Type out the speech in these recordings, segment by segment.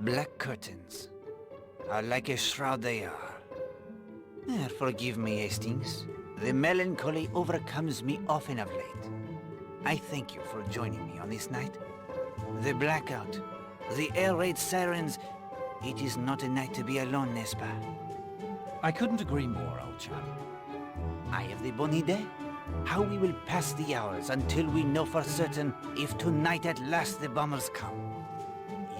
Black curtains are like a shroud they are. Forgive me, Hastings. The melancholy overcomes me often of late. I thank you for joining me on this night. The blackout, the air raid sirens, it is not a night to be alone, n'est-ce pas? I couldn't agree more, old chap. I have the bonne idée. How we will pass the hours until we know for certain if tonight at last the bombers come.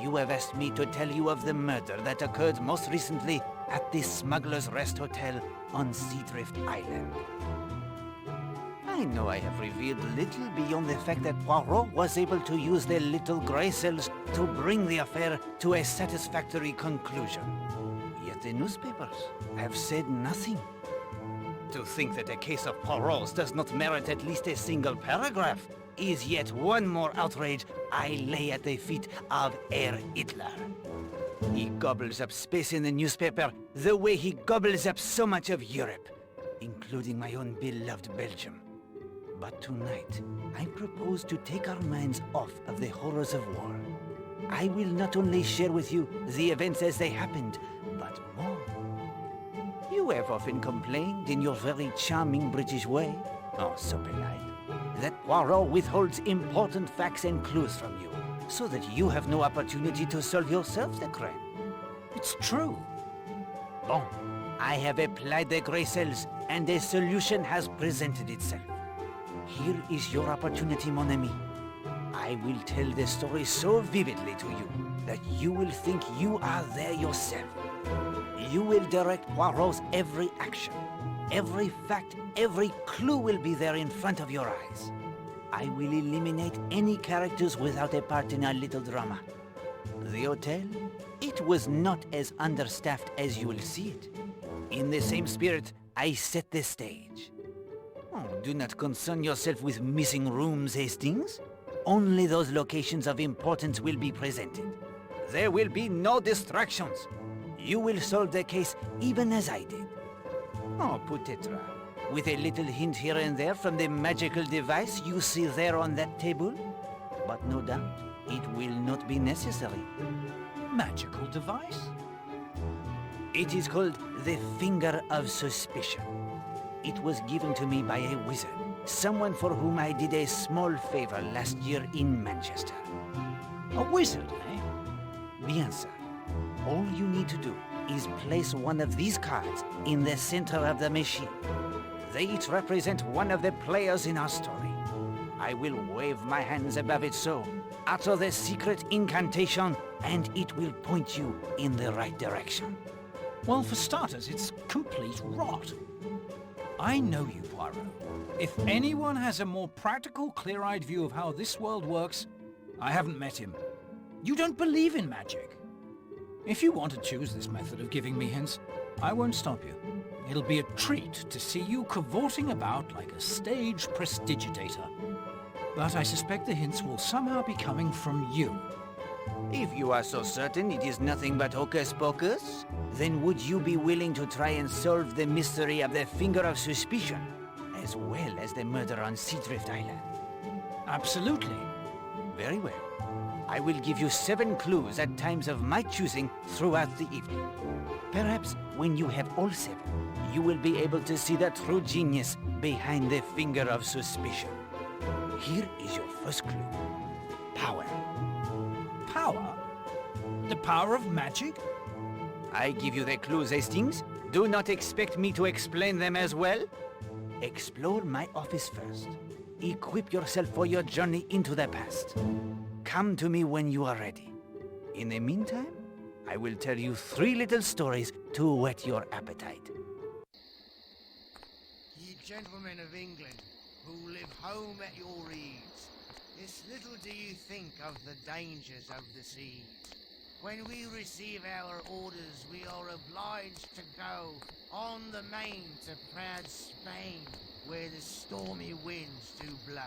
You have asked me to tell you of the murder that occurred most recently at the Smuggler's Rest Hotel on Seadrift Island. I know I have revealed little beyond the fact that Poirot was able to use their little grey cells to bring the affair to a satisfactory conclusion. Yet the newspapers have said nothing. To think that a case of Poirot's does not merit at least a single paragraph is yet one more outrage I lay at the feet of Herr Hitler. He gobbles up space in the newspaper the way he gobbles up so much of Europe, including my own beloved Belgium. But tonight, I propose to take our minds off of the horrors of war. I will not only share with you the events as they happened, but more. You have often complained in your very charming British way, oh so polite, that Poirot withholds important facts and clues from you, so that you have no opportunity to solve yourself the crime. It's true. Bon, I have applied the grey cells, and a solution has presented itself. Here is your opportunity, mon ami. I will tell the story so vividly to you that you will think you are there yourself. You will direct Poirot's every action. Every fact, every clue will be there in front of your eyes. I will eliminate any characters without a part in our little drama. The hotel? It was not as understaffed as you will see it. In the same spirit, I set the stage. Oh, do not concern yourself with missing rooms, Hastings. Only those locations of importance will be presented. There will be no distractions. You will solve the case even as I did. Oh, peut-être. With a little hint here and there from the magical device you see there on that table. But no doubt, it will not be necessary. Magical device? It is called the Finger of Suspicion. It was given to me by a wizard, someone for whom I did a small favor last year in Manchester. A wizard, eh? Bien, sir. All you need to do is place one of these cards in the center of the machine. They each represent one of the players in our story. I will wave my hands above it so, utter the secret incantation, and it will point you in the right direction. Well, for starters, it's complete rot. I know you, Poirot. If anyone has a more practical, clear-eyed view of how this world works, I haven't met him. You don't believe in magic. If you want to choose this method of giving me hints, I won't stop you. It'll be a treat to see you cavorting about like a stage prestidigitator. But I suspect the hints will somehow be coming from you. If you are so certain it is nothing but hocus pocus, then would you be willing to try and solve the mystery of the Finger of Suspicion, as well as the murder on Seadrift Island? Absolutely. Very well. I will give you 7 clues at times of my choosing throughout the evening. Perhaps when you have all 7, you will be able to see the true genius behind the Finger of Suspicion. Here is your first clue. Power. Power? The power of magic? I give you the clues, Hastings. Do not expect me to explain them as well. Explore my office first. Equip yourself for your journey into the past. Come to me when you are ready. In the meantime, I will tell you 3 little stories to whet your appetite. Ye gentlemen of England, who live home at your ease, it's little do you think of the dangers of the seas. When we receive our orders, we are obliged to go on the main to proud Spain, where the stormy winds do blow.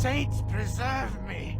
Saints preserve me!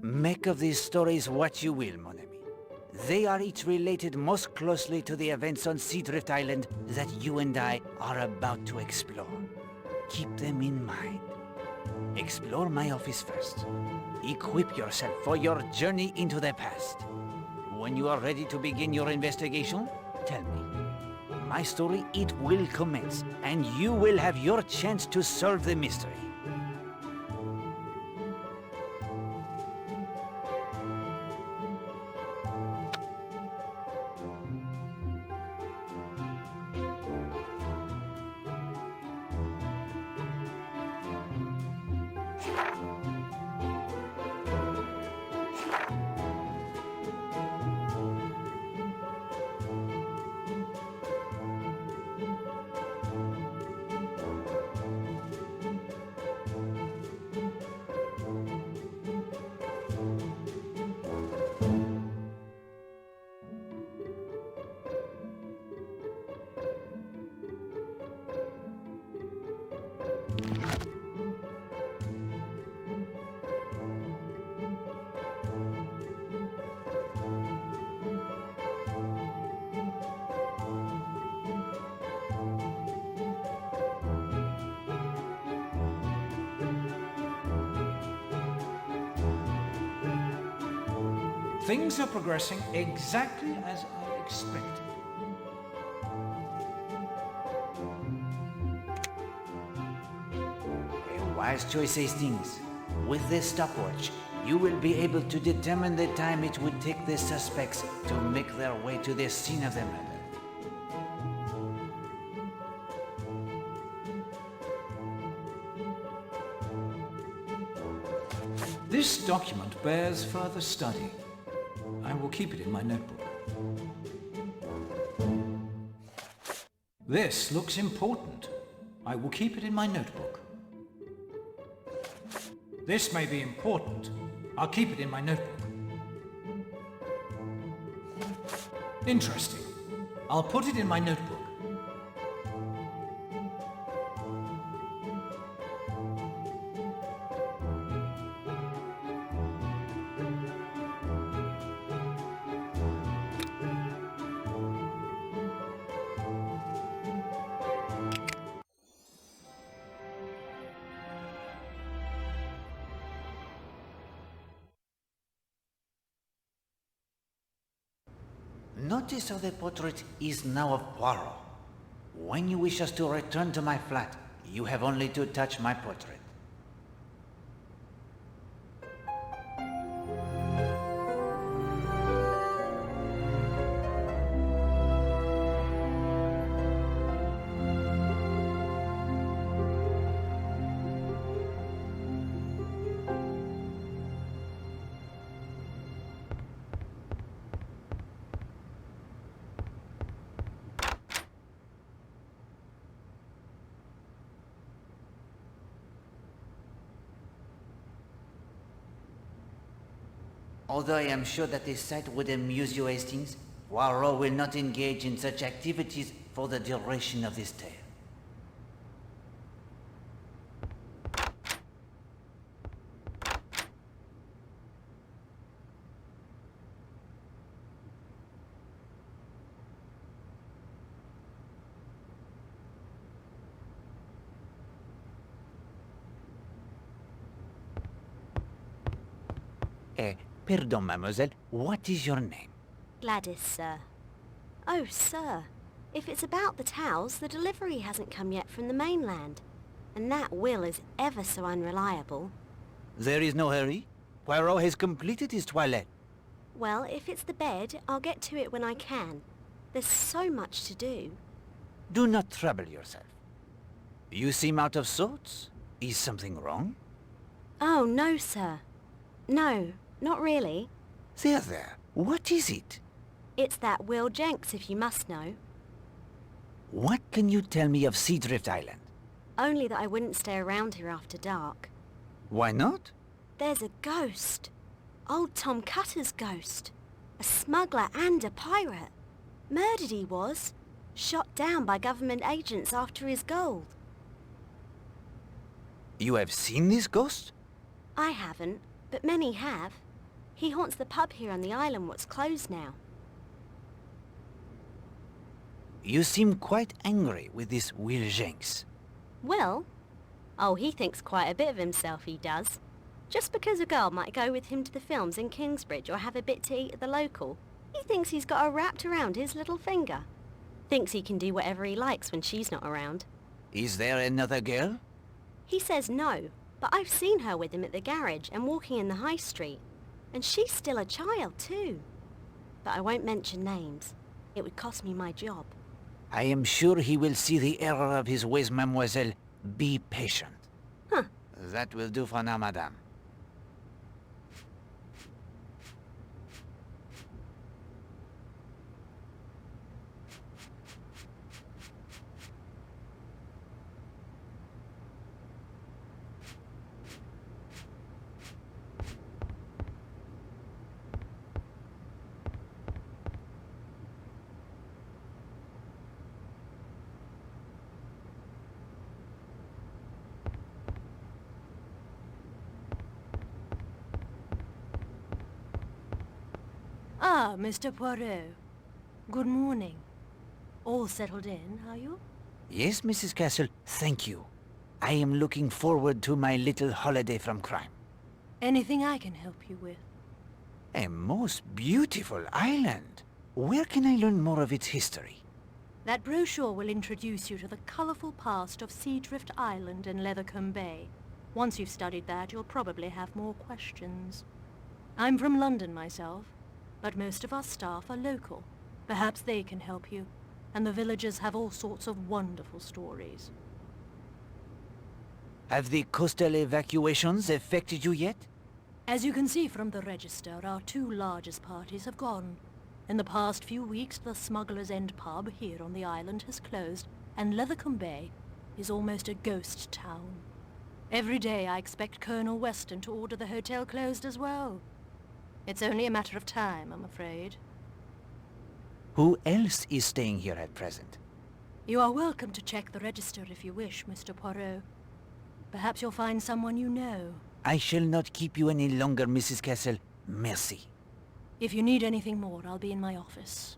Make of these stories what you will, mon ami. They are each related most closely to the events on Seadrift Island that you and I are about to explore. Keep them in mind. Explore my office first. Equip yourself for your journey into the past. When you are ready to begin your investigation, tell me. My story, it will commence, and you will have your chance to solve the mystery. Things are progressing exactly as I expected. A wise choice, Hastings. With this stopwatch, you will be able to determine the time it would take the suspects to make their way to the scene of the murder. This document bears further study. I will keep it in my notebook. This looks important. I will keep it in my notebook. This may be important. I'll keep it in my notebook. Interesting. I'll put it in my notebook. Notice how the portrait is now of Poirot. When you wish us to return to my flat, you have only to touch my portrait. Although I am sure that the sight would amuse you, Hastings, Poirot will not engage in such activities for the duration of this tale. Pardon, mademoiselle, what is your name? Gladys, sir. Oh, sir. If it's about the towels, the delivery hasn't come yet from the mainland. And that will is ever so unreliable. There is no hurry. Poirot has completed his toilette. Well, if it's the bed, I'll get to it when I can. There's so much to do. Do not trouble yourself. You seem out of sorts. Is something wrong? Oh, no, sir. No, not really. There. What is it? It's that Will Jenks, if you must know. What can you tell me of Seadrift Island? Only that I wouldn't stay around here after dark. Why not? There's a ghost. Old Tom Cutter's ghost. A smuggler and a pirate. Murdered he was. Shot down by government agents after his gold. You have seen this ghost? I haven't, but many have. He haunts the pub here on the island what's closed now. You seem quite angry with this Will Jenks. Will? Oh, he thinks quite a bit of himself, he does. Just because a girl might go with him to the films in Kingsbridge or have a bit to eat at the local, he thinks he's got her wrapped around his little finger. Thinks he can do whatever he likes when she's not around. Is there another girl? He says no, but I've seen her with him at the garage and walking in the high street. And she's still a child too. But I won't mention names. It would cost me my job. I am sure he will see the error of his ways, mademoiselle. Be patient. Huh. That will do for now, madame. Ah, Mr. Poirot. Good morning. All settled in, are you? Yes, Mrs. Castle, thank you. I am looking forward to my little holiday from crime. Anything I can help you with? A most beautiful island. Where can I learn more of its history? That brochure will introduce you to the colourful past of Seadrift Island and Leathercombe Bay. Once you've studied that, you'll probably have more questions. I'm from London myself, but most of our staff are local. Perhaps they can help you, and the villagers have all sorts of wonderful stories. Have the coastal evacuations affected you yet? As you can see from the register, our two largest parties have gone. In the past few weeks, the Smuggler's End pub here on the island has closed, and Leathercombe Bay is almost a ghost town. Every day I expect Colonel Weston to order the hotel closed as well. It's only a matter of time, I'm afraid. Who else is staying here at present? You are welcome to check the register if you wish, Mr. Poirot. Perhaps you'll find someone you know. I shall not keep you any longer, Mrs. Castle. Merci. If you need anything more, I'll be in my office.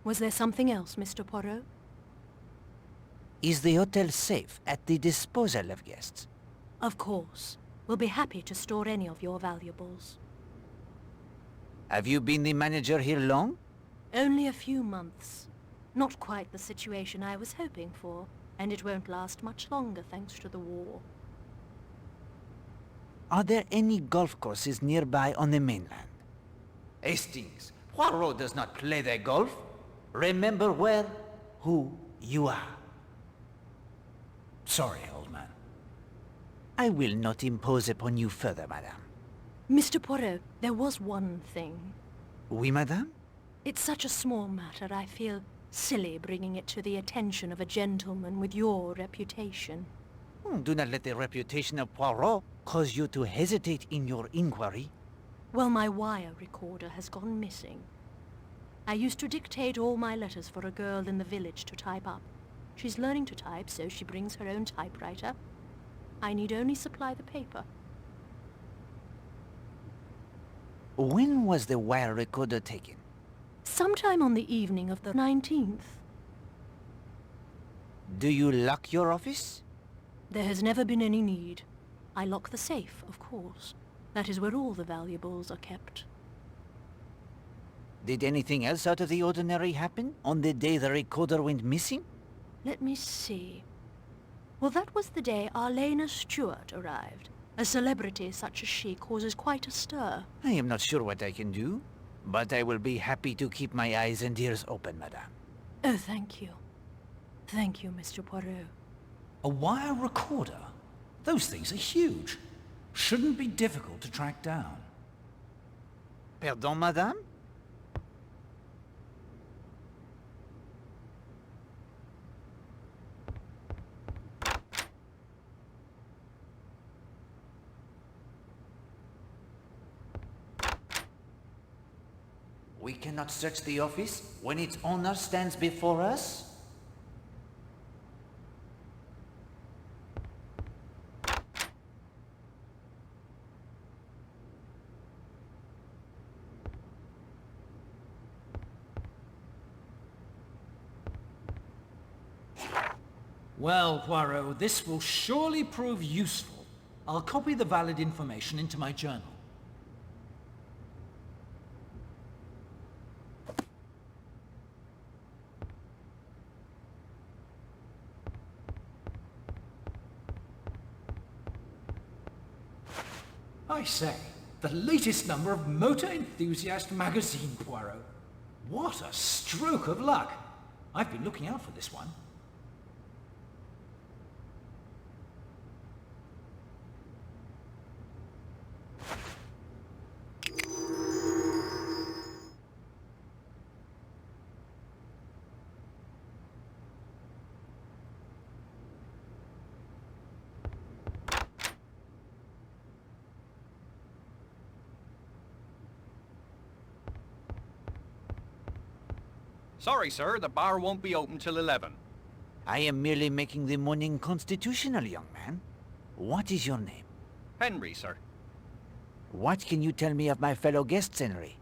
Was there something else, Mr. Poirot? Is the hotel safe at the disposal of guests? Of course. We'll be happy to store any of your valuables. Have you been the manager here long? Only a few months. Not quite the situation I was hoping for, and it won't last much longer thanks to the war. Are there any golf courses nearby on the mainland? Hastings, Poirot does not play the golf. Remember where, who you are. Sorry, old man. I will not impose upon you further, madame. Mr. Poirot, there was one thing. Oui, madame? It's such a small matter, I feel silly bringing it to the attention of a gentleman with your reputation. Do not let the reputation of Poirot cause you to hesitate in your inquiry. Well, my wire recorder has gone missing. I used to dictate all my letters for a girl in the village to type up. She's learning to type, so she brings her own typewriter. I need only supply the paper. When was the wire recorder taken? Sometime on the evening of the 19th. Do you lock your office? There has never been any need. I lock the safe, of course. That is where all the valuables are kept. Did anything else out of the ordinary happen on the day the recorder went missing? Let me see. Well, that was the day Arlena Stewart arrived. A celebrity such as she causes quite a stir. I am not sure what I can do, but I will be happy to keep my eyes and ears open, madame. Oh, thank you. Thank you, Mr. Poirot. A wire recorder? Those things are huge. Shouldn't be difficult to track down. Pardon, madame? We cannot search the office when its owner stands before us? Well, Poirot, this will surely prove useful. I'll copy the valid information into my journal. I say, the latest number of Motor Enthusiast magazine, Poirot. What a stroke of luck. I've been looking out for this one. Sorry, sir, the bar won't be open till 11. I am merely making the morning constitutional, young man. What is your name? Henry, sir. What can you tell me of my fellow guests, Henry?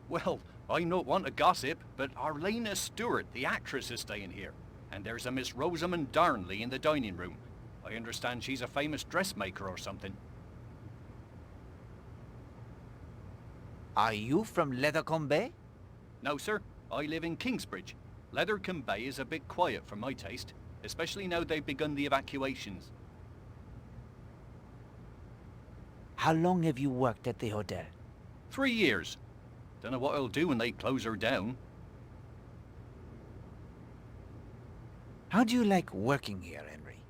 Well, I not want to gossip, but Arlena Stewart, the actress, is staying here. And there's a Miss Rosamond Darnley in the dining room. I understand she's a famous dressmaker or something. Are you from Lethercombe Bay? No, sir. I live in Kingsbridge. Lethercombe Bay is a bit quiet for my taste, especially now they've begun the evacuations. How long have you worked at the hotel? 3 years. Don't know what I'll do when they close her down. How do you like working here, Henry?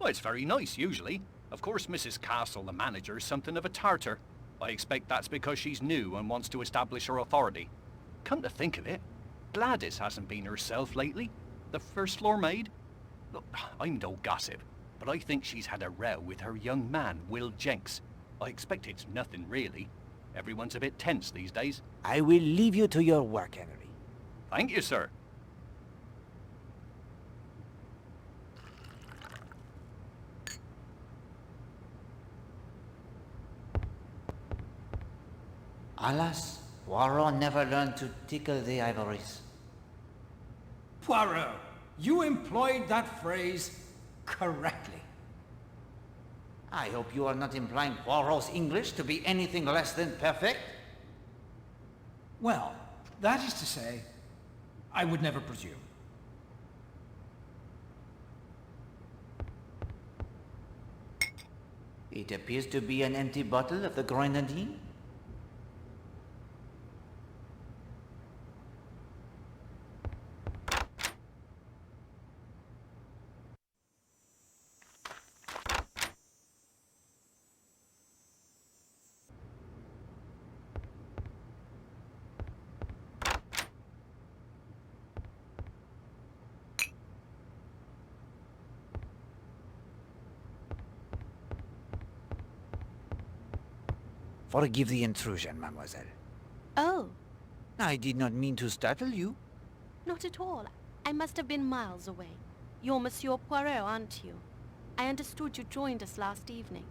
Well, it's very nice, usually. Of course, Mrs. Castle, the manager, is something of a tartar. I expect that's because she's new and wants to establish her authority. Come to think of it, Gladys hasn't been herself lately. The first floor maid. Look, I'm no gossip, but I think she's had a row with her young man, Will Jenks. I expect it's nothing, really. Everyone's a bit tense these days. I will leave you to your work, Henry. Thank you, sir. Alas, Poirot never learned to tickle the ivories. Poirot, you employed that phrase correctly. I hope you are not implying Poirot's English to be anything less than perfect. Well, that is to say, I would never presume. It appears to be an empty bottle of the grenadine. Forgive the intrusion, mademoiselle. Oh, I did not mean to startle you. not at all. I must have been miles away. You're Monsieur Poirot, aren't you? I understood you joined us last evening.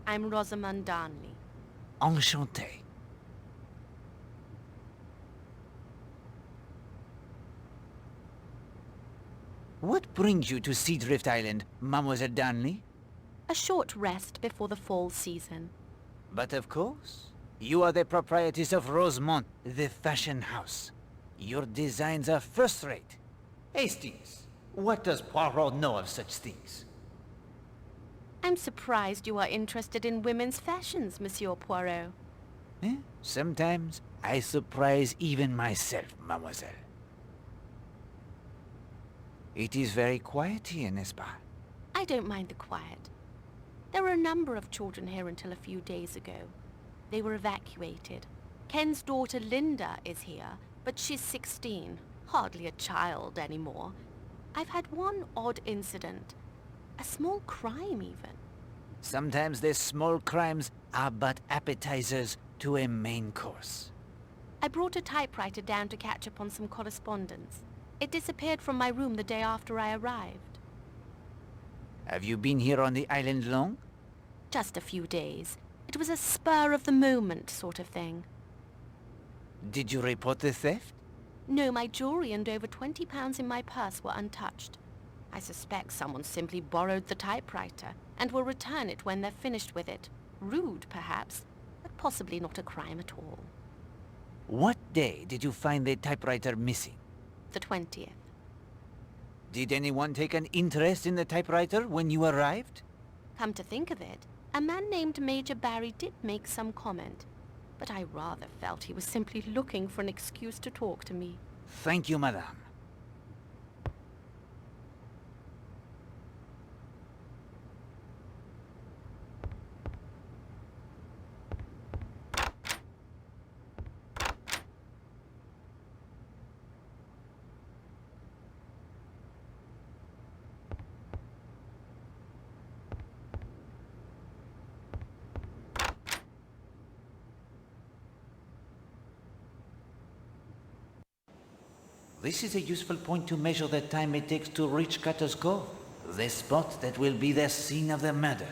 I'm Rosamond Darnley. Enchanté. What brings you to Seadrift Island, Mademoiselle Darnley? A short rest before the fall season. But of course, you are the proprietress of Rosemont, the fashion house. Your designs are first-rate. Hastings, what does Poirot know of such things? I'm surprised you are interested in women's fashions, Monsieur Poirot. Sometimes I surprise even myself, mademoiselle. It is very quiet here, n'est-ce pas? I don't mind the quiet. There were a number of children here until a few days ago. They were evacuated. Ken's daughter Linda is here, but she's 16. Hardly a child anymore. I've had one odd incident. A small crime, even. Sometimes the small crimes are but appetizers to a main course. I brought a typewriter down to catch up on some correspondence. It disappeared from my room the day after I arrived. Have you been here on the island long? Just a few days. It was a spur-of-the-moment sort of thing. Did you report the theft? No, my jewelry and over £20 in my purse were untouched. I suspect someone simply borrowed the typewriter and will return it when they're finished with it. Rude, perhaps, but possibly not a crime at all. What day did you find the typewriter missing? The 20th. Did anyone take an interest in the typewriter when you arrived? Come to think of it, a man named Major Barry did make some comment, but I rather felt he was simply looking for an excuse to talk to me. Thank you, madame. This is a useful point to measure the time it takes to reach Cutter's Cove, the spot that will be the scene of the murder.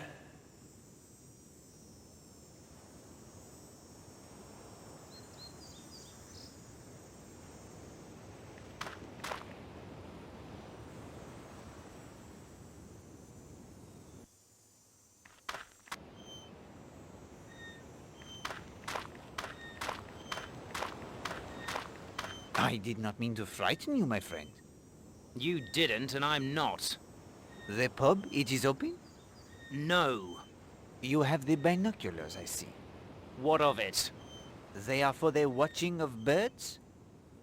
I did not mean to frighten you, my friend. You didn't, and I'm not. The pub, it is open? No. You have the binoculars, I see. What of it? They are for the watching of birds?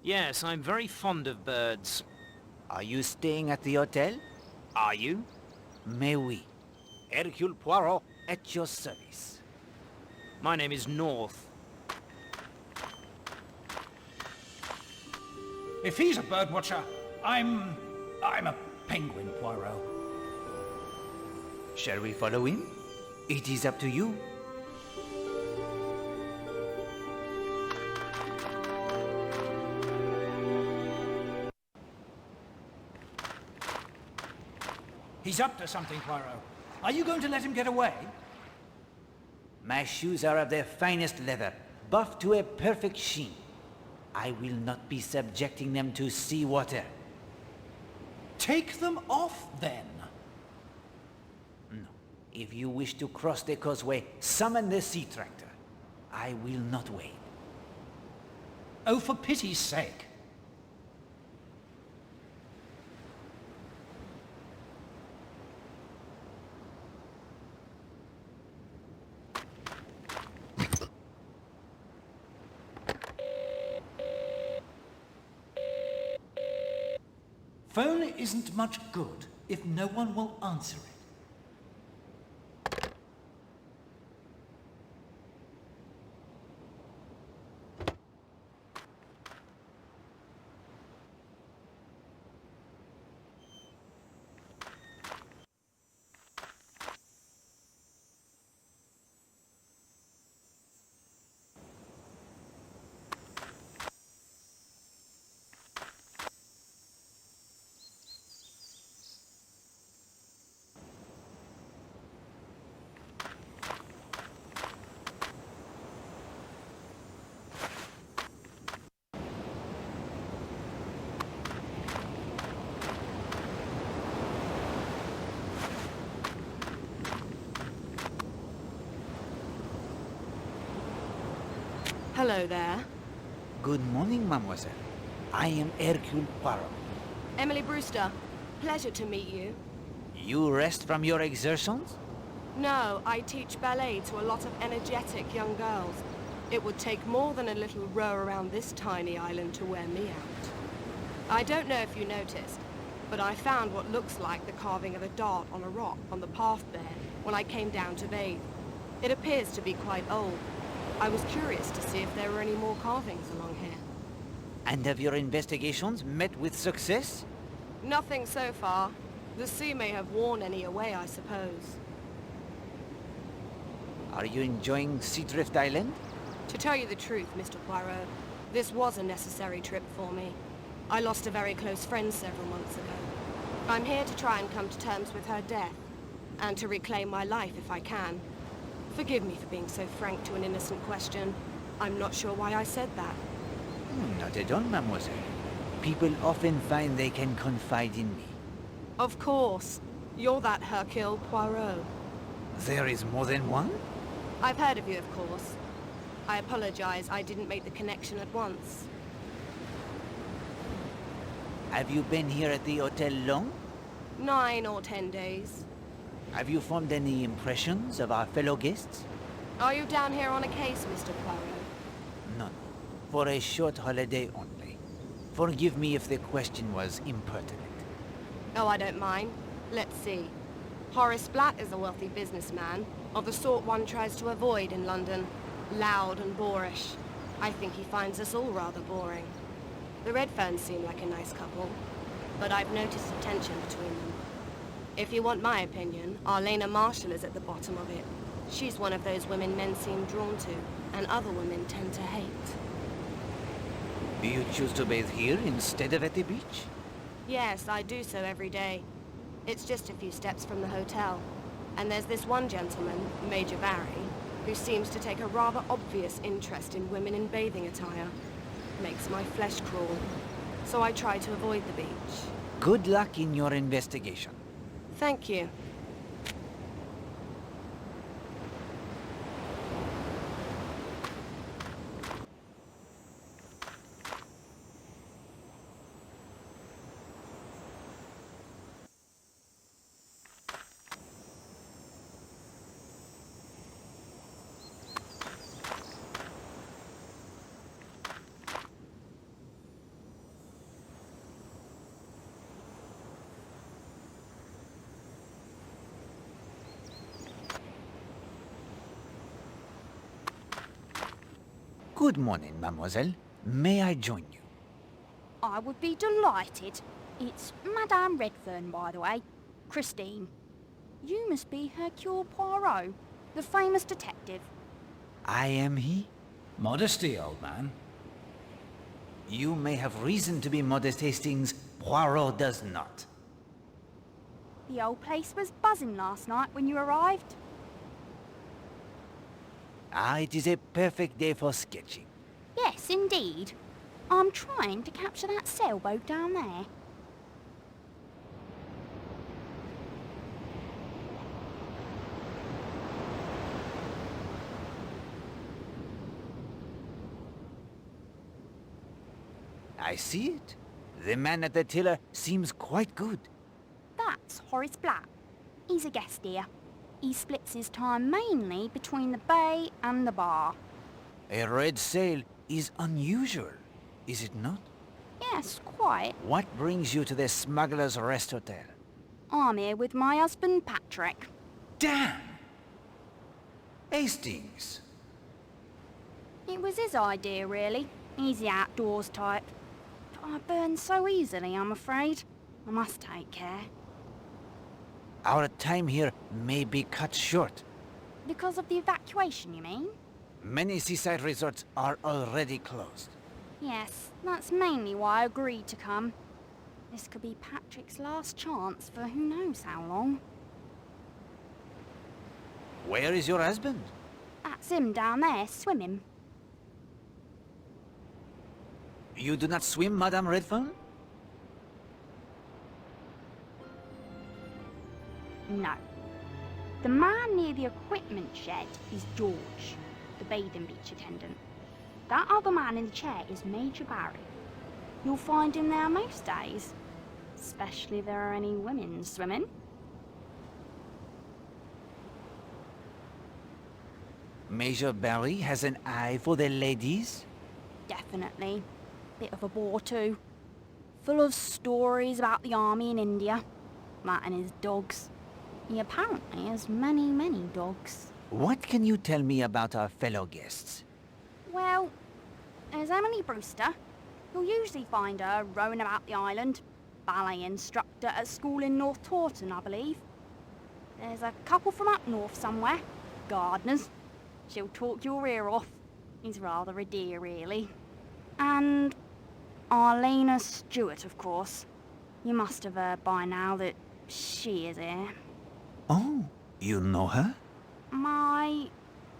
Yes, I'm very fond of birds. Are you staying at the hotel? Are you? Mais oui. Hercule Poirot, at your service. My name is North. If he's a birdwatcher, I'm a penguin, Poirot. Shall we follow him? It is up to you. He's up to something, Poirot. Are you going to let him get away? My shoes are of the finest leather, buffed to a perfect sheen. I will not be subjecting them to sea water. Take them off, then. No. If you wish to cross the causeway, summon the sea tractor. I will not wait. Oh, for pity's sake. Phone isn't much good if no one will answer it. Hello there. Good morning, mademoiselle. I am Hercule Poirot. Emily Brewster. Pleasure to meet you. You rest from your exertions? No, I teach ballet to a lot of energetic young girls. It would take more than a little row around this tiny island to wear me out. I don't know if you noticed, but I found what looks like the carving of a dart on a rock on the path there when I came down to bathe. It appears to be quite old. I was curious to see if there were any more carvings along here. And have your investigations met with success? Nothing so far. The sea may have worn any away, I suppose. Are you enjoying Seadrift Island? To tell you the truth, Mr. Poirot, this was a necessary trip for me. I lost a very close friend several months ago. I'm here to try and come to terms with her death, and to reclaim my life if I can. Forgive me for being so frank to an innocent question. I'm not sure why I said that. Not at all, mademoiselle. People often find they can confide in me. Of course. You're that Hercule Poirot. There is more than one? I've heard of you, of course. I apologize, I didn't make the connection at once. Have you been here at the hotel long? 9 or 10 days. Have you formed any impressions of our fellow guests? Are you down here on a case, Mr. Poirot? No, no. For a short holiday only. Forgive me if the question was impertinent. Oh, I don't mind. Let's see. Horace Blatt is a wealthy businessman, of the sort one tries to avoid in London. Loud and boorish. I think he finds us all rather boring. The Redferns seem like a nice couple, but I've noticed a tension between them. If you want my opinion, Arlena Marshall is at the bottom of it. She's one of those women men seem drawn to, and other women tend to hate. You choose to bathe here instead of at the beach? Yes, I do so every day. It's just a few steps from the hotel. And there's this one gentleman, Major Barry, who seems to take a rather obvious interest in women in bathing attire. Makes my flesh crawl. So I try to avoid the beach. Good luck in your investigation. Thank you. Good morning, mademoiselle. May I join you? I would be delighted. It's Madame Redfern, by the way. Christine. You must be Hercule Poirot, the famous detective. I am he? Modesty, old man. You may have reason to be modest, Hastings. Poirot does not. The old place was buzzing last night when you arrived. Ah, it is a perfect day for sketching. Yes, indeed. I'm trying to capture that sailboat down there. I see it. The man at the tiller seems quite good. That's Horace Black. He's a guest here. He splits his time mainly between the bay and the bar. A red sail is unusual, is it not? Yes, quite. What brings you to the Smuggler's Rest Hotel? I'm here with my husband, Patrick. Damn! Hastings! It was his idea, really. He's the outdoors type. But I burn so easily, I'm afraid. I must take care. Our time here may be cut short. Because of the evacuation, you mean? Many seaside resorts are already closed. Yes, that's mainly why I agreed to come. This could be Patrick's last chance for who knows how long. Where is your husband? That's him down there, swimming. You do not swim, Madame Redfern? No. The man near the equipment shed is George, the bathing beach attendant. That other man in the chair is Major Barry. You'll find him there most days, especially if there are any women swimming. Major Barry has an eye for the ladies? Definitely. Bit of a bore too. Full of stories about the army in India. That and his dogs. He apparently has many, many dogs. What can you tell me about our fellow guests? Well, there's Emily Brewster. You'll usually find her rowing about the island. Ballet instructor at school in North Taunton, I believe. There's a couple from up north somewhere. Gardeners. She'll talk your ear off. He's rather a dear, really. And Arlena Stewart, of course. You must have heard by now that she is here. Oh, you know her? My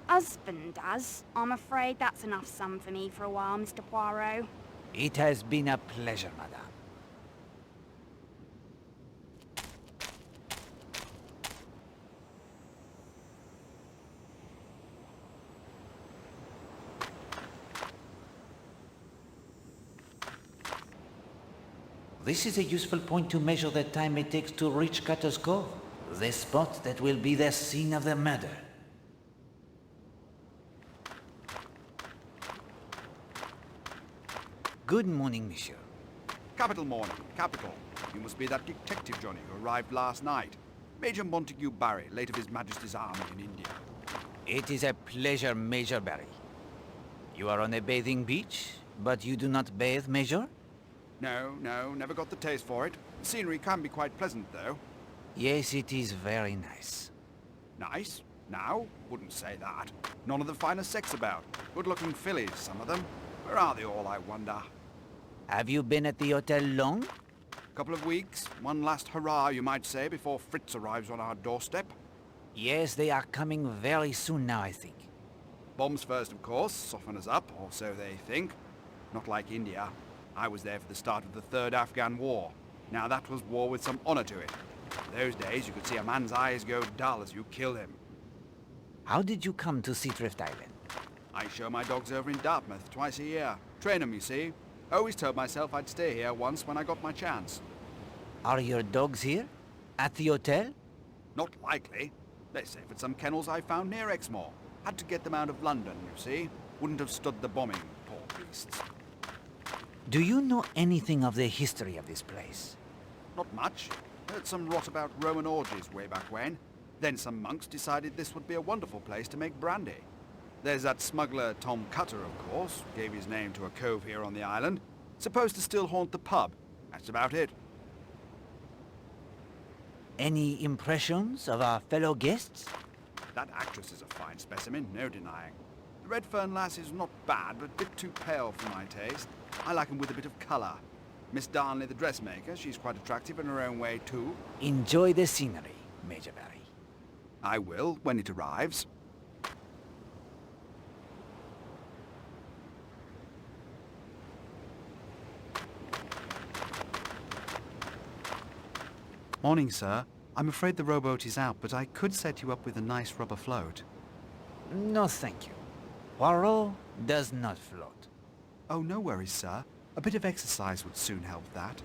husband does. I'm afraid that's enough sum for me for a while, Mr. Poirot. It has been a pleasure, madame. This is a useful point to measure the time it takes to reach Cutter's Cove, the spot that will be the scene of the murder. Good morning, monsieur. Capital morning, capital. You must be that detective Johnny who arrived last night. Major Montague Barry, late of His Majesty's Army in India. It is a pleasure, Major Barry. You are on a bathing beach, but you do not bathe, Major? No, never got the taste for it. The scenery can be quite pleasant, though. Yes, it is very nice. Nice? Now? Wouldn't say that. None of the finest sex about. Good-looking fillies, some of them. Where are they all, I wonder? Have you been at the hotel long? Couple of weeks, one last hurrah, you might say, before Fritz arrives on our doorstep. Yes, they are coming very soon now, I think. Bombs first, of course, soften us up, or so they think. Not like India. I was there for the start of the Third Afghan War. Now that was war with some honor to it. Those days you could see a man's eyes go dull as you kill him. How did you come to Seadrift Island? I show my dogs over in Dartmouth twice a year. Train them, you see. Always told myself I'd stay here once when I got my chance. Are your dogs here? At the hotel? Not likely. They're safe at some kennels I found near Exmoor. Had to get them out of London, you see. Wouldn't have stood the bombing, poor beasts. Do you know anything of the history of this place? Not much. Heard some rot about Roman orgies way back when. Then some monks decided this would be a wonderful place to make brandy. There's that smuggler Tom Cutter, of course. Gave his name to a cove here on the island. Supposed to still haunt the pub. That's about it. Any impressions of our fellow guests? That actress is a fine specimen, no denying. The Redfern lass is not bad, but a bit too pale for my taste. I like 'em with a bit of colour. Miss Darnley, the dressmaker, she's quite attractive in her own way, too. Enjoy the scenery, Major Barry. I will, when it arrives. Morning, sir. I'm afraid the rowboat is out, but I could set you up with a nice rubber float. No, thank you. Poirot does not float. Oh, no worries, sir. A bit of exercise would soon help that.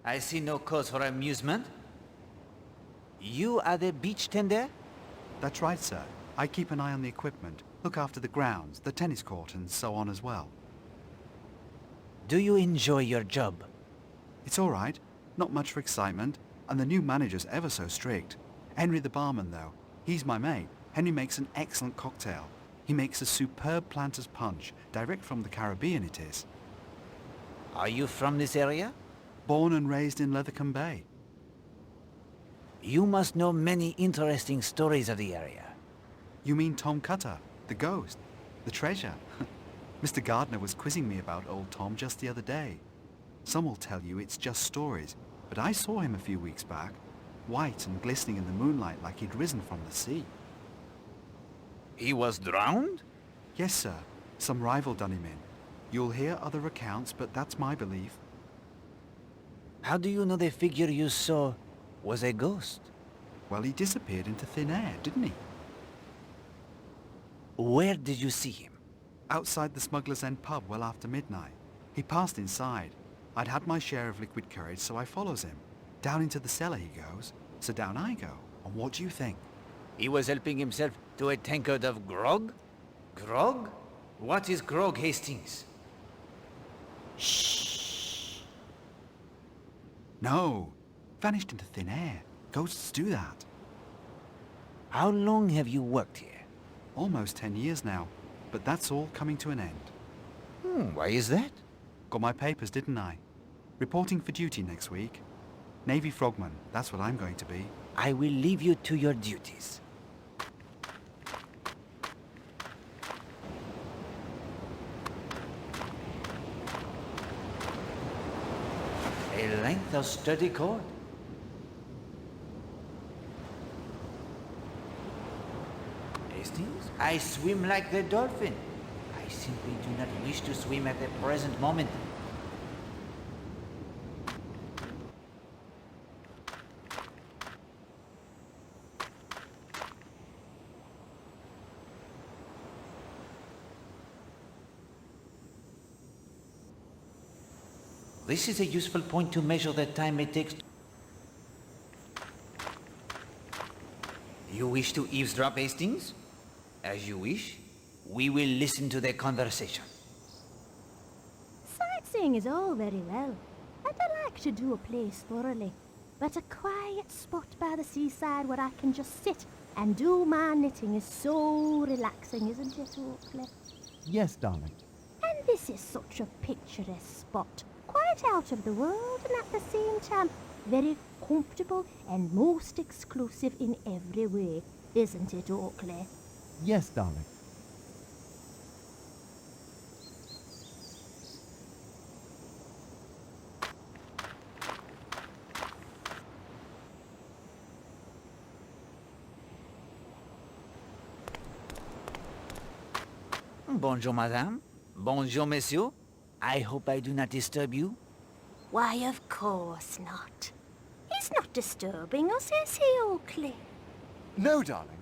I see no cause for amusement. You are the beach tender? That's right, sir. I keep an eye on the equipment, look after the grounds, the tennis court, and so on as well. Do you enjoy your job? It's all right. Not much for excitement, and the new manager's ever so strict. Henry the barman, though. He's my mate. Henry makes an excellent cocktail. He makes a superb planter's punch, direct from the Caribbean it is. Are you from this area? Born and raised in Lethercombe Bay. You must know many interesting stories of the area. You mean Tom Cutter, the ghost, the treasure? Mr. Gardner was quizzing me about old Tom just the other day. Some will tell you it's just stories, but I saw him a few weeks back, white and glistening in the moonlight like he'd risen from the sea. He was drowned? Yes, sir. Some rival done him in. You'll hear other accounts, but that's my belief. How do you know the figure you saw was a ghost? Well, he disappeared into thin air, didn't he? Where did you see him? Outside the Smuggler's End pub well after midnight. He passed inside. I'd had my share of liquid courage, so I follows him. Down into the cellar he goes, so down I go. And what do you think? He was helping himself to a tankard of grog? Grog? What is grog, Hastings? Shh! No! Vanished into thin air. Ghosts do that. How long have you worked here? Almost 10 years now, but that's all coming to an end. Why is that? Got my papers, didn't I? Reporting for duty next week. Navy frogman, that's what I'm going to be. I will leave you to your duties. A length of sturdy cord. Hastings, I swim like the dolphin. I simply do not wish to swim at the present moment. This is a useful point to measure the time it takes. You wish to eavesdrop, Hastings? As you wish. We will listen to their conversation. Sightseeing is all very well, and I like to do a place thoroughly. But a quiet spot by the seaside where I can just sit and do my knitting is so relaxing, isn't it, Oakley? Yes, darling. And this is such a picturesque spot, quite out of the world and at the same time very comfortable and most exclusive in every way, isn't it, Oakley? Yes, darling. Bonjour, madame. Bonjour, monsieur. I hope I do not disturb you. Why, of course not. He's not disturbing us, is he, Oakley? No, darling.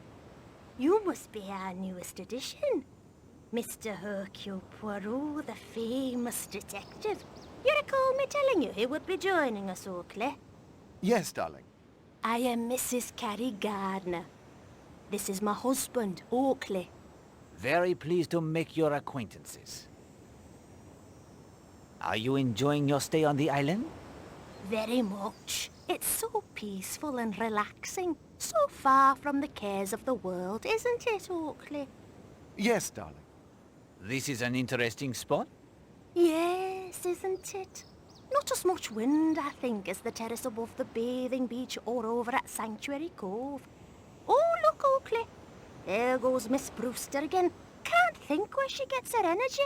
You must be our newest addition. Mr. Hercule Poirot, the famous detective. You recall me telling you he would be joining us, Oakley? Yes, darling. I am Mrs. Carrie Gardner. This is my husband, Oakley. Very pleased to make your acquaintances. Are you enjoying your stay on the island? Very much. It's so peaceful and relaxing. So far from the cares of the world, isn't it, Oakley? Yes, darling. This is an interesting spot. Yes, isn't it? Not as much wind, I think, as the terrace above the bathing beach or over at Sanctuary Cove. Oh, look, Oakley. There goes Miss Brewster again. Can't think where she gets her energy.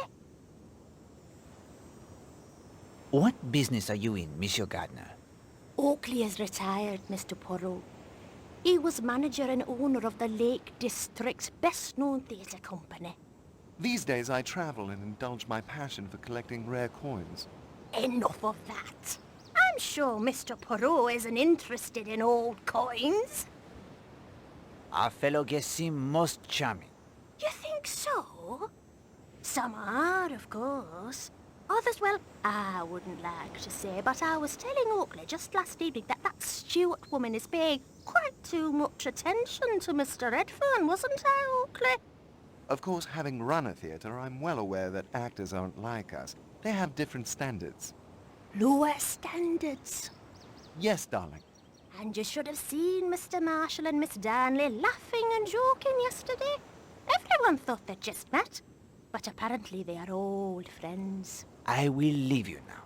What business are you in, Monsieur Gardner? Oakley is retired, Mr. Poirot. He was manager and owner of the Lake District's best-known theatre company. These days I travel and indulge my passion for collecting rare coins. Enough of that. I'm sure Mr. Poirot isn't interested in old coins. Our fellow guests seem most charming. You think so? Some are, of course. Others, well, I wouldn't like to say, but I was telling Oakley just last evening that that Stewart woman is paying quite too much attention to Mr. Redfern, wasn't I, Oakley? Of course, having run a theatre, I'm well aware that actors aren't like us. They have different standards. Lower standards. Yes, darling. And you should have seen Mr. Marshall and Miss Darnley laughing and joking yesterday. Everyone thought they'd just met, but apparently they are old friends. I will leave you now.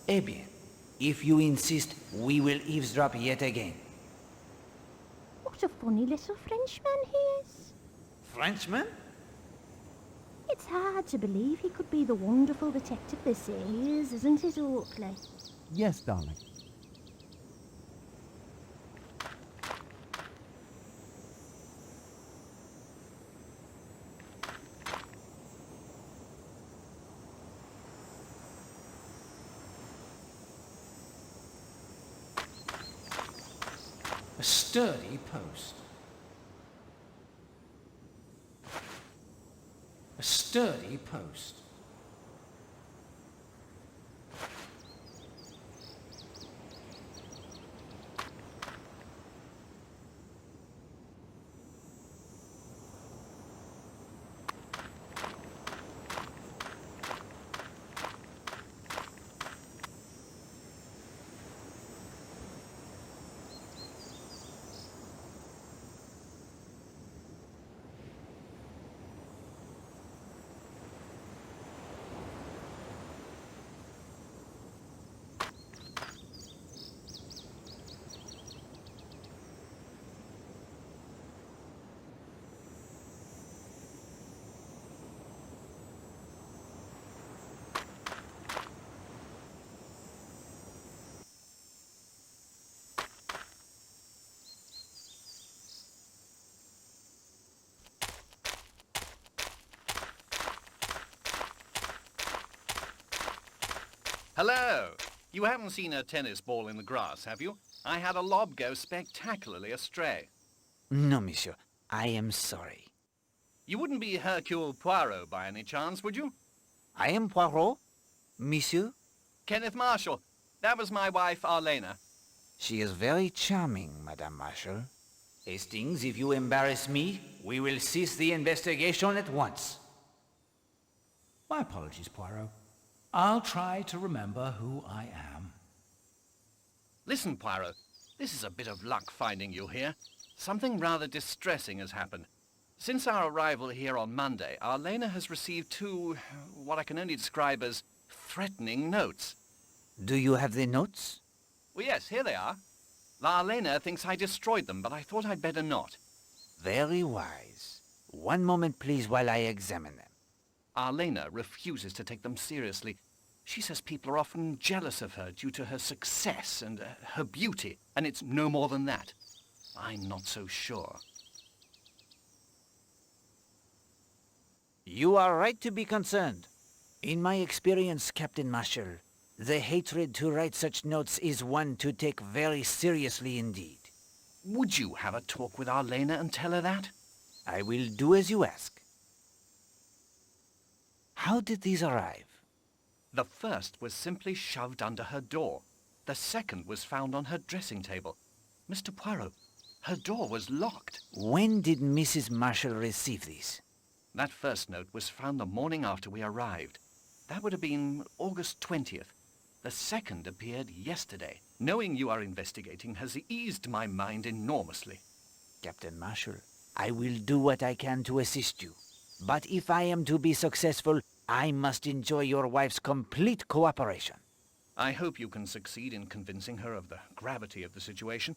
Eh bien, if you insist, we will eavesdrop yet again. What a funny little Frenchman he is. Frenchman? It's hard to believe he could be the wonderful detective they say he is, isn't it, Oakley? Yes, darling. A sturdy post. A sturdy post. Hello! You haven't seen a tennis ball in the grass, have you? I had a lob go spectacularly astray. No, monsieur. I am sorry. You wouldn't be Hercule Poirot by any chance, would you? I am Poirot. Monsieur? Kenneth Marshall. That was my wife, Arlena. She is very charming, Madame Marshall. Hastings, if you embarrass me, we will cease the investigation at once. My apologies, Poirot. I'll try to remember who I am. Listen, Poirot. This is a bit of luck finding you here. Something rather distressing has happened. Since our arrival here on Monday, Arlena has received two, what I can only describe as threatening notes. Do you have the notes? Well, yes, here they are. Arlena thinks I destroyed them, but I thought I'd better not. Very wise. One moment, please, while I examine them. Our Lena refuses to take them seriously. She says people are often jealous of her due to her success and her beauty, and it's no more than that. I'm not so sure. You are right to be concerned. In my experience, Captain Marshall, the hatred to write such notes is one to take very seriously indeed. Would you have a talk with our Lena and tell her that? I will do as you ask. How did these arrive? The first was simply shoved under her door. The second was found on her dressing table. Mr. Poirot, her door was locked. When did Mrs. Marshall receive these? That first note was found the morning after we arrived. That would have been August 20th. The second appeared yesterday. Knowing you are investigating has eased my mind enormously. Captain Marshall, I will do what I can to assist you. But if I am to be successful, I must enjoy your wife's complete cooperation. I hope you can succeed in convincing her of the gravity of the situation.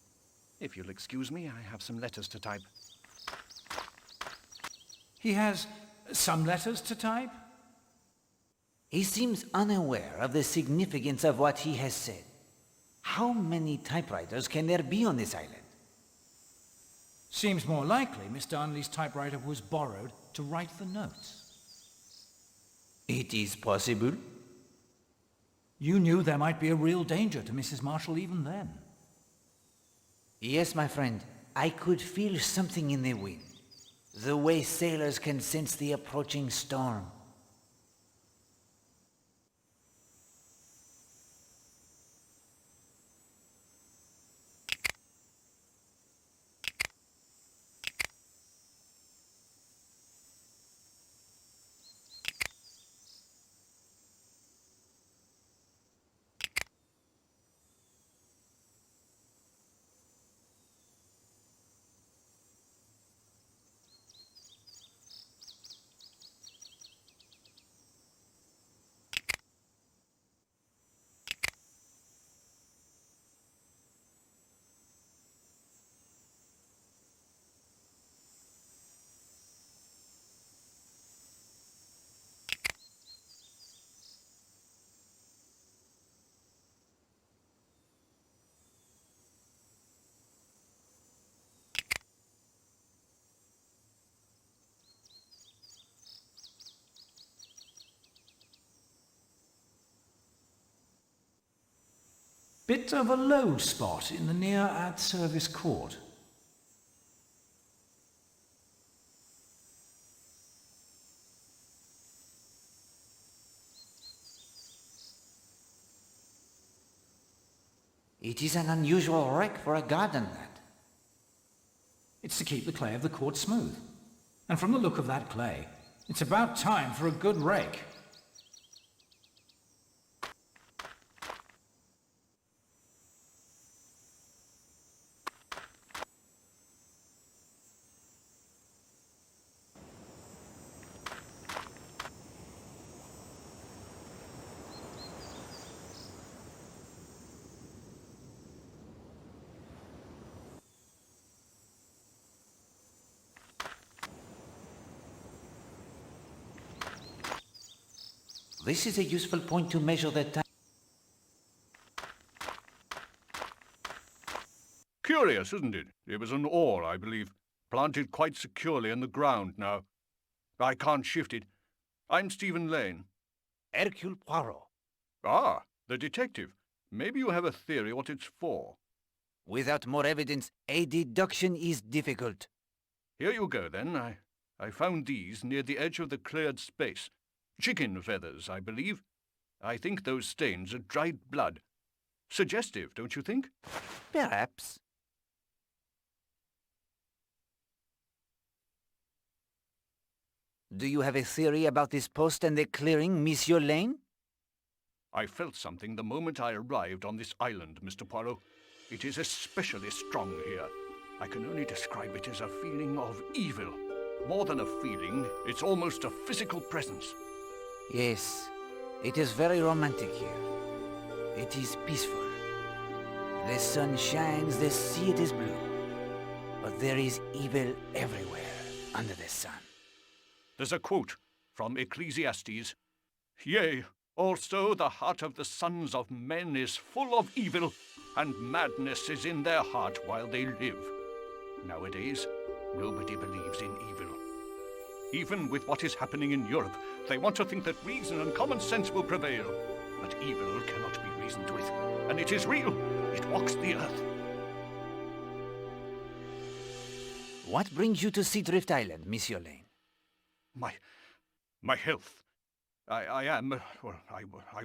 If you'll excuse me, I have some letters to type. He has some letters to type? He seems unaware of the significance of what he has said. How many typewriters can there be on this island? Seems more likely Miss Darnley's typewriter was borrowed to write the notes. It is possible. You knew there might be a real danger to Mrs. Marshall even then. Yes, my friend. I could feel something in the wind. The way sailors can sense the approaching storm. Bit of a low spot in the near at service court. It is an unusual wreck for a garden, that. It's to keep the clay of the court smooth. And from the look of that clay, it's about time for a good rake. This is a useful point to measure the time. Curious, isn't it? It was an oar, I believe, planted quite securely in the ground now. I can't shift it. I'm Stephen Lane. Hercule Poirot. Ah, the detective. Maybe you have a theory what it's for. Without more evidence, a deduction is difficult. Here you go, then. I found these near the edge of the cleared space. Chicken feathers, I believe. I think those stains are dried blood. Suggestive, don't you think? Perhaps. Do you have a theory about this post and the clearing, Monsieur Lane? I felt something the moment I arrived on this island, Mr. Poirot. It is especially strong here. I can only describe it as a feeling of evil. More than a feeling, it's almost a physical presence. Yes, it is very romantic here. It is peaceful. The sun shines, the sea it is blue. But there is evil everywhere under the sun. There's a quote from Ecclesiastes. Yea, also the heart of the sons of men is full of evil, and madness is in their heart while they live. Nowadays, nobody believes in evil. Even with what is happening in Europe, they want to think that reason and common sense will prevail. But evil cannot be reasoned with, and it is real. It walks the earth. What brings you to Seadrift Island, Monsieur Lane? My health. I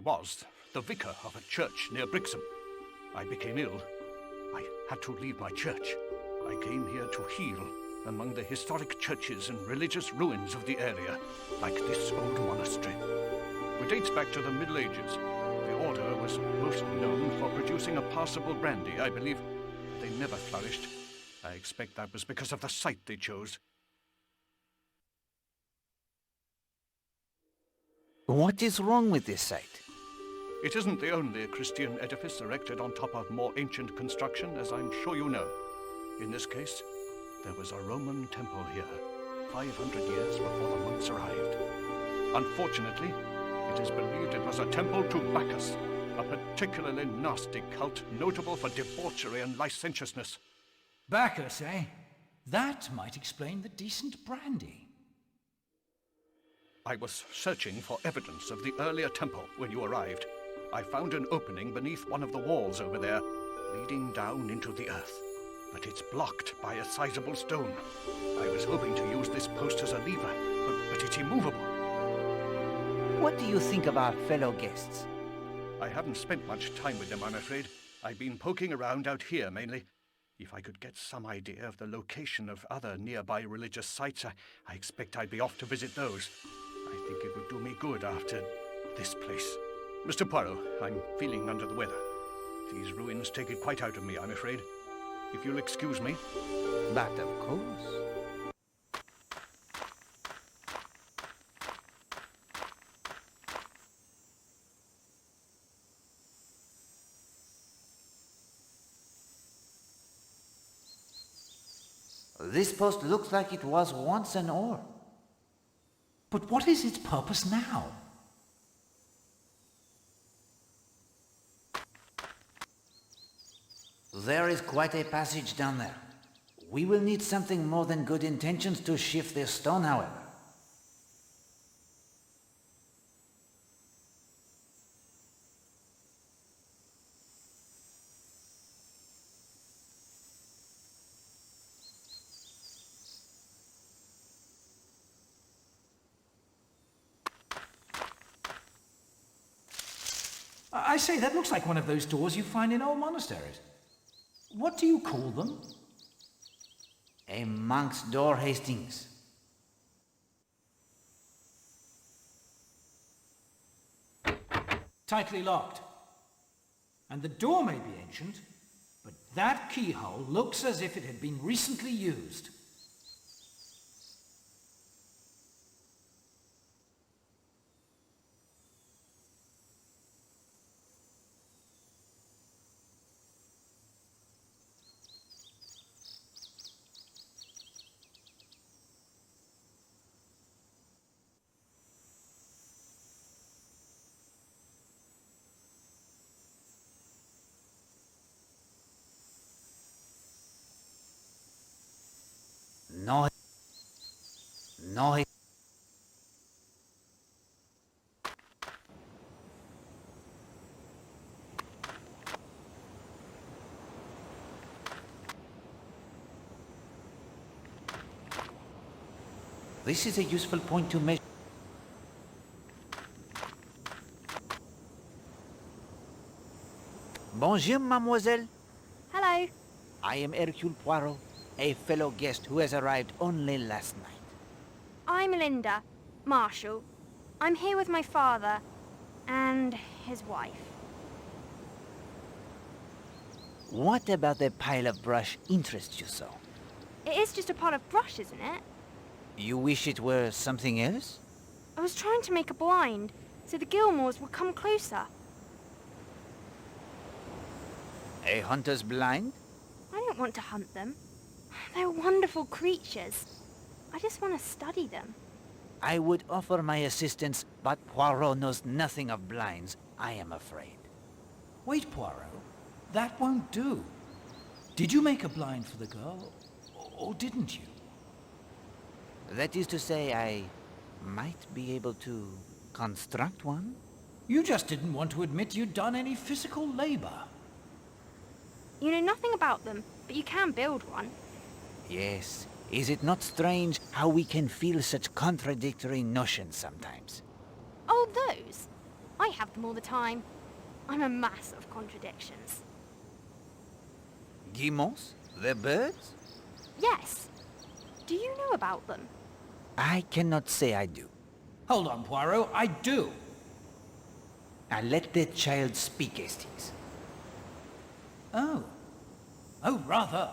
was the vicar of a church near Brixham. I became ill. I had to leave my church. I came here to heal among the historic churches and religious ruins of the area, like this old monastery. It dates back to the Middle Ages. The order was most known for producing a passable brandy, I believe. They never flourished. I expect that was because of the site they chose. What is wrong with this site? It isn't the only Christian edifice erected on top of more ancient construction, as I'm sure you know. In this case, there was a Roman temple here, 500 years before the monks arrived. Unfortunately, it is believed it was a temple to Bacchus, a particularly nasty cult notable for debauchery and licentiousness. Bacchus, eh? That might explain the decent brandy. I was searching for evidence of the earlier temple when you arrived. I found an opening beneath one of the walls over there, leading down into the earth. But it's blocked by a sizable stone. I was hoping to use this post as a lever, but it's immovable. What do you think of our fellow guests? I haven't spent much time with them, I'm afraid. I've been poking around out here mainly. If I could get some idea of the location of other nearby religious sites, I expect I'd be off to visit those. I think it would do me good after this place. Mr. Poirot, I'm feeling under the weather. These ruins take it quite out of me, I'm afraid. If you'll excuse me. But of course. This post looks like it was once an oar. But what is its purpose now? There is quite a passage down there. We will need something more than good intentions to shift this stone, however. I say, that looks like one of those doors you find in old monasteries. What do you call them? A monk's door, Hastings. Tightly locked. And the door may be ancient, but that keyhole looks as if it had been recently used. No. No. This is a useful point to measure. Bonjour, mademoiselle. Hello. I am Hercule Poirot, a fellow guest who has arrived only last night. I'm Linda, Marshall. I'm here with my father and his wife. What about the pile of brush interests you so? It is just a pot of brush, isn't it? You wish it were something else? I was trying to make a blind so the Gilmores would come closer. A hunter's blind? I don't want to hunt them. They're wonderful creatures. I just want to study them. I would offer my assistance, but Poirot knows nothing of blinds, I am afraid. Wait, Poirot. That won't do. Did you make a blind for the girl, or didn't you? That is to say, I might be able to construct one? You just didn't want to admit you'd done any physical labor. You know nothing about them, but you can build one. Yes. Is it not strange how we can feel such contradictory notions sometimes? Oh, those? I have them all the time. I'm a mass of contradictions. Guillemots? The birds? Yes. Do you know about them? I cannot say I do. Hold on, Poirot, I do. Now let the child speak, Hastings. Oh. Oh, rather.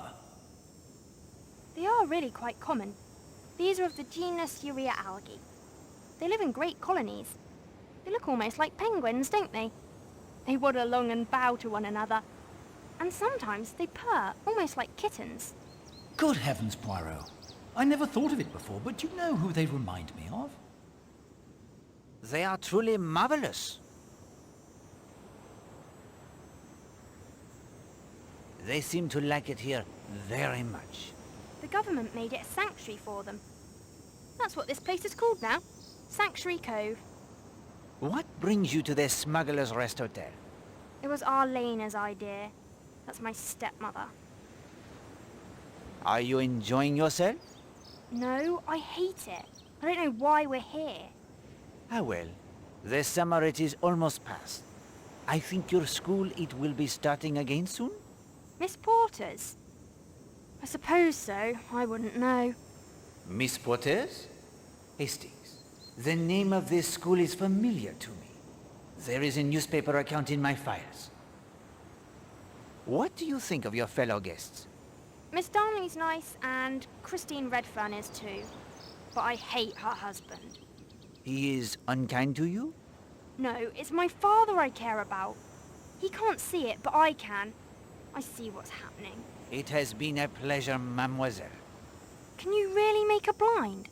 They are really quite common. These are of the genus Urea algae. They live in great colonies. They look almost like penguins, don't they? They waddle along and bow to one another. And sometimes they purr, almost like kittens. Good heavens, Poirot. I never thought of it before, but you know who they remind me of? They are truly marvelous. They seem to like it here very much. The government made it a sanctuary for them. That's what this place is called now. Sanctuary Cove. What brings you to this Smuggler's Rest Hotel? It was Arlena's idea. That's my stepmother. Are you enjoying yourself? No, I hate it. I don't know why we're here. Ah well, the summer it is almost past. I think your school it will be starting again soon? Miss Porter's? I suppose so. I wouldn't know. Miss Porter's? Hastings, the name of this school is familiar to me. There is a newspaper account in my files. What do you think of your fellow guests? Miss Darnley's nice, and Christine Redfern is too. But I hate her husband. He is unkind to you? No, it's my father I care about. He can't see it, but I can. I see what's happening. It has been a pleasure, mademoiselle. Can you really make a blind?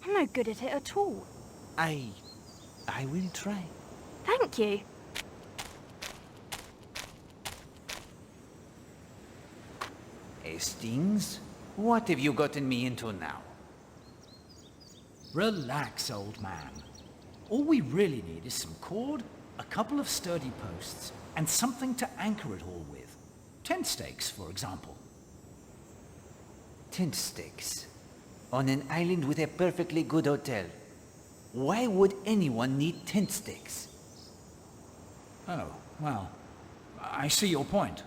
I'm no good at it at all. I will try. Thank you. Hastings, what have you gotten me into now? Relax, old man. All we really need is some cord, a couple of sturdy posts, and something to anchor it all with. Tent stakes, for example. Tent stakes? On an island with a perfectly good hotel. Why would anyone need tent stakes? Oh, well, I see your point.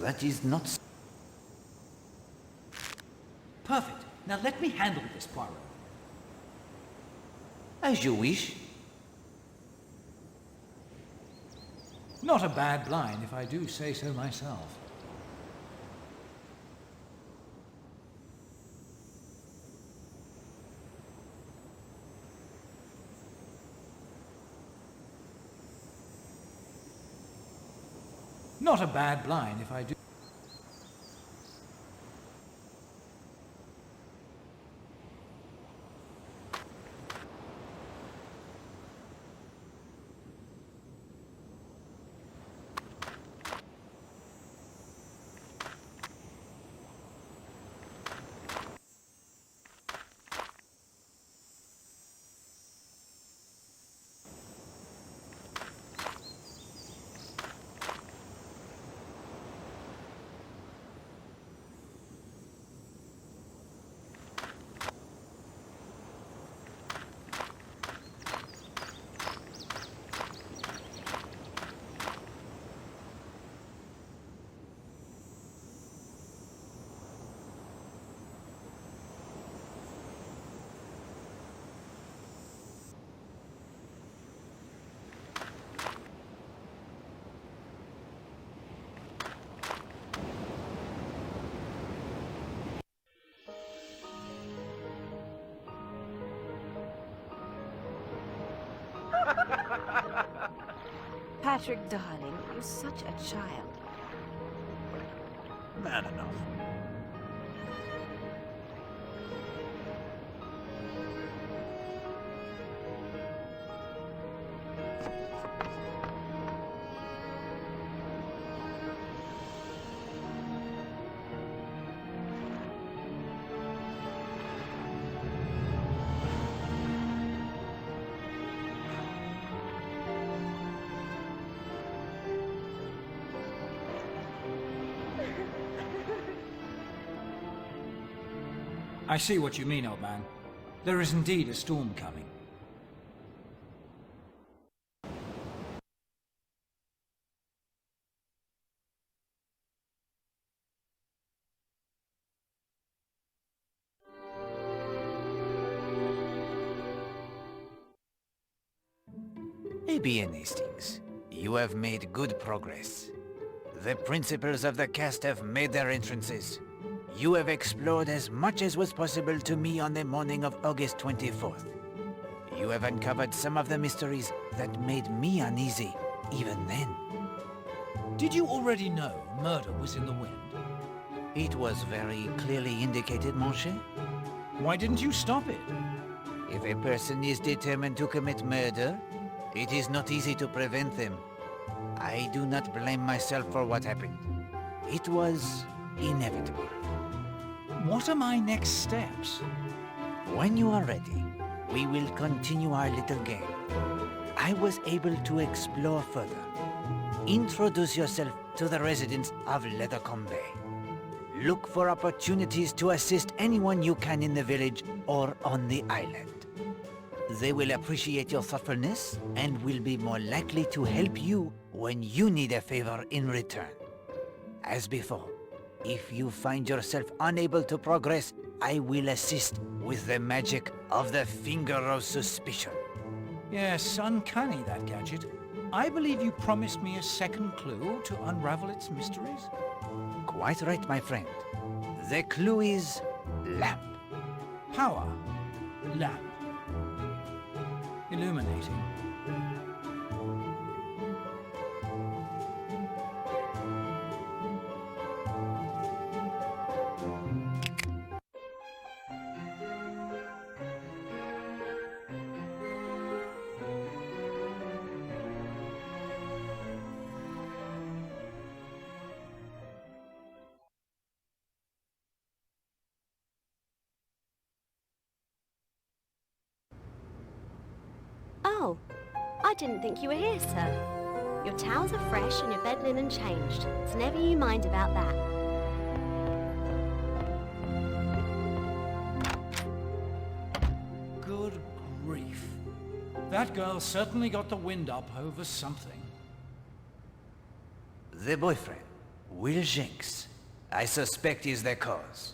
That is not... Perfect. Now let me handle this, Poirot. As you wish. Not a bad blind, if I do say so myself. Not a bad blind, if I do. Patrick, darling, you're such a child. Man enough. I see what you mean, old man. There is indeed a storm coming. Bien, Hastings. You have made good progress. The principals of the cast have made their entrances. You have explored as much as was possible to me on the morning of August 24th. You have uncovered some of the mysteries that made me uneasy, even then. Did you already know murder was in the wind? It was very clearly indicated, mon cher. Why didn't you stop it? If a person is determined to commit murder, it is not easy to prevent them. I do not blame myself for what happened. It was inevitable. What are my next steps? When you are ready, we will continue our little game. I was able to explore further. Introduce yourself to the residents of Lethercombe. Look for opportunities to assist anyone you can in the village or on the island. They will appreciate your thoughtfulness and will be more likely to help you when you need a favor in return. As before, if you find yourself unable to progress, I will assist with the magic of the Finger of Suspicion. Yes, uncanny, that gadget. I believe you promised me a second clue to unravel its mysteries. Quite right, my friend. The clue is lamp. Power. Lamp. Illuminating. Oh, I didn't think you were here, sir. Your towels are fresh and your bed linen changed, so never you mind about that. Good grief. That girl certainly got the wind up over something. The boyfriend, Will Jenks, I suspect is the cause.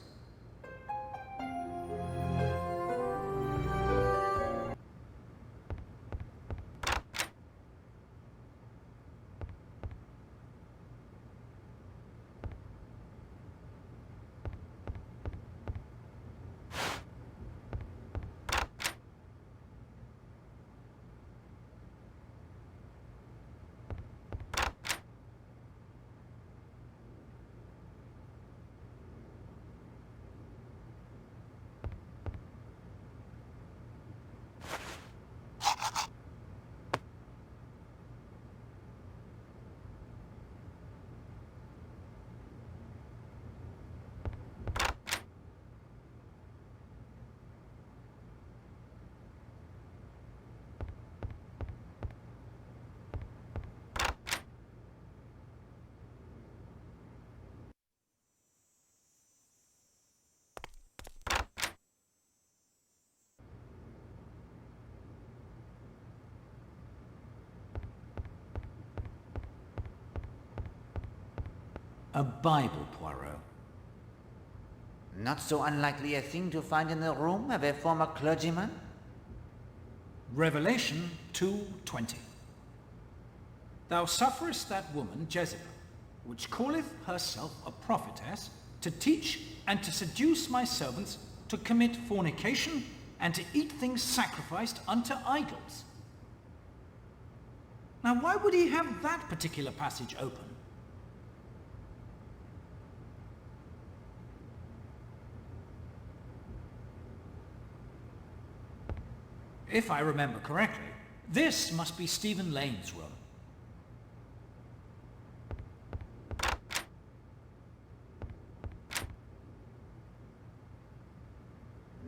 A Bible, Poirot. Not so unlikely a thing to find in the room of a former clergyman? Revelation 2:20. Thou sufferest that woman, Jezebel, which calleth herself a prophetess, to teach and to seduce my servants to commit fornication and to eat things sacrificed unto idols. Now, why would he have that particular passage open? If I remember correctly, this must be Stephen Lane's room.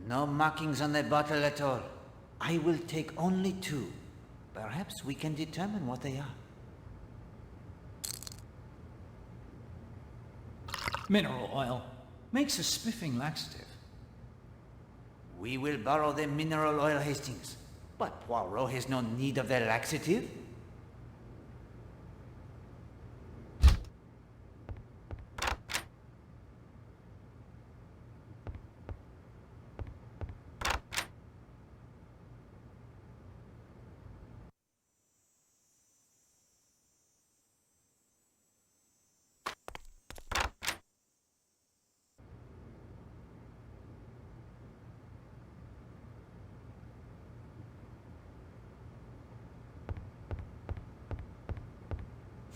No markings on the bottle at all. I will take only 2. Perhaps we can determine what they are. Mineral oil. Makes a spiffing laxative. We will borrow the mineral oil, Hastings. But Poirot has no need of the laxative.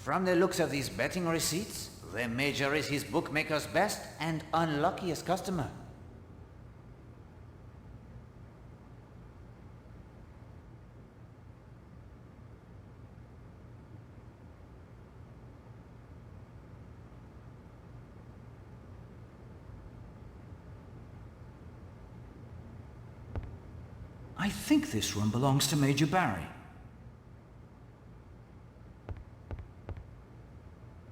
From the looks of these betting receipts, the Major is his bookmaker's best and unluckiest customer. I think this room belongs to Major Barry.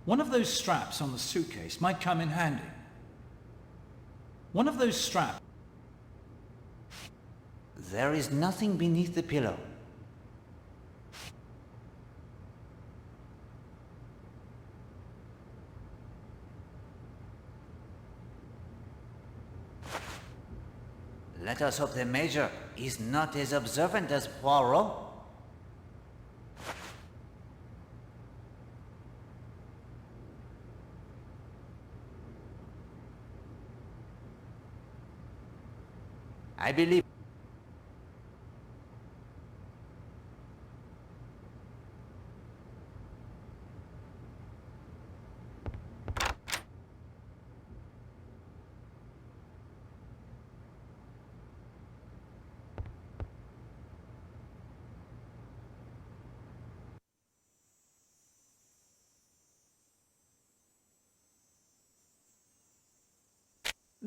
One of those straps on the suitcase might come in handy. One of those straps. There is nothing beneath the pillow. Let us hope the Major is not as observant as Poirot. I believe.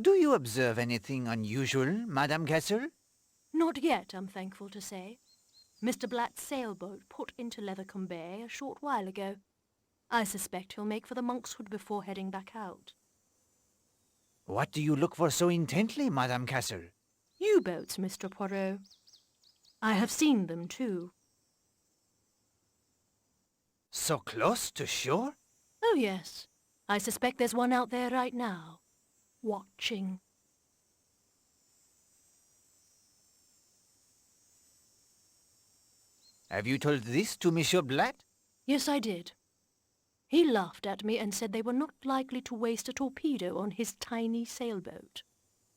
Do you observe anything unusual, Madame Castle? Not yet, I'm thankful to say. Mr. Blatt's sailboat put into Leathercombe Bay a short while ago. I suspect he'll make for the Monkshood before heading back out. What do you look for so intently, Madame Castle? U-boats, Mr. Poirot. I have seen them too. So close to shore? Oh yes. I suspect there's one out there right now. Watching. Have you told this to Monsieur Blatt? Yes, I did. He laughed at me and said they were not likely to waste a torpedo on his tiny sailboat.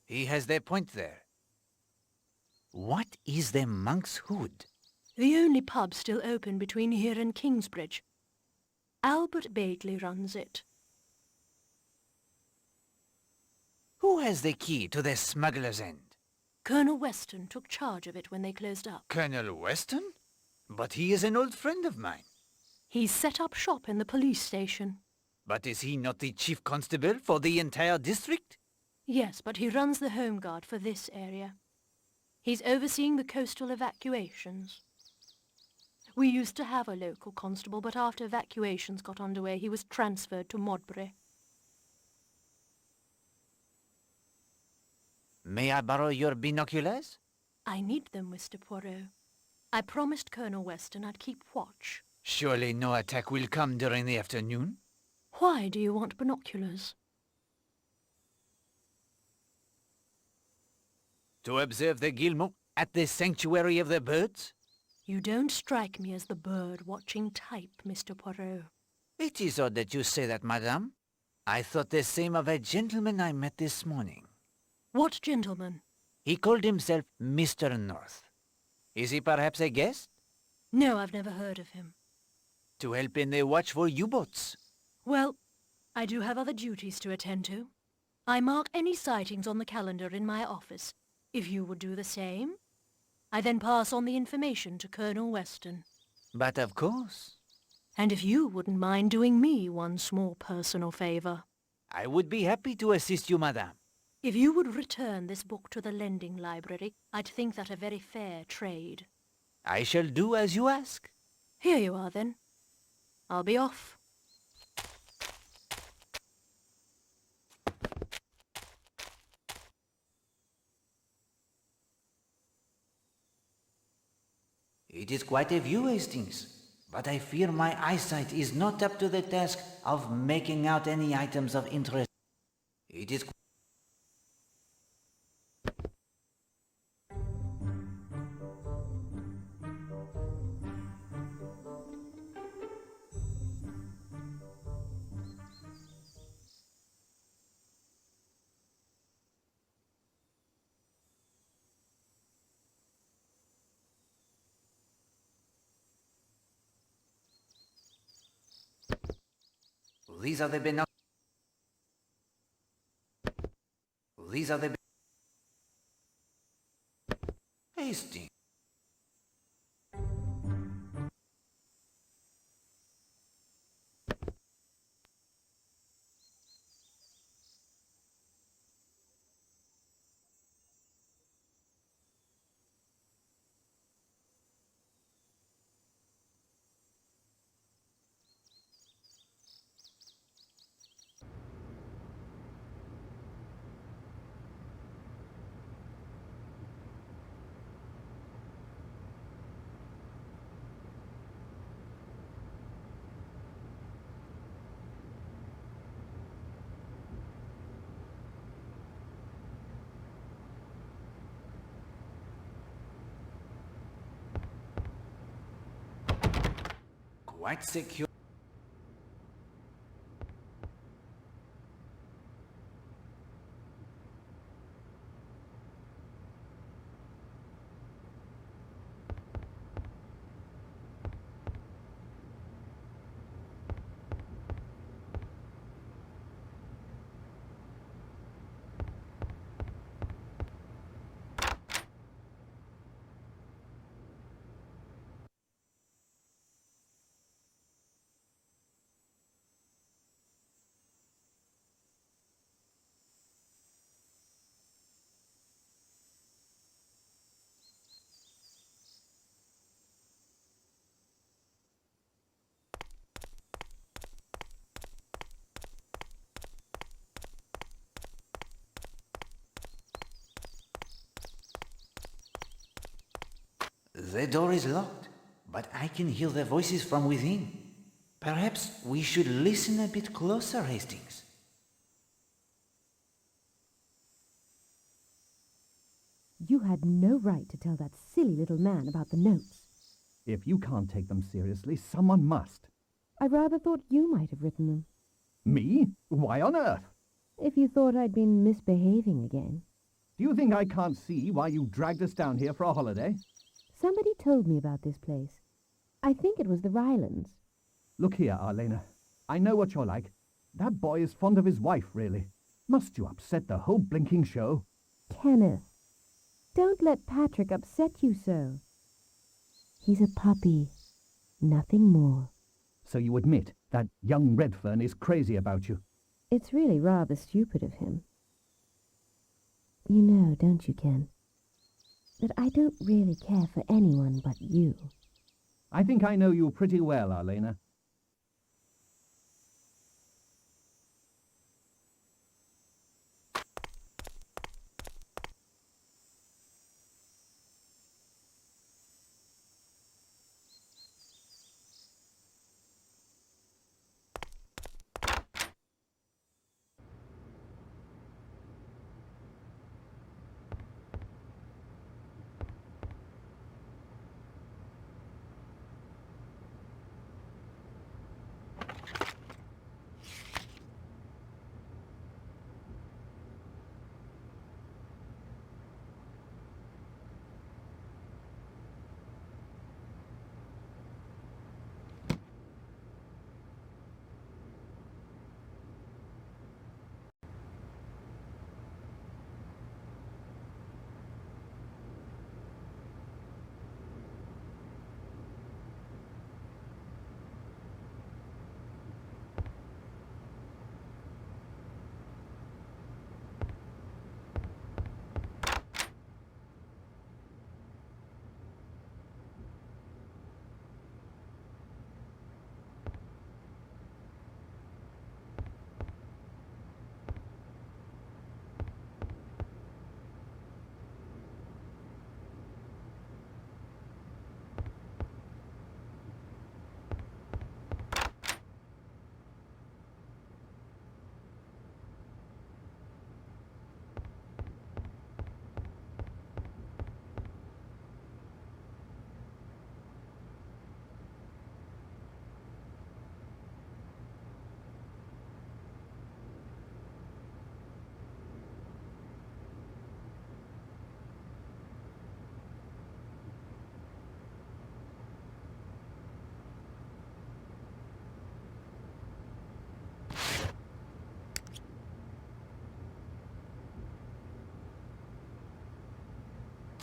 He has their point there. What is the Monk's Hood? The only pub still open between here and Kingsbridge. Albert Bately runs it. Who has the key to the smuggler's end? Colonel Weston took charge of it when they closed up. Colonel Weston? But he is an old friend of mine. He's set up shop in the police station. But is he not the chief constable for the entire district? Yes, but he runs the home guard for this area. He's overseeing the coastal evacuations. We used to have a local constable, but after evacuations got underway, he was transferred to Modbury. May I borrow your binoculars? I need them, Mr. Poirot. I promised Colonel Weston I'd keep watch. Surely no attack will come during the afternoon? Why do you want binoculars? To observe the guillemot at the Sanctuary of the Birds? You don't strike me as the bird-watching type, Mr. Poirot. It is odd that you say that, madame. I thought the same of a gentleman I met this morning. What gentleman? He called himself Mr. North. Is he perhaps a guest? No, I've never heard of him. To help in the watch for U-boats. Well, I do have other duties to attend to. I mark any sightings on the calendar in my office, if you would do the same. I then pass on the information to Colonel Weston. But of course. And if you wouldn't mind doing me one small personal favor. I would be happy to assist you, madame. If you would return this book to the lending library, I'd think that a very fair trade. I shall do as you ask. Here you are, then. I'll be off. It is quite a view, Hastings, but I fear my eyesight is not up to the task of making out any items of interest. It is... These are the binoculars. These are the... Hastings. Quite secure. The door is locked, but I can hear the voices from within. Perhaps we should listen a bit closer, Hastings. You had no right to tell that silly little man about the notes. If you can't take them seriously, someone must. I rather thought you might have written them. Me? Why on earth? If you thought I'd been misbehaving again. Do you think I can't see why you dragged us down here for a holiday? Somebody told me about this place. I think it was the Rylands. Look here, Arlena. I know what you're like. That boy is fond of his wife, really. Must you upset the whole blinking show? Kenneth, don't let Patrick upset you so. He's a puppy. Nothing more. So you admit that young Redfern is crazy about you? It's really rather stupid of him. You know, don't you, Ken, that I don't really care for anyone but you. I think I know you pretty well, Arlena.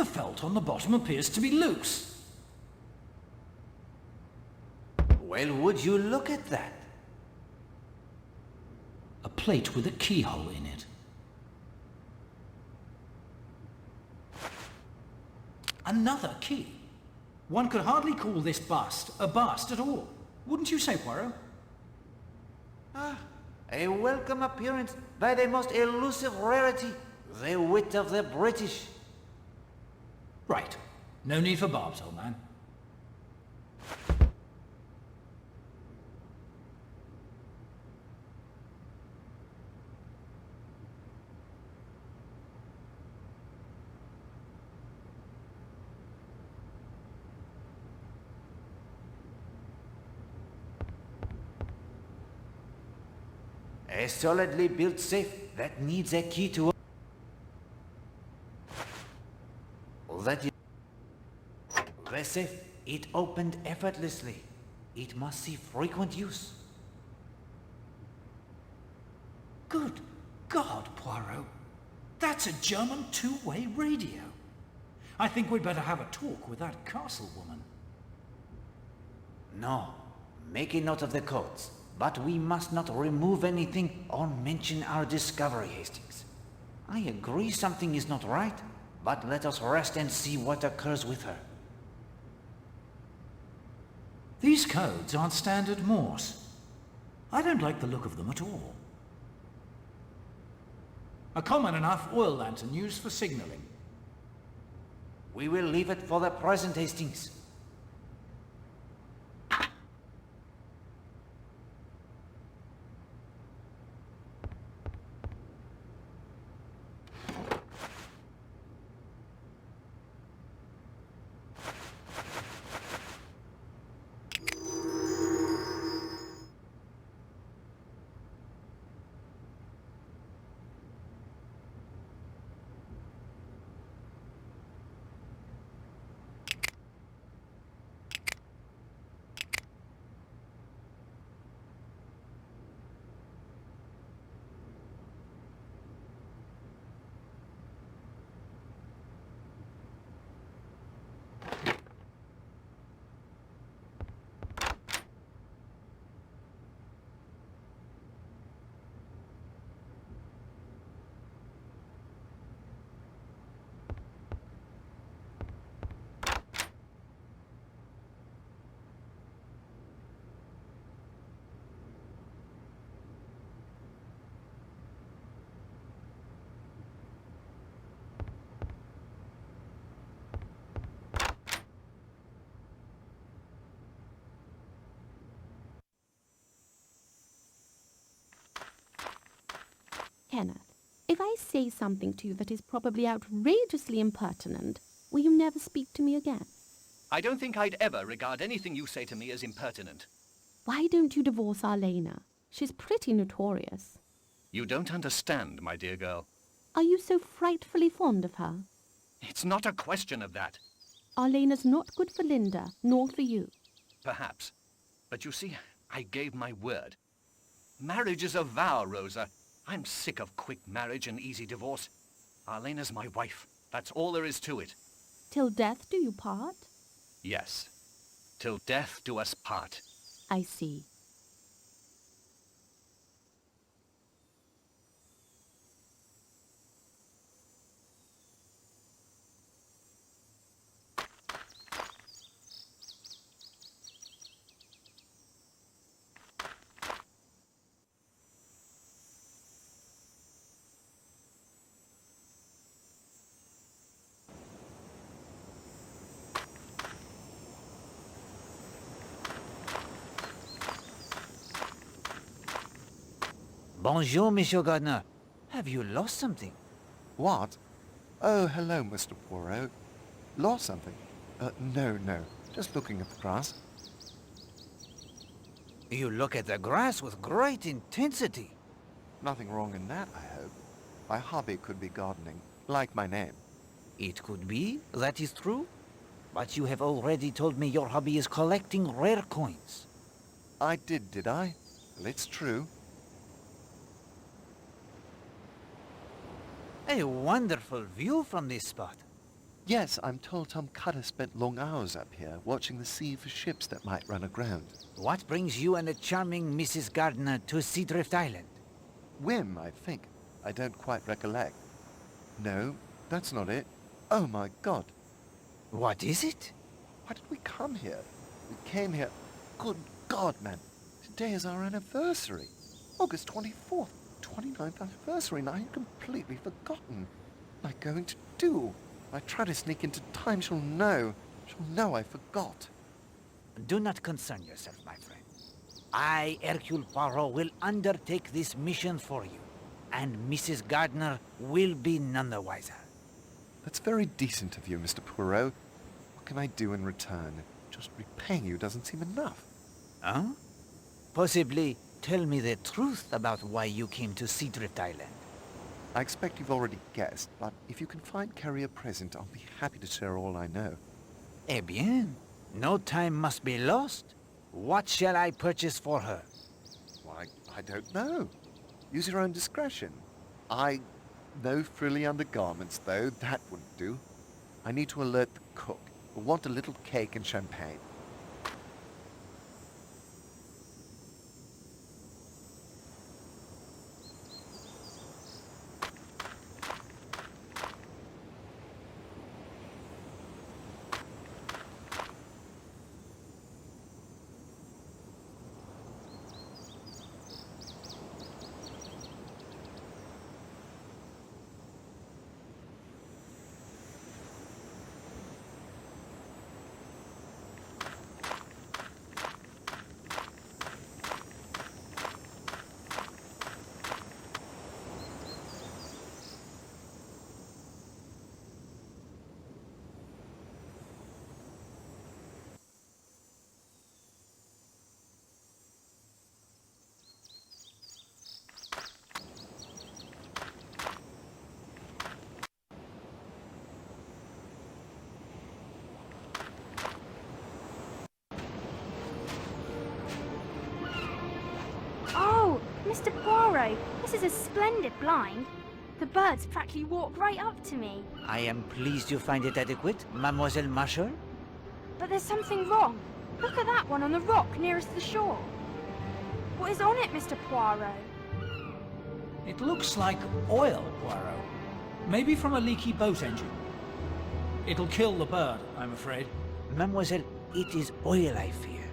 The felt on the bottom appears to be loose. Well, would you look at that? A plate with a keyhole in it. Another key. One could hardly call this bust a bust at all. Wouldn't you say, Poirot? Ah, a welcome appearance by the most elusive rarity, the wit of the British. Right. No need for barbs, old man. A solidly built safe that needs a key to that is the safe. It opened effortlessly. It must see frequent use. Good God, Poirot. That's a German two-way radio. I think we'd better have a talk with that castle woman. No. Make a note of the codes. But we must not remove anything or mention our discovery, Hastings. I agree something is not right, but let us rest and see what occurs with her. These codes aren't standard Morse. I don't like the look of them at all. A common enough oil lantern used for signaling. We will leave it for the present, Hastings. Kenneth, if I say something to you that is probably outrageously impertinent, will you never speak to me again? I don't think I'd ever regard anything you say to me as impertinent. Why don't you divorce Arlena? She's pretty notorious. You don't understand, my dear girl. Are you so frightfully fond of her? It's not a question of that. Arlena's not good for Linda, nor for you. Perhaps. But you see, I gave my word. Marriage is a vow, Rosa. I'm sick of quick marriage and easy divorce. Arlena's my wife. That's all there is to it. Till death do you part? Yes. Till death do us part. I see. Bonjour, Monsieur Gardner. Have you lost something? What? Oh, hello, Mr. Poirot. Lost something? No. Just looking at the grass. You look at the grass with great intensity. Nothing wrong in that, I hope. My hobby could be gardening, like my name. It could be, that is true. But you have already told me your hobby is collecting rare coins. I did I? Well, it's true. A wonderful view from this spot. Yes, I'm told Tom Cutter spent long hours up here watching the sea for ships that might run aground. What brings you and the charming Mrs. Gardner to Seadrift Island? Whim, I think. I don't quite recollect. No, that's not it. Oh my God. What is it? Why did we come here? We came here... Good God, man. Today is our anniversary. August 24th. 29th anniversary, and I had completely forgotten. What am I going to do? If I try to sneak into time, she'll know. She'll know I forgot. Do not concern yourself, my friend. I, Hercule Poirot, will undertake this mission for you, and Mrs. Gardner will be none the wiser. That's very decent of you, Mr. Poirot. What can I do in return? Just repaying you doesn't seem enough. Huh? Possibly tell me the truth about why you came to Seadrift Island. I expect you've already guessed, but if you can find Carrie a present, I'll be happy to share all I know. Eh bien, no time must be lost. What shall I purchase for her? Why, I don't know. Use your own discretion. No frilly undergarments, though. That wouldn't do. I need to alert the cook. We'll want a little cake and champagne. Oh, Mr. Poirot, this is a splendid blind. The birds practically walked right up to me. I am pleased you find it adequate, Mademoiselle Marshall. But there's something wrong. Look at that one on the rock nearest the shore. What is on it, Mr. Poirot? It looks like oil, Poirot. Maybe from a leaky boat engine. It'll kill the bird, I'm afraid. Mademoiselle, it is oil, I fear.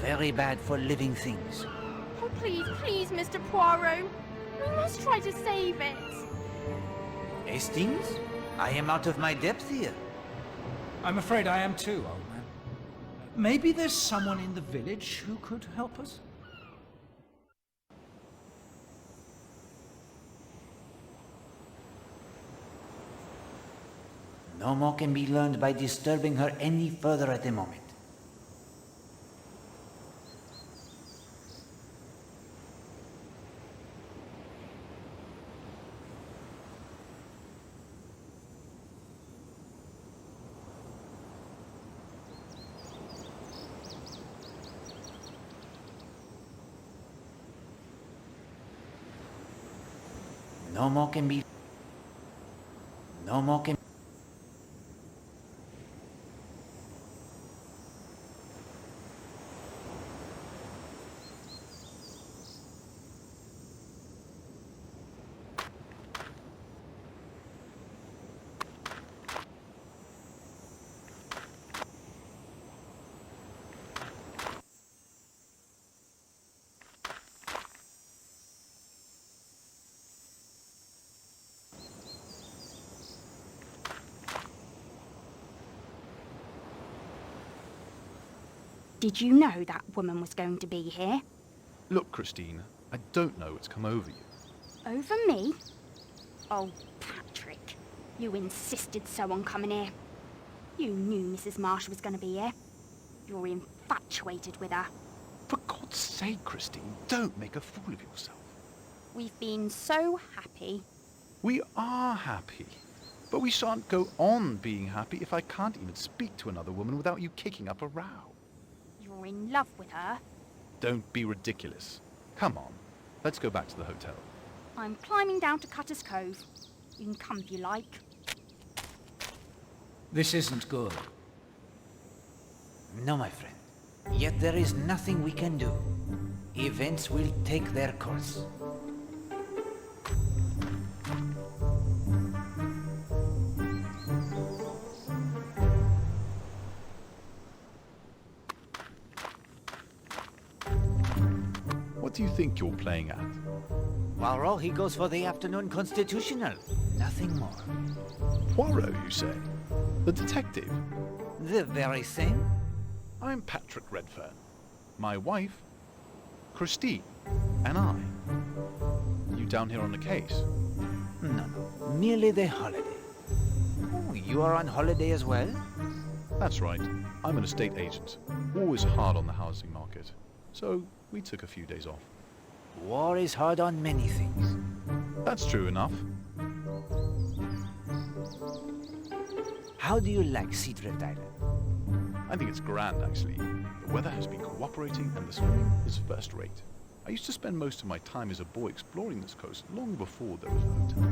Very bad for living things. Oh, please, please, Mr. Poirot. We must try to save it. Hastings? I am out of my depth here. I'm afraid I am too, old man. Maybe there's someone in the village who could help us? No more can be learned by disturbing her any further at the moment. No more can be... No more can... Did you know that woman was going to be here? Look, Christine, I don't know what's come over you. Over me? Oh, Patrick, you insisted so on coming here. You knew Mrs. Marsh was going to be here. You're infatuated with her. For God's sake, Christine, don't make a fool of yourself. We've been so happy. We are happy. But we shan't go on being happy if I can't even speak to another woman without you kicking up a row. You're in love with her. Don't be ridiculous. Come on, let's go back to the hotel. I'm climbing down to Cutter's Cove. You can come if you like. This isn't good. No, my friend. Yet there is nothing we can do. Events will take their course. What do you think you're playing at? Poirot, he goes for the afternoon constitutional. Nothing more. Poirot, you say? The detective? The very same? I'm Patrick Redfern. My wife, Christie, and I. You down here on the case? No, merely the holiday. Oh, you are on holiday as well? That's right. I'm an estate agent. Always hard on the housing market. So we took a few days off. War is hard on many things. That's true enough. How do you like Seadrift Island? I think it's grand, actually. The weather has been cooperating and the swimming is first rate. I used to spend most of my time as a boy exploring this coast long before there was a hotel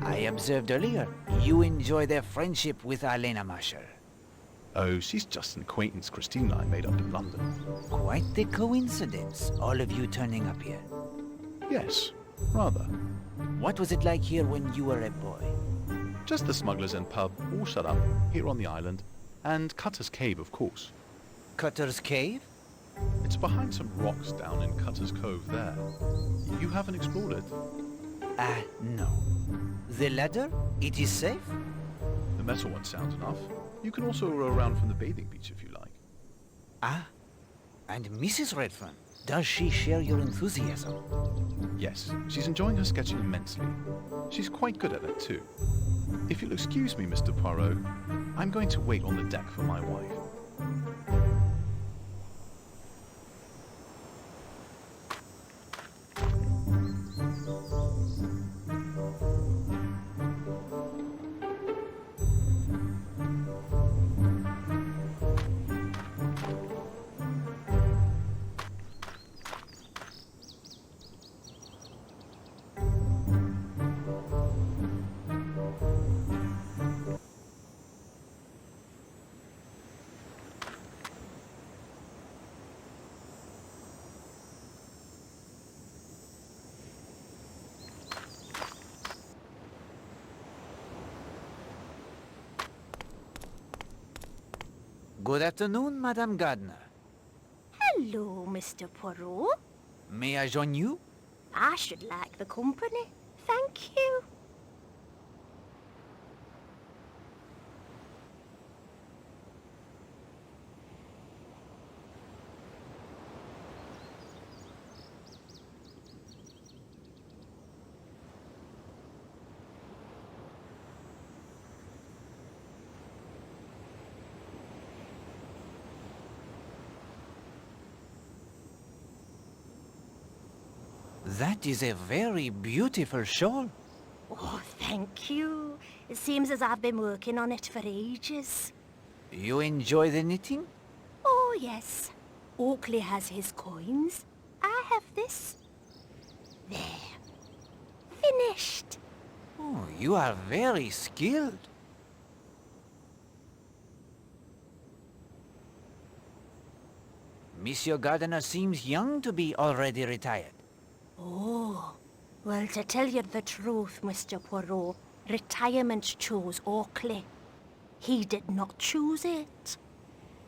here. I observed earlier, you enjoy their friendship with Alena Marshall. Oh, she's just an acquaintance Christine and I made up in London. Quite the coincidence, all of you turning up here. Yes, rather. What was it like here when you were a boy? Just the Smuggler's End pub, all shut up, here on the island. And Cutter's Cave, of course. Cutter's Cave? It's behind some rocks down in Cutter's Cove there. You haven't explored it? No. The ladder? It is safe? The metal one sounds enough. You can also row around from the bathing beach if you like. And Mrs. Redfern, does she share your enthusiasm? Yes, she's enjoying her sketching immensely. She's quite good at it too. If you'll excuse me, Mr. Poirot, I'm going to wait on the deck for my wife. Good afternoon, Madame Gardner. Hello, Mr. Poirot. May I join you? I should like the company. Thank you. That is a very beautiful shawl. Oh, thank you. It seems as I've been working on it for ages. You enjoy the knitting? Oh, yes. Oakley has his coins. I have this. There. Finished. Oh, you are very skilled. Monsieur Gardner seems young to be already retired. Oh, well, to tell you the truth, Mr. Poirot, retirement chose Oakley. He did not choose it.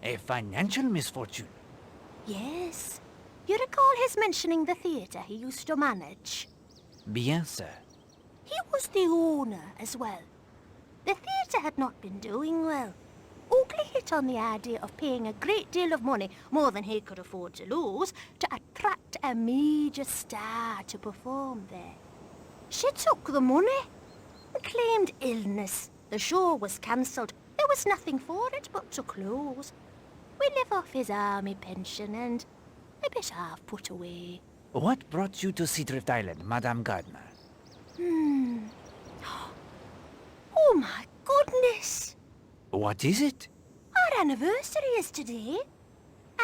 A financial misfortune. Yes. You recall his mentioning the theatre he used to manage? Bien, sir. He was the owner as well. The theatre had not been doing well. Oakley hit on the idea of paying a great deal of money, more than he could afford to lose, to attract a major star to perform there. She took the money and claimed illness. The show was cancelled. There was nothing for it but to close. We live off his army pension and a bit I've put away. What brought you to Seadrift Island, Madame Gardner? Oh my goodness! What is it? Our anniversary is today.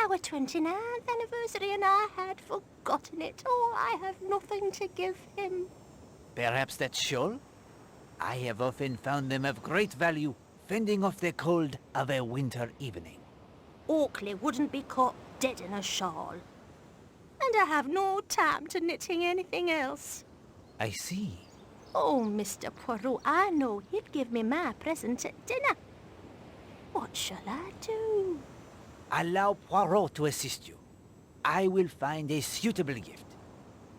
our 29th anniversary and I had forgotten it. Oh, I have nothing to give him. Perhaps that shawl? I have often found them of great value, fending off the cold of a winter evening. Oakley wouldn't be caught dead in a shawl. And I have no time to knitting anything else. I see. Oh, Mr. Poirot, I know he'd give me my present at dinner. What shall I do? Allow Poirot to assist you. I will find a suitable gift.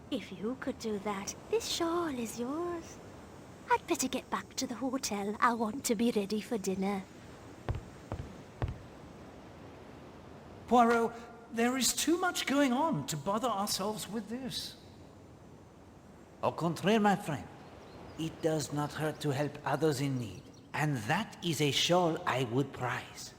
If you could do that, this shawl is yours. I'd better get back to the hotel. I want to be ready for dinner. Poirot, there is too much going on to bother ourselves with this. Au contraire, my friend. It does not hurt to help others in need. And that is a shawl I would prize.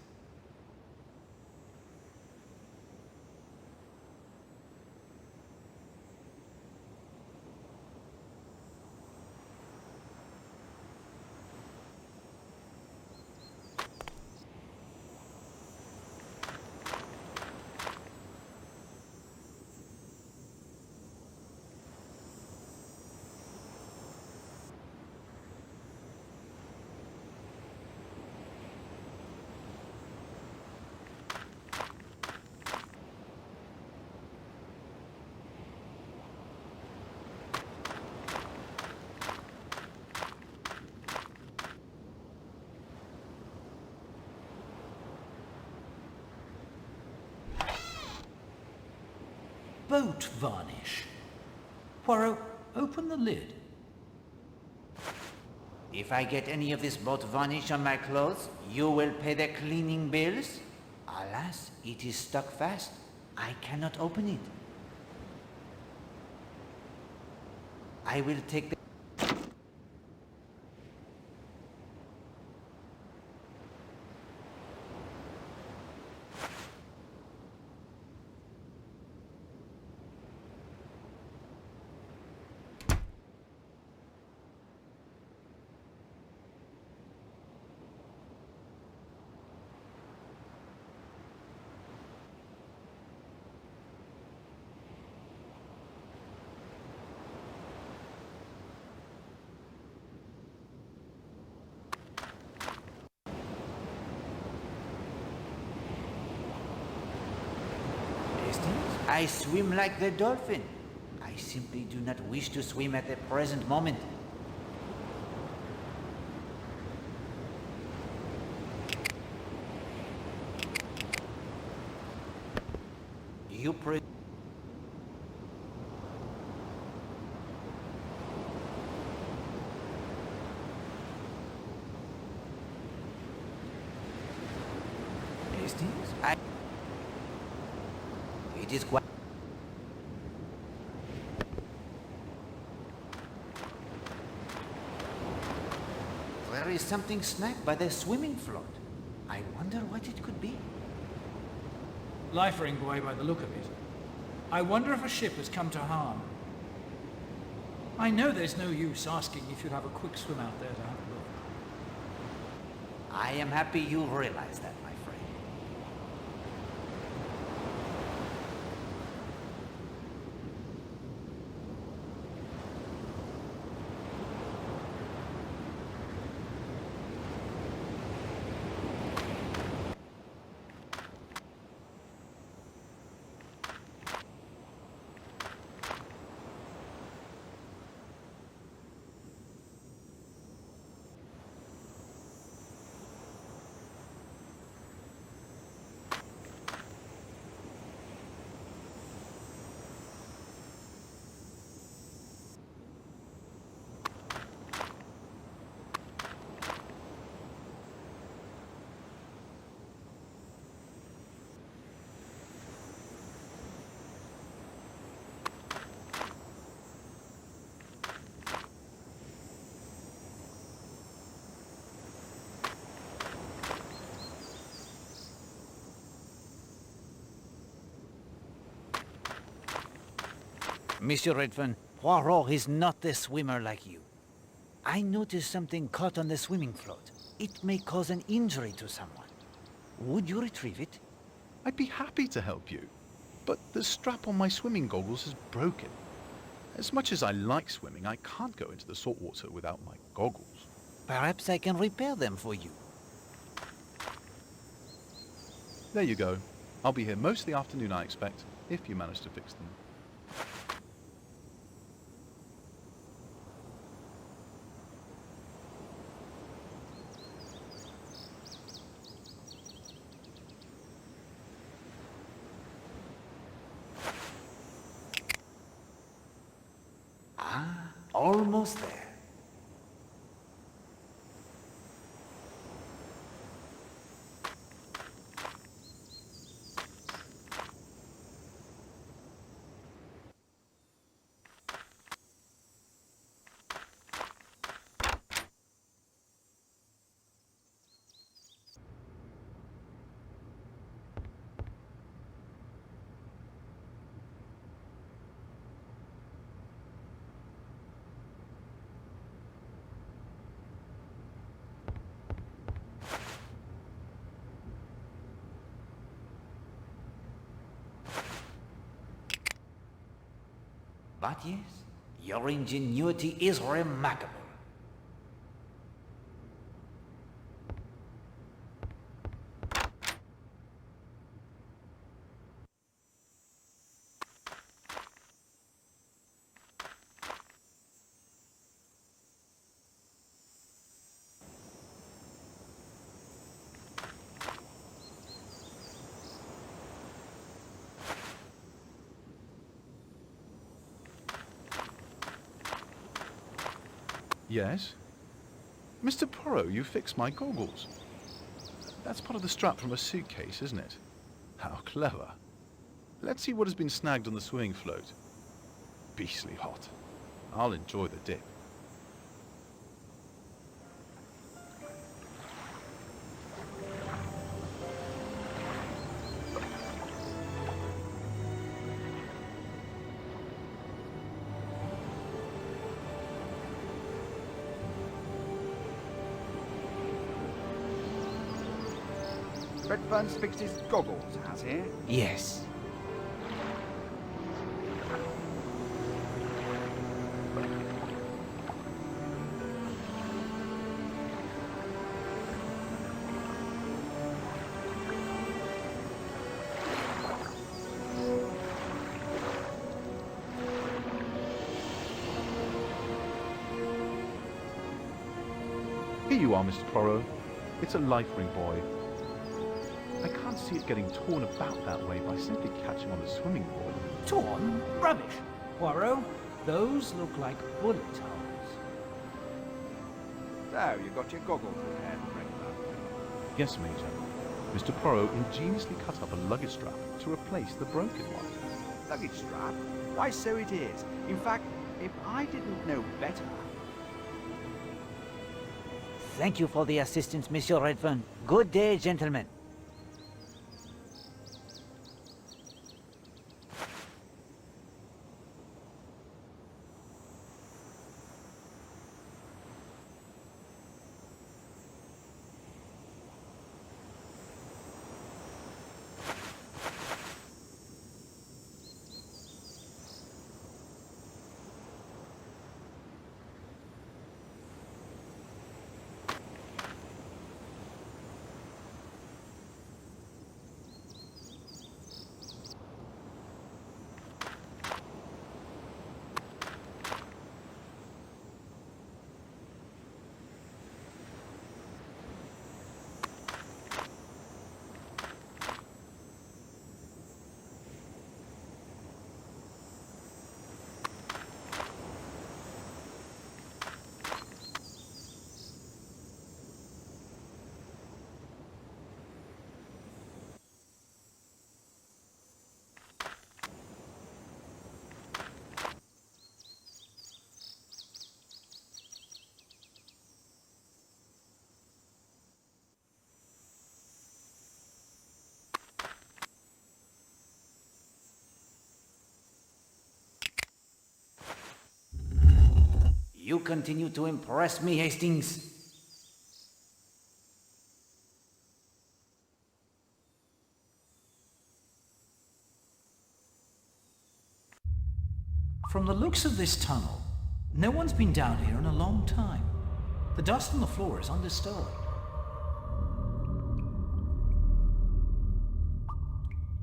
Boat varnish. Poirot, open the lid. If I get any of this boat varnish on my clothes, you will pay the cleaning bills? Alas, it is stuck fast. I cannot open it. I will take the... I swim like the dolphin. I simply do not wish to swim at the present moment. You It is quite... There is something snagged by the swimming float. I wonder what it could be. Life-ring buoy by the look of it. I wonder if a ship has come to harm. I know there's no use asking if you'd have a quick swim out there to have a look. I am happy you realize that, my friend. Monsieur Redfern, Poirot is not a swimmer like you. I noticed something caught on the swimming float. It may cause an injury to someone. Would you retrieve it? I'd be happy to help you. But the strap on my swimming goggles is broken. As much as I like swimming, I can't go into the salt water without my goggles. Perhaps I can repair them for you. There you go. I'll be here most of the afternoon, I expect, if you manage to fix them. Ah, almost there. But yes, your ingenuity is remarkable. Yes? Mr. Poirot, you fixed my goggles. That's part of the strap from a suitcase, isn't it? How clever. Let's see what has been snagged on the swimming float. Beastly hot. I'll enjoy the dip. Redfern's fixed his goggles, has he? Yes. Here you are, Mr. Poirot. It's a life ring, boy. I can't see it getting torn about that way by simply catching on the swimming board. Torn? Rubbish. Poirot, those look like bullet holes. So, you got your goggles repaired, Redfern? Yes, Major. Mr. Poirot ingeniously cut up a luggage strap to replace the broken one. Luggage strap? Why, so it is. In fact, if I didn't know better... Thank you for the assistance, Monsieur Redfern. Good day, gentlemen. You continue to impress me, Hastings. From the looks of this tunnel, no one's been down here in a long time. The dust on the floor is undisturbed.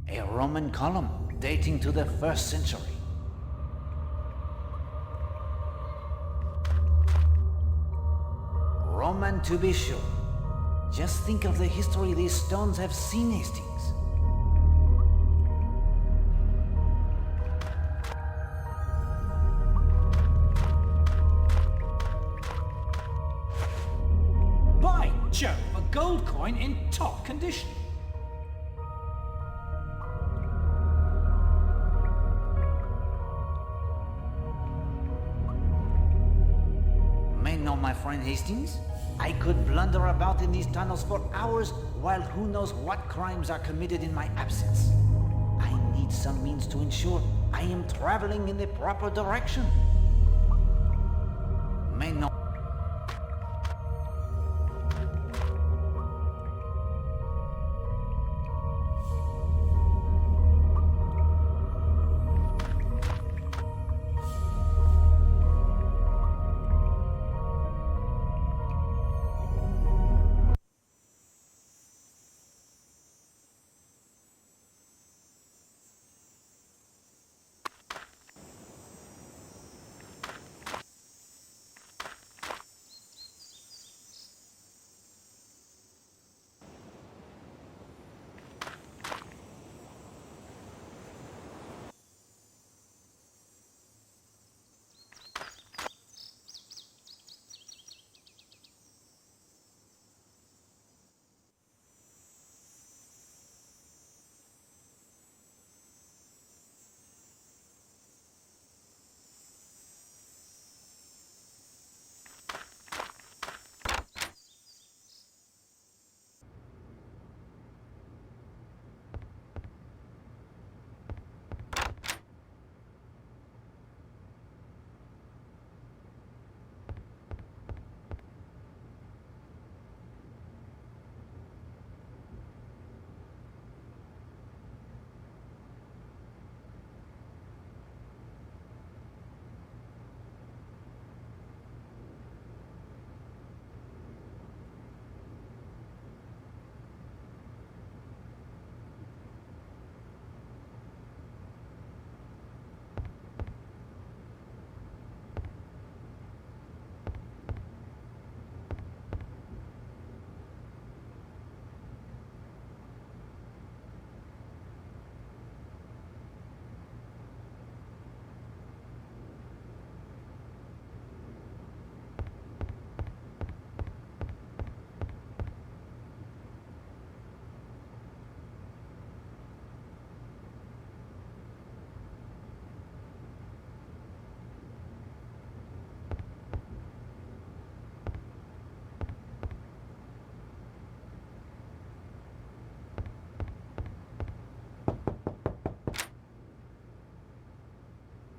A Roman column dating to the 1st century. Roman to be sure. Just think of the history these stones have seen, Hastings. By Jove, a gold coin in top condition. May know my friend Hastings? I could blunder about in these tunnels for hours while who knows what crimes are committed in my absence. I need some means to ensure I am traveling in the proper direction. May know.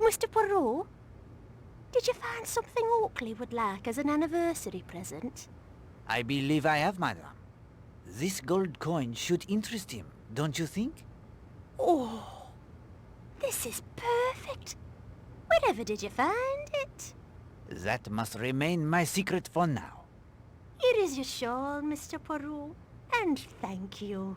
Mr. Poirot, did you find something Oakley would like as an anniversary present? I believe I have, madame. This gold coin should interest him, don't you think? Oh, this is perfect. Wherever did you find it? That must remain my secret for now. Here is your shawl, Mr. Poirot, and thank you.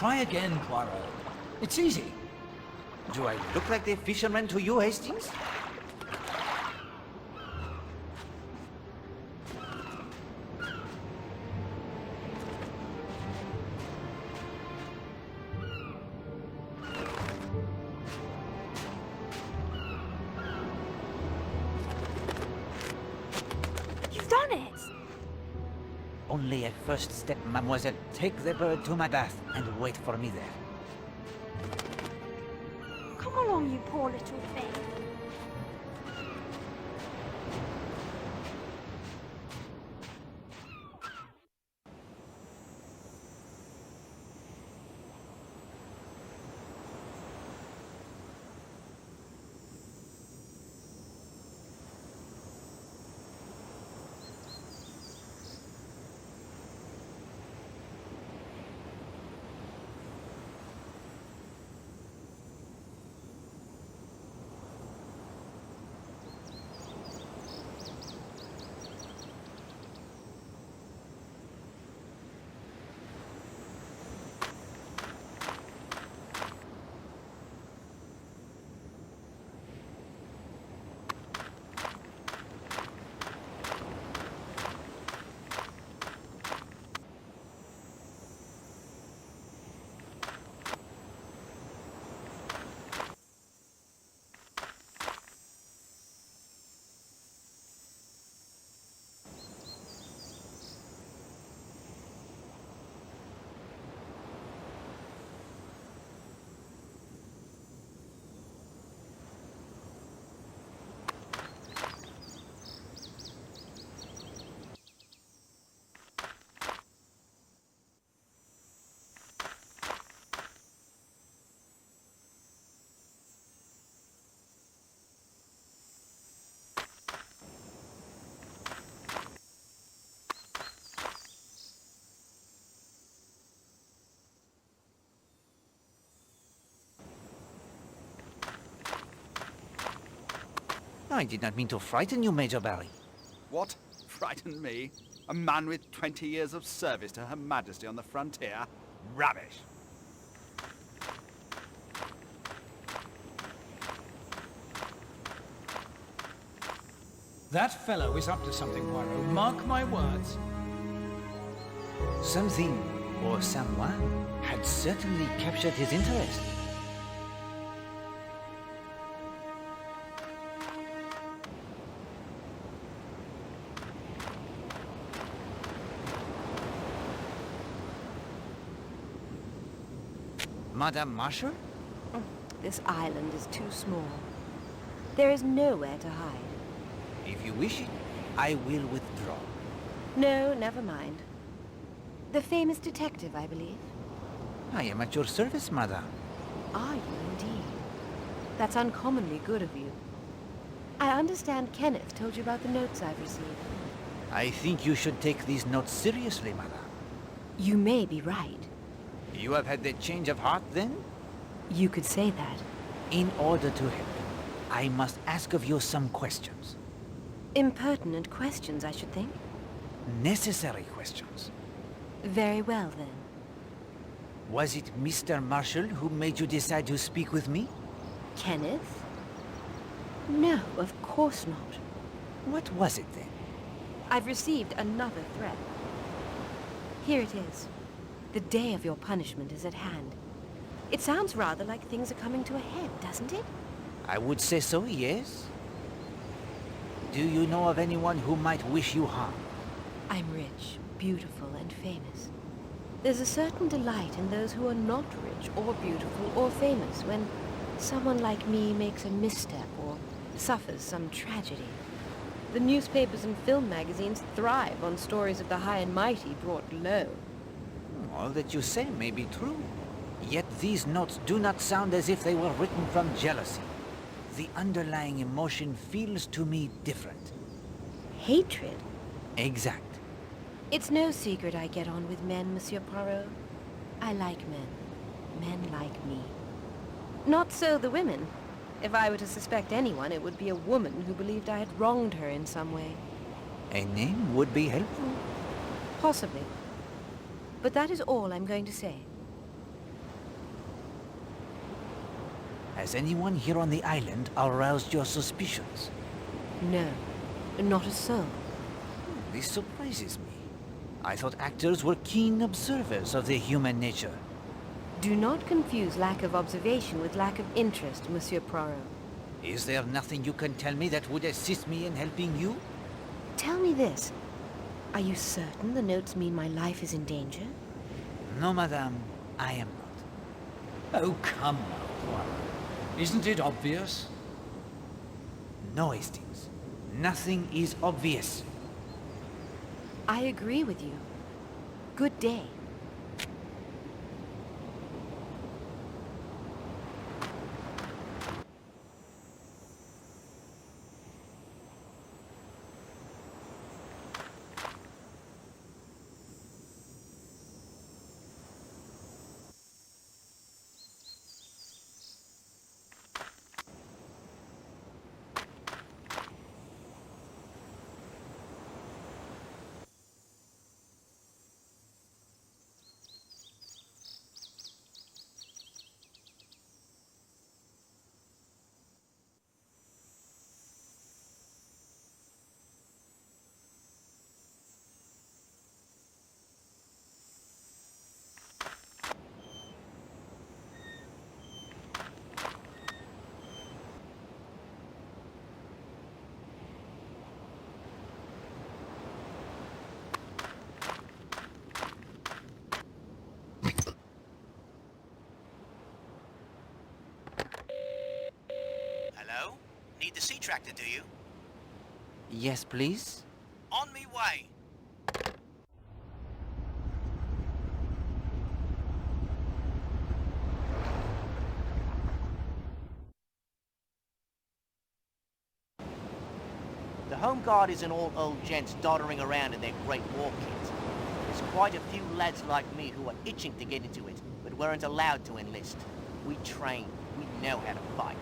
Try again, Poirot. It's easy. Do I look like the fisherman to you, Hastings? You've done it! Only a first step, mademoiselle. Take the bird to my bath and wait for me there. Come along, you poor little thing. I did not mean to frighten you, Major Barry. What? Frighten me? A man with 20 years of service to Her Majesty on the frontier? Rubbish! That fellow is up to something, Poirot. Mark my words. Something, or someone, had certainly captured his interest. Madame Marshall? This island is too small. There is nowhere to hide. If you wish it, I will withdraw. No, never mind. The famous detective, I believe. I am at your service, madame. Are you indeed? That's uncommonly good of you. I understand Kenneth told you about the notes I've received. I think you should take these notes seriously, madame. You may be right. You have had the change of heart, then? You could say that. In order to help, I must ask of you some questions. Impertinent questions, I should think. Necessary questions. Very well, then. Was it Mr. Marshall who made you decide to speak with me? Kenneth? No, of course not. What was it, then? I've received another threat. Here it is. The day of your punishment is at hand. It sounds rather like things are coming to a head, doesn't it? I would say so, yes. Do you know of anyone who might wish you harm? I'm rich, beautiful, and famous. There's a certain delight in those who are not rich or beautiful or famous when someone like me makes a misstep or suffers some tragedy. The newspapers and film magazines thrive on stories of the high and mighty brought low. All that you say may be true. Yet these notes do not sound as if they were written from jealousy. The underlying emotion feels to me different. Hatred? Exact. It's no secret I get on with men, Monsieur Poirot. I like men. Men like me. Not so the women. If I were to suspect anyone, it would be a woman who believed I had wronged her in some way. A name would be helpful. Possibly. But that is all I'm going to say. Has anyone here on the island aroused your suspicions? No, not a soul. This surprises me. I thought actors were keen observers of the human nature. Do not confuse lack of observation with lack of interest, Monsieur Poirot. Is there nothing you can tell me that would assist me in helping you? Tell me this. Are you certain the notes mean my life is in danger? No, madame, I am not. Oh, come now, Poirot. Isn't it obvious? No, Hastings. Nothing is obvious. I agree with you. Good day. Hello? Need the sea tractor, do you? Yes, please? On me way. The Home Guard isn't all old gents doddering around in their great war kit. There's quite a few lads like me who are itching to get into it, but weren't allowed to enlist. We train. We know how to fight.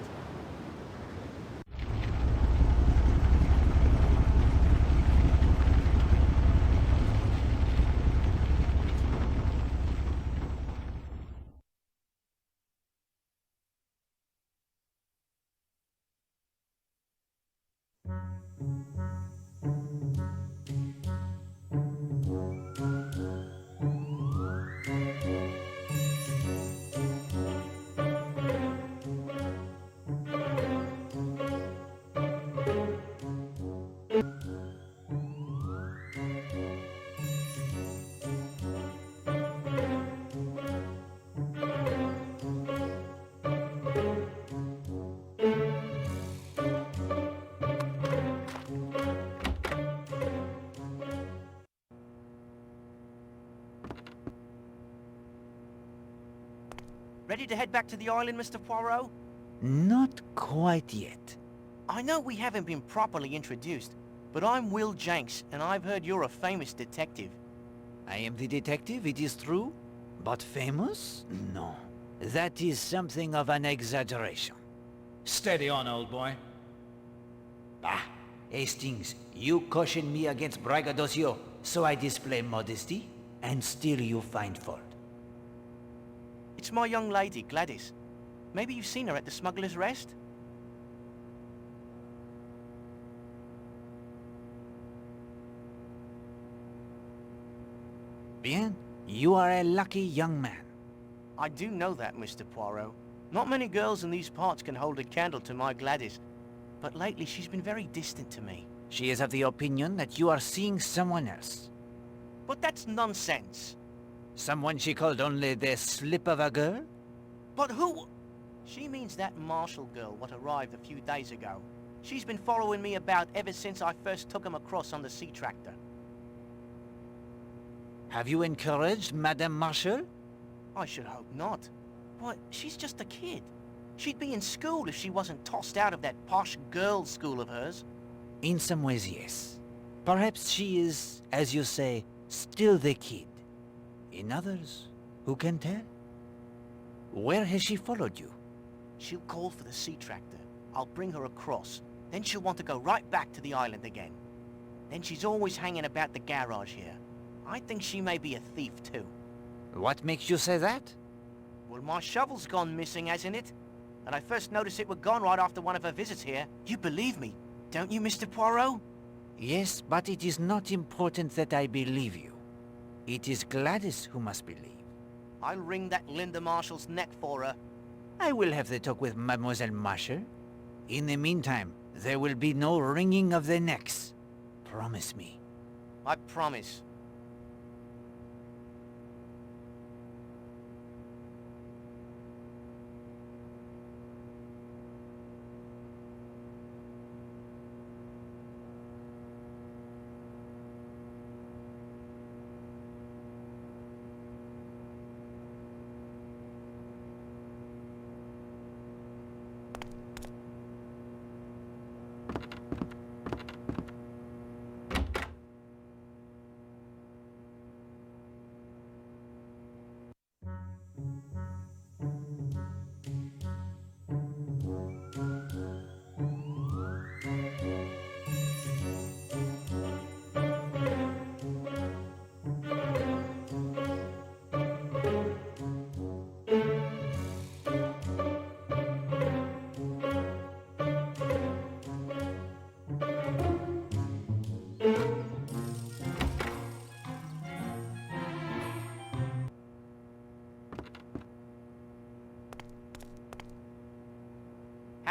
Ready to head back to the island, Mr. Poirot? Not quite yet. I know we haven't been properly introduced, but I'm Will Jenks, and I've heard you're a famous detective. I am the detective, it is true. But famous? No. That is something of an exaggeration. Steady on, old boy. Bah! Hastings, you caution me against braggadocio, so I display modesty, and still you find fault. It's my young lady, Gladys. Maybe you've seen her at the Smuggler's Rest? Bien, you are a lucky young man. I do know that, Mr. Poirot. Not many girls in these parts can hold a candle to my Gladys, but lately she's been very distant to me. She is of the opinion that you are seeing someone else. But that's nonsense. Someone she called only the slip of a girl? But who? She means that Marshall girl what arrived a few days ago. She's been following me about ever since I first took him across on the sea tractor. Have you encouraged Madame Marshall? I should hope not. But she's just a kid. She'd be in school if she wasn't tossed out of that posh girls' school of hers. In some ways, yes. Perhaps she is, as you say, still the kid. In others, who can tell? Where has she followed you? She'll call for the sea tractor. I'll bring her across. Then she'll want to go right back to the island again. Then she's always hanging about the garage here. I think she may be a thief too. What makes you say that? Well, my shovel's gone missing, hasn't it? And I first noticed it were gone right after one of her visits here. You believe me, don't you, Mr. Poirot? Yes, but it is not important that I believe you. It is Gladys who must believe. I'll wring that Linda Marshall's neck for her. I will have the talk with Mademoiselle Marshall. In the meantime, there will be no wringing of the necks. Promise me. I promise.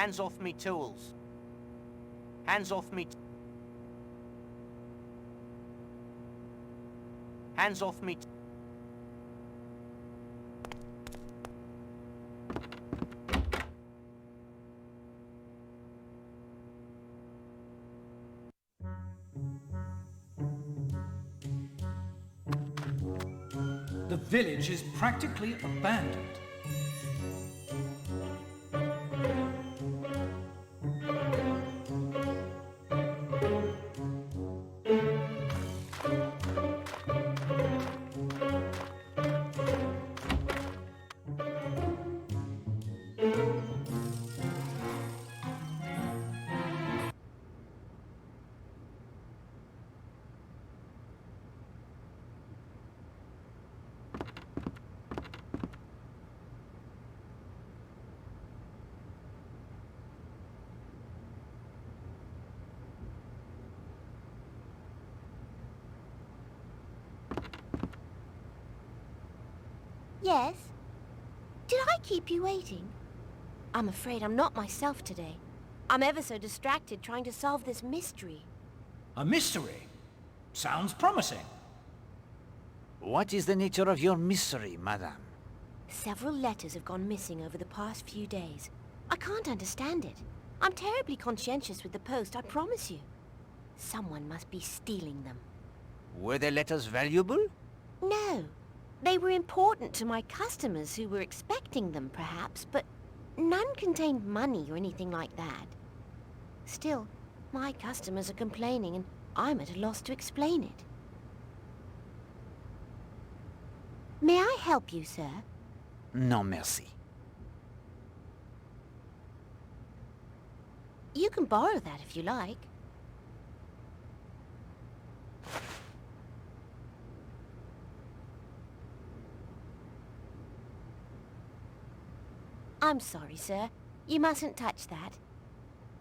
Hands off me tools. Hands off me... Hands off me... The village is practically abandoned. Yes? Did I keep you waiting? I'm afraid I'm not myself today. I'm ever so distracted trying to solve this mystery. A mystery? Sounds promising. What is the nature of your mystery, madame? Several letters have gone missing over the past few days. I can't understand it. I'm terribly conscientious with the post, I promise you. Someone must be stealing them. Were the letters valuable? No. They were important to my customers who were expecting them, perhaps, but none contained money or anything like that. Still, my customers are complaining, and I'm at a loss to explain it. May I help you, sir? No, merci. You can borrow that if you like. I'm sorry, sir. You mustn't touch that.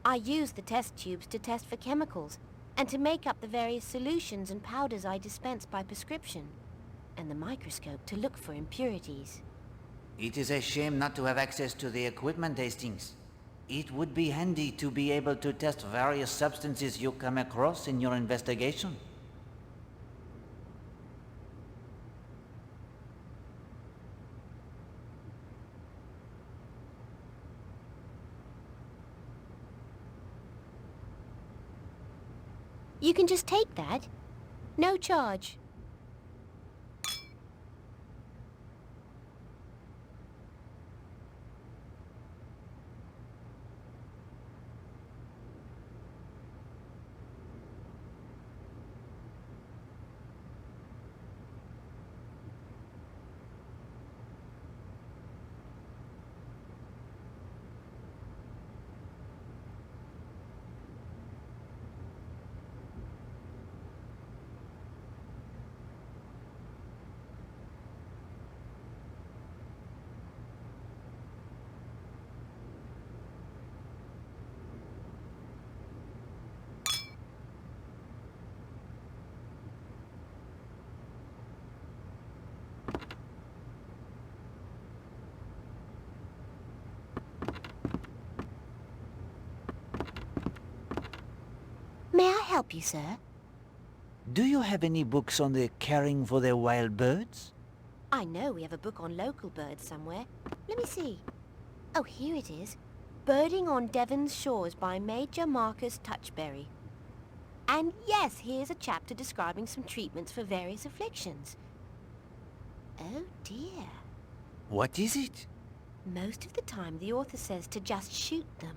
I use the test tubes to test for chemicals, and to make up the various solutions and powders I dispense by prescription, and the microscope to look for impurities. It is a shame not to have access to the equipment, Hastings. It would be handy to be able to test various substances you come across in your investigation. You can just take that. No charge. help you, sir? Do you have any books on the caring for the wild birds? I know we have a book on local birds somewhere. Let me see. Oh, here it is. Birding on Devon's Shores by Major Marcus Touchberry. And yes, here's a chapter describing some treatments for various afflictions. Oh dear. What is it? Most of the time the author says to just shoot them.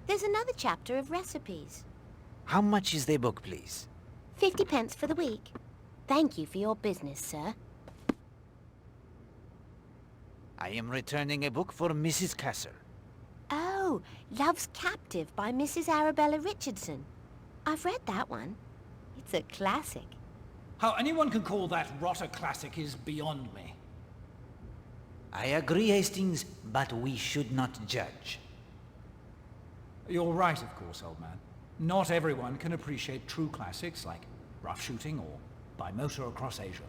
There's another chapter of recipes. How much is the book, please? 50 pence for the week. Thank you for your business, sir. I am returning a book for Mrs. Castle. Oh, Love's Captive by Mrs. Arabella Richardson. I've read that one. It's a classic. How anyone can call that rot a classic is beyond me. I agree, Hastings, but we should not judge. You're right, of course, old man. Not everyone can appreciate true classics like Rough Shooting or By Motor Across Asia.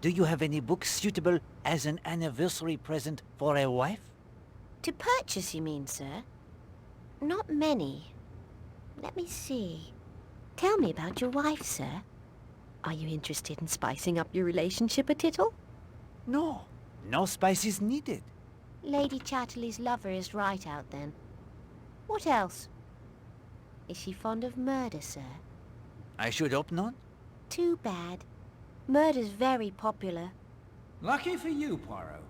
Do you have any books suitable as an anniversary present for a wife? To purchase, you mean, sir? Not many. Let me see. Tell me about your wife, sir. Are you interested in spicing up your relationship a tittle? No. No spice is needed. Lady Chatterley's lover is right out, then. What else? Is she fond of murder, sir? I should hope not. Too bad. Murder's very popular. Lucky for you, Poirot.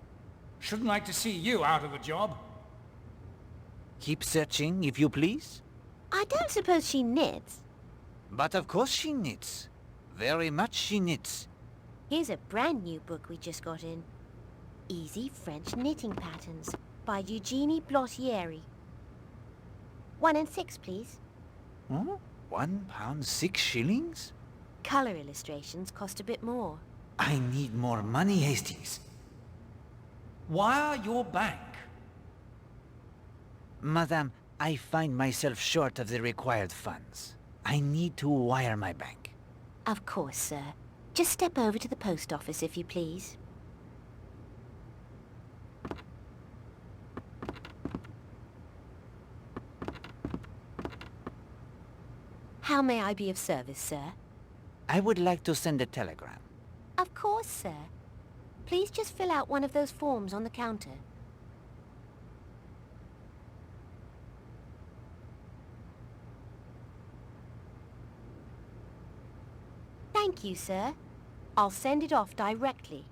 Shouldn't like to see you out of a job. Keep searching, if you please. I don't suppose she knits. But of course she knits. Very much she knits. Here's a brand new book we just got in. Easy French Knitting Patterns by Eugenie Blottieri. 1 and 6, please. Huh? £1.06? Colour illustrations cost a bit more. I need more money, Hastings. Wire your bank. Madame, I find myself short of the required funds. I need to wire my bank. Of course, sir. Just step over to the post office, if you please. How may I be of service, sir? I would like to send a telegram. Of course, sir. Please just fill out one of those forms on the counter. Thank you, sir. I'll send it off directly.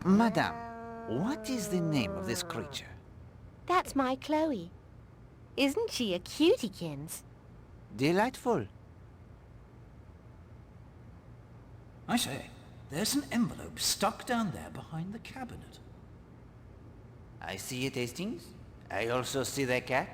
Madame, what is the name of this creature? That's my Chloe. Isn't she a cutiekins? Delightful. I say, there's an envelope stuck down there behind the cabinet. I see it, Hastings. I also see the cat.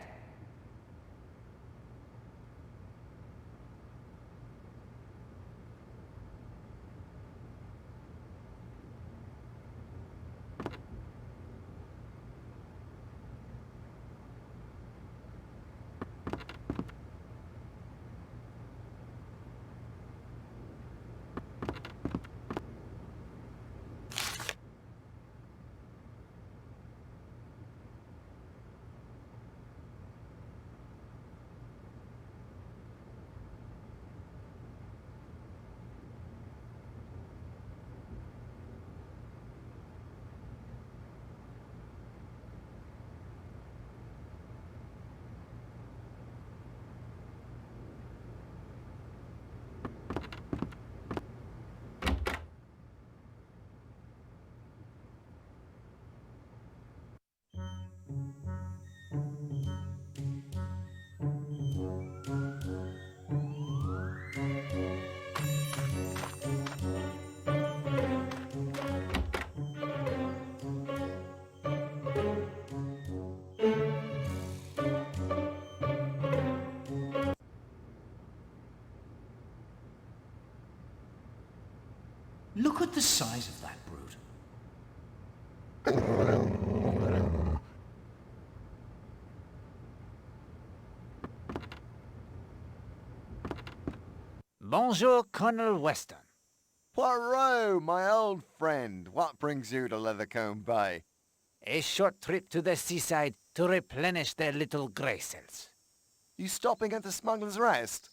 Look at the size of that brute. Bonjour, Colonel Weston. Poirot, my old friend. What brings you to Leathercombe Bay? A short trip to the seaside to replenish their little grey cells. You stopping at the Smuggler's Rest?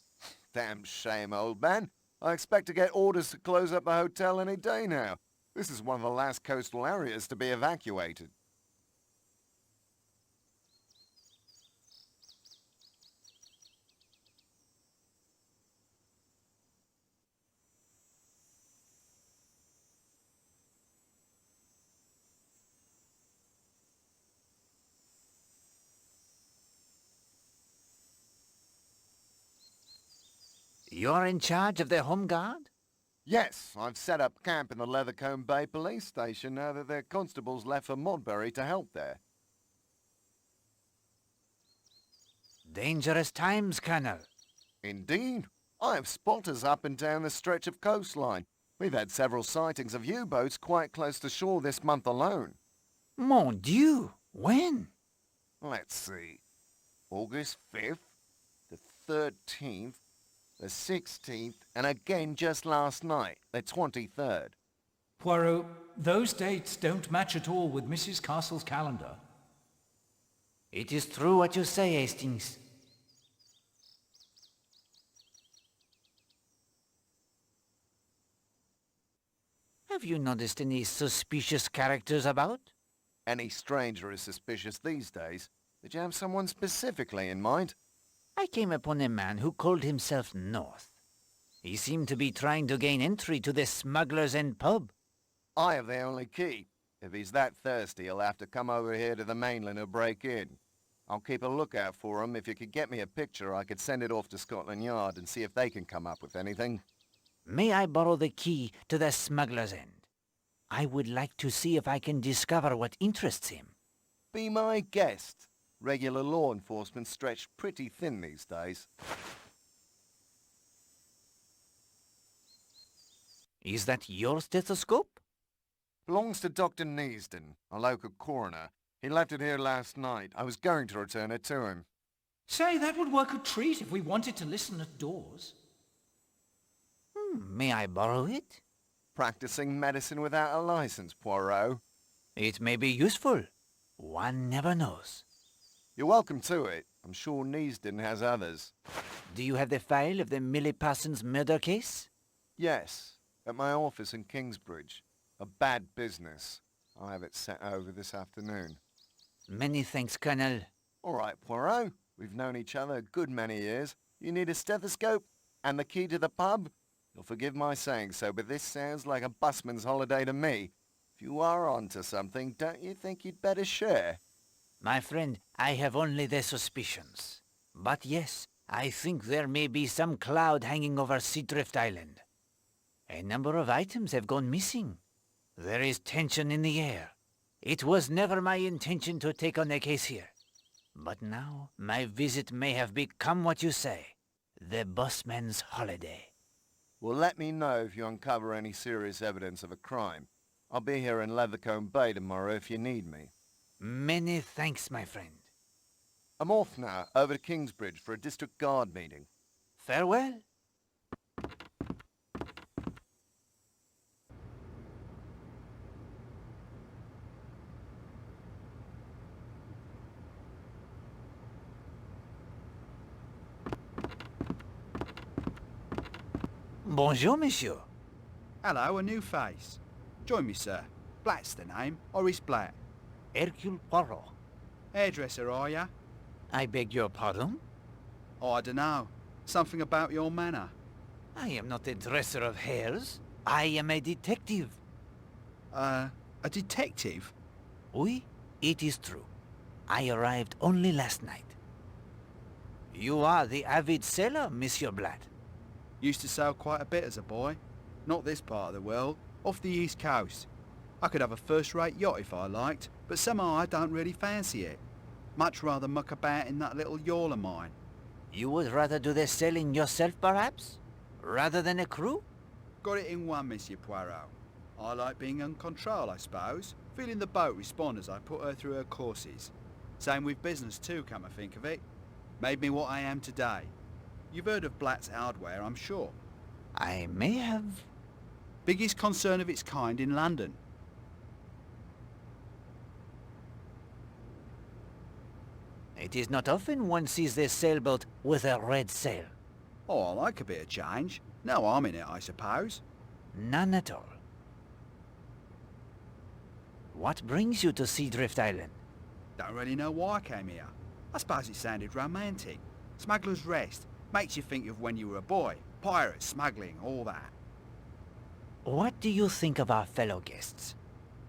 Damn shame, old man. I expect to get orders to close up the hotel any day now. This is one of the last coastal areas to be evacuated. You're in charge of the Home Guard? Yes, I've set up camp in the Leathercombe Bay police station now that their constables left for Modbury to help there. Dangerous times, Colonel. Indeed. I have spotters up and down the stretch of coastline. We've had several sightings of U-boats quite close to shore this month alone. Mon Dieu! When? Let's see. August 5th, the 13th, the 16th, and again just last night, the 23rd. Poirot, those dates don't match at all with Mrs. Castle's calendar. It is true what you say, Hastings. Have you noticed any suspicious characters about? Any stranger is suspicious these days. Did you have someone specifically in mind? I came upon a man who called himself North. He seemed to be trying to gain entry to the Smuggler's End pub. I have the only key. If he's that thirsty, he'll have to come over here to the mainland or break in. I'll keep a lookout for him. If you could get me a picture, I could send it off to Scotland Yard and see if they can come up with anything. May I borrow the key to the Smuggler's End? I would like to see if I can discover what interests him. Be my guest. Regular law enforcement stretched pretty thin these days. Is that your stethoscope? Belongs to Dr. Neasden, a local coroner. He left it here last night. I was going to return it to him. Say, that would work a treat if we wanted to listen at doors. May I borrow it? Practicing medicine without a license, Poirot. It may be useful. One never knows. You're welcome to it. I'm sure Neasden has others. Do you have the file of the Millie Parsons murder case? Yes, at my office in Kingsbridge. A bad business. I'll have it sent over this afternoon. Many thanks, Colonel. All right, Poirot. We've known each other a good many years. You need a stethoscope and the key to the pub? You'll forgive my saying so, but this sounds like a busman's holiday to me. If you are onto something, don't you think you'd better share? My friend, I have only the suspicions. But yes, I think there may be some cloud hanging over Seadrift Island. A number of items have gone missing. There is tension in the air. It was never my intention to take on a case here. But now, my visit may have become what you say, the busman's holiday. Well, let me know if you uncover any serious evidence of a crime. I'll be here in Leathercombe Bay tomorrow if you need me. Many thanks, my friend. I'm off now, over to Kingsbridge for a district guard meeting. Farewell. Bonjour, monsieur. Hello, a new face. Join me, sir. Black's the name. Horace Black. Hercule Poirot. Hairdresser, are ya? I beg your pardon? Oh, I dunno. Something about your manner. I am not a dresser of hairs. I am a detective. A detective? Oui, it is true. I arrived only last night. You are the avid sailor, Monsieur Blatt. Used to sail quite a bit as a boy. Not this part of the world. Off the east coast. I could have a first-rate yacht if I liked, but somehow I don't really fancy it. Much rather muck about in that little yawl of mine. You would rather do the sailing yourself, perhaps? Rather than a crew? Got it in one, Monsieur Poirot. I like being in control, I suppose. Feeling the boat respond as I put her through her courses. Same with business too, come to think of it. Made me what I am today. You've heard of Blatt's Hardware, I'm sure. I may have. Biggest concern of its kind in London. It is not often one sees this sailboat with a red sail. Oh, I like a bit of change. No harm in it, I suppose. None at all. What brings you to Seadrift Island? Don't really know why I came here. I suppose it sounded romantic. Smuggler's Rest. Makes you think of when you were a boy. Pirates, smuggling, all that. What do you think of our fellow guests?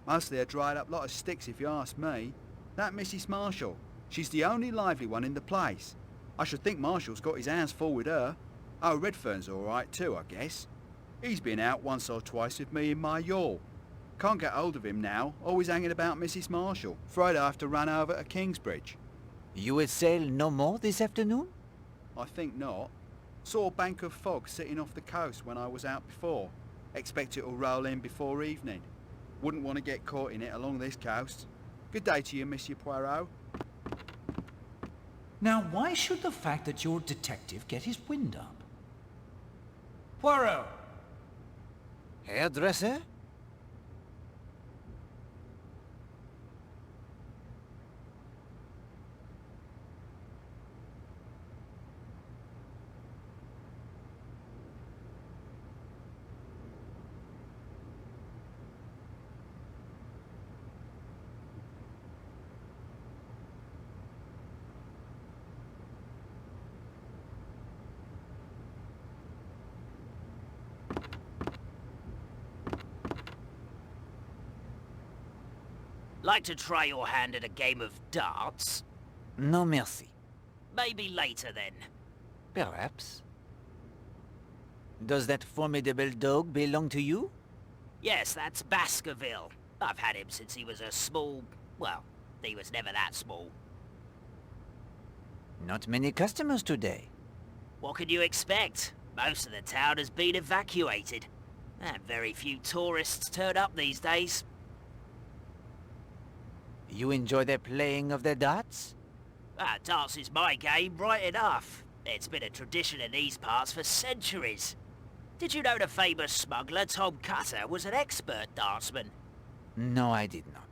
Mostly a dried up lot of sticks if you ask me. That Mrs. Marshall. She's the only lively one in the place. I should think Marshall's got his hands full with her. Oh, Redfern's all right too, I guess. He's been out once or twice with me in my yawl. Can't get hold of him now, always hanging about Mrs. Marshall. Afraid I have to run over to Kingsbridge. You will sail no more this afternoon? I think not. Saw a bank of fog sitting off the coast when I was out before. Expect it'll roll in before evening. Wouldn't want to get caught in it along this coast. Good day to you, Monsieur Poirot. Now, why should the fact that you're a detective get his wind up? Poirot! Hairdresser? Like to try your hand at a game of darts? No merci. Maybe later then. Perhaps. Does that formidable dog belong to you? Yes, that's Baskerville. I've had him since he was a small... well, he was never that small. Not many customers today. What can you expect? Most of the town has been evacuated. And very few tourists turn up these days. You enjoy the playing of the darts? Darts is my game, right enough. It's been a tradition in these parts for centuries. Did you know the famous smuggler Tom Cutter was an expert dartsman? No, I did not.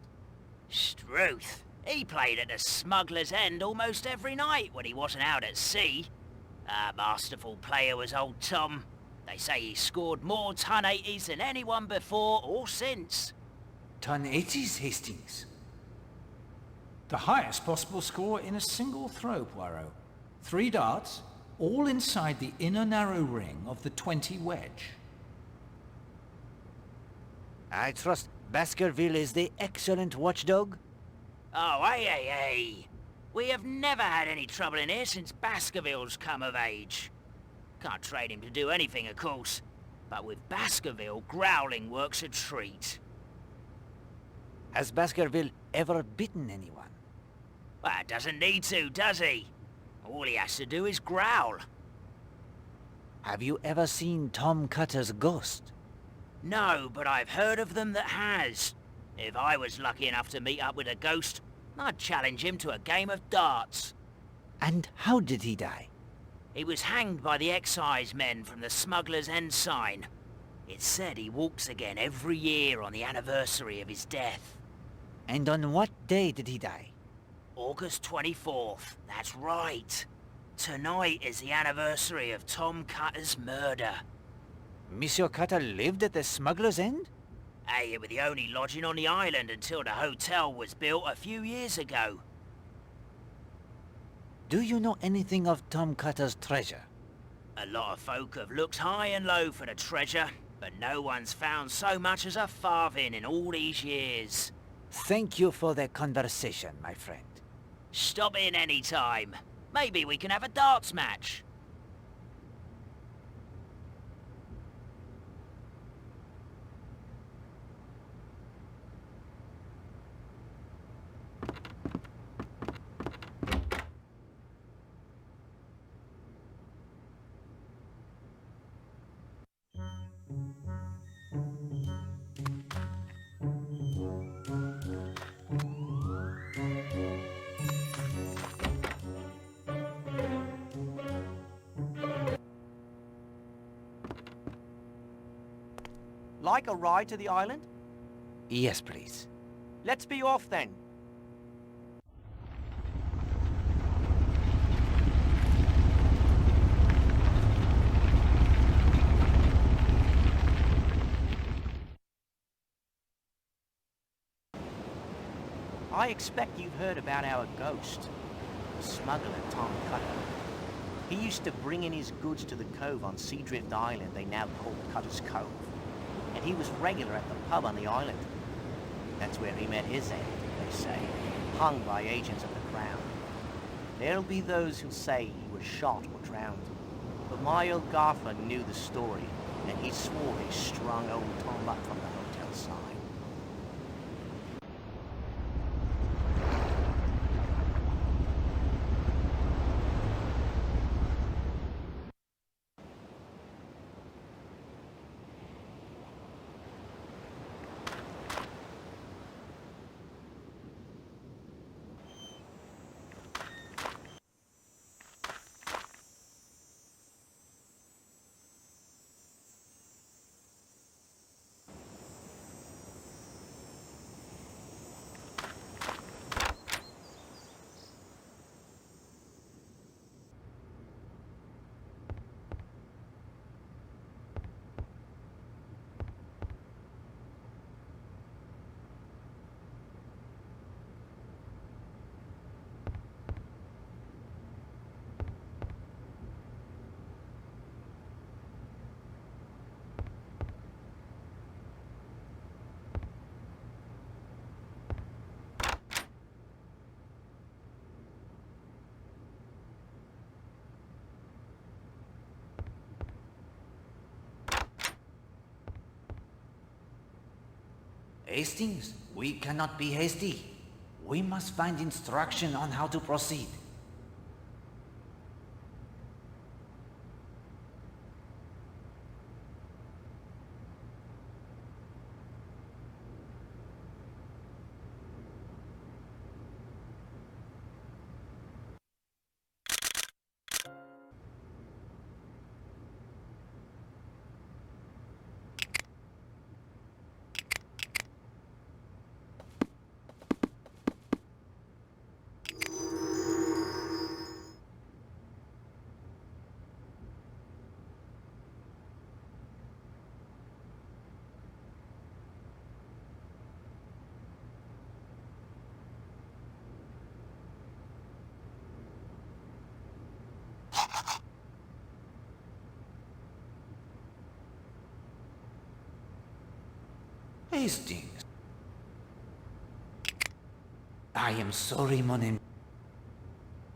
Struth. He played at the Smuggler's End almost every night when he wasn't out at sea. A masterful player was old Tom. They say he scored more ton 80s than anyone before or since. Ton 80s, Hastings? The highest possible score in a single throw, Poirot. 3 darts, all inside the inner narrow ring of the 20 wedge. I trust Baskerville is the excellent watchdog? Oh, hey. We have never had any trouble in here since Baskerville's come of age. Can't trade him to do anything, of course. But with Baskerville, growling works a treat. Has Baskerville ever bitten anyone? Well, doesn't need to, does he? All he has to do is growl. Have you ever seen Tom Cutter's ghost? No, but I've heard of them that has. If I was lucky enough to meet up with a ghost, I'd challenge him to a game of darts. And how did he die? He was hanged by the excise men from the Smuggler's End sign. It's said he walks again every year on the anniversary of his death. And on what day did he die? August 24th, that's right. Tonight is the anniversary of Tom Cutter's murder. Monsieur Cutter lived at the Smuggler's End? Hey, it was the only lodging on the island until the hotel was built a few years ago. Do you know anything of Tom Cutter's treasure? A lot of folk have looked high and low for the treasure, but no one's found so much as a farthing in all these years. Thank you for the conversation, my friend. Stop in any time. Maybe we can have a darts match. Like a ride to the island? Yes, please. Let's be off then. I expect you've heard about our ghost, the smuggler Tom Cutter. He used to bring in his goods to the cove on Seadrift Island they now call Cutter's Cove. And he was regular at the pub on the island. That's where he met his end, they say, hung by agents of the Crown. There'll be those who say he was shot or drowned. But my old gaffer knew the story, and he swore he strung old Tom up from the hotel side. Hastings, we cannot be hasty. We must find instruction on how to proceed. Hastings. I am sorry, mon ami.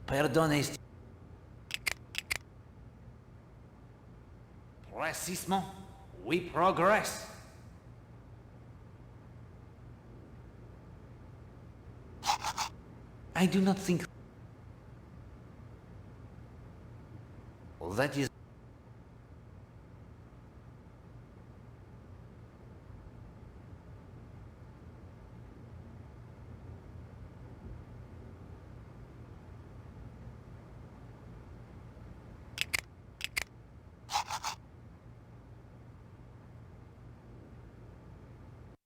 Pardon, Hastings. Précisément, we progress. I do not think that is.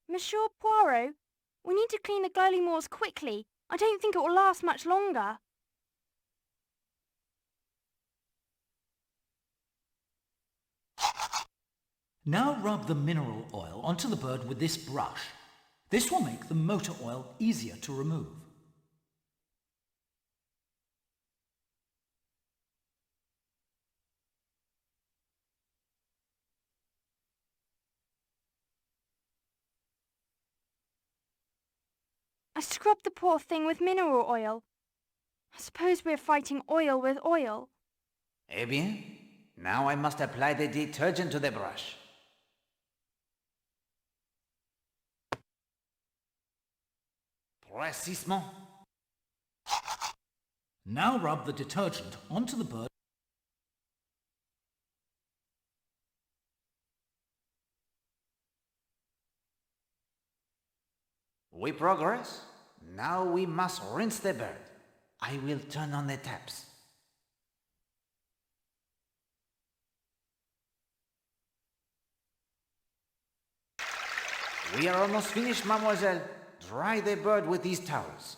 Monsieur Poirot, we need to clean the Glowly Moors quickly. I don't think it will last much longer. Now rub the mineral oil onto the bird with this brush. This will make the motor oil easier to remove. I scrubbed the poor thing with mineral oil. I suppose we're fighting oil with oil. Eh bien, now I must apply the detergent to the brush. Précisément. Now rub the detergent onto the bird. We progress. Now we must rinse the bird. I will turn on the taps. We are almost finished, mademoiselle. Dry the bird with these towels.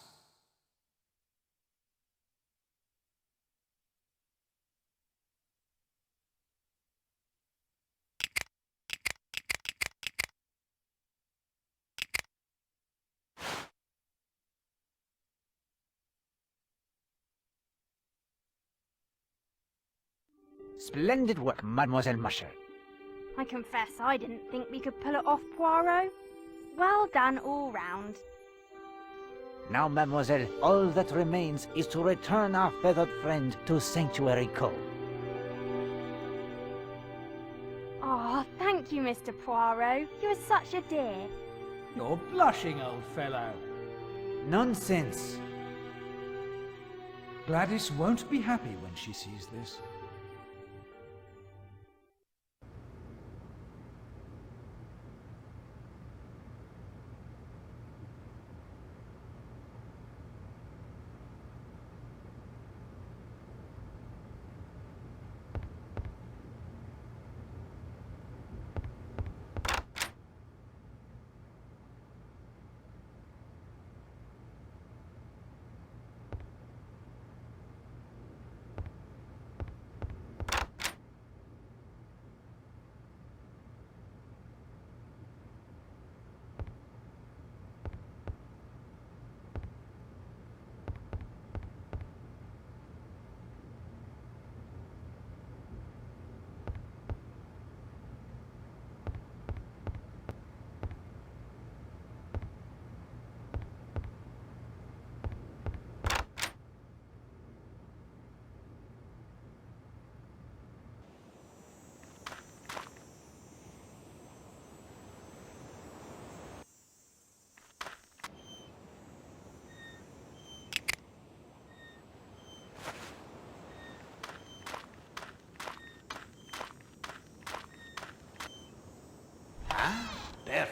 Splendid work, Mademoiselle Musher. I confess I didn't think we could pull it off, Poirot. Well done all round. Now, Mademoiselle, all that remains is to return our feathered friend to Sanctuary Cove. Oh, thank you, Mr. Poirot. You are such a dear. You're blushing, old fellow. Nonsense. Gladys won't be happy when she sees this.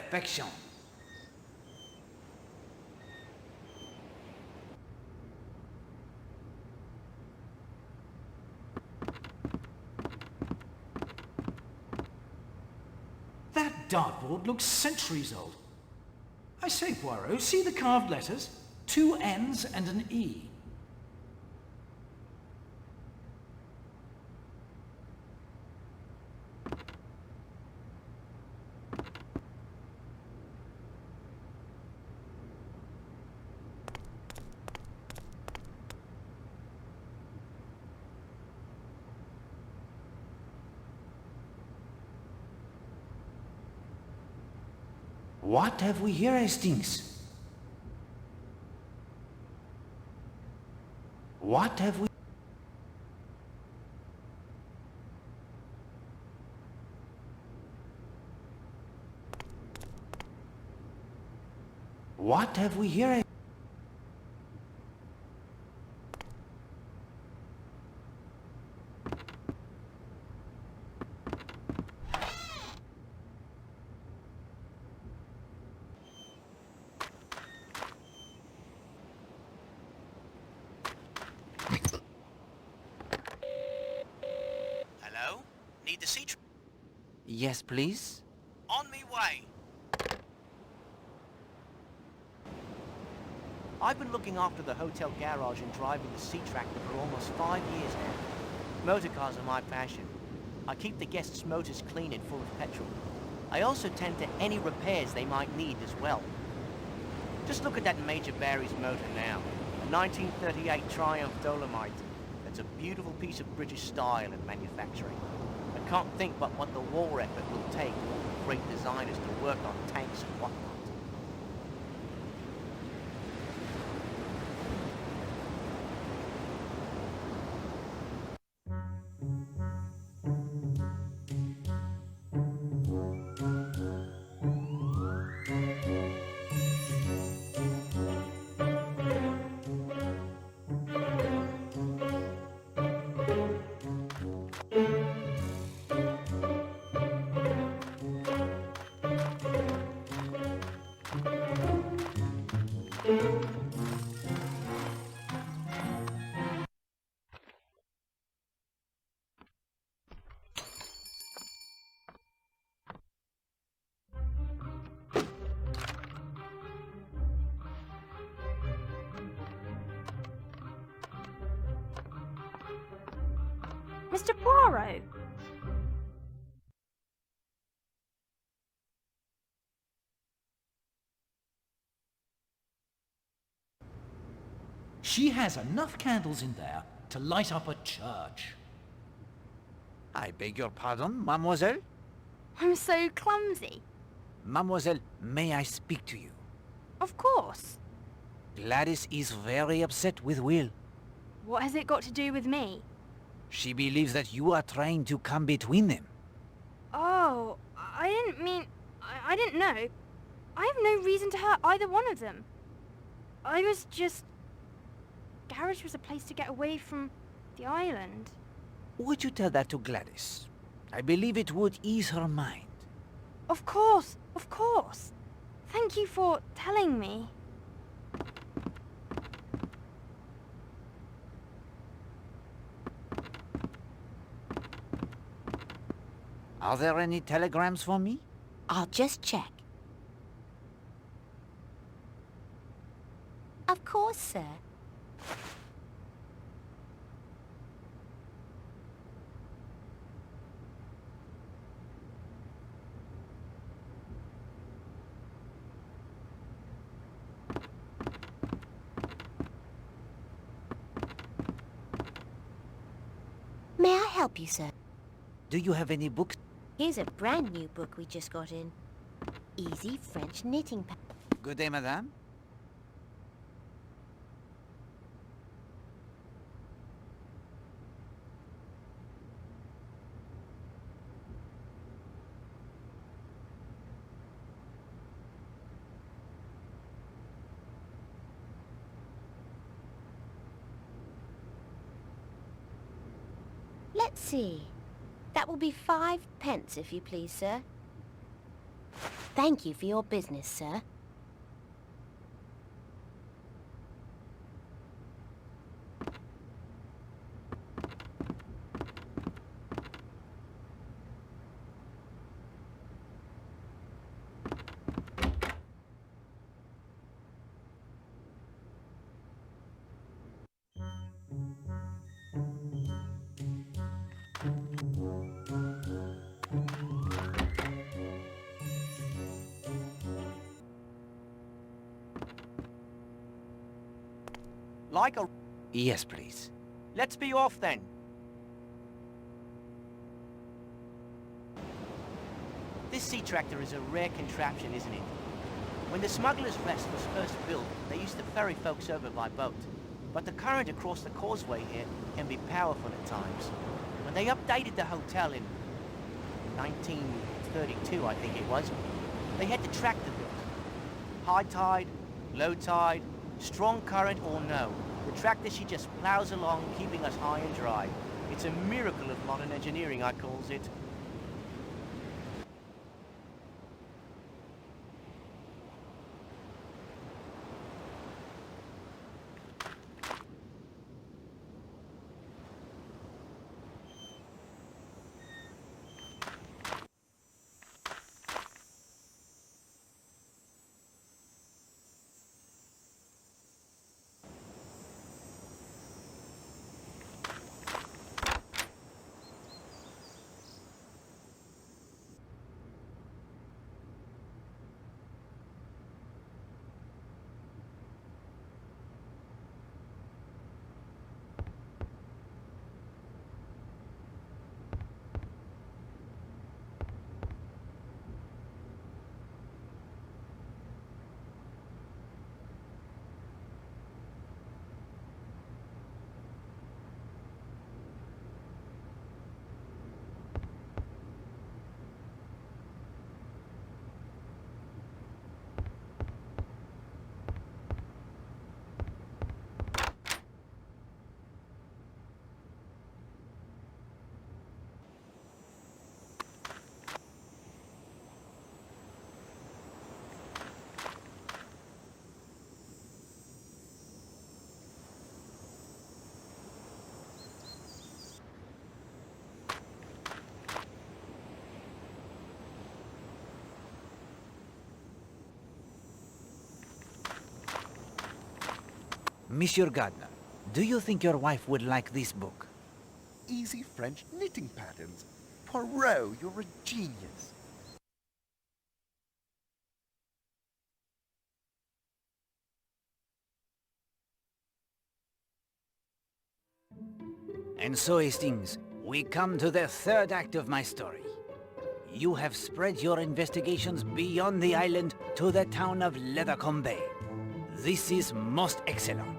Perfection. That dartboard looks centuries old. I say, Poirot, see the carved letters? 2 N's and an E. What have we here, Hastings? What have we... What have we here? Hello? Need the sea Yes, please? On me way. I've been looking after the hotel garage and driving the sea tractor for almost 5 years now. Motor cars are my passion. I keep the guests' motors clean and full of petrol. I also tend to any repairs they might need as well. Just look at that Major Barry's motor now. A 1938 Triumph Dolomite. That's a beautiful piece of British style and manufacturing. I can't think but what the war effort will take for all the great designers to work on tanks and whatnot. Mr. Poirot! She has enough candles in there to light up a church. I beg your pardon, mademoiselle? I'm so clumsy. Mademoiselle, may I speak to you? Of course. Gladys is very upset with Will. What has it got to do with me? She believes that you are trying to come between them. Oh, I didn't mean... I didn't know. I have no reason to hurt either one of them. I was just... Garage was a place to get away from the island. Would you tell that to Gladys? I believe it would ease her mind. Of course, of course. Thank you for telling me. Are there any telegrams for me? I'll just check. Of course, sir. May I help you, sir? Do you have any books? Here's a brand new book we just got in. Easy French knitting pattern. Good day, madame. Let's see. That will be 5 pence, if you please, sir. Thank you for your business, sir. Like a... Yes, please. Let's be off then. This sea tractor is a rare contraption, isn't it? When the Smuggler's Rest was first built, they used to ferry folks over by boat. But the current across the causeway here can be powerful at times. When they updated the hotel in 1932, I think it was, they had the tractor built. High tide, low tide, strong current or no, the tractor, she just plows along, keeping us high and dry. It's a miracle of modern engineering, I calls it. Monsieur Gardner, do you think your wife would like this book? easy French knitting patterns. Poirot, you're a genius. And so, Hastings, we come to the third act of my story. You have spread your investigations beyond the island to the town of Leathercombe Bay. This is most excellent.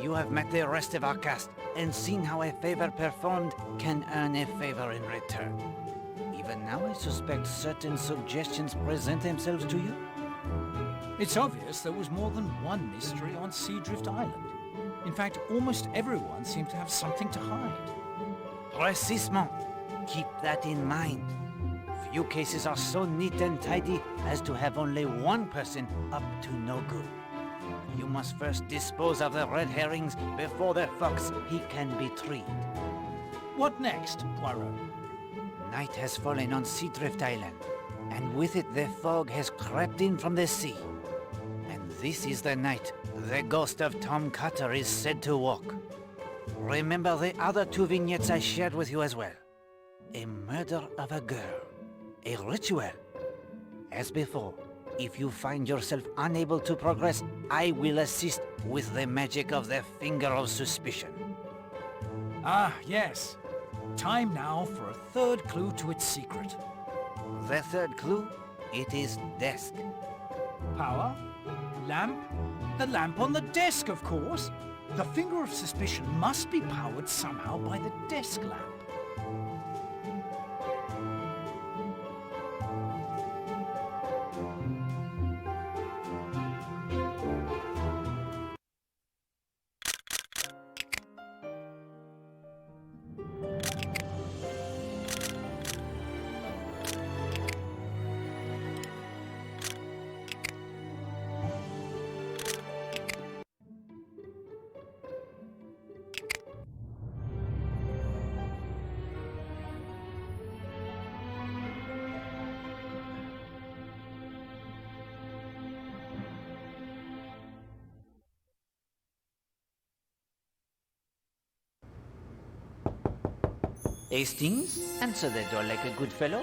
You have met the rest of our cast and seen how a favor performed can earn a favor in return. Even now, I suspect certain suggestions present themselves to you. It's obvious there was more than one mystery on Seadrift Island. In fact, almost everyone seemed to have something to hide. Precisement. Keep that in mind. Few cases are so neat and tidy as to have only one person up to no good. You must first dispose of the red herrings before the fox he can be treed. What next, Poirot? Night has fallen on Seadrift Island, and with it the fog has crept in from the sea. And this is the night the ghost of Tom Cutter is said to walk. Remember the other two vignettes I shared with you as well. A murder of a girl. A ritual. As before, if you find yourself unable to progress, I will assist with the magic of the Finger of Suspicion. Ah, yes. Time now for a third clue to its secret. The third clue? It is desk. Power? Lamp? The lamp on the desk, of course. The Finger of Suspicion must be powered somehow by the desk lamp. Hastings, answer the door like a good fellow.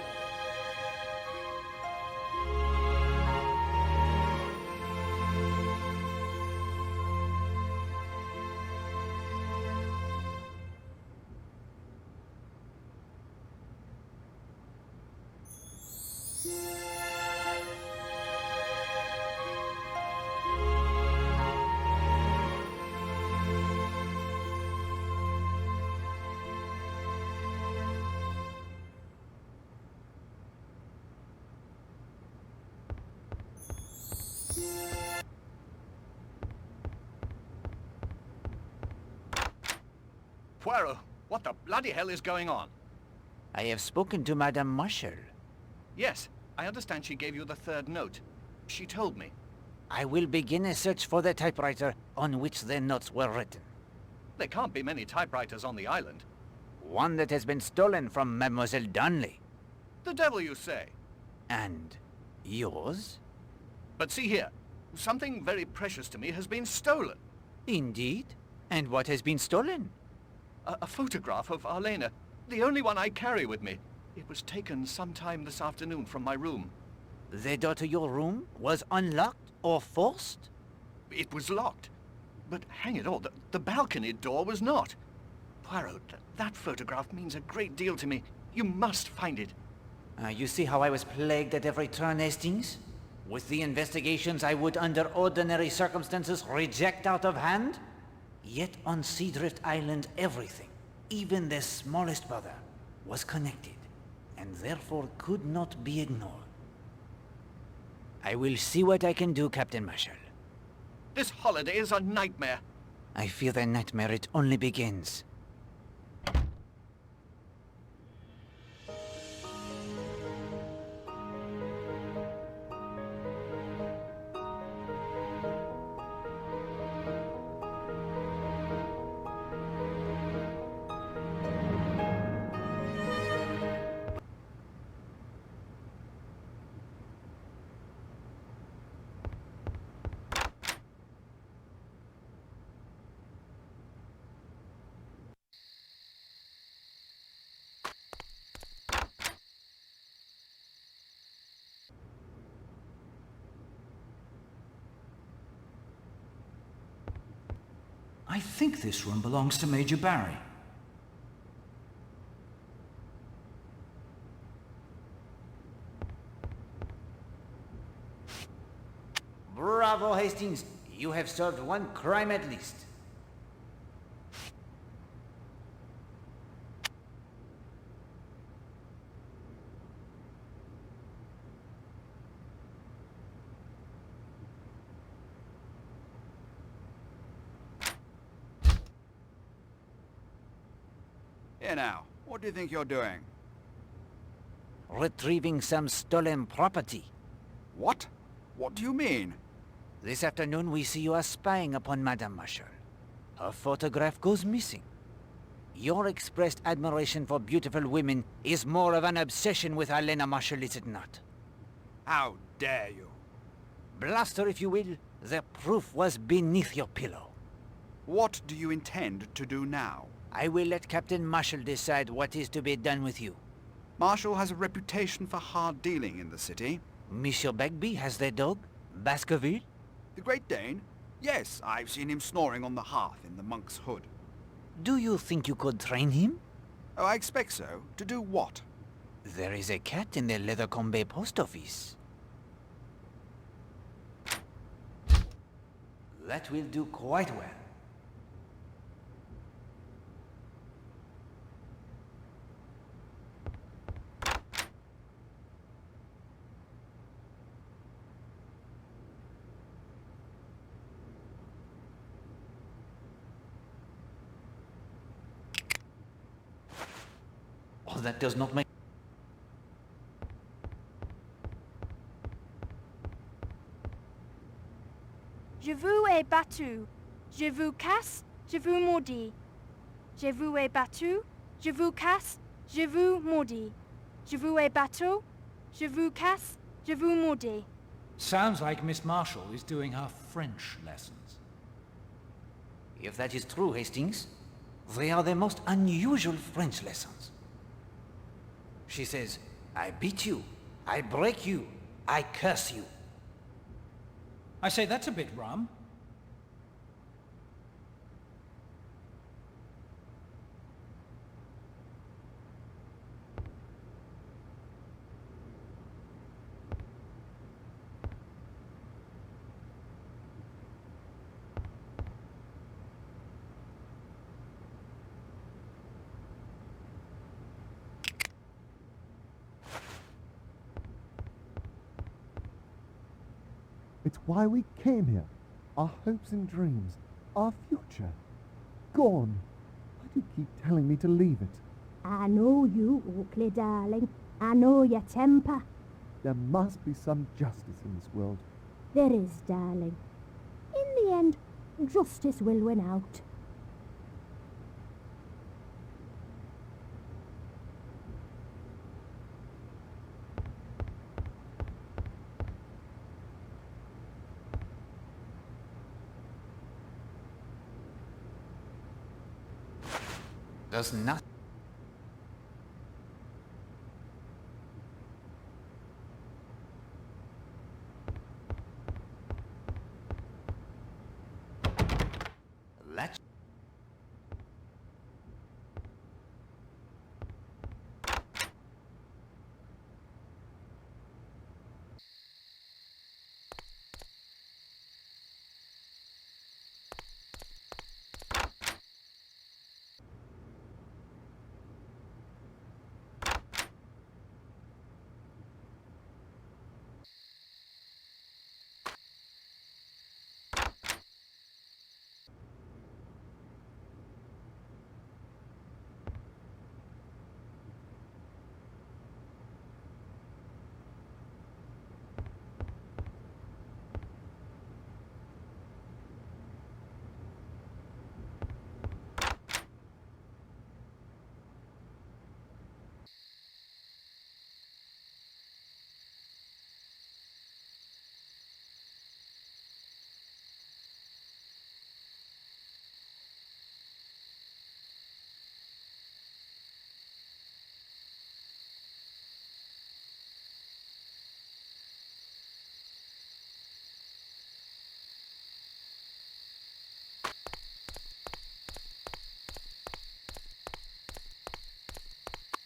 Poirot, what the bloody hell is going on? I have spoken to Madame Marshall. Yes, I understand she gave you the third note. She told me. I will begin a search for the typewriter on which the notes were written. There can't be many typewriters on the island. One that has been stolen from Mademoiselle Darnley. The devil you say. And yours? But see here, something very precious to me has been stolen. Indeed? And what has been stolen? A photograph of Arlena, the only one I carry with me. It was taken sometime this afternoon from my room. The door to your room was unlocked or forced? It was locked. But hang it all, the balcony door was not. Poirot, that photograph means a great deal to me. You must find it. You see how I was plagued at every turn, Hastings? With the investigations I would under ordinary circumstances reject out of hand? Yet on Seadrift Island everything, even the smallest bother, was connected, and therefore could not be ignored. I will see what I can do, Captain Marshall. This holiday is a nightmare. I fear the nightmare it only begins. I think this room belongs to Major Barry. Bravo, Hastings. You have solved one crime at least. Here now, what do you think you're doing? Retrieving some stolen property. What? What do you mean? This afternoon we see you are spying upon Madame Marshall. Her photograph goes missing. Your expressed admiration for beautiful women is more of an obsession with Agatha Marshall, is it not? How dare you? Blast her if you will. The proof was beneath your pillow. What do you intend to do now? I will let Captain Marshall decide what is to be done with you. Marshall has a reputation for hard dealing in the city. Monsieur Bagby has their dog, Baskerville? The Great Dane? Yes, I've seen him snoring on the hearth in the monk's hood. Do you think you could train him? Oh, I expect so. To do what? There is a cat in the Leathercombe post office. That will do quite well. Oh, that does not make... Je vous ai battu. Je vous casse, je vous maudis. Je vous ai battu, je vous casse, je vous maudis. Je vous ai battu, je vous casse, je vous maudis. Sounds like Miss Marshall is doing her French lessons. If that is true, Hastings, they are the most unusual French lessons. She says, I beat you, I break you, I curse you. I say, that's a bit rum. It's why we came here. Our hopes and dreams. Our future. Gone. Why do you keep telling me to leave it? I know you, Oakley, darling. I know your temper. There must be some justice in this world. There is, darling. In the end, justice will win out. Does not... Let's...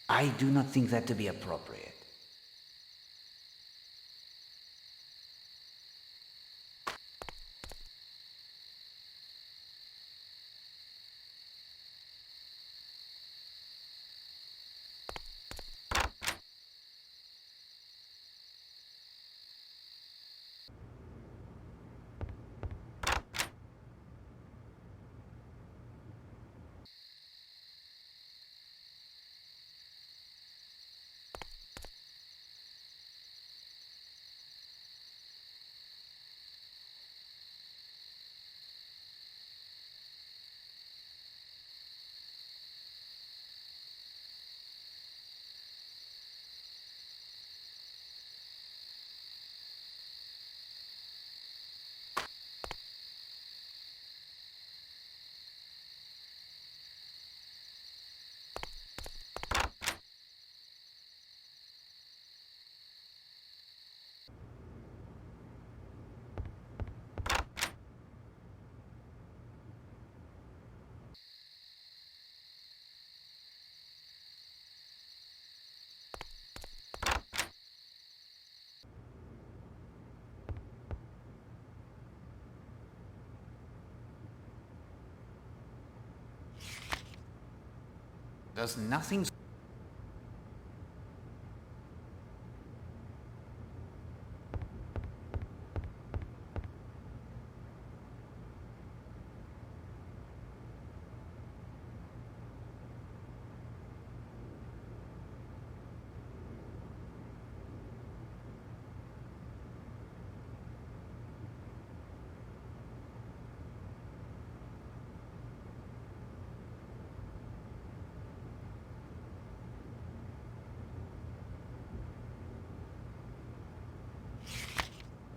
I do not think that to be appropriate. Does nothing...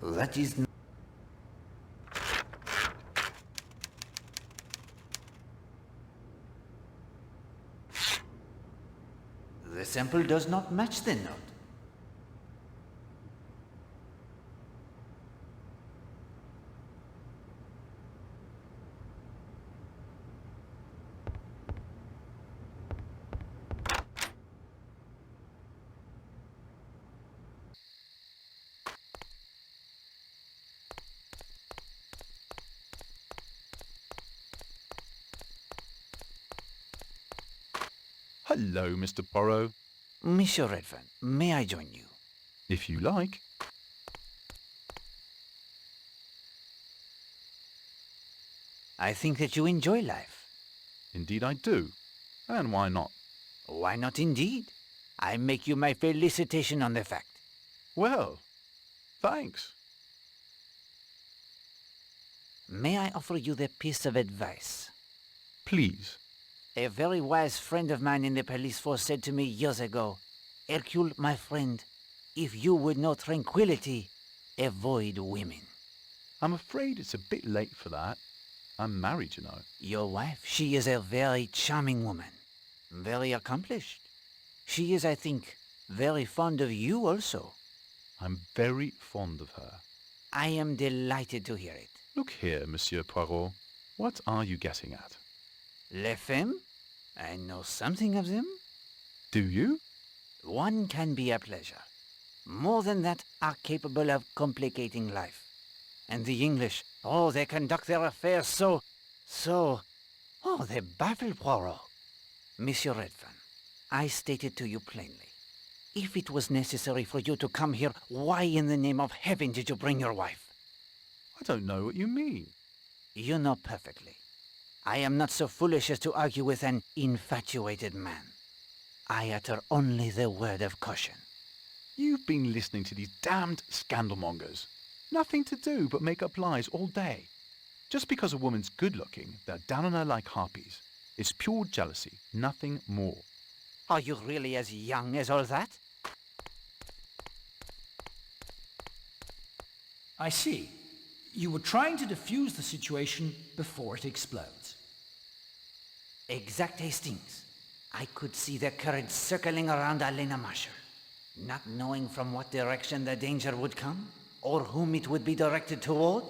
That is... The sample does not match the note. Hello, Mr. Poirot. Monsieur Redfern, may I join you? If you like. I think that you enjoy life. Indeed I do. And why not? Why not indeed? I make you my felicitation on the fact. Well, thanks. May I offer you the piece of advice? Please. A very wise friend of mine in the police force said to me years ago, Hercule, my friend, if you would know tranquility, avoid women. I'm afraid it's a bit late for that. I'm married, you know. Your wife, she is a very charming woman. Very accomplished. She is, I think, very fond of you also. I'm very fond of her. I am delighted to hear it. Look here, Monsieur Poirot. What are you getting at? Les femmes? I know something of them. Do you? One can be a pleasure. More than that, are capable of complicating life. And the English, oh, they conduct their affairs so... Oh, they baffle Poirot. Monsieur Redfern, I stated to you plainly. If it was necessary for you to come here, why in the name of heaven did you bring your wife? I don't know what you mean. You know perfectly. I am not so foolish as to argue with an infatuated man. I utter only the word of caution. You've been listening to these damned scandalmongers. Nothing to do but make up lies all day. Just because a woman's good-looking, they're down on her like harpies. It's pure jealousy, nothing more. Are you really as young as all that? I see. You were trying to defuse the situation before it explodes. Exact, Hastings. I could see the current circling around Elena Marshall, not knowing from what direction the danger would come, or whom it would be directed toward.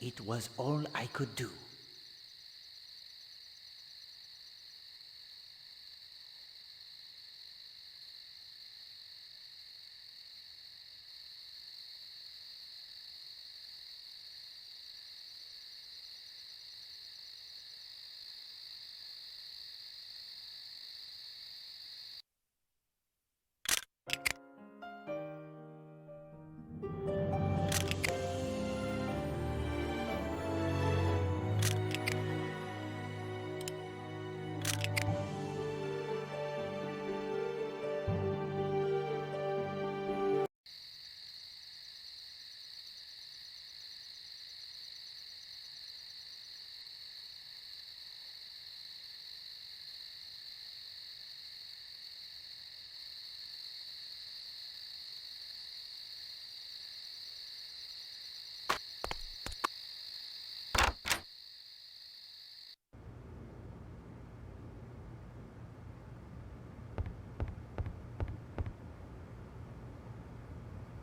It was all I could do.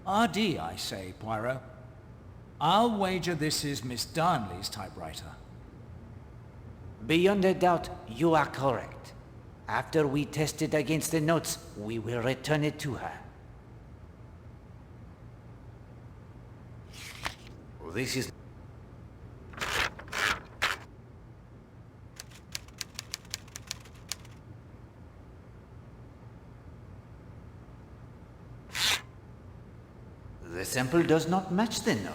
RD, I say, Poirot. I'll wager this is Miss Darnley's typewriter. Beyond a doubt, you are correct. After we test it against the notes, we will return it to her. This is... The sample does not match the note.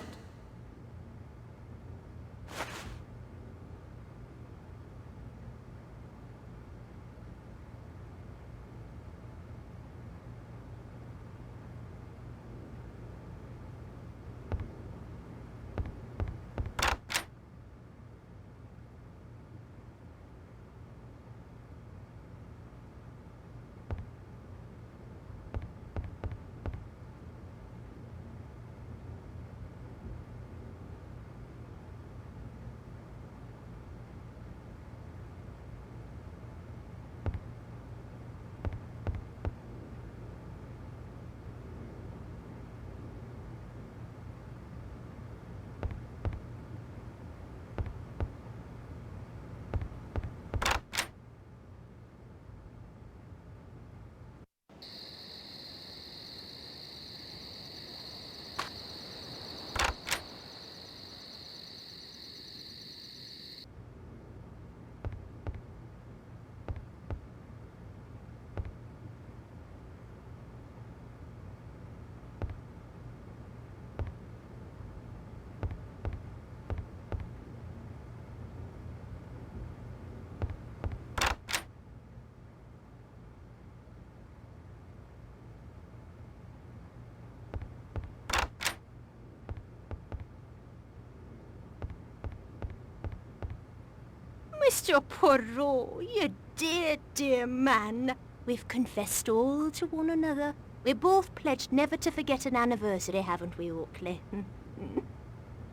Mr. Poirot, you dear, dear man. We've confessed all to one another. We're both pledged never to forget an anniversary, haven't we, Oakley?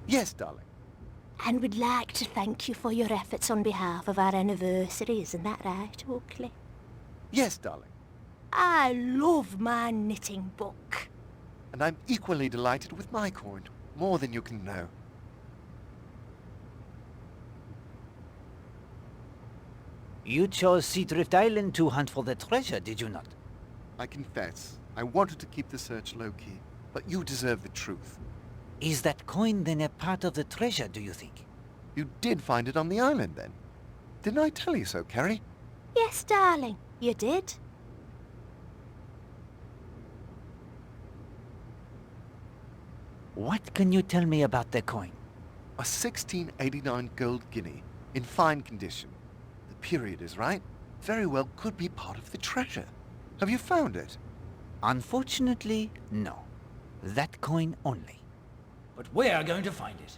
Yes, darling. And we'd like to thank you for your efforts on behalf of our anniversary, isn't that right, Oakley? Yes, darling. I love my knitting book. And I'm equally delighted with my coin, more than you can know. You chose Seadrift Island to hunt for the treasure, did you not? I confess, I wanted to keep the search low-key, but you deserve the truth. Is that coin then a part of the treasure, do you think? You did find it on the island, then? Didn't I tell you so, Carrie? Yes, darling, you did. What can you tell me about the coin? A 1689 gold guinea, in fine condition. The period is right. Very well could be part of the treasure. Have you found it? Unfortunately, no. That coin only. But we're going to find it.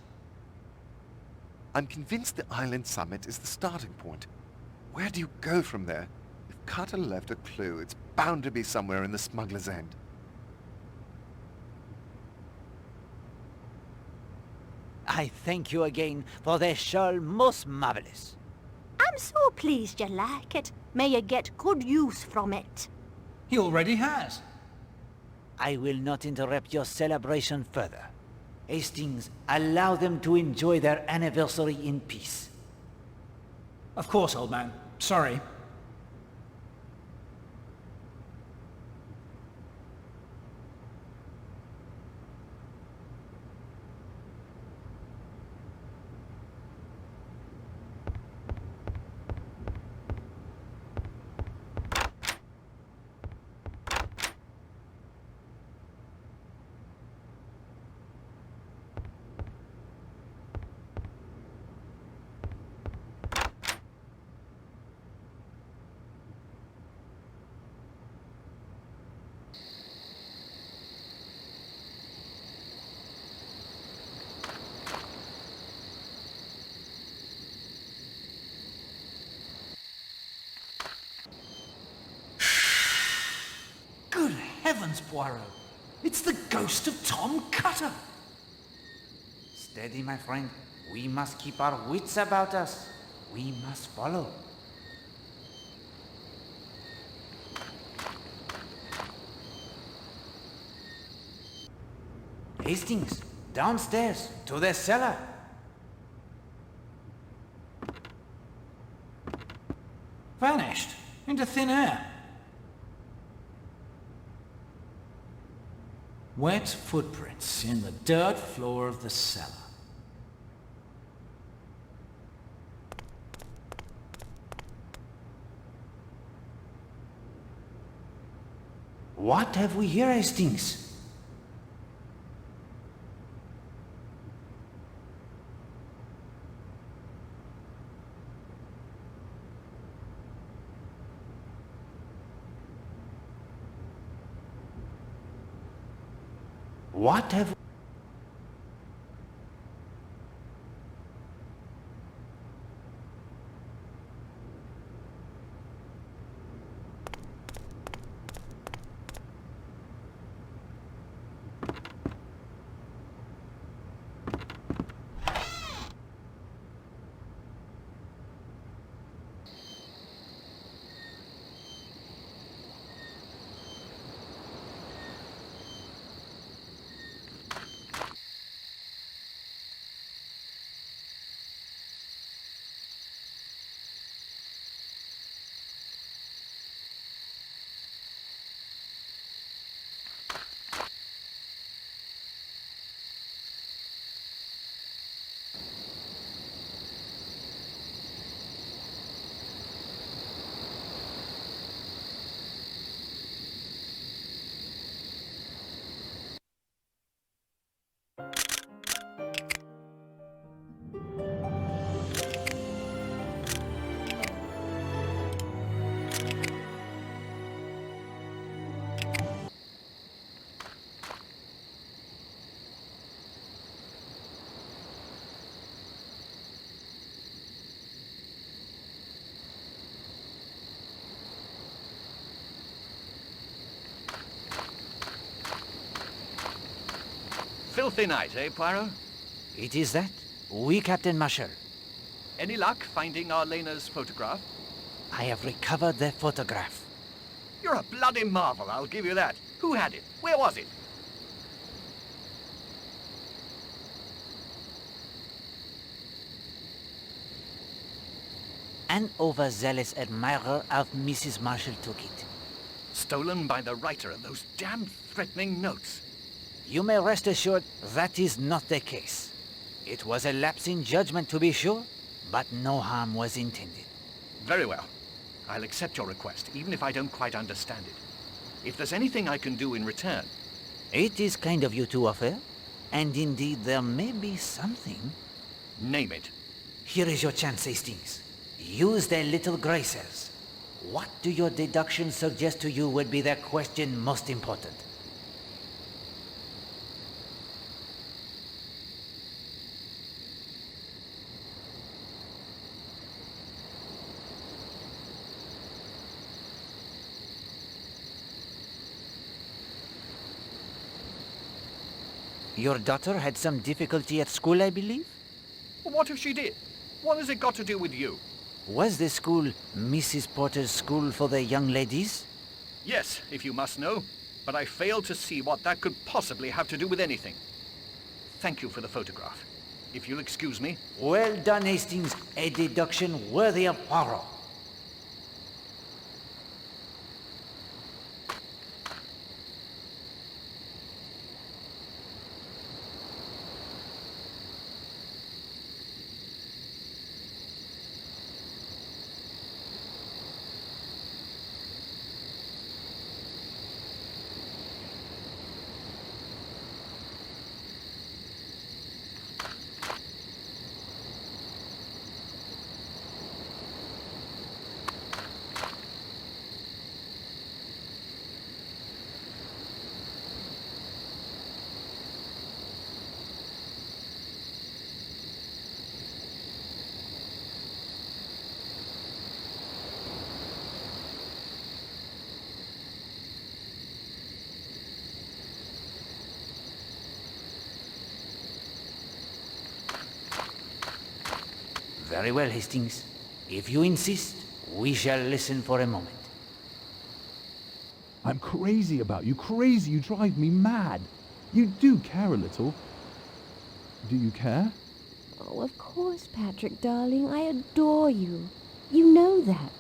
I'm convinced the island summit is the starting point. Where do you go from there? If Carter left a clue, it's bound to be somewhere in the smuggler's end. I thank you again for the shawl most marvelous. I'm so pleased you like it. May you get good use from it. He already has. I will not interrupt your celebration further. Hastings, allow them to enjoy their anniversary in peace. Of course, old man. Sorry. Good heavens, Poirot! It's the ghost of Tom Cutter! Steady, my friend. We must keep our wits about us. We must follow. Hastings, downstairs, to the cellar. Vanished into thin air. Wet footprints in the dirt floor of the cellar. What have we here, Hastings? What have... Filthy night, eh, Poirot? It is that. Oui, Captain Marshall. Any luck finding our Lena's photograph? I have recovered the photograph. You're a bloody marvel, I'll give you that. Who had it? Where was it? An overzealous admirer of Mrs. Marshall took it. Stolen by the writer of those damn threatening notes. You may rest assured that is not the case. It was a lapse in judgment, to be sure, but no harm was intended. Very well. I'll accept your request, even if I don't quite understand it. If there's anything I can do in return... It is kind of you to offer, and indeed there may be something. Name it. Here is your chance, Hastings. Use the little grey cells. What do your deductions suggest to you would be the question most important? Your daughter had some difficulty at school, I believe? Well, what if she did? What has it got to do with you? Was the school Mrs. Porter's school for the young ladies? Yes, if you must know. But I failed to see what that could possibly have to do with anything. Thank you for the photograph. If you'll excuse me. Well done, Hastings. A deduction worthy of Poirot. Very well, Hastings. If you insist, we shall listen for a moment. I'm crazy about you, crazy. You drive me mad. You do care a little. Do you care? Oh, of course, Patrick, darling. I adore you. You know that.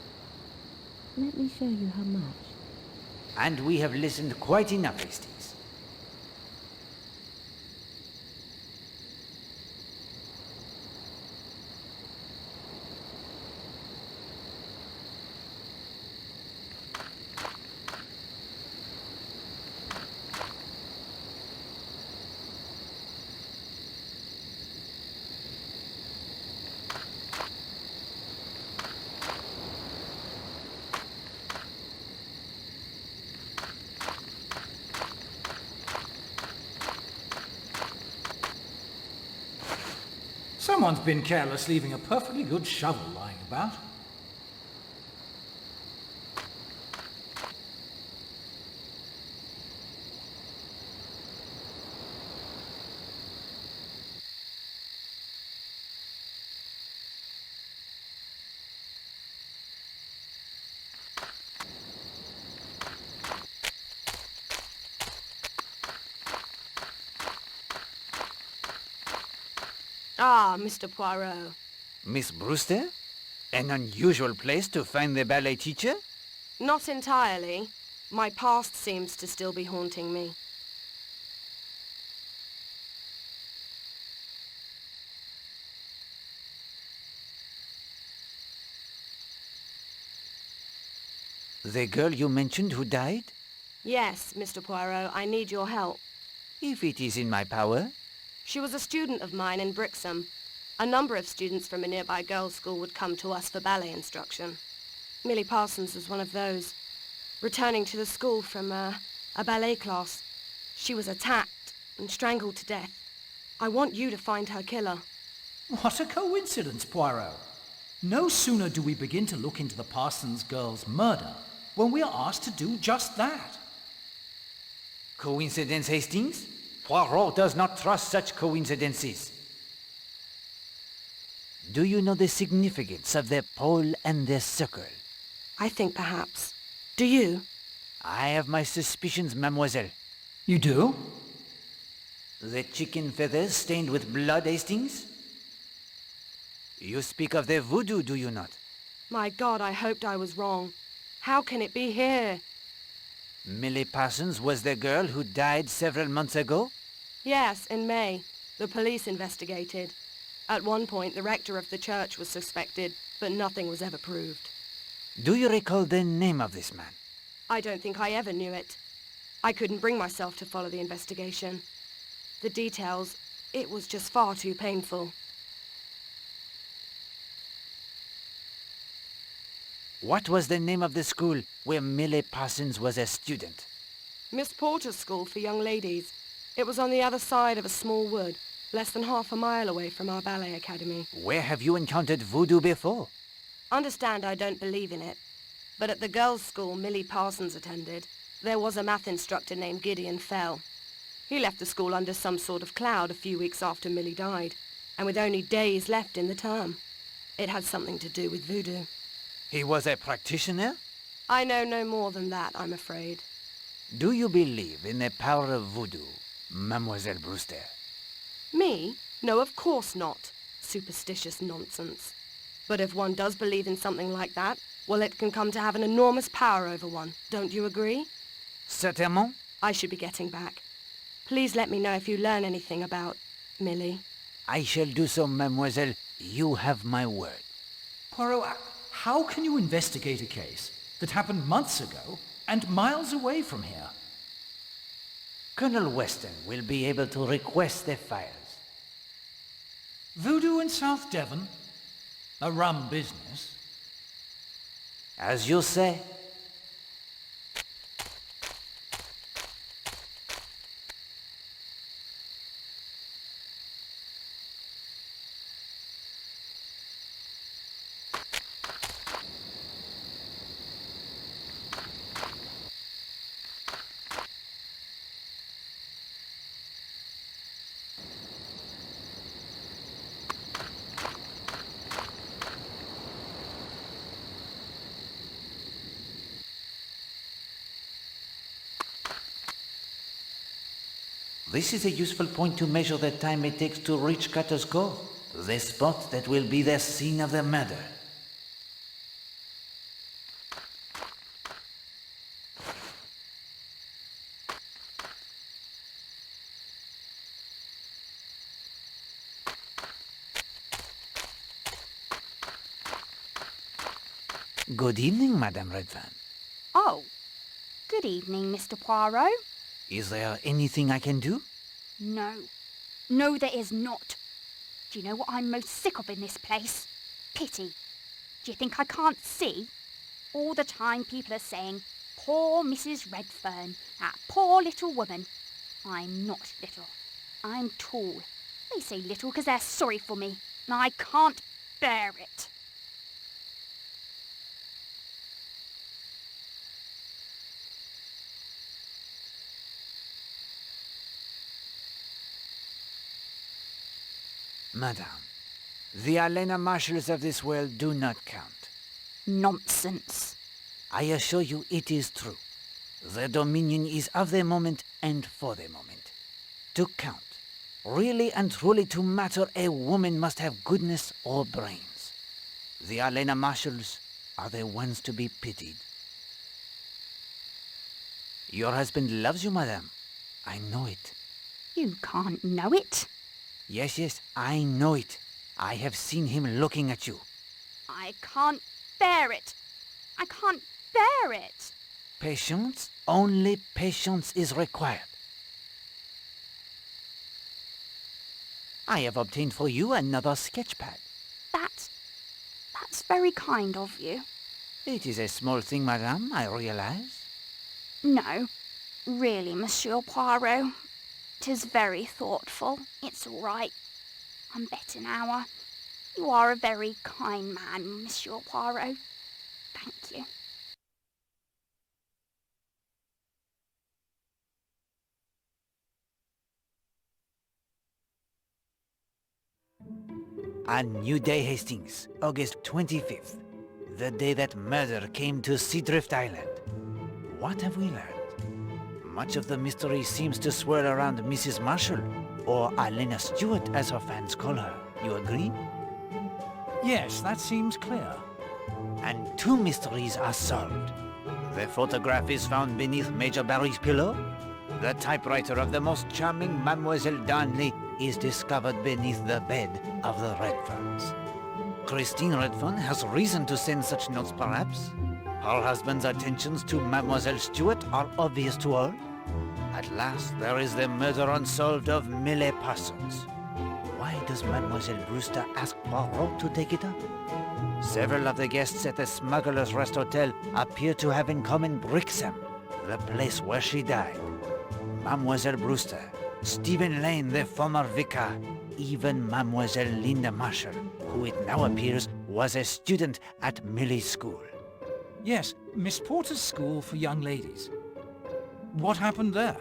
Let me show you how much. And we have listened quite enough, Hastings. Someone's been careless leaving a perfectly good shovel lying about. Ah, Mr. Poirot. Miss Brewster? An unusual place to find the ballet teacher? Not entirely. My past seems to still be haunting me. The girl you mentioned who died? Yes, Mr. Poirot, I need your help. If it is in my power. She was a student of mine in Brixham. A number of students from a nearby girls' school would come to us for ballet instruction. Millie Parsons was one of those. Returning to the school from a ballet class, she was attacked and strangled to death. I want you to find her killer. What a coincidence, Poirot. No sooner do we begin to look into the Parsons girl's murder when we are asked to do just that. Coincidence, Hastings? Poirot does not trust such coincidences. Do you know the significance of the pole and the circle? I think perhaps. Do you? I have my suspicions, mademoiselle. You do? The chicken feathers stained with blood, Hastings? You speak of the voodoo, do you not? My God, I hoped I was wrong. How can it be here? Millie Parsons was the girl who died several months ago? Yes, in May. The police investigated. At one point, the rector of the church was suspected, but nothing was ever proved. Do you recall the name of this man? I don't think I ever knew it. I couldn't bring myself to follow the investigation. The details, it was just far too painful. What was the name of the school where Millie Parsons was a student? Miss Porter's School for Young Ladies. It was on the other side of a small wood, less than half a mile away from our ballet academy. Where have you encountered voodoo before? Understand I don't believe in it, but at the girls' school Millie Parsons attended, there was a math instructor named Gideon Fell. He left the school under some sort of cloud a few weeks after Millie died, and with only days left in the term. It had something to do with voodoo. He was a practitioner? I know no more than that, I'm afraid. Do you believe in the power of voodoo, Mademoiselle Brewster? Me? No, of course not. Superstitious nonsense. But if one does believe in something like that, well, it can come to have an enormous power over one. Don't you agree? Certainement. I should be getting back. Please let me know if you learn anything about Millie. I shall do so, mademoiselle. You have my word. Poirot, how can you investigate a case that happened months ago and miles away from here? Colonel Weston will be able to request the files. Voodoo in South Devon? A rum business. As you say. This is a useful point to measure the time it takes to reach Cutter's Cove, the spot that will be the scene of the murder. Good evening, Madame Redfern. Oh, good evening, Mr. Poirot. Is there anything I can do? No. No, there is not. Do you know what I'm most sick of in this place? Pity. Do you think I can't see? All the time people are saying, poor Mrs. Redfern, that poor little woman. I'm not little. I'm tall. They say little because they're sorry for me, and I can't bear it. Madame, the Alena Marshals of this world do not count. Nonsense. I assure you it is true. The Dominion is of the moment and for the moment. To count, really and truly to matter, a woman must have goodness or brains. The Alena Marshals are the ones to be pitied. Your husband loves you, madame. I know it. You can't know it. Yes, I know it. I have seen him looking at you. I can't bear it. I can't bear it. Patience? Only patience is required. I have obtained for you another sketch pad. That's very kind of you. It is a small thing, madame, I realize. No, really, Monsieur Poirot. 'Tis very thoughtful. It's all right. I'm better now. You are a very kind man, Monsieur Poirot. Thank you. A new day, Hastings, August 25th. The day that murder came to Seadrift Island. What have we learned? Much of the mystery seems to swirl around Mrs. Marshall, or Alena Stewart as her fans call her. You agree? Yes, that seems clear. And two mysteries are solved. The photograph is found beneath Major Barry's pillow. The typewriter of the most charming Mademoiselle Darnley is discovered beneath the bed of the Redferns. Christine Redfern has reason to send such notes, perhaps. Her husband's attentions to Mademoiselle Stewart are obvious to all. At last, there is the murder unsolved of Millie Parsons. Why does Mademoiselle Brewster ask Poirot to take it up? Several of the guests at the Smuggler's Rest Hotel appear to have in common Brixham, the place where she died. Mademoiselle Brewster, Stephen Lane, the former vicar, even Mademoiselle Linda Marshall, who it now appears was a student at Millie's school. Yes, Miss Porter's school for young ladies. What happened there?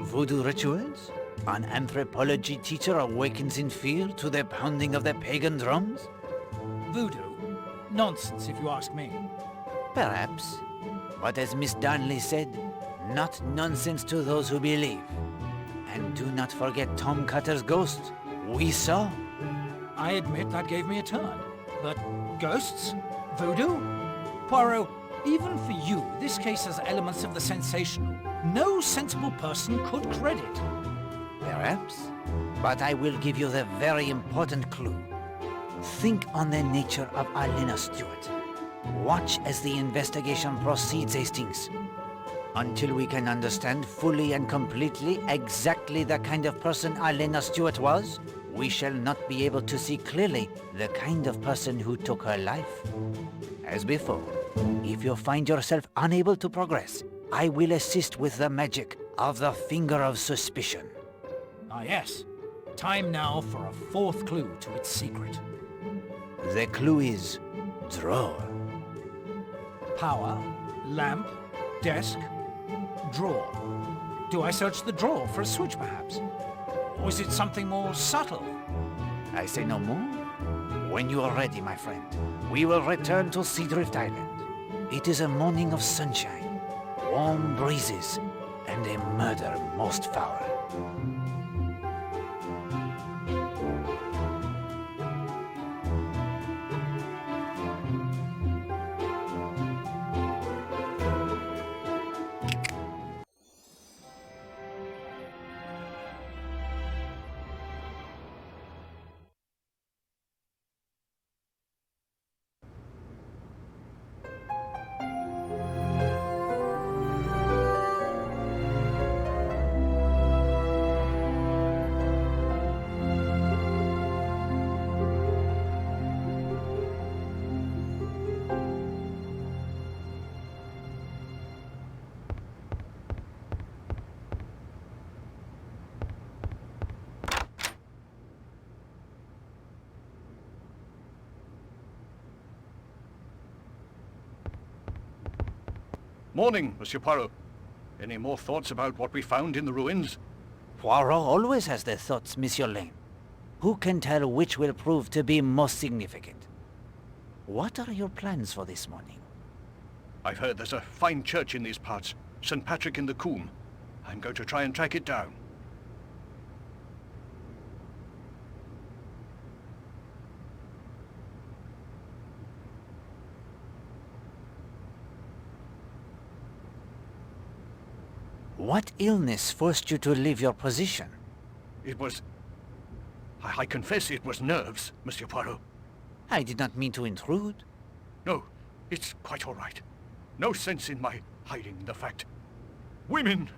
Voodoo rituals? An anthropology teacher awakens in fear to the pounding of the pagan drums? Voodoo? Nonsense, if you ask me. Perhaps. But as Miss Darnley said, not nonsense to those who believe. And do not forget Tom Cutter's ghost. We saw. I admit that gave me a turn. But ghosts? Voodoo? Poirot, even for you, this case has elements of the sensational. No sensible person could credit. Perhaps. But I will give you the very important clue. Think on the nature of Alena Stewart. Watch as the investigation proceeds, Hastings. Until we can understand fully and completely exactly the kind of person Alena Stewart was, we shall not be able to see clearly the kind of person who took her life. As before, if you find yourself unable to progress, I will assist with the magic of the Finger of Suspicion. Ah, yes. Time now for a fourth clue to its secret. The clue is drawer. Power, lamp, desk, drawer. Do I search the drawer for a switch, perhaps? Or is it something more subtle? I say no more. When you are ready, my friend, we will return to Seadrift Island. It is a morning of sunshine, warm breezes, and a murder most foul. Morning, Monsieur Poirot. Any more thoughts about what we found in the ruins? Poirot always has the thoughts, Monsieur Lane. Who can tell which will prove to be most significant? What are your plans for this morning? I've heard there's a fine church in these parts, St. Patrick in the Coombe. I'm going to try and track it down. What illness forced you to leave your position? It was... I confess it was nerves, Monsieur Poirot. I did not mean to intrude. No, it's quite all right. No sense in my hiding the fact. Women,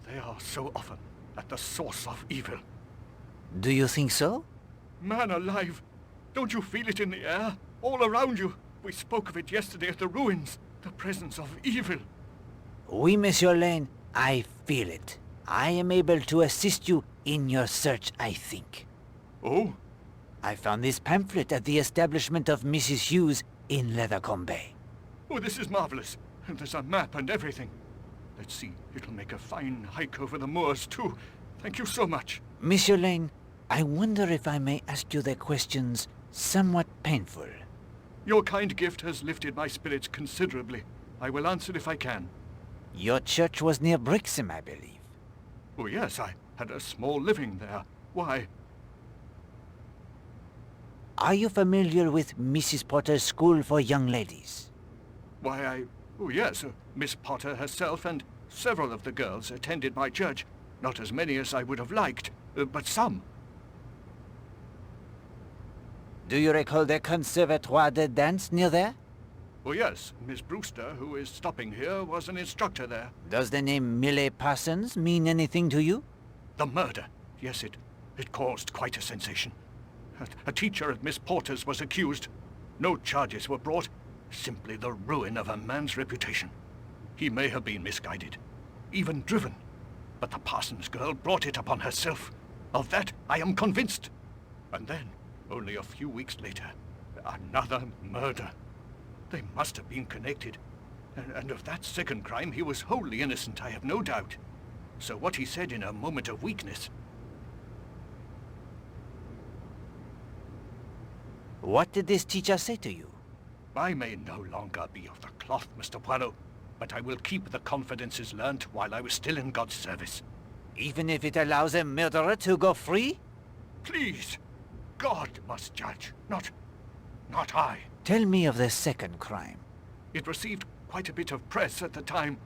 they are so often at the source of evil. Do you think so? Man alive, don't you feel it in the air? All around you. We spoke of it yesterday at the ruins. The presence of evil. Oui, Monsieur Lane. I feel it. I am able to assist you in your search, I think. Oh? I found this pamphlet at the establishment of Mrs. Hughes in Leathercombe Bay. Oh, this is marvelous. And there's a map and everything. Let's see, it'll make a fine hike over the moors, too. Thank you so much. Monsieur Lane, I wonder if I may ask you the questions somewhat painful. Your kind gift has lifted my spirits considerably. I will answer if I can. Your church was near Brixham, I believe. Oh, yes, I had a small living there. Why? Are you familiar with Mrs. Potter's School for Young Ladies? Why, oh, yes, Miss Potter herself and several of the girls attended my church. Not as many as I would have liked, but some. Do you recall the Conservatoire de Dance near there? Oh, yes. Miss Brewster, who is stopping here, was an instructor there. Does the name Millie Parsons mean anything to you? The murder. Yes, it caused quite a sensation. A teacher at Miss Porter's was accused. No charges were brought. Simply the ruin of a man's reputation. He may have been misguided, even driven. But the Parsons girl brought it upon herself. Of that I am convinced. And then, only a few weeks later, another murder. They must have been connected. And of that second crime, he was wholly innocent, I have no doubt. So what he said in a moment of weakness... What did this teacher say to you? I may no longer be of the cloth, Mr. Poirot, but I will keep the confidences learnt while I was still in God's service. Even if it allows a murderer to go free? Please! God must judge, not I. Tell me of the second crime. It received quite a bit of press at the time.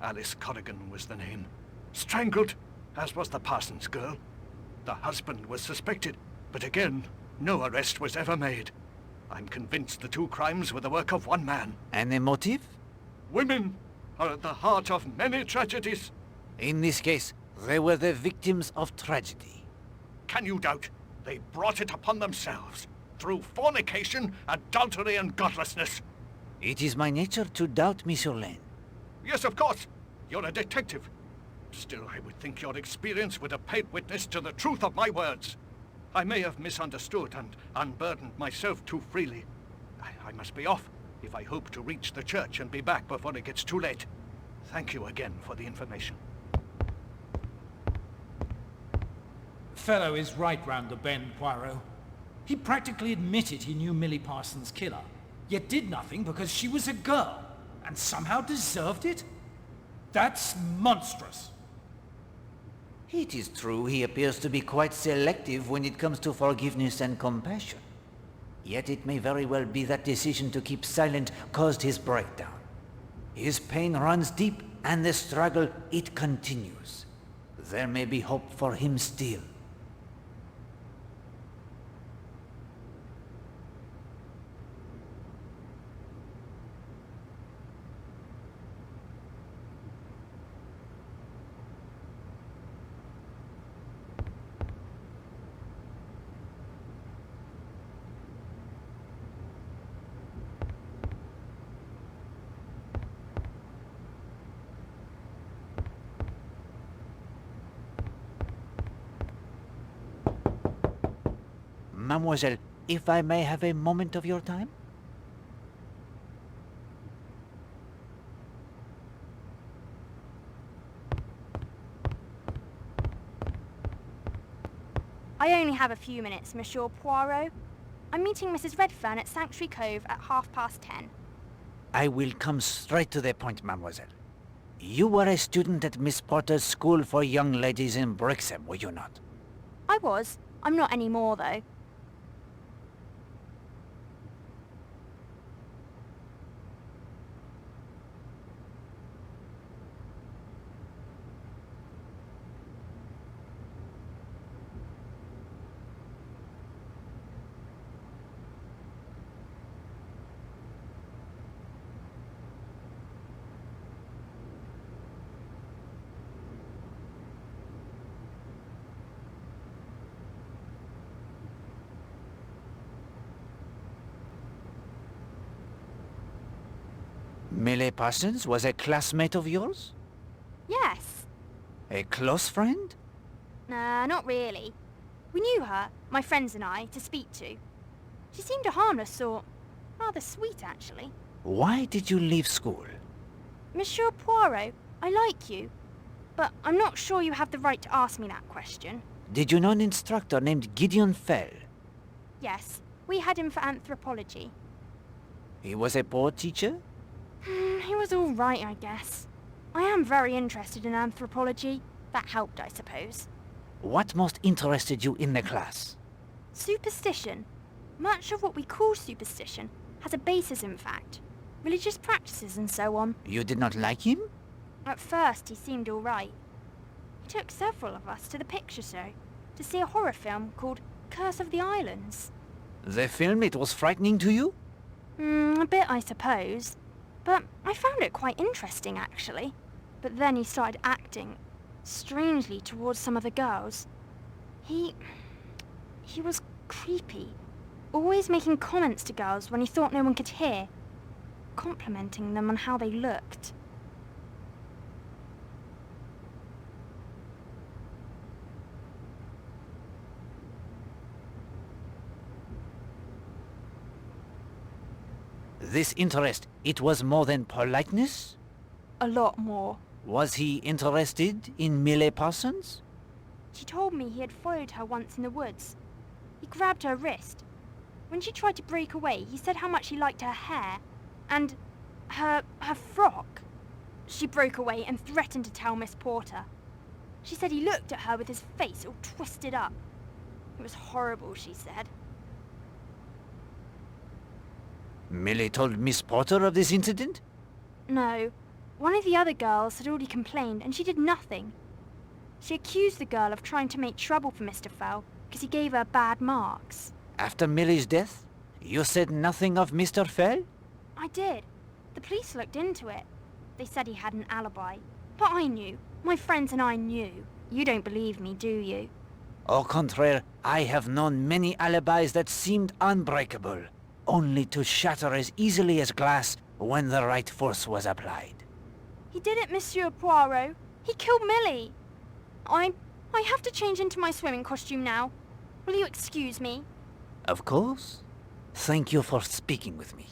Alice Corrigan was the name. Strangled, as was the Parsons girl. The husband was suspected, but again, no arrest was ever made. I'm convinced the two crimes were the work of one man. And the motive? Women are at the heart of many tragedies. In this case, they were the victims of tragedy. Can you doubt? They brought it upon themselves, through fornication, adultery, and godlessness. It is my nature to doubt, Monsieur Lane. Yes, of course. You're a detective. Still, I would think your experience would have paid witness to the truth of my words. I may have misunderstood and unburdened myself too freely. I must be off if I hope to reach the church and be back before it gets too late. Thank you again for the information. Fellow is right round the bend, Poirot. He practically admitted he knew Millie Parsons' killer, yet did nothing because she was a girl, and somehow deserved it? That's monstrous. It is true he appears to be quite selective when it comes to forgiveness and compassion. Yet it may very well be that decision to keep silent caused his breakdown. His pain runs deep, and the struggle, it continues. There may be hope for him still. Mademoiselle, if I may have a moment of your time? I only have a few minutes, Monsieur Poirot. I'm meeting Mrs. Redfern at Sanctuary Cove at 10:30. I will come straight to the point, mademoiselle. You were a student at Miss Potter's School for Young Ladies in Brixham, were you not? I was. I'm not anymore, though. Millie Parsons was a classmate of yours? Yes. A close friend? Nah, not really. We knew her, my friends and I, to speak to. She seemed a harmless sort. Rather sweet, actually. Why did you leave school? Monsieur Poirot, I like you. But I'm not sure you have the right to ask me that question. Did you know an instructor named Gideon Fell? Yes, we had him for anthropology. He was a poor teacher? He was all right, I guess. I am very interested in anthropology. That helped, I suppose. What most interested you in the class? Superstition. Much of what we call superstition has a basis in fact. Religious practices and so on. You did not like him? At first, he seemed all right. He took several of us to the picture show to see a horror film called Curse of the Islands. The film, it was frightening to you? A bit, I suppose. But I found it quite interesting, actually. But then he started acting strangely towards some of the girls. He was creepy. Always making comments to girls when he thought no one could hear. Complimenting them on how they looked. This interest, it was more than politeness? A lot more. Was he interested in Millie Parsons? She told me he had followed her once in the woods. He grabbed her wrist. When she tried to break away, he said how much he liked her hair and her frock. She broke away and threatened to tell Miss Porter. She said he looked at her with his face all twisted up. It was horrible, she said. Millie told Miss Porter of this incident? No. One of the other girls had already complained, and she did nothing. She accused the girl of trying to make trouble for Mr. Fell because he gave her bad marks. After Millie's death, you said nothing of Mr. Fell? I did. The police looked into it. They said he had an alibi. But I knew. My friends and I knew. You don't believe me, do you? Au contraire, I have known many alibis that seemed unbreakable, only to shatter as easily as glass when the right force was applied. He did it, Monsieur Poirot. He killed Millie. I have to change into my swimming costume now. Will you excuse me? Of course. Thank you for speaking with me.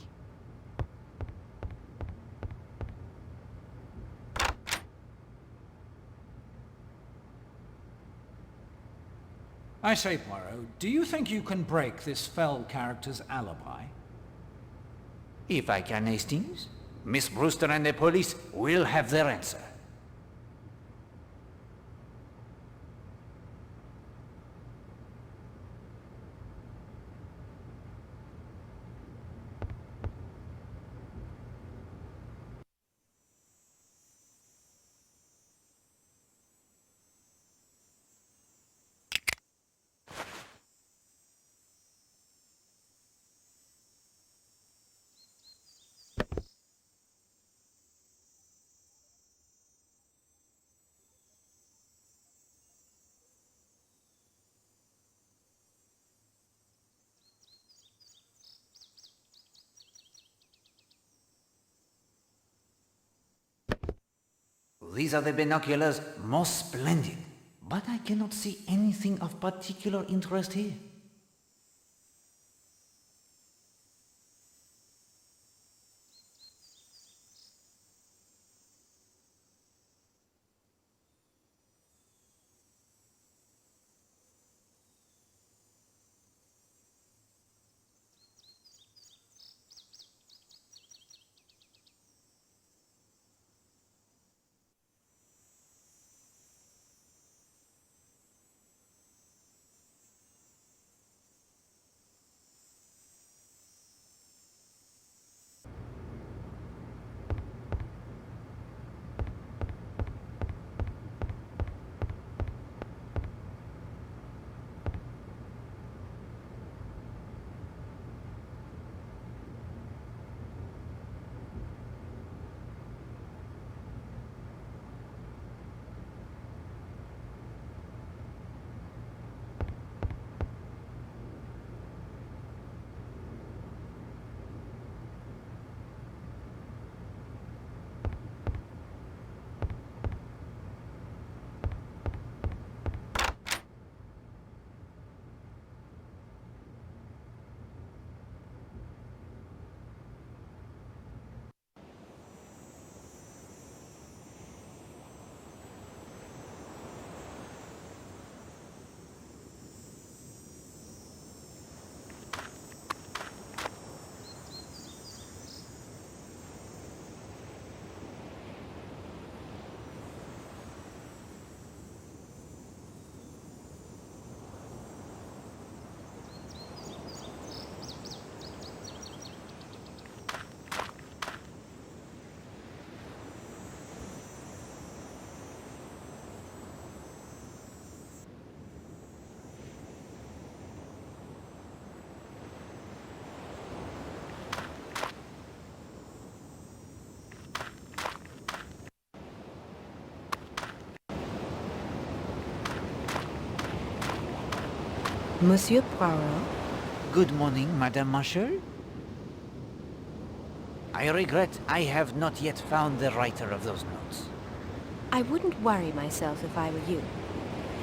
I say, Poirot, do you think you can break this Fell character's alibi? If I can, Hastings, Miss Brewster and the police will have their answer. These are the binoculars, most splendid. But I cannot see anything of particular interest here. Monsieur Poirot? Good morning, Madame Marshall. I regret I have not yet found the writer of those notes. I wouldn't worry myself if I were you.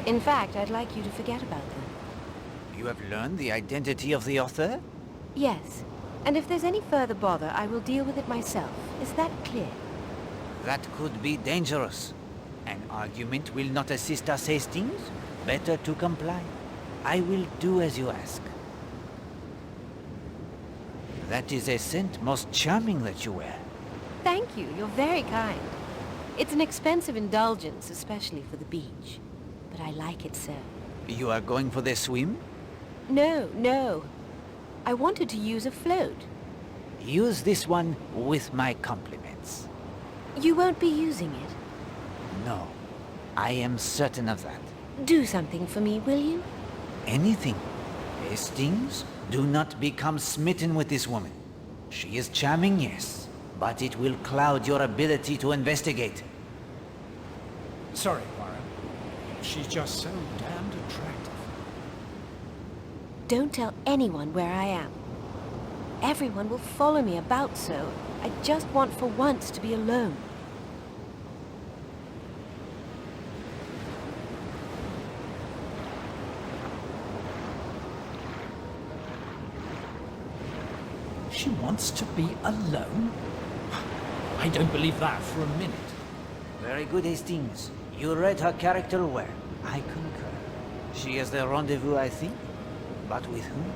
In fact, I'd like you to forget about them. You have learned the identity of the author? Yes. And if there's any further bother, I will deal with it myself. Is that clear? That could be dangerous. An argument will not assist us, Hastings. Better to comply. I will do as you ask. That is a scent most charming that you wear. Thank you. You're very kind. It's an expensive indulgence, especially for the beach. But I like it so. You are going for the swim? No, no. I wanted to use a float. Use this one with my compliments. You won't be using it? No. I am certain of that. Do something for me, will you? Anything. Hastings, do not become smitten with this woman. She is charming, yes, but it will cloud your ability to investigate. Sorry, Poirot. She's just so damned attractive. Don't tell anyone where I am. Everyone will follow me about so. I just want for once to be alone. She wants to be alone? I don't believe that for a minute. Very good, Hastings. You read her character well. I concur. She has the rendezvous, I think. But with whom?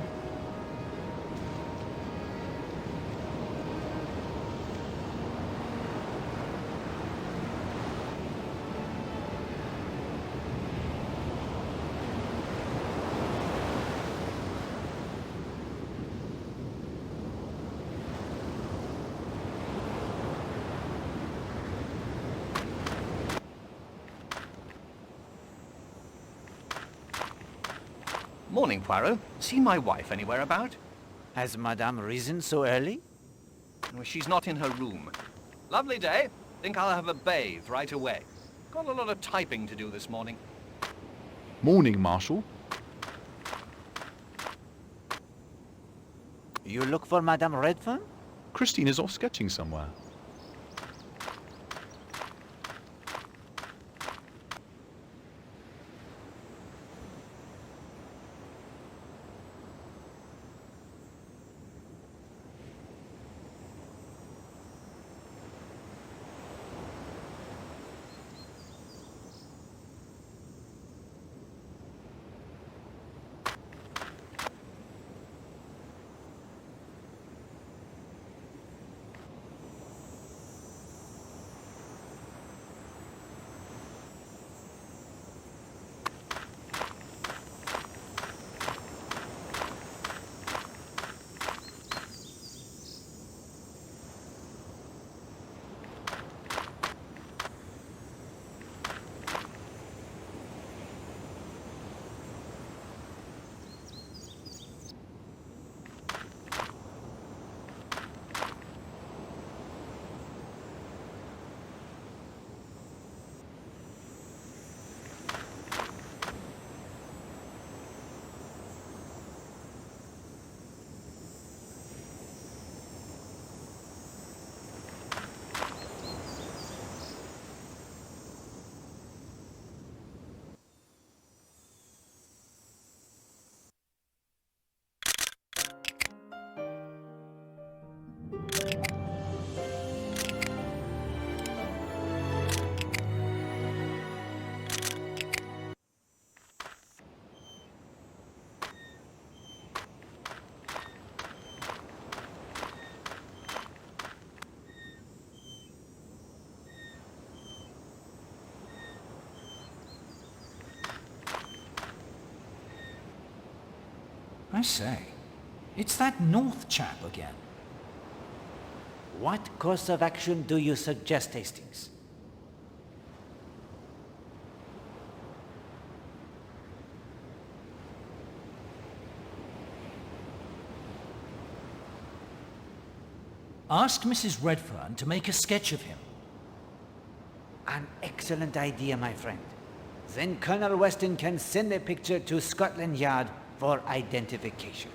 Morning, Poirot. Seen my wife anywhere about? Has Madame risen so early? Well, she's not in her room. Lovely day. Think I'll have a bathe right away. Got a lot of typing to do this morning. Morning, Marshal. You look for Madame Redfern? Christine is off sketching somewhere. I say, it's that North chap again. What course of action do you suggest, Hastings? Ask Mrs. Redfern to make a sketch of him. An excellent idea, my friend. Then Colonel Weston can send a picture to Scotland Yard for identification.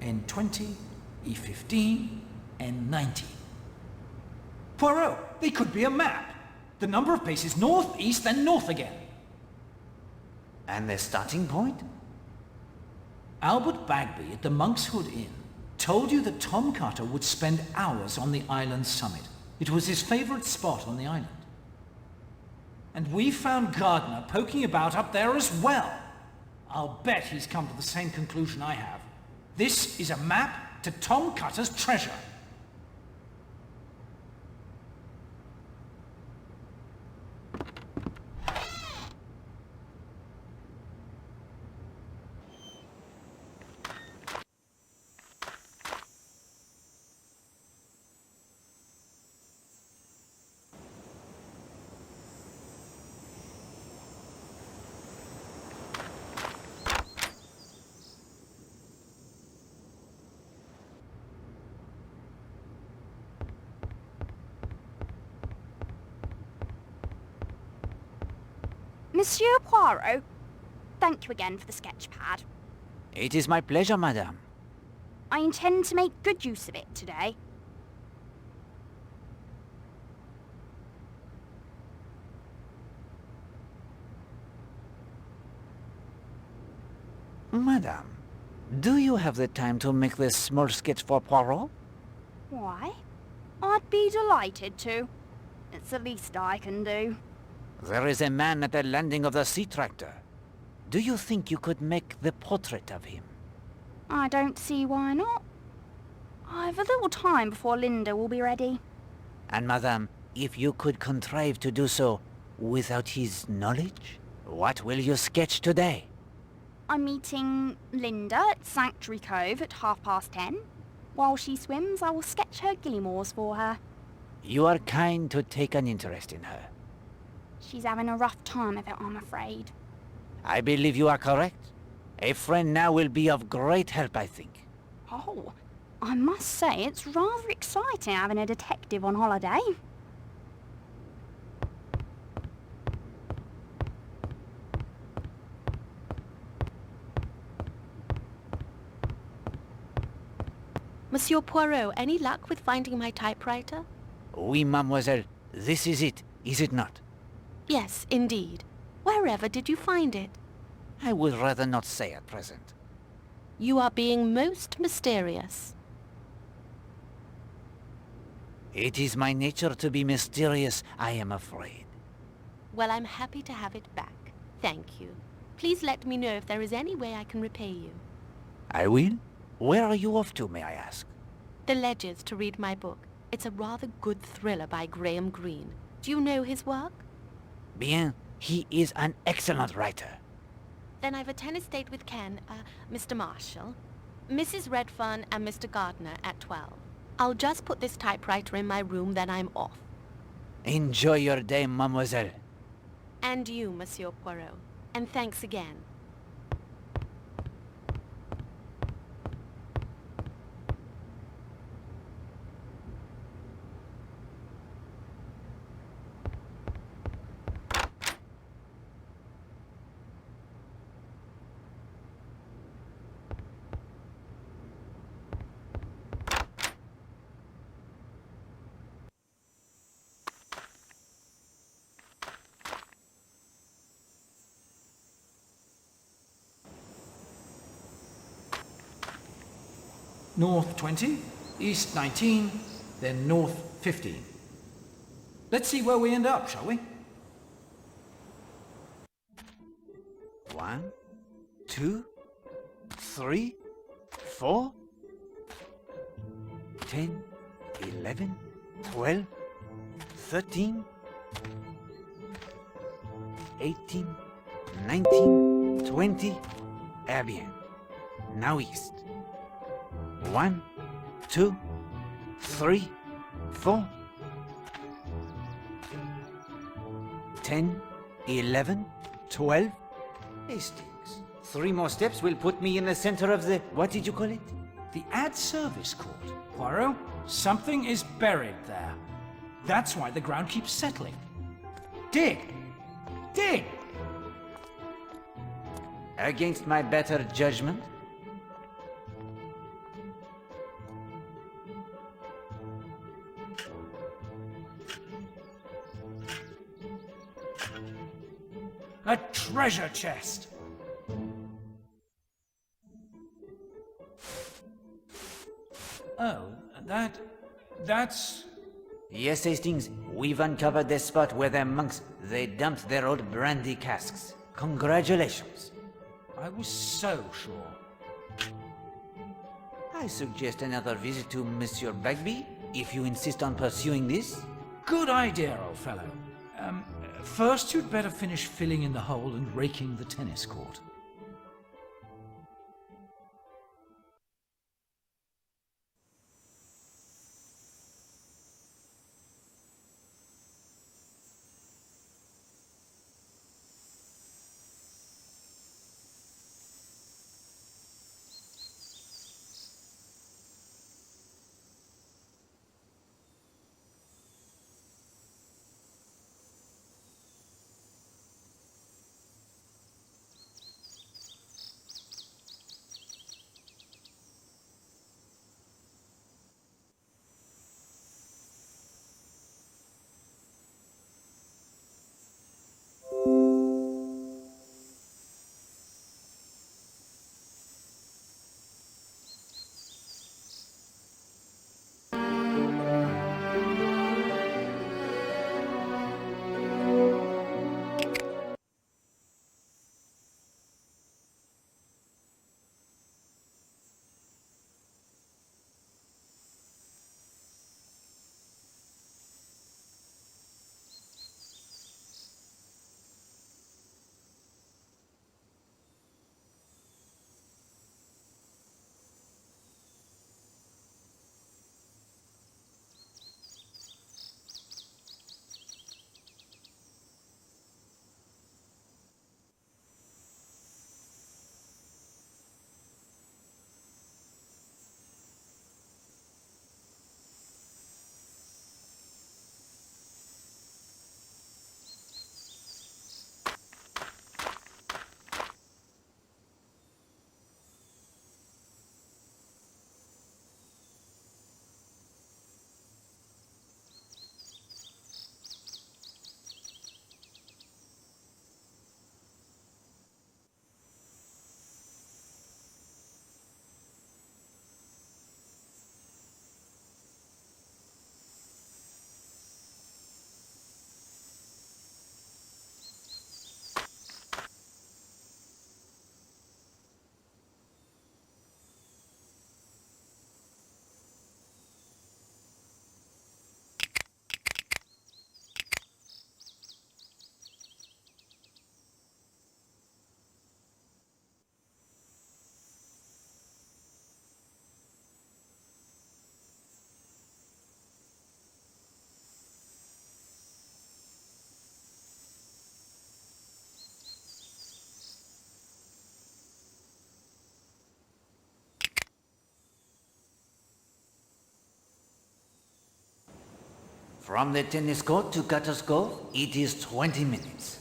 N20, E15, N19. Poirot, they could be a map. The number of paces north, east, then north again. And the starting point? Albert Bagby at the Monk's Hood Inn told you that Tom Carter would spend hours on the island's summit. It was his favourite spot on the island. And we found Gardner poking about up there as well. I'll bet he's come to the same conclusion I have. This is a map to Tom Cutter's treasure. Monsieur Poirot, thank you again for the sketch pad. It is my pleasure, madame. I intend to make good use of it today. Madame, do you have the time to make this small sketch for Poirot? Why? I'd be delighted to. It's the least I can do. There is a man at the landing of the sea tractor. Do you think you could make the portrait of him? I don't see why not. I've a little time before Linda will be ready. And madame, if you could contrive to do so without his knowledge, what will you sketch today? I'm meeting Linda at Sanctuary Cove at 10:30. While she swims, I will sketch her guillemots for her. You are kind to take an interest in her. She's having a rough time of it, I'm afraid. I believe you are correct. A friend now will be of great help, I think. Oh, I must say it's rather exciting having a detective on holiday. Monsieur Poirot, any luck with finding my typewriter? Oui, mademoiselle. This is it, is it not? Yes, indeed. Wherever did you find it? I would rather not say at present. You are being most mysterious. It is my nature to be mysterious, I am afraid. Well, I'm happy to have it back. Thank you. Please let me know if there is any way I can repay you. I will. Where are you off to, may I ask? The Ledgers to read my book. It's a rather good thriller by Graham Greene. Do you know his work? Bien. He is an excellent writer. Then I've a tennis date with Ken, Mr. Marshall, Mrs. Redfern and Mr. Gardner at 12. I'll just put this typewriter in my room, then I'm off. Enjoy your day, mademoiselle. And you, Monsieur Poirot. And thanks again. north 20, east 19, then north 15. Let's see where we end up, shall we? 1, 2, 3, 4, 10, 11, 12, 13, 18, 19, 20. Eh bien. Now east. 1, 2, 3, 4, 10, 11, 12. Hastings. 3 more steps will put me in the center of the... What did you call it? The ad service court. Poirot, something is buried there. That's why the ground keeps settling. Dig! Dig! Against my better judgment? A treasure chest! Oh, that's... Yes, Hastings. We've uncovered the spot where the monks, they dumped their old brandy casks. Congratulations. I was so sure. I suggest another visit to Monsieur Bagby, if you insist on pursuing this. Good idea, old fellow. First you'd better finish filling in the hole and raking the tennis court. From the tennis court to Cutter's Cove, it is 20 minutes.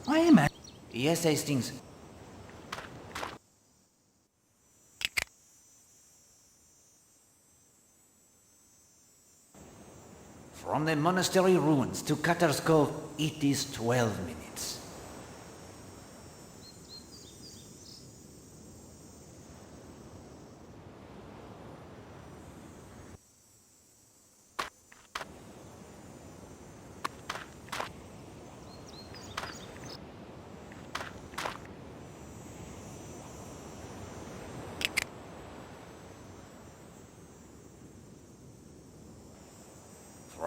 I imagine... Yes, Hastings. From the monastery ruins to Cutter's Cove, it is 12 minutes.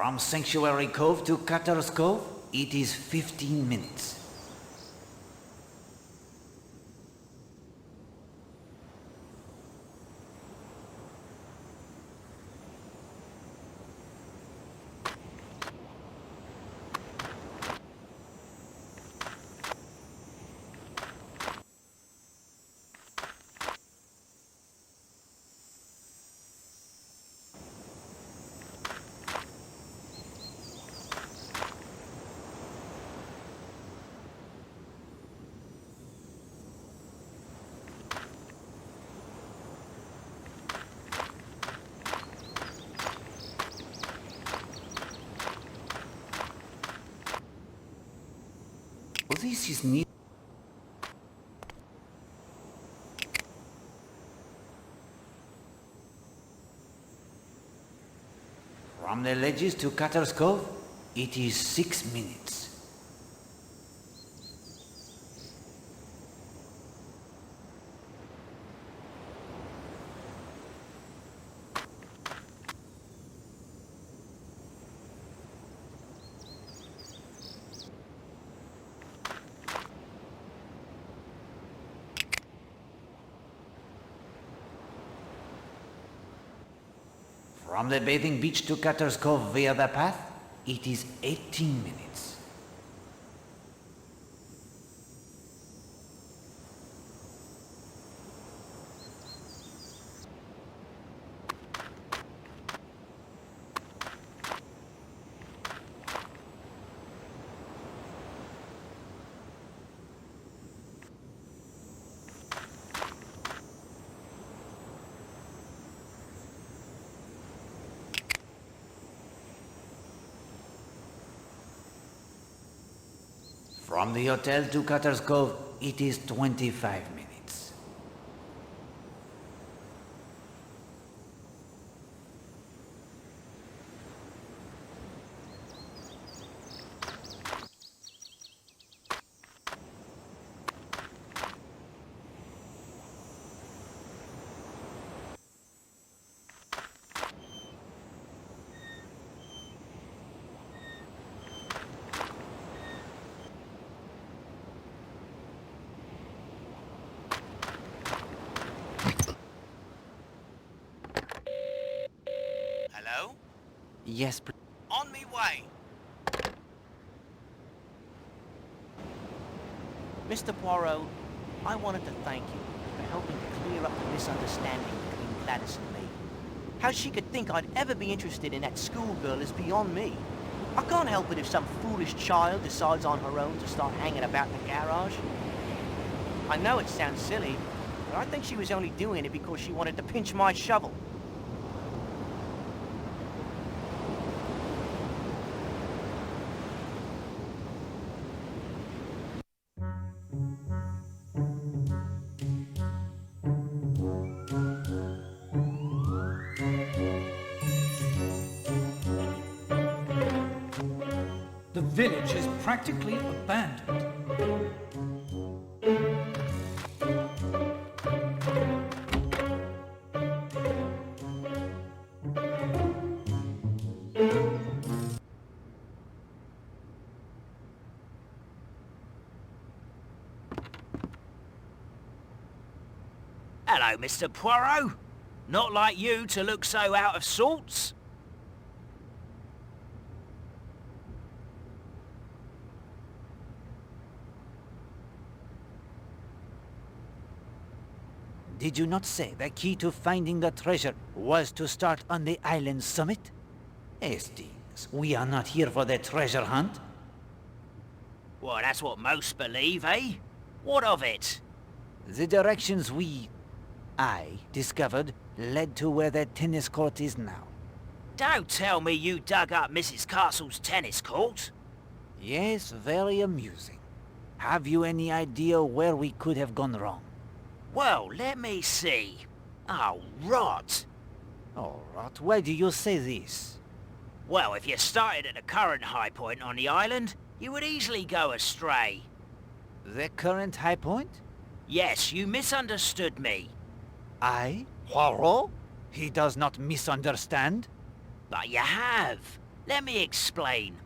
From Sanctuary Cove to Cutter's Cove, it is 15 minutes. This is neat. From the ledges to Cutter's Cove, it is 6 minutes. From the bathing beach to Cutter's Cove via the path, it is 18 minutes. From the hotel to Cutter's Cove, it is 25 minutes. Hello? Yes, On me way. Mr. Poirot, I wanted to thank you for helping to clear up the misunderstanding between Gladys and me. How she could think I'd ever be interested in that schoolgirl is beyond me. I can't help it if some foolish child decides on her own to start hanging about the garage. I know it sounds silly, but I think she was only doing it because she wanted to pinch my shovel. The village is practically abandoned. Hello, Mr. Poirot. Not like you to look so out of sorts. Did you not say the key to finding the treasure was to start on the island summit? Hastings, we are not here for the treasure hunt. Well, that's what most believe, eh? What of it? The directions I discovered led to where that tennis court is now. Don't tell me you dug up Mrs. Castle's tennis court. Yes, very amusing. Have you any idea where we could have gone wrong? Well, let me see. Oh, rot. Oh, rot. Why do you say this? Well, if you started at the current high point on the island, you would easily go astray. The current high point? Yes, you misunderstood me. I? Poirot? He does not misunderstand. But you have. Let me explain.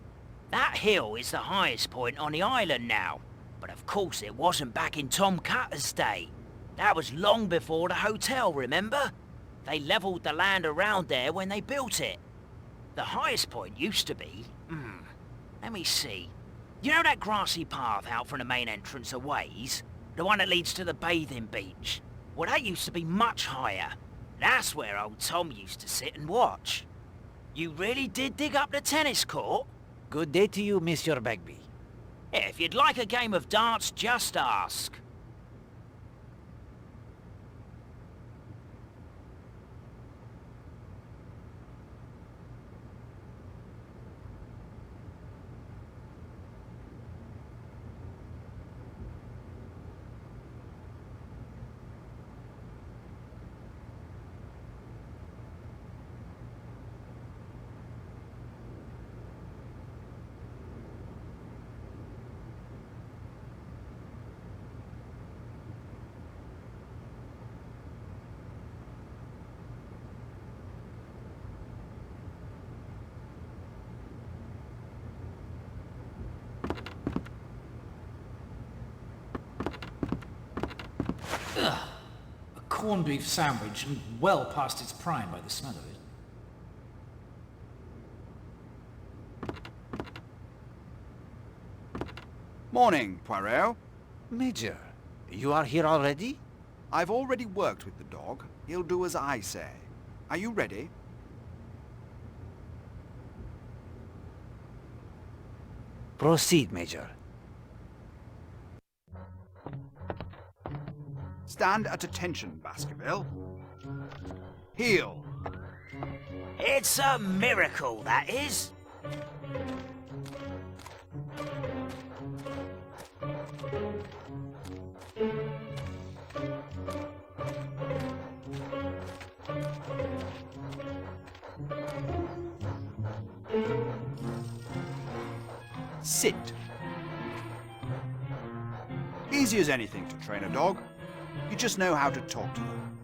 That hill is the highest point on the island now. But of course it wasn't back in Tom Cutter's day. That was long before the hotel, remember? They levelled the land around there when they built it. The highest point used to be... let me see. You know that grassy path out from the main entrance a ways? The one that leads to the bathing beach? Well, that used to be much higher. That's where old Tom used to sit and watch. You really did dig up the tennis court? Good day to you, Monsieur Bagby. Yeah, if you'd like a game of darts, just ask. Ugh. A corned beef sandwich and well past its prime by the smell of it. Morning, Poirot. Major, you are here already? I've already worked with the dog. He'll do as I say. Are you ready? Proceed, Major. Stand at attention, Baskerville. Heel. It's a miracle, that is. Sit. Easy as anything to train a dog. You just know how to talk to them.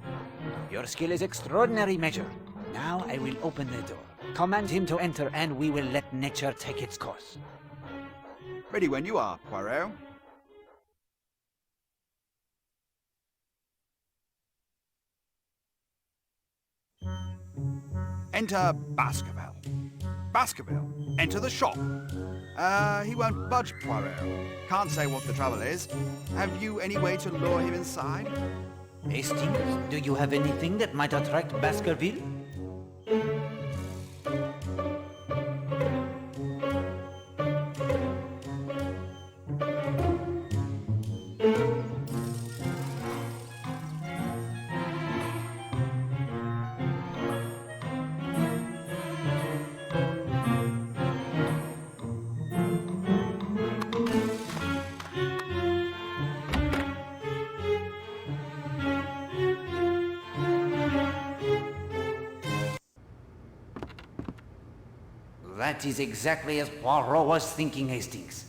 Your skill is extraordinary, Major. Now I will open the door. Command him to enter and we will let nature take its course. Ready when you are, Poirot. Enter Baskerville. Baskerville, enter the shop. He won't budge, Poirot. Can't say what the trouble is. Have you any way to lure him inside? Hastings, do you have anything that might attract Baskerville? That is exactly as Poirot was thinking, Hastings.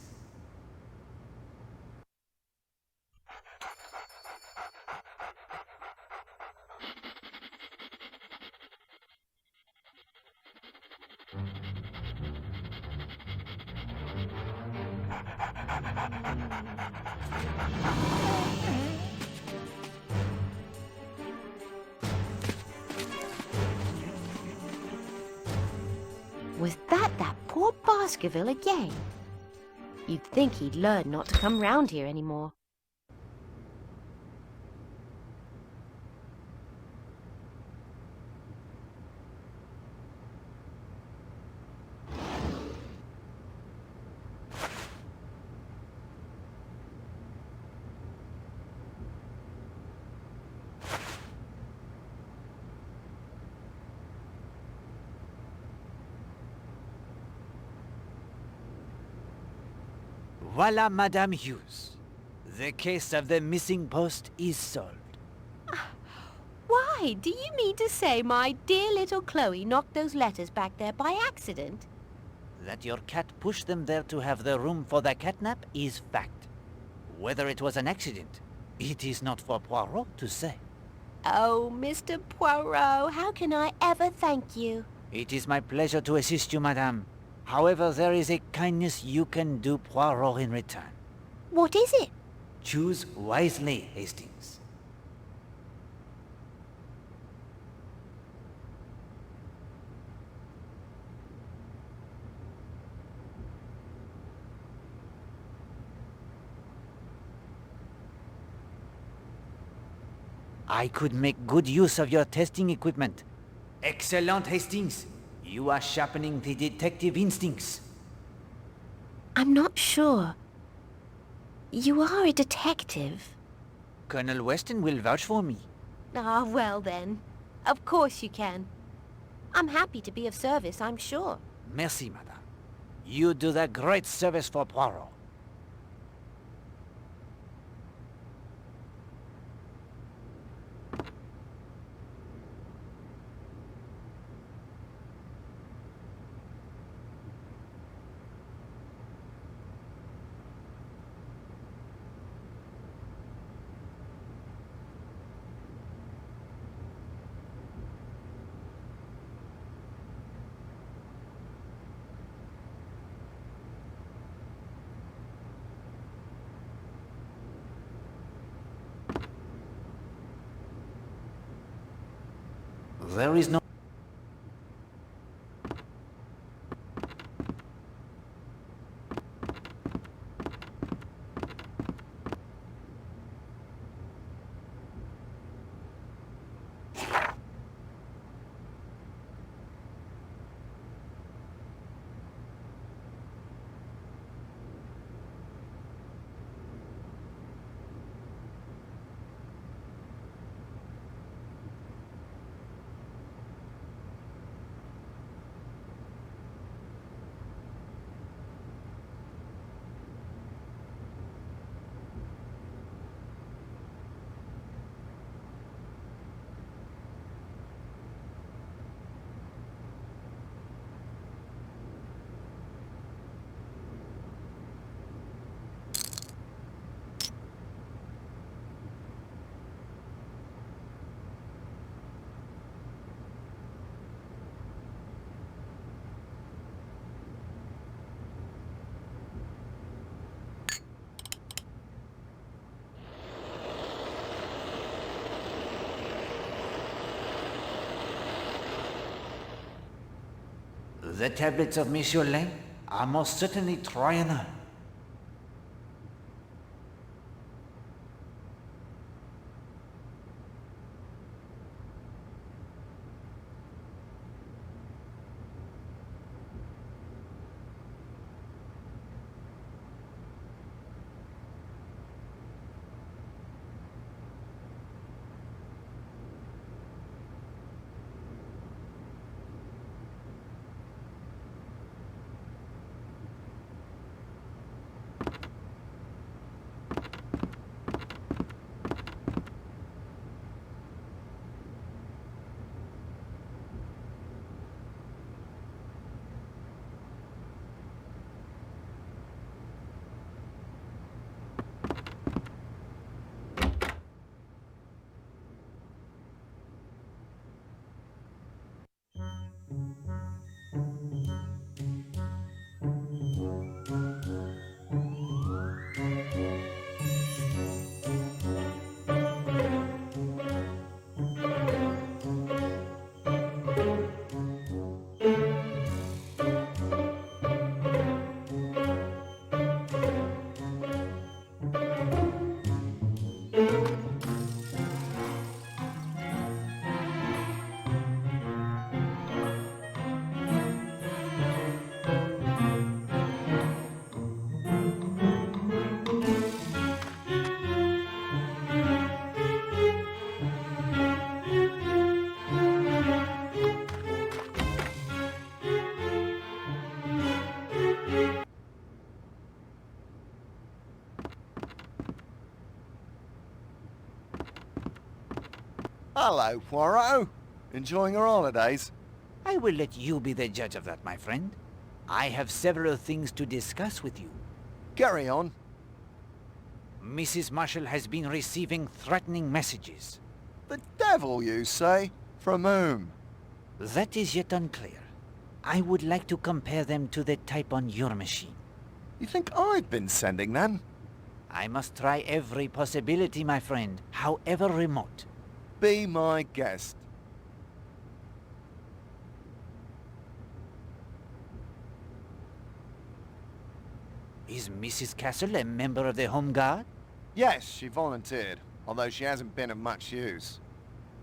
Was that poor Baskerville again? You'd think he'd learn not to come round here anymore. Voila, Madame Hughes. The case of the missing post is solved. Why, do you mean to say my dear little Chloe knocked those letters back there by accident? That your cat pushed them there to have the room for the catnap is fact. Whether it was an accident, it is not for Poirot to say. Oh, Mr. Poirot, how can I ever thank you? It is my pleasure to assist you, madame. However, there is a kindness you can do Poirot in return. What is it? Choose wisely, Hastings. I could make good use of your testing equipment. Excellent, Hastings. You are sharpening the detective instincts. I'm not sure. You are a detective. Colonel Weston will vouch for me. Ah, well then. Of course you can. I'm happy to be of service, I'm sure. Merci, madame. You do that great service for Poirot. There is no... The tablets of Monsieur Lane are most certainly trianal. Hello, Poirot. Enjoying your holidays? I will let you be the judge of that, my friend. I have several things to discuss with you. Carry on. Mrs. Marshall has been receiving threatening messages. The devil, you say? From whom? That is yet unclear. I would like to compare them to the type on your machine. You think I've been sending them? I must try every possibility, my friend, however remote. Be my guest. Is Mrs. Castle a member of the Home Guard? Yes, she volunteered, although she hasn't been of much use.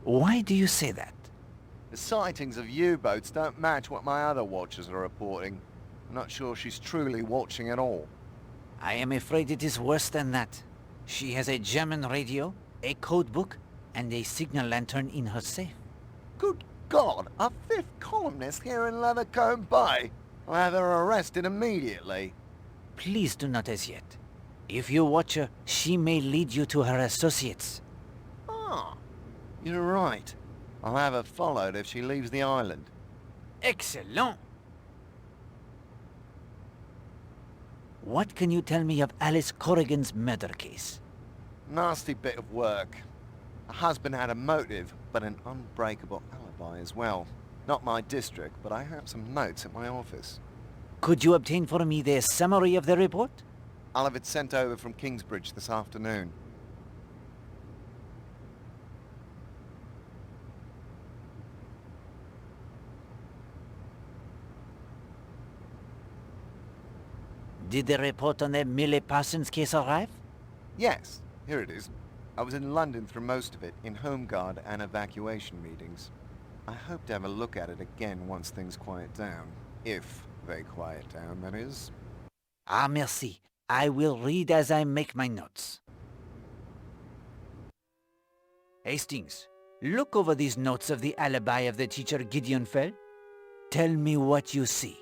Why do you say that? The sightings of U-boats don't match what my other watchers are reporting. I'm not sure she's truly watching at all. I am afraid it is worse than that. She has a German radio, a code book, and a signal lantern in her safe. Good God, a fifth columnist here in Leathercombe Bay. I'll have her arrested immediately. Please do not as yet. If you watch her, she may lead you to her associates. Ah, you're right. I'll have her followed if she leaves the island. Excellent! What can you tell me of Alice Corrigan's murder case? Nasty bit of work. Her husband had a motive, but an unbreakable alibi as well. Not my district, but I have some notes at my office. Could you obtain for me the summary of the report? I'll have it sent over from Kingsbridge this afternoon. Did the report on the Millie Parsons case arrive? Yes, here it is. I was in London through most of it, in Home Guard and evacuation meetings. I hope to have a look at it again once things quiet down. If they quiet down, that is. Ah, merci. I will read as I make my notes. Hastings, look over these notes of the alibi of the teacher Gideon Fell. Tell me what you see.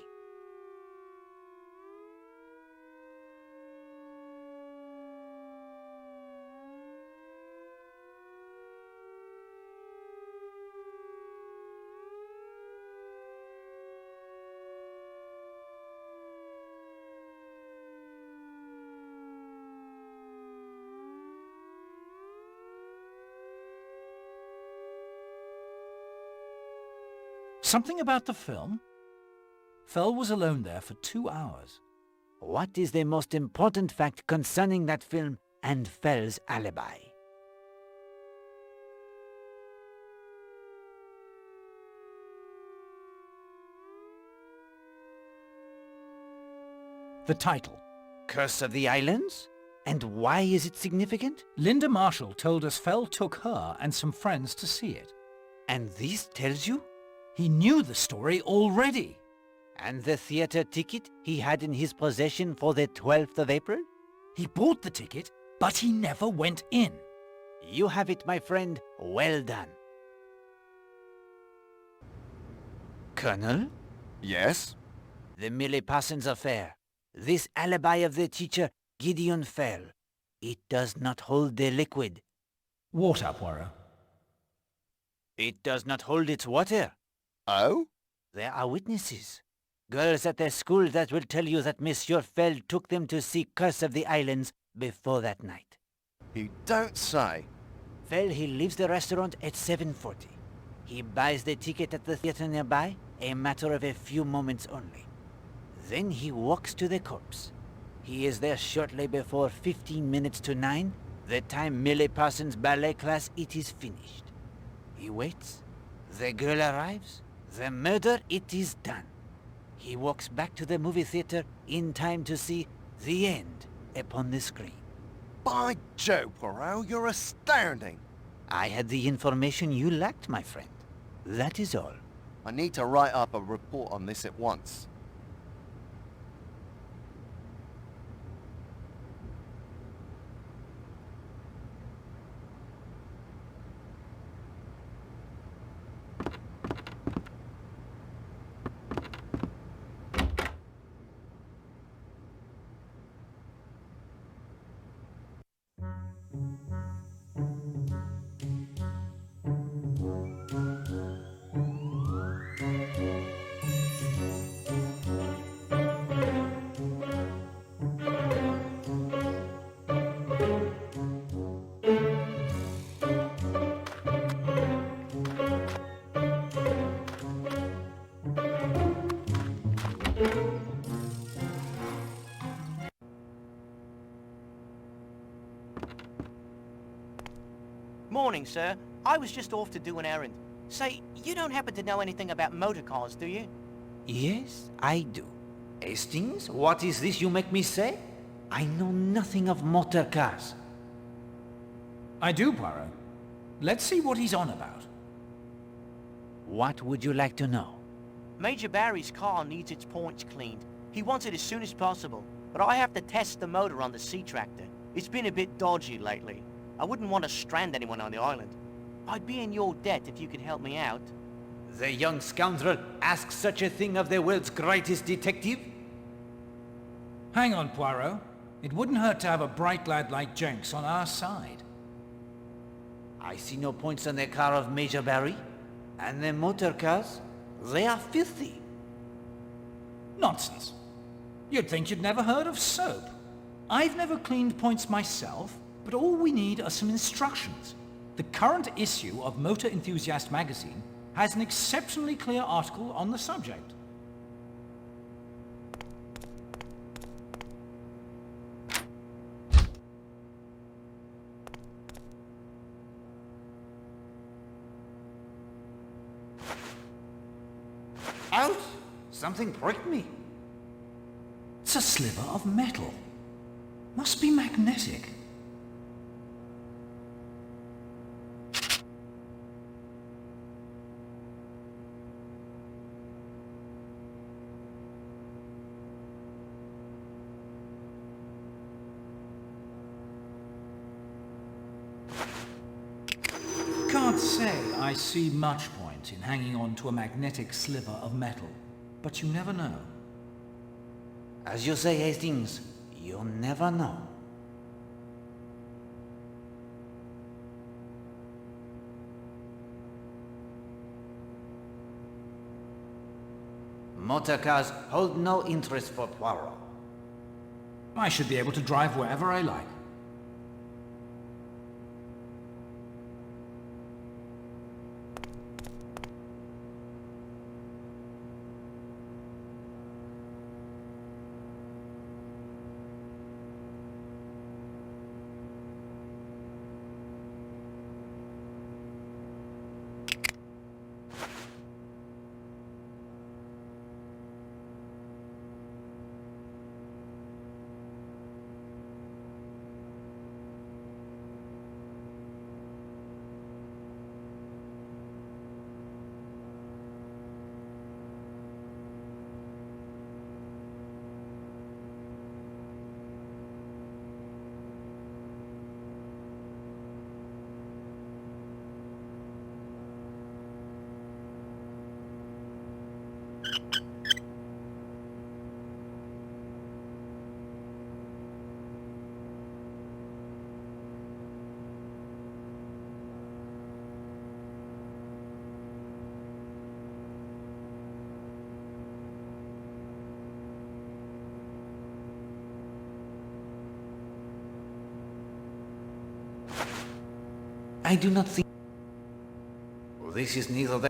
Something about the film? Fell was alone there for 2 hours. What is the most important fact concerning that film and Fell's alibi? The title. Curse of the Islands? And why is it significant? Linda Marshall told us Fell took her and some friends to see it. And this tells you? He knew the story already. And the theater ticket he had in his possession for the 12th of April? He bought the ticket, but he never went in. You have it, my friend. Well done. Colonel? Yes? The Millie Parsons affair. This alibi of the teacher, Gideon Fell. It does not hold the liquid. Water, Poirot. It does not hold its water. Oh? There are witnesses. Girls at their school that will tell you that Monsieur Fell took them to see Curse of the Islands before that night. You don't say. Fell, he leaves the restaurant at 7:40. He buys the ticket at the theater nearby, a matter of a few moments only. Then he walks to the corpse. He is there shortly before 15 minutes to 9, the time Millie Parsons' ballet class it is finished. He waits. The girl arrives. The murder, it is done. He walks back to the movie theater in time to see the end upon the screen. By Joe, Poirot, you're astounding. I had the information you lacked, my friend. That is all. I need to write up a report on this at once. Morning, sir. I was just off to do an errand. Say, you don't happen to know anything about motor cars, do you? Yes, I do. Hastings, what is this you make me say? I know nothing of motor cars. I do, Poirot. Let's see what he's on about. What would you like to know? Major Barry's car needs its points cleaned. He wants it as soon as possible, but I have to test the motor on the sea tractor. It's been a bit dodgy lately. I wouldn't want to strand anyone on the island. I'd be in your debt if you could help me out. The young scoundrel asks such a thing of the world's greatest detective? Hang on, Poirot. It wouldn't hurt to have a bright lad like Jenks on our side. I see no points on the car of Major Barry. And the motor cars, they are filthy. Nonsense. You'd think you'd never heard of soap. I've never cleaned points myself, but all we need are some instructions. The current issue of Motor Enthusiast magazine has an exceptionally clear article on the subject. Ouch! Something pricked me. It's a sliver of metal. Must be magnetic. Can't say I see much point in hanging on to a magnetic sliver of metal, but you never know. As you say, Hastings, you'll never know. Motor cars hold no interest for Poirot. I should be able to drive wherever I like. I do not think... This is neither the...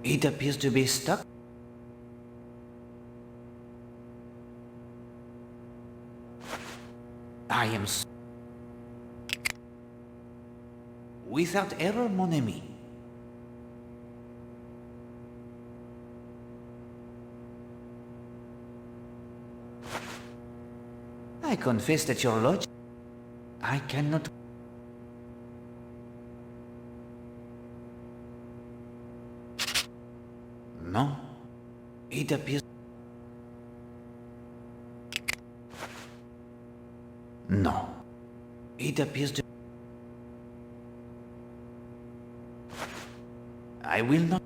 It appears to be stuck. I am without error, mon ami. I confess that your logic... I cannot... No. It appears... No. It appears to... I will not...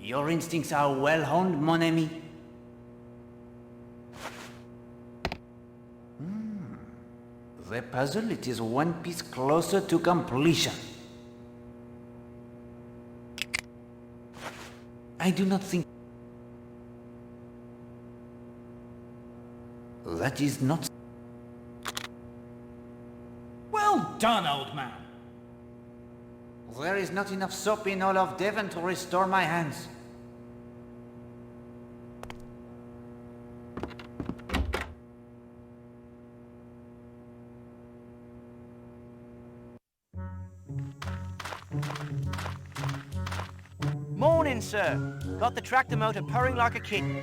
Your instincts are well honed, mon ami. The puzzle, it is one piece closer to completion. I do not think... That is not... Well done, old man. There is not enough soap in all of Devon to restore my hands. Morning, sir. Got the tractor motor purring like a kitten.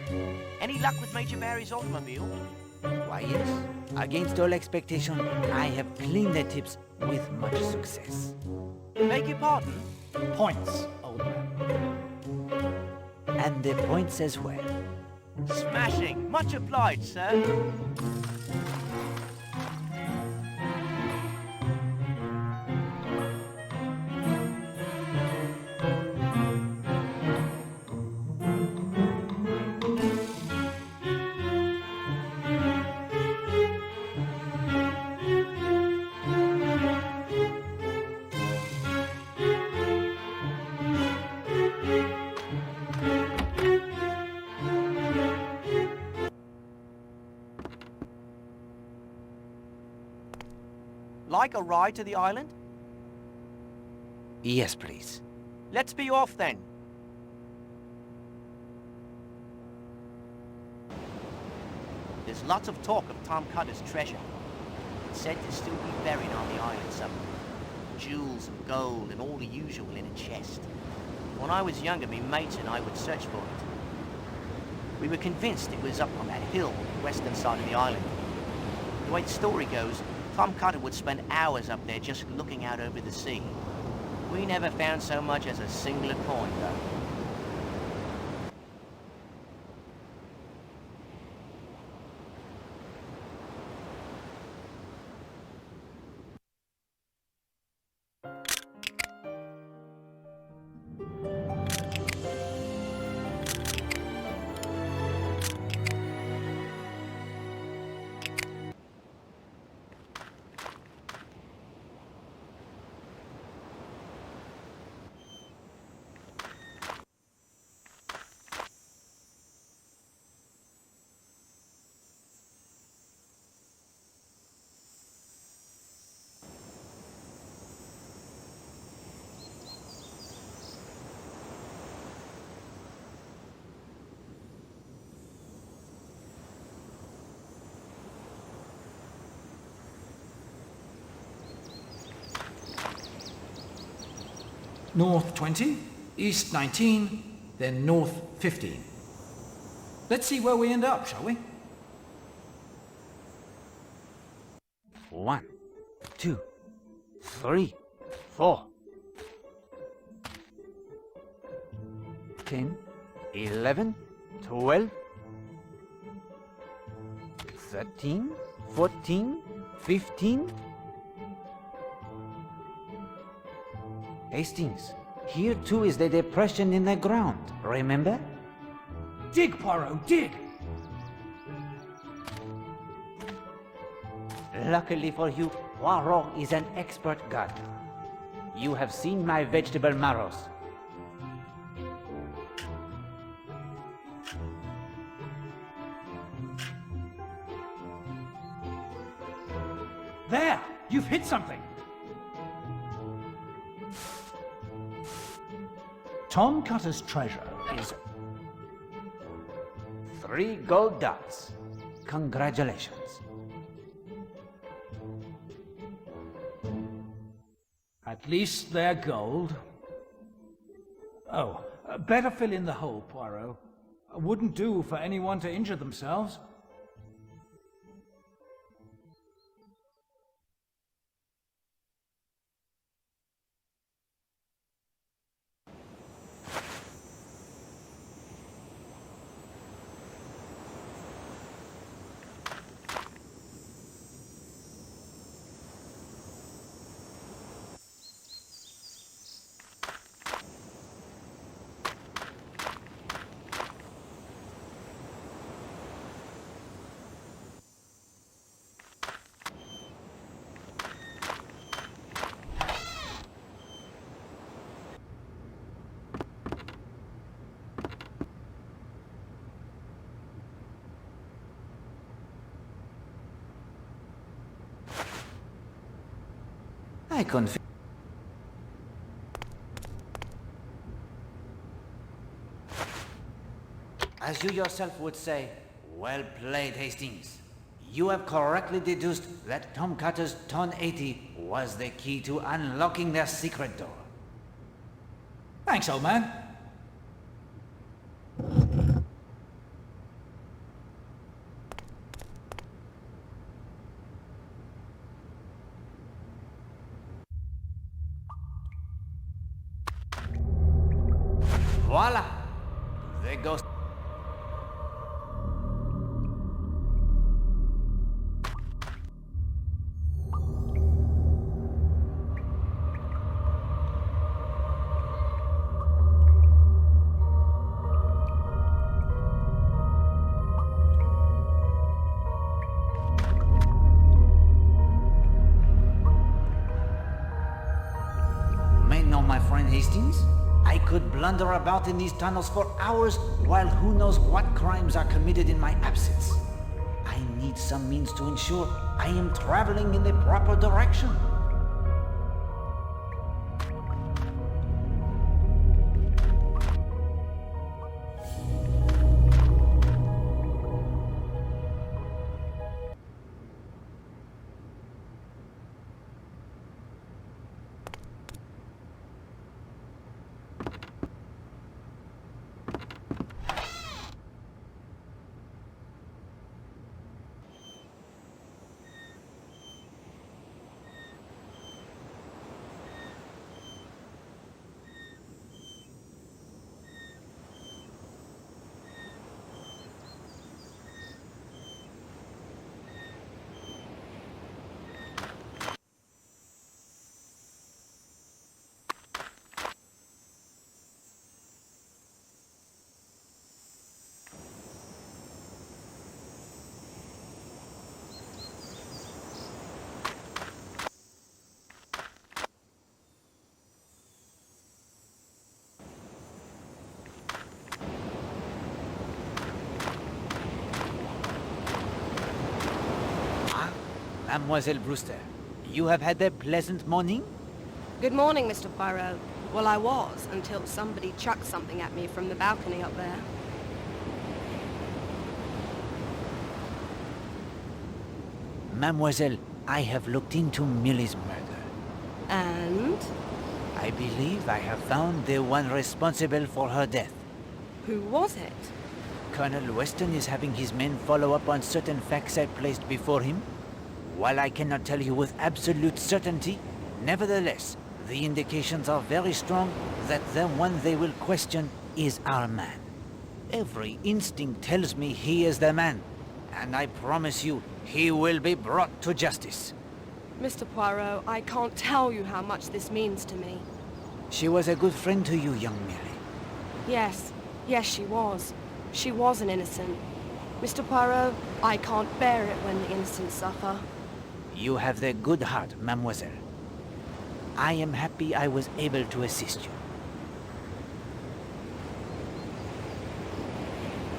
Any luck with Major Barry's automobile? Why, yes. Against all expectation, I have cleaned the tips with much success. Beg your pardon? Points, old man. And the points as well. Smashing. Much obliged, sir. Like a ride to the island? Yes, please. Let's be off then. There's lots of talk of Tom Cutter's treasure. It's said to still be buried on the island somewhere. Jewels and gold and all the usual in a chest. When I was younger, me mates and I would search for it. We were convinced it was up on that hill on the western side of the island. The way the story goes, Tom Cutter would spend hours up there just looking out over the sea. We never found so much as a singular coin, though. North 20, east 19, then north 15. Let's see where we end up, shall we? 1, 2, 3, 4. 10, 11, 12, 13, 14, 15. Hastings, here too is the depression in the ground, remember? Dig, Poirot, dig! Luckily for you, Poirot is an expert gardener. You have seen my vegetable marrows. You've hit something! Tom Cutter's treasure is 3 gold dots. Congratulations. At least they're gold. Oh, better fill in the hole, Poirot. Wouldn't do for anyone to injure themselves. I confess. As you yourself would say, well played, Hastings. You have correctly deduced that Tom Cutter's Ton 80 was the key to unlocking their secret door. Thanks, old man. Voila! There goes... May know my friend Hastings? I could blunder about in these tunnels for hours while who knows what crimes are committed in my absence. I need some means to ensure I am traveling in the proper direction. Mademoiselle Brewster, you have had a pleasant morning? Good morning, Mr. Poirot. Well, I was, until somebody chucked something at me from the balcony up there. Mademoiselle, I have looked into Millie's murder. And? I believe I have found the one responsible for her death. Who was it? Colonel Weston is having his men follow up on certain facts I placed before him. While I cannot tell you with absolute certainty, nevertheless, the indications are very strong that the one they will question is our man. Every instinct tells me he is the man, and I promise you, he will be brought to justice. Mr. Poirot, I can't tell you how much this means to me. She was a good friend to you, young Millie. Yes, she was. She was an innocent. Mr. Poirot, I can't bear it when the innocent suffer. You have the good heart, mademoiselle. I am happy I was able to assist you.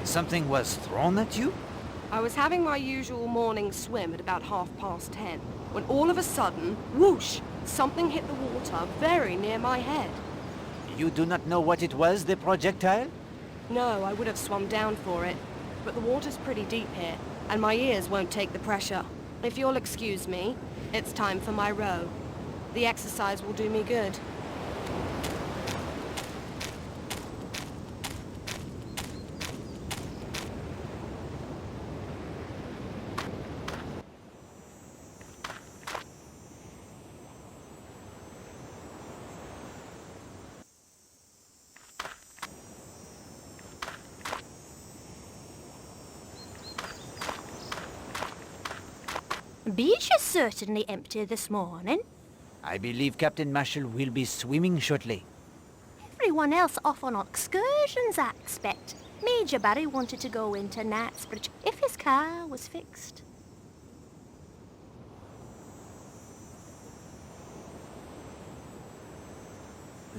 Something was thrown at you? I was having my usual morning swim at about 10:30. when all of a sudden, whoosh, something hit the water very near my head. You do not know what it was, the projectile? No, I would have swum down for it, but the water's pretty deep here, and my ears won't take the pressure. If you'll excuse me, it's time for my row. The exercise will do me good. Beach is certainly empty this morning. I believe Captain Marshall will be swimming shortly. Everyone else off on excursions, I expect. Major Barry wanted to go into Knightsbridge if his car was fixed.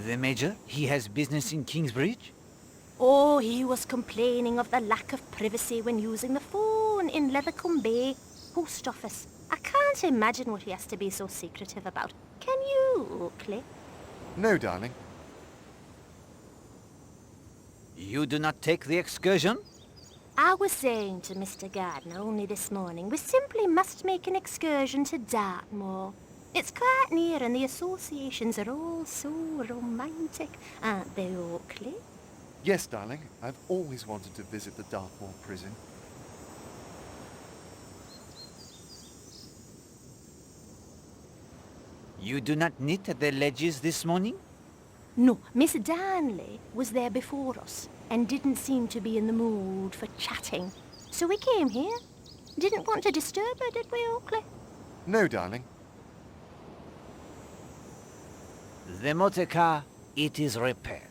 The Major? He has business in Kingsbridge? Oh, he was complaining of the lack of privacy when using the phone in Leathercombe Bay post office. I can't imagine what he has to be so secretive about. Can you, Oakley? No, darling. You do not take the excursion? I was saying to Mr. Gardner only this morning, we simply must make an excursion to Dartmoor. It's quite near and the associations are all so romantic, aren't they, Oakley? Yes, darling. I've always wanted to visit the Dartmoor prison. You do not knit at the ledges this morning? No, Miss Darnley was there before us and didn't seem to be in the mood for chatting. So we came here. Didn't want to disturb her, did we, Oakley? No, darling. The motor car, it is repaired.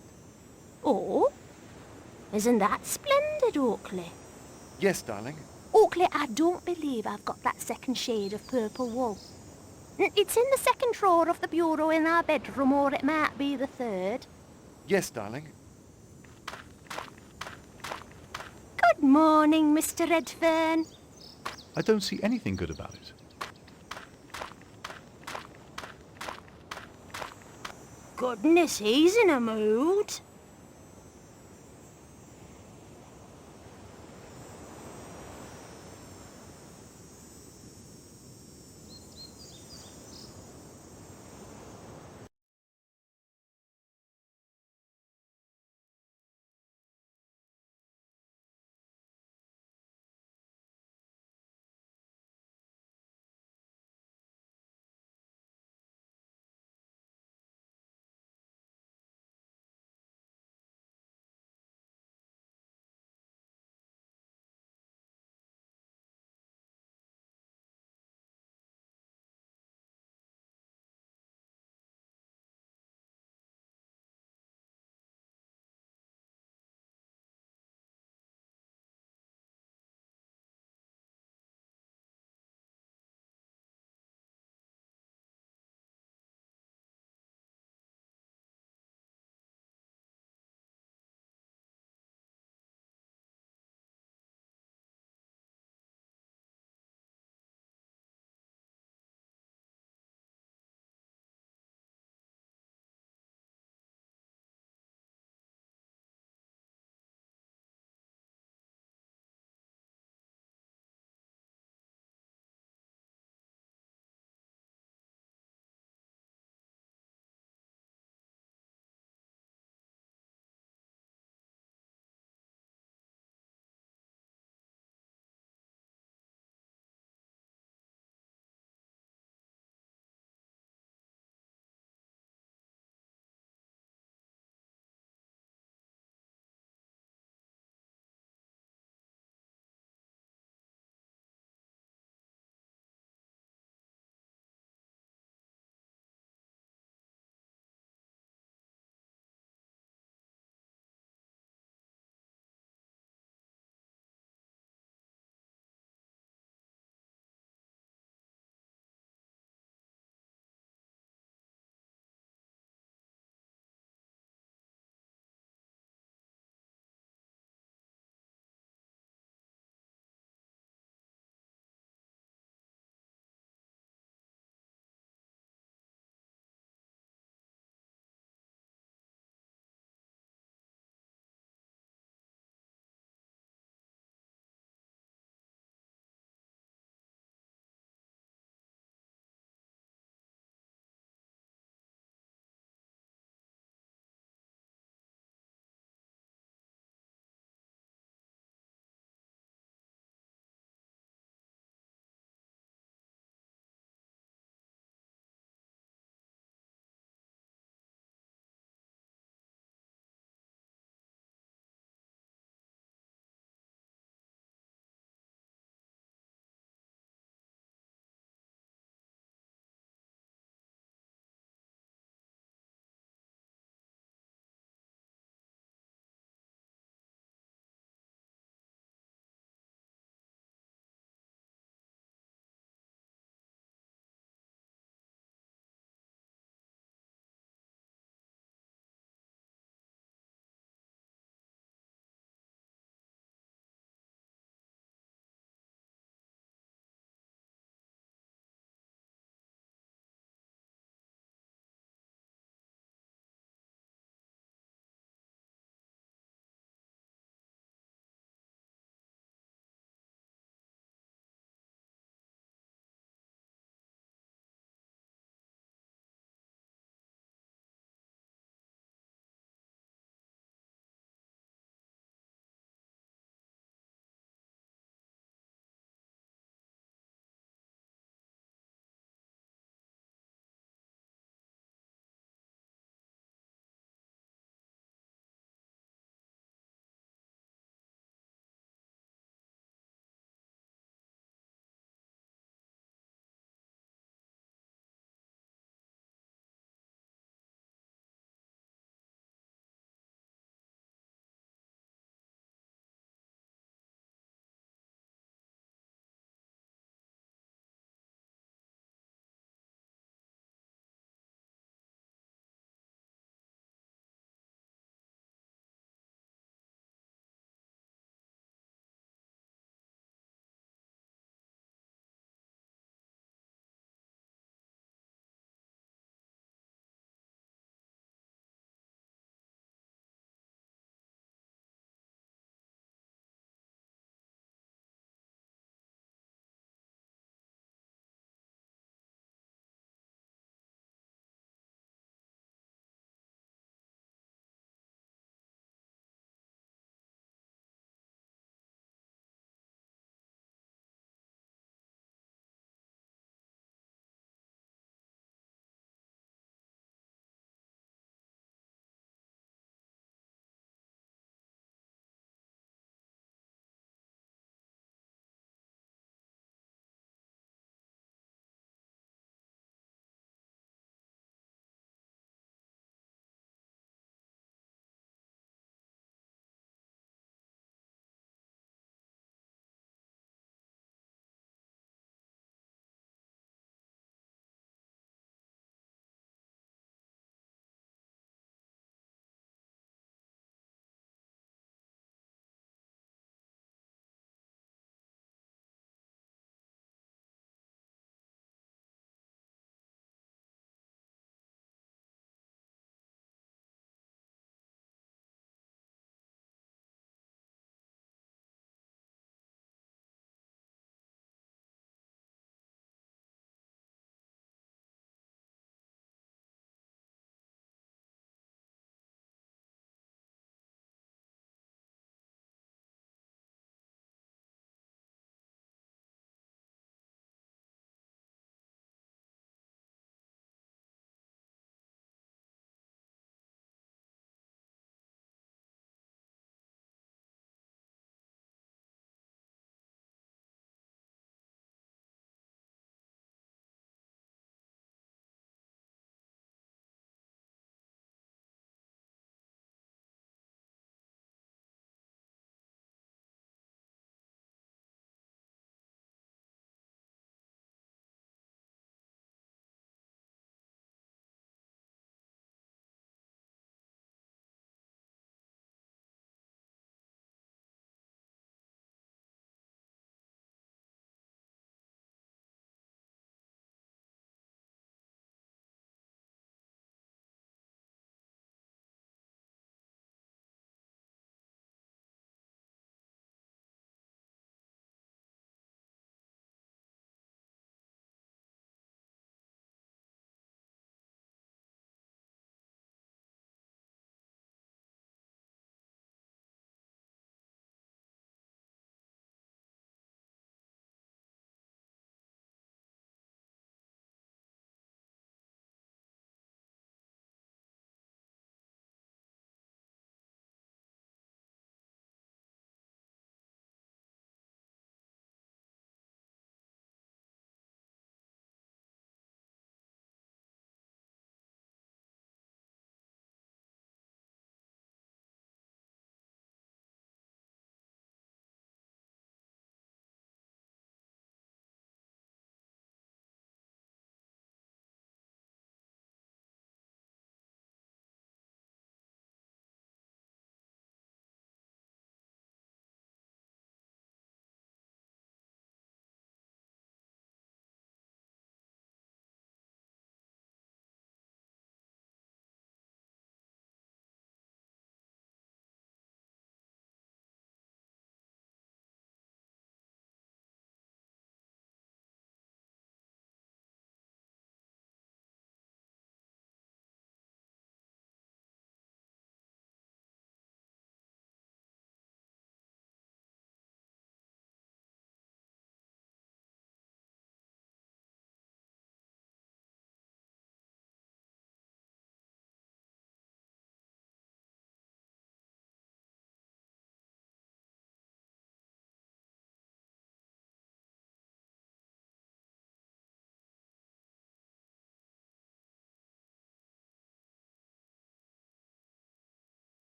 Oh? Isn't that splendid, Oakley? Yes, darling. Oakley, I don't believe I've got that second shade of purple wool. It's in the second drawer of the bureau in our bedroom, or it might be the third. Yes, darling. Good morning, Mr. Redfern. I don't see anything good about it. Goodness, he's in a mood.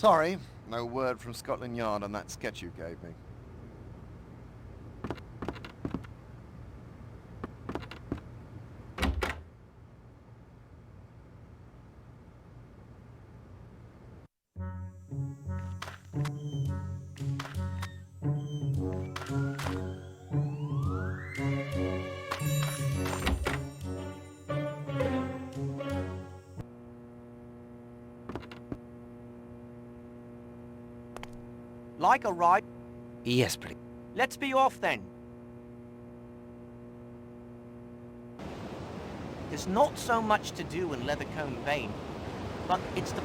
Sorry, no word from Scotland Yard on that sketch you gave me. Like a ride? Yes, please. Let's be off then. There's not so much to do in Leathercombe Bay, but it's the...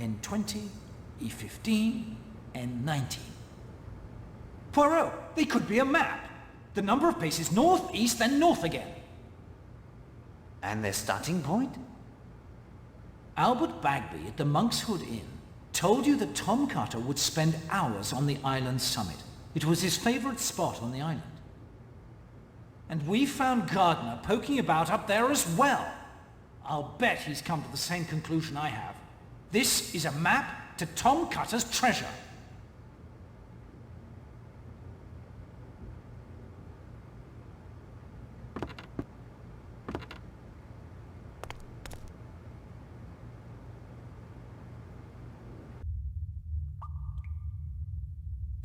N20, E15, N19. Poirot, they could be a map. The number of paces north, east, then north again. And the starting point? Albert Bagby at the Monk's Hood Inn told you that Tom Carter would spend hours on the island's summit. It was his favourite spot on the island. And we found Gardner poking about up there as well. I'll bet he's come to the same conclusion I have. This is a map to Tom Cutter's treasure.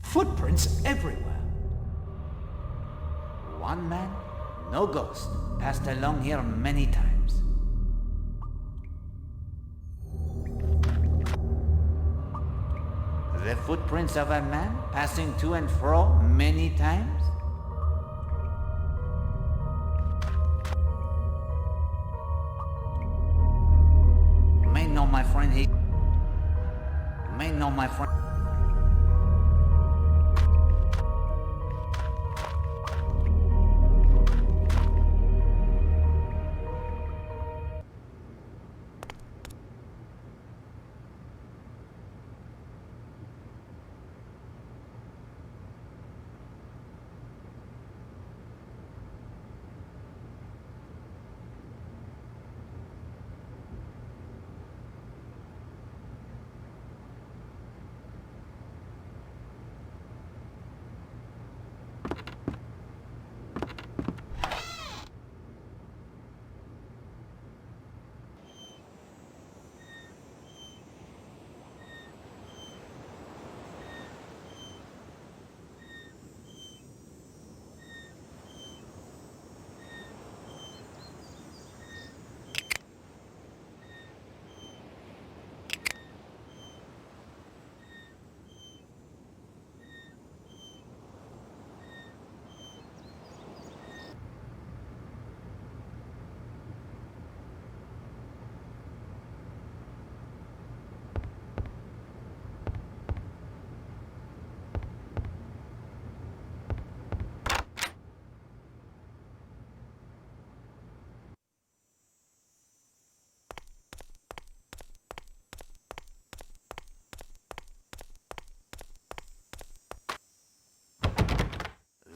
Footprints everywhere. One man, no ghost, passed along here many times. The footprints of a man passing to and fro many times? You may know my friend, You may know my friend.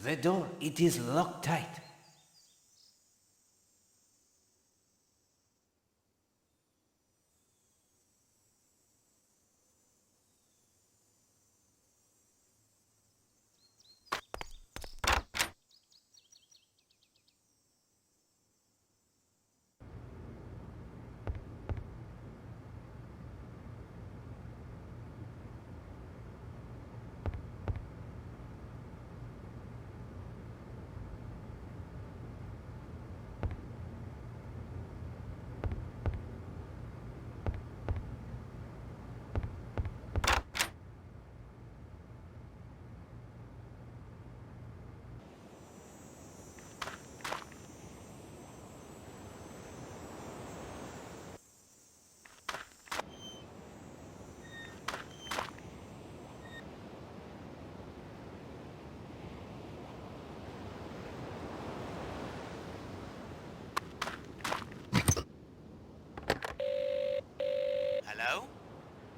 The door, it is locked tight.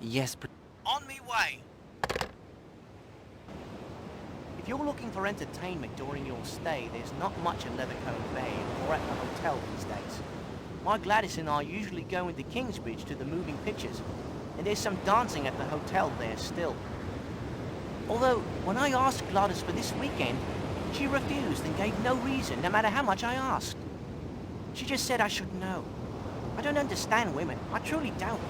Yes, please. On me way! If you're looking for entertainment during your stay, there's not much at Leathercombe Bay or at the hotel these days. My Gladys and I usually go into Kingsbridge to the moving pictures, and there's some dancing at the hotel there still. Although, when I asked Gladys for this weekend, she refused and gave no reason, no matter how much I asked. She just said I should know. I don't understand women. I truly don't.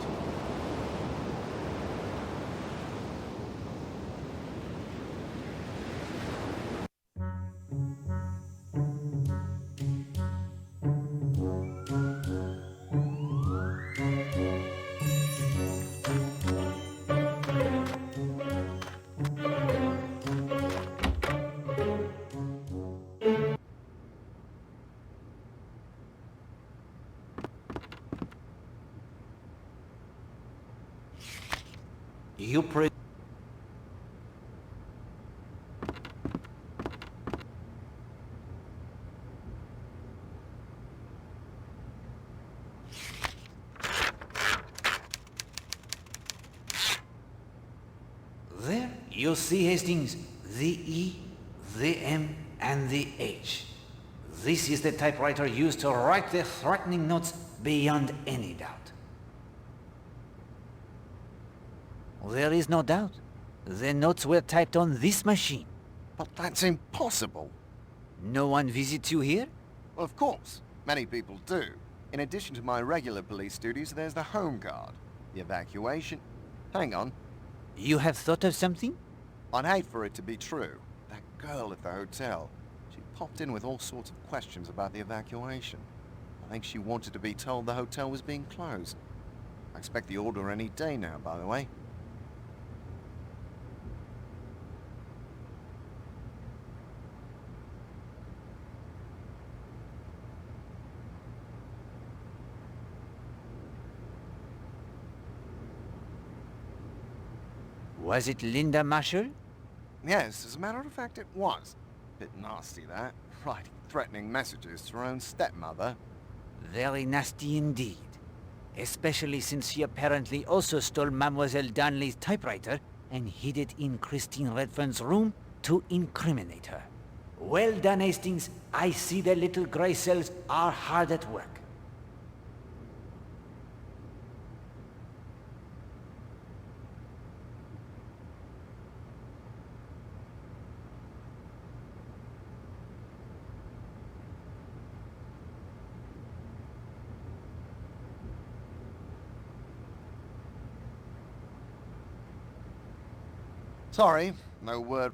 You pray. There you see, Hastings, the E, the M, and the H. This is the typewriter used to write the threatening notes beyond any doubt. There is no doubt. The notes were typed on this machine. But that's impossible. No one visits you here? Well, of course. Many people do. In addition to my regular police duties, there's the Home Guard, the evacuation... Hang on. You have thought of something? I'd hate for it to be true. That girl at the hotel, she popped in with all sorts of questions about the evacuation. I think she wanted to be told the hotel was being closed. I expect the order any day now, by the way. Was it Linda Marshall? Yes, as a matter of fact, it was. Bit nasty, that. Writing threatening messages to her own stepmother. Very nasty indeed. Especially since she apparently also stole Mademoiselle Darnley's typewriter and hid it in Christine Redfern's room to incriminate her. Well done, Hastings. I see the little grey cells are hard at work. Sorry, no word.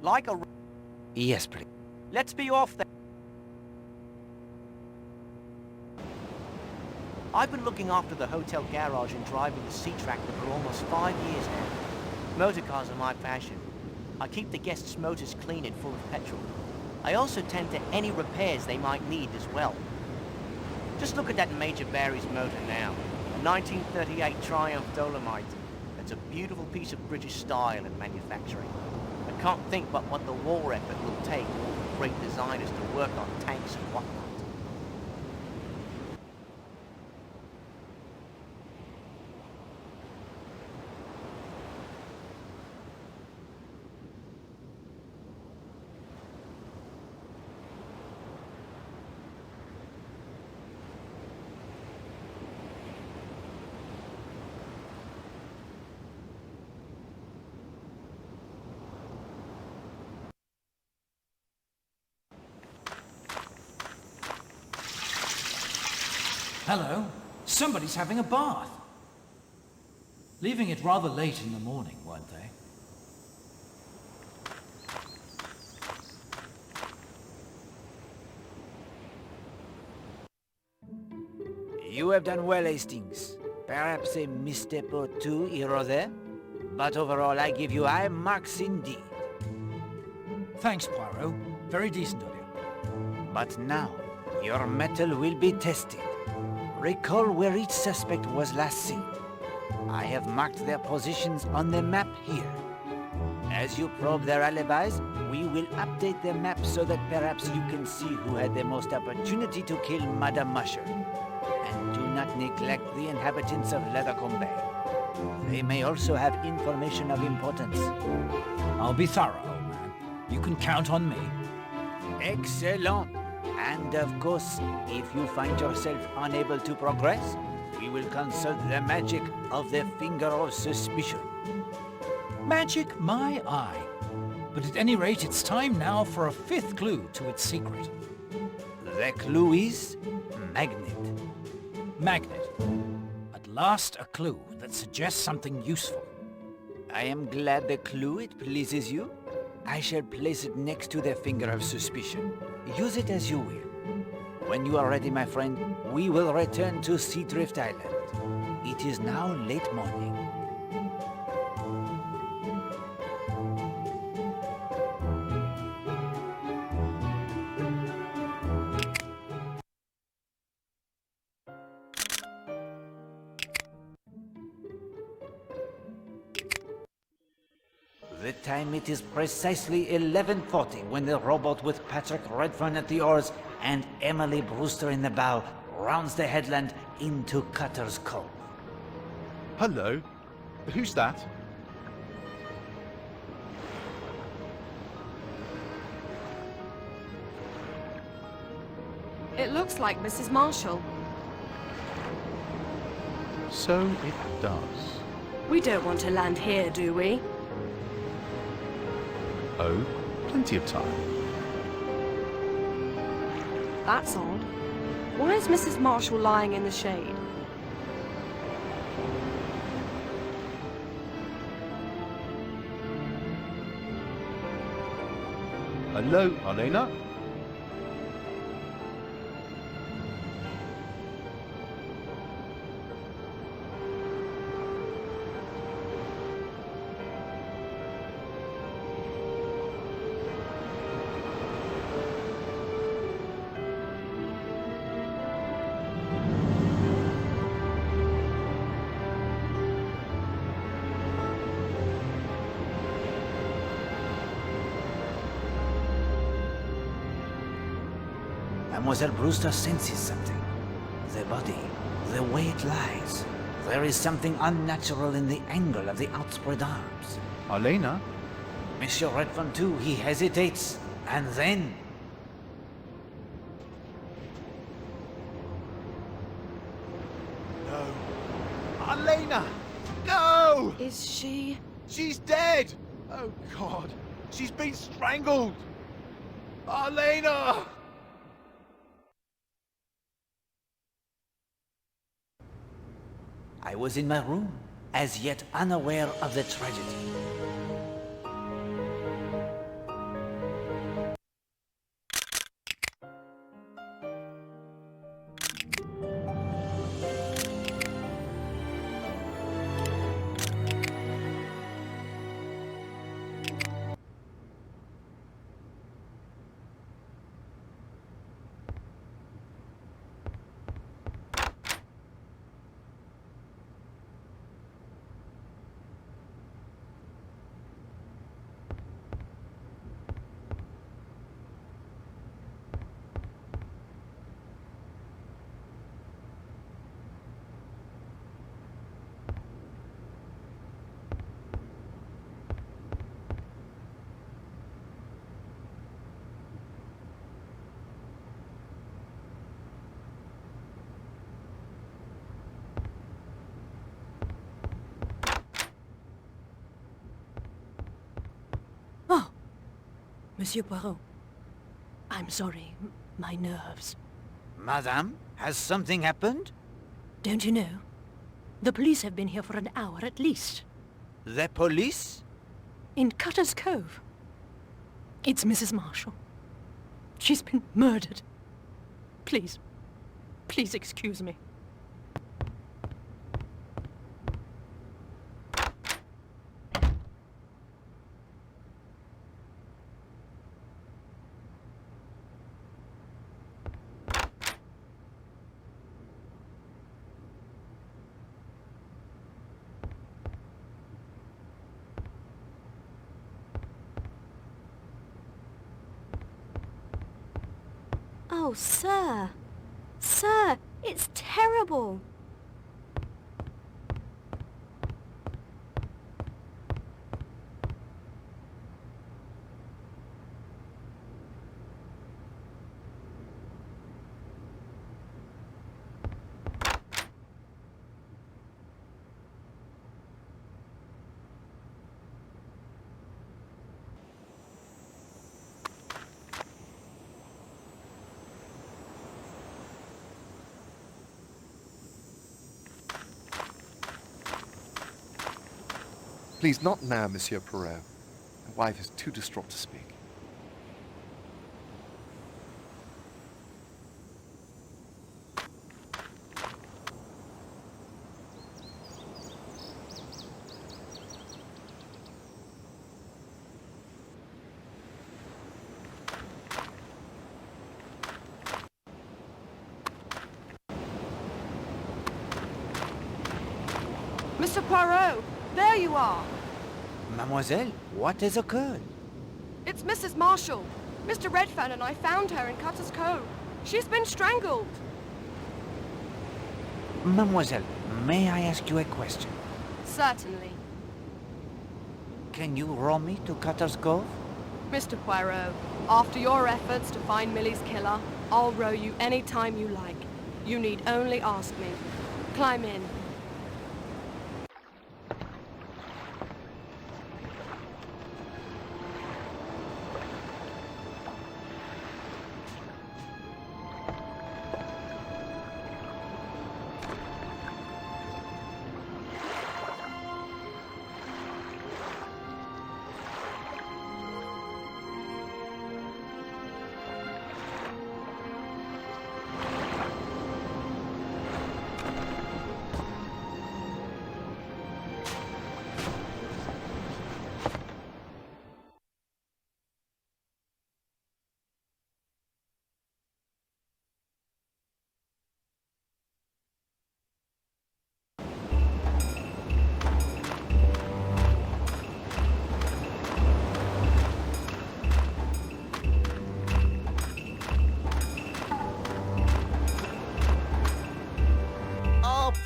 Like a... Yes, please. Let's be off then. I've been looking after the hotel garage and driving the sea tractor for almost 5 years now. Motor cars are my passion. I keep the guests' motors clean and full of petrol. I also tend to any repairs they might need as well. Just look at that Major Barry's motor now. A 1938 Triumph Dolomite. It's a beautiful piece of British style and manufacturing. I can't think but what the war effort will take all the great designers to work on tanks and whatnot. Hello. Somebody's having a bath. Leaving it rather late in the morning, weren't they? You have done well, Hastings. Perhaps a misstep or two here or there, but overall I give you high marks indeed. Thanks, Poirot. Very decent of you. But now, your mettle will be tested. Recall where each suspect was last seen. I have marked their positions on the map here. As you probe their alibis, we will update the map so that perhaps you can see who had the most opportunity to kill Madame Musher. And do not neglect the inhabitants of Leathercombe Bay. They may also have information of importance. I'll be thorough, old man. You can count on me. Excellent. And of course, if you find yourself unable to progress, we will consult the magic of the Finger of Suspicion. Magic my eye. But at any rate, it's time now for a fifth clue to its secret. The clue is magnet. Magnet. At last, a clue that suggests something useful. I am glad the clue it pleases you. I shall place it next to the Finger of Suspicion. Use it as you will. When you are ready, my friend, we will return to Seadrift Island. It is now late morning. The time it is precisely 11:40 when the rowboat with Patrick Redfern at the oars and Emily Brewster in the bow rounds the headland into Cutter's Cove. Hello? Who's that? It looks like Mrs. Marshall. So it does. We don't want to land here, do we? Oh, plenty of time. That's odd. Why is Mrs. Marshall lying in the shade? Hello, Elena? Mademoiselle Brewster senses something. The body, the way it lies. There is something unnatural in the angle of the outspread arms. Elena? Monsieur Redfern too, he hesitates, and then... No. Elena! No! Is she... She's dead! Oh, God. She's been strangled! Elena! I was in my room, as yet unaware of the tragedy. Monsieur Poirot, I'm sorry, my nerves. Madame, has something happened? Don't you know? The police have been here for an hour at least. The police? In Cutter's Cove. It's Mrs. Marshall. She's been murdered. Please, please excuse me. Oh, sir. Sir, it's terrible. Please, not now, Monsieur Poirot. My wife is too distraught to speak. Mr. Poirot, there you are. Mademoiselle, what has occurred? It's Mrs. Marshall. Mr. Redfern and I found her in Cutter's Cove. She's been strangled. Mademoiselle, may I ask you a question? Certainly. Can you row me to Cutter's Cove? Mr. Poirot, after your efforts to find Millie's killer, I'll row you any time you like. You need only ask me. Climb in.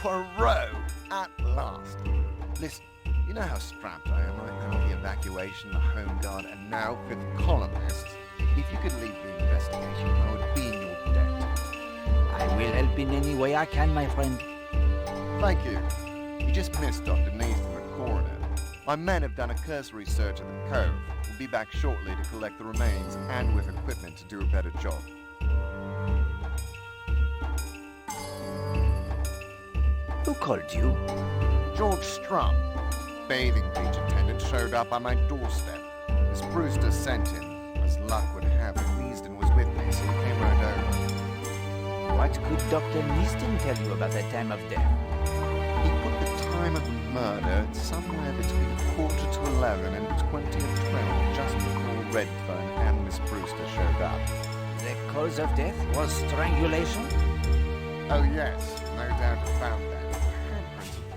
Poirot, at last. Listen, you know how strapped I am right now with the evacuation, the Home Guard, and now fifth colonists. If you could lead the investigation, I would be in your debt. I will help in any way I can, my friend. Thank you. You just missed Dr. Neaston, the coroner. My men have done a cursory search of the cove. We'll be back shortly to collect the remains and with equipment to do a better job. Who called you? George Strum, bathing beach attendant, showed up on my doorstep. Miss Brewster sent him. As luck would have it, Neaston was with me, so he came right over. What could Dr. Neaston tell you about the time of death? He put the time of the murder somewhere between 11:15 and 12:20, just before Redfern and Miss Brewster showed up. The cause of death was strangulation? Oh yes, no doubt about that.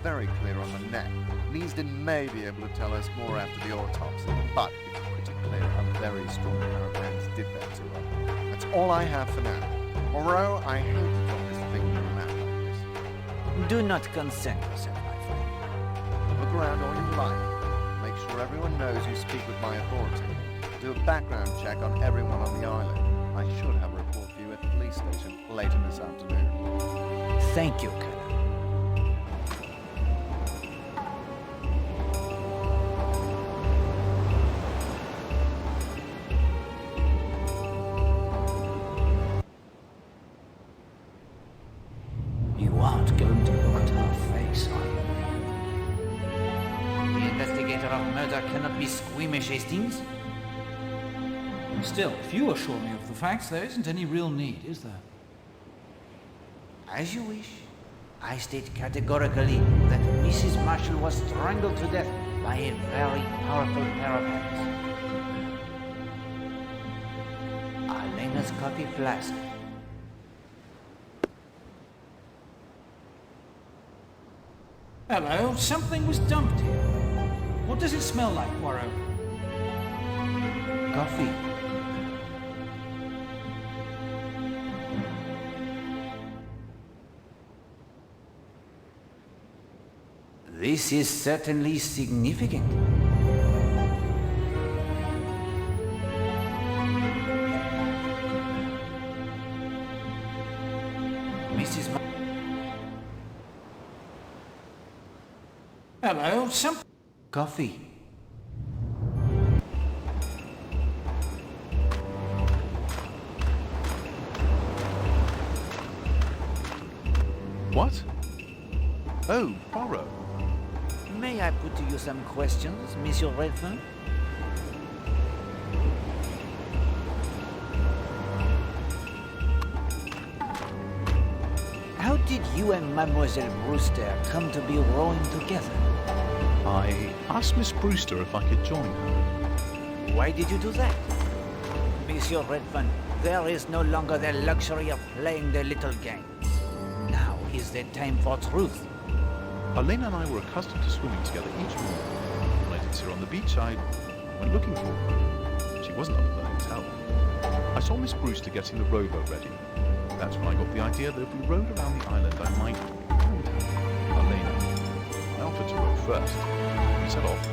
Very clear on the neck. Neaston may be able to tell us more after the autopsy, but it's pretty clear a very strong pair of hands did that to her. That's all I have for now. Moreau, I hate to drop this thing in your lap like this. Do not concern yourself, my friend. Look around all you like. Make sure everyone knows you speak with my authority. Do a background check on everyone on the island. I should have a report for you at the police station later this afternoon. Thank you, Colonel. You aren't going to matter of murder cannot be squeamish, Hastings. Still, if you assure me of the facts, there isn't any real need, is there? As you wish. I state categorically that Mrs. Marshall was strangled to death by a very powerful pair of hands. Elena's coffee flask. Hello, something was dumped here. What does it smell like, Poirot? Coffee. This is certainly significant. Mrs. Hello, Coffee. What? Oh, Poirot. May I put to you some questions, Monsieur Redfern? How did you and Mademoiselle Brewster come to be rowing together? I asked Miss Brewster if I could join her. Why did you do that? Monsieur Redfern, there is no longer the luxury of playing the little games. Now is the time for truth. Elena and I were accustomed to swimming together each morning. When I didn't see her on the beach, I went looking for her. She wasn't up at the hotel. I saw Miss Brewster getting the rowboat ready. That's when I got the idea that if we rowed around the island, I might find her, Elena. I offered to row first. We set off.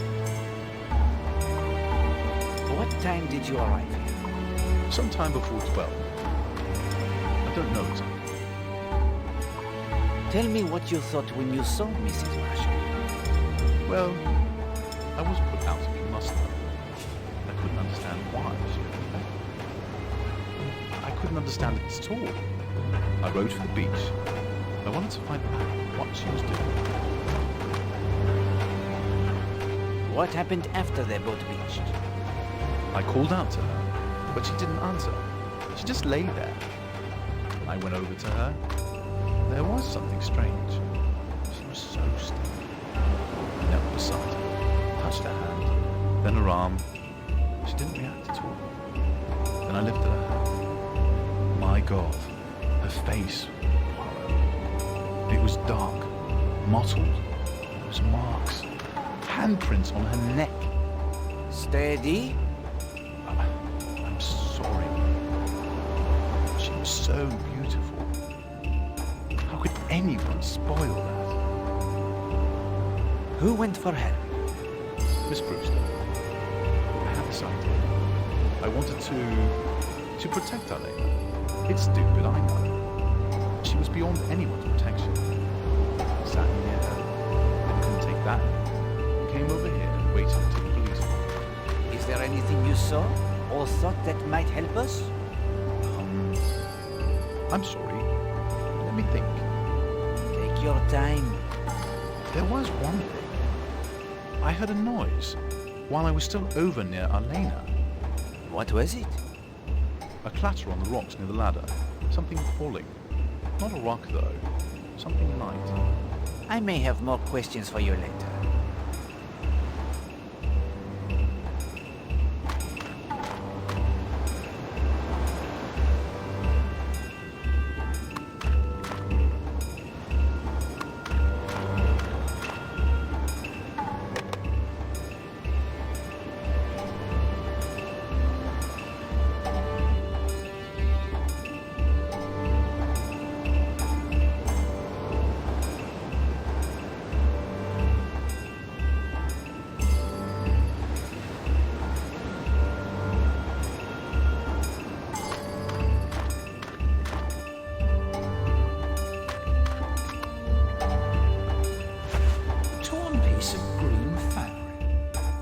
What time did you arrive here? Sometime before 12. I don't know exactly. Tell me what you thought when you saw Mrs. Marshall. Well, I was put out if you must know. I couldn't understand why she had left. I couldn't understand it at all. I rowed for the beach. I wanted to find out what she was doing. What happened after their boat beached? I called out to her, but she didn't answer. She just lay there. I went over to her. There was something strange. She was so still. I knelt beside her, touched her hand, then her arm. She didn't react at all. Then I lifted her hand. My God, her face. It was dark, mottled. There was marks, handprints on her neck. Steady. I'm sorry. She was so beautiful. How could anyone spoil that? Who went for help? Miss Brewster. I had this idea. I wanted to protect Elena. It's stupid, I know. She was beyond anyone's protection. I sat near her. I couldn't take that. Came over here and waited until the police came. Is there anything you saw or thought that might help us? I'm sorry. Let me think. Take your time. There was one thing. I heard a noise while I was still over near Elena. What was it? A clatter on the rocks near the ladder. Something falling. Not a rock, though. Something light. I may have more questions for you later.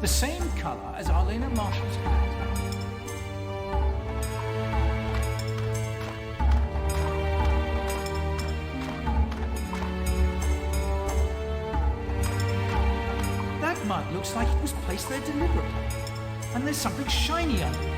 The same colour as Elena Marshall's hat. That mud looks like it was placed there deliberately. And there's something shiny under it.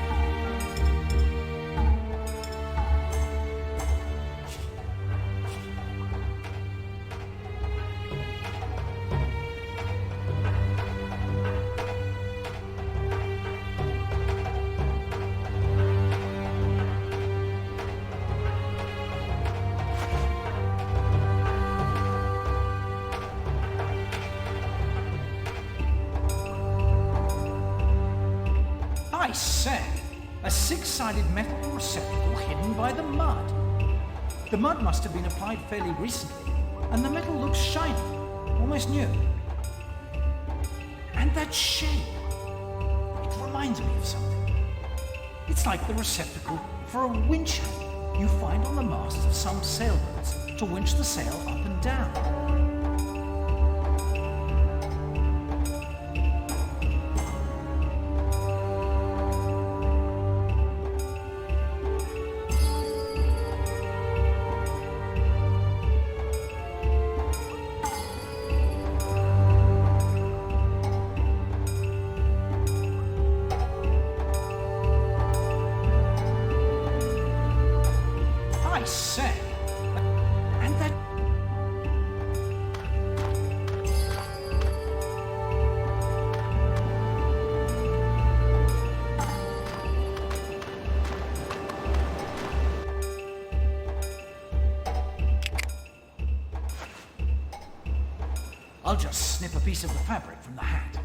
I say, a six-sided metal receptacle hidden by the mud. The mud must have been applied fairly recently, and the metal looks shiny, almost new. And that shape, it reminds me of something. It's like the receptacle for a winch handle you find on the masts of some sailboats to winch the sail up and down. I say, and that... I'll just snip a piece of the fabric from the hat.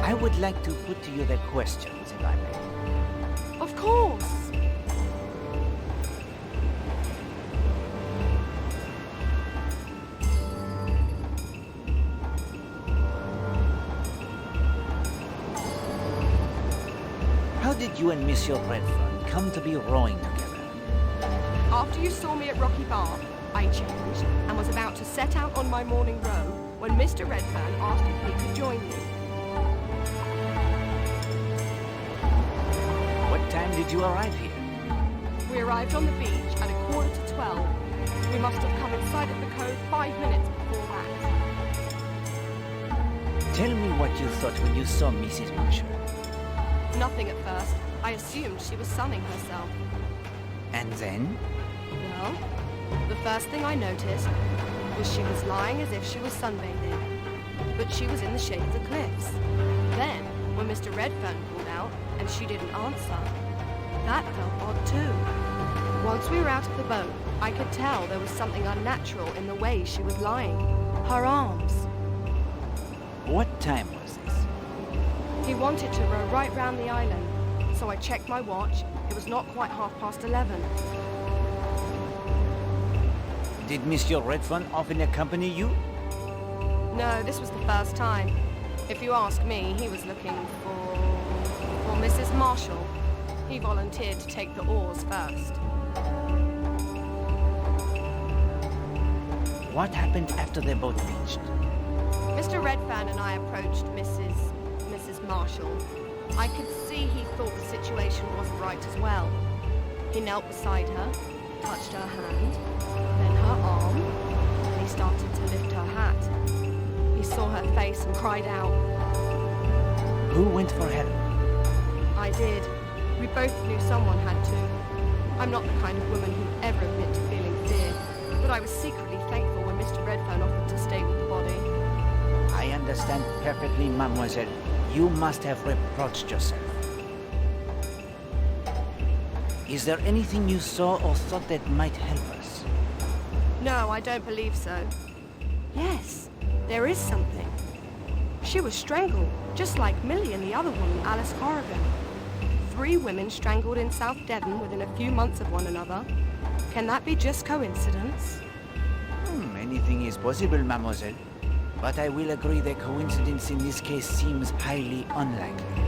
I would like to put to you the questions, if I may. Of course. How did you and Monsieur Redfern come to be rowing together? After you saw me at Rocky Bar, I changed and was about to set out on my morning row when Mr. Redfern asked if he could join me. What time did you arrive here? We arrived on the beach at 11:45. We must have come inside of the cove 5 minutes before that. Tell me what you thought when you saw Mrs. Marshall. Nothing at first. I assumed she was sunning herself. And then? Well, the first thing I noticed was she was lying as if she was sunbathing, but she was in the shade of the cliffs. Then, when Mr. Redfern called out and she didn't answer, that felt odd too. Once we were out of the boat, I could tell there was something unnatural in the way she was lying. Her arms. What time was this? He wanted to row right round the island, so I checked my watch. It was not quite 11:30. Did Monsieur Redfern often accompany you? No, this was the first time. If you ask me, he was looking for Mrs. Marshall. He volunteered to take the oars first. What happened after the boat beached? Mr. Redfern and I approached Mrs. Marshall. I could see he thought the situation wasn't right as well. He knelt beside her, touched her hand, then her arm, and he started to lift her hat. He saw her face and cried out. Who went for help? I did. We both knew someone had to. I'm not the kind of woman who'd ever admit to feeling fear, but I was secretly thankful when Mr. Redfern offered to stay with the body. I understand perfectly, mademoiselle. You must have reproached yourself. Is there anything you saw or thought that might help us? No, I don't believe so. Yes, there is something. She was strangled, just like Millie and the other woman, Alice Corrigan. 3 women strangled in South Devon within a few months of one another. Can that be just coincidence? Anything is possible, mademoiselle. But I will agree the coincidence in this case seems highly unlikely.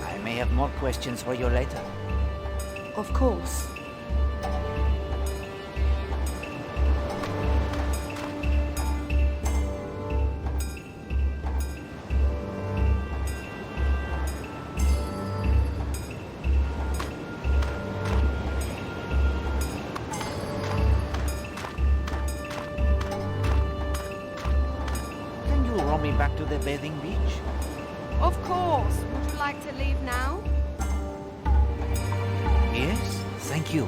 I may have more questions for you later. Of course. Can you row me back to the bathing beach? Of course. Would you like to leave now? Yes, thank you.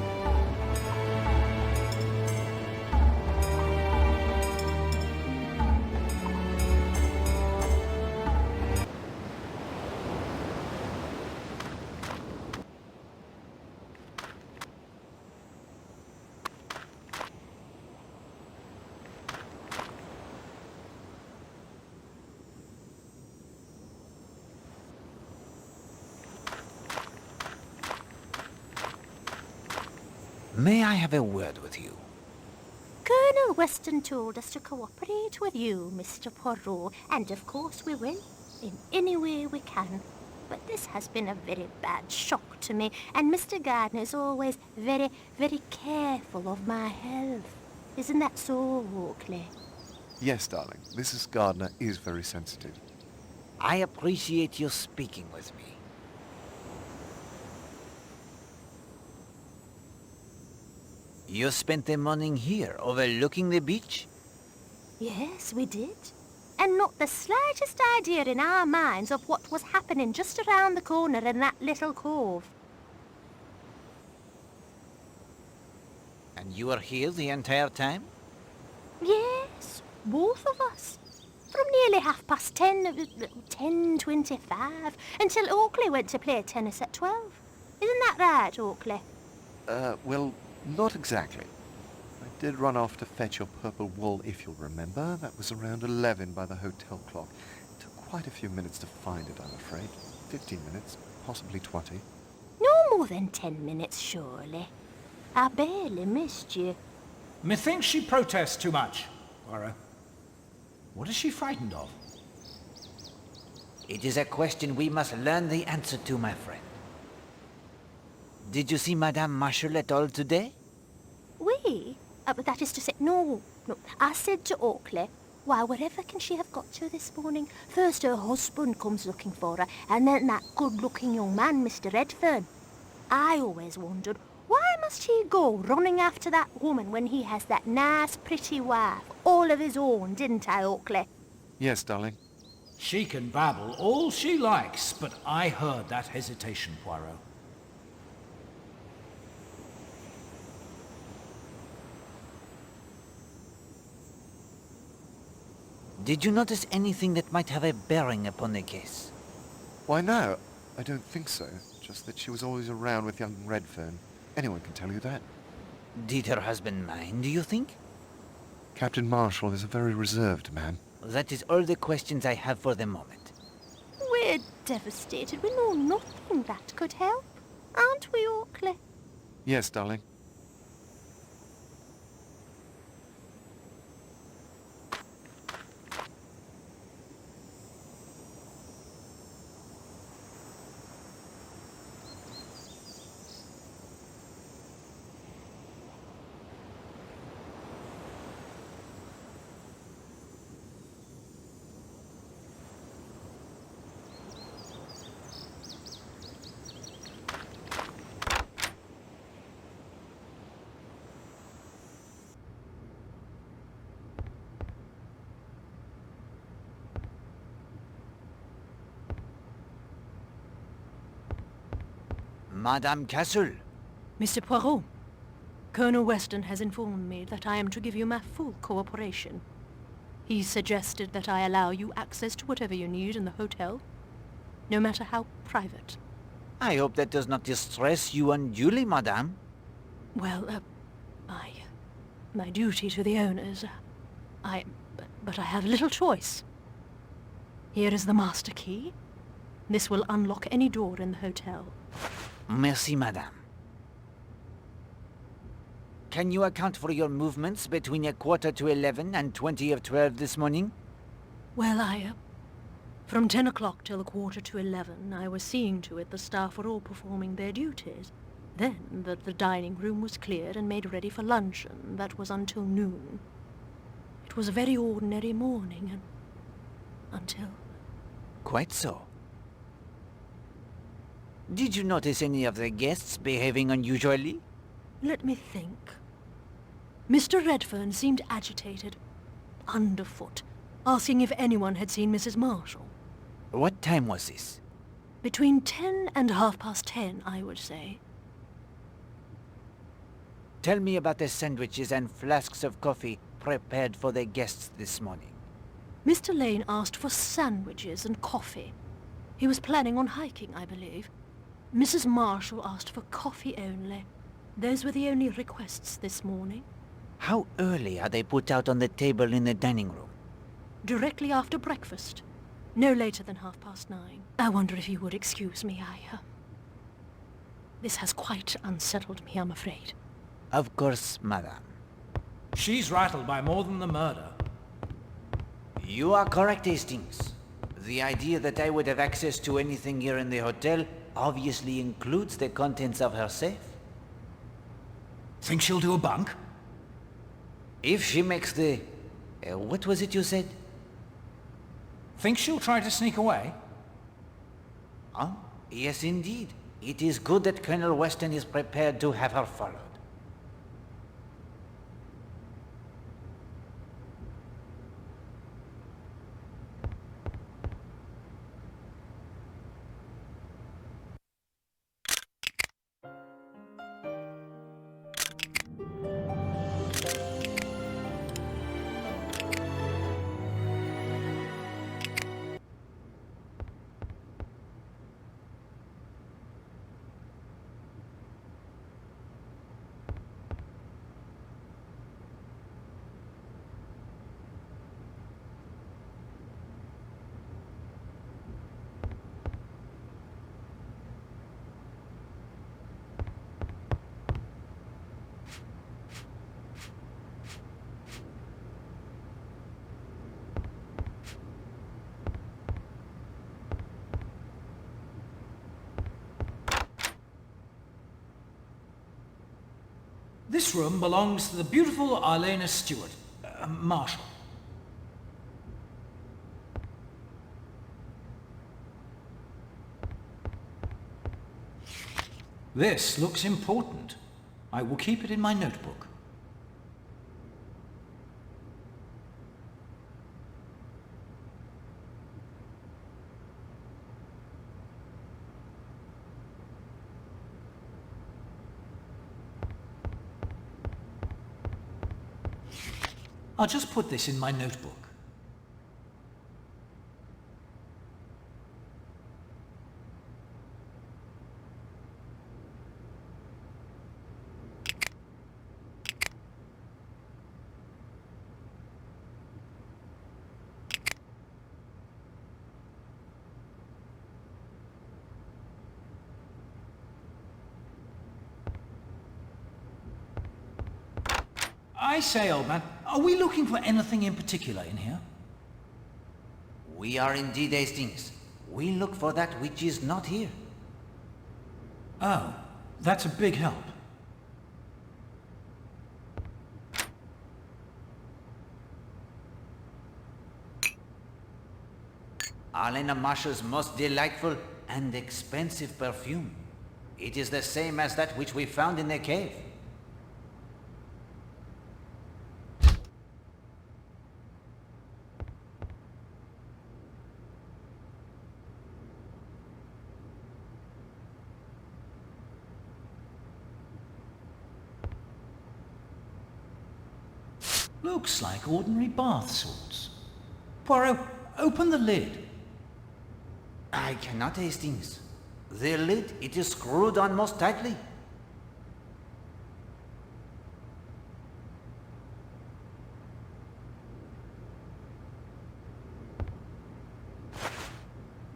May I have a word with you? Colonel Weston told us to cooperate with you, Mr. Poirot, and of course we will, in any way we can. But this has been a very bad shock to me, and Mr. Gardner is always very, very careful of my health. Isn't that so, Oakley? Yes, darling. Mrs. Gardner is very sensitive. I appreciate you speaking with me. You spent the morning here, overlooking the beach? Yes, we did. And not the slightest idea in our minds of what was happening just around the corner in that little cove. And you were here the entire time? Yes, both of us. From nearly 10:25, until Oakley went to play tennis at 12. Isn't that right, Oakley? Well, not exactly. I did run off to fetch your purple wool, if you'll remember. That was around 11 by the hotel clock. It took quite a few minutes to find it, I'm afraid. 15 minutes, possibly 20. No more than 10 minutes, surely. I barely missed you. Methinks she protests too much, Poirot. What is she frightened of? It is a question we must learn the answer to, my friend. Did you see Madame Marshall at all today? We? But that is to say, no. I said to Oakley, why, wherever can she have got to this morning? First her husband comes looking for her, and then that good-looking young man, Mr. Redfern. I always wondered, why must he go running after that woman when he has that nice, pretty wife, all of his own, didn't I, Oakley? Yes, darling. She can babble all she likes, but I heard that hesitation, Poirot. Did you notice anything that might have a bearing upon the case? Why, no. I don't think so. Just that she was always around with young Redfern. Anyone can tell you that. Did her husband mind, do you think? Captain Marshall is a very reserved man. That is all the questions I have for the moment. We're devastated. We know nothing that could help. Aren't we, Oakley? Yes, darling. Madame Castle. Mr. Poirot, Colonel Weston has informed me that I am to give you my full cooperation. He suggested that I allow you access to whatever you need in the hotel, no matter how private. I hope that does not distress you unduly, madame. Well, my duty to the owners, but I have little choice. Here is the master key. This will unlock any door in the hotel. Merci, madame. Can you account for your movements between 11:15 and 12 this morning? Well, from 10 o'clock till 11:15, I was seeing to it the staff were all performing their duties. Then that the dining room was cleared and made ready for luncheon. That was until noon. It was a very ordinary morning, and until... Quite so. Did you notice any of the guests behaving unusually? Let me think. Mr. Redfern seemed agitated, underfoot, asking if anyone had seen Mrs. Marshall. What time was this? Between 10 and 10:30, I would say. Tell me about the sandwiches and flasks of coffee prepared for the guests this morning. Mr. Lane asked for sandwiches and coffee. He was planning on hiking, I believe. Mrs. Marshall asked for coffee only. Those were the only requests this morning. How early are they put out on the table in the dining room? Directly after breakfast. No later than 9:30. I wonder if you would excuse me. This has quite unsettled me, I'm afraid. Of course, madame. She's rattled by more than the murder. You are correct, Hastings. The idea that I would have access to anything here in the hotel obviously includes the contents of her safe. Think she'll do a bunk? If she makes the... what was it you said? Think she'll try to sneak away? Oh, yes indeed. It is good that Colonel Weston is prepared to have her followed. This room belongs to the beautiful Arlena Stewart, Marshall. This looks important. I will keep it in my notebook. I'll just put this in my notebook. I say, old man, are we looking for anything in particular in here? We are indeed, Hastings. We look for that which is not here. Oh, that's a big help. Arlena Marshall's most delightful and expensive perfume. It is the same as that which we found in the cave. Looks like ordinary bath salts. Poirot, open the lid. I cannot, Hastings. The lid, it is screwed on most tightly.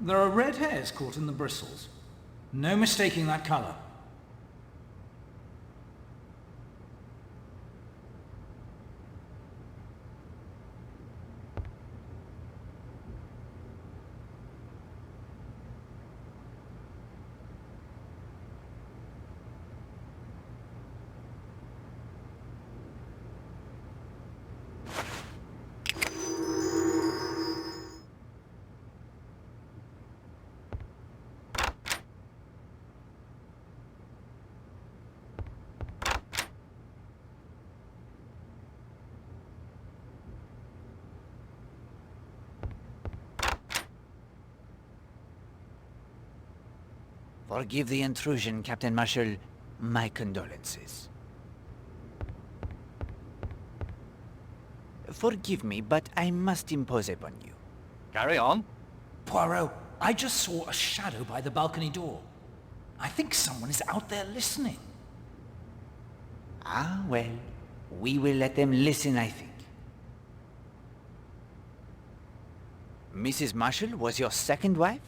There are red hairs caught in the bristles. No mistaking that color. Forgive the intrusion, Captain Marshall. My condolences. Forgive me, but I must impose upon you. Carry on. Poirot, I just saw a shadow by the balcony door. I think someone is out there listening. Ah, well, we will let them listen, I think. Mrs. Marshall was your second wife?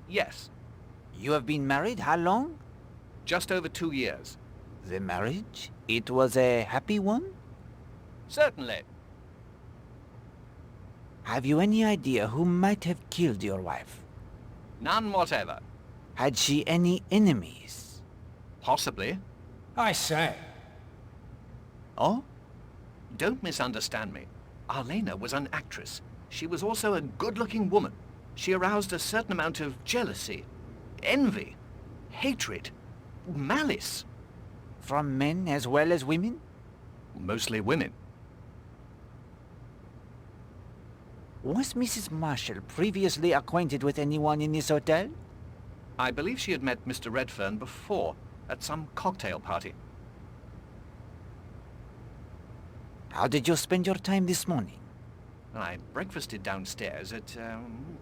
Yes. You have been married how long? Just over 2 years. The marriage? It was a happy one? Certainly. Have you any idea who might have killed your wife? None whatever. Had she any enemies? Possibly. I say. Oh? Don't misunderstand me. Arlena was an actress. She was also a good-looking woman. She aroused a certain amount of jealousy, envy, hatred, malice. From men as well as women? Mostly women. Was Mrs. Marshall previously acquainted with anyone in this hotel? I believe she had met Mr. Redfern before, at some cocktail party. How did you spend your time this morning? I breakfasted downstairs at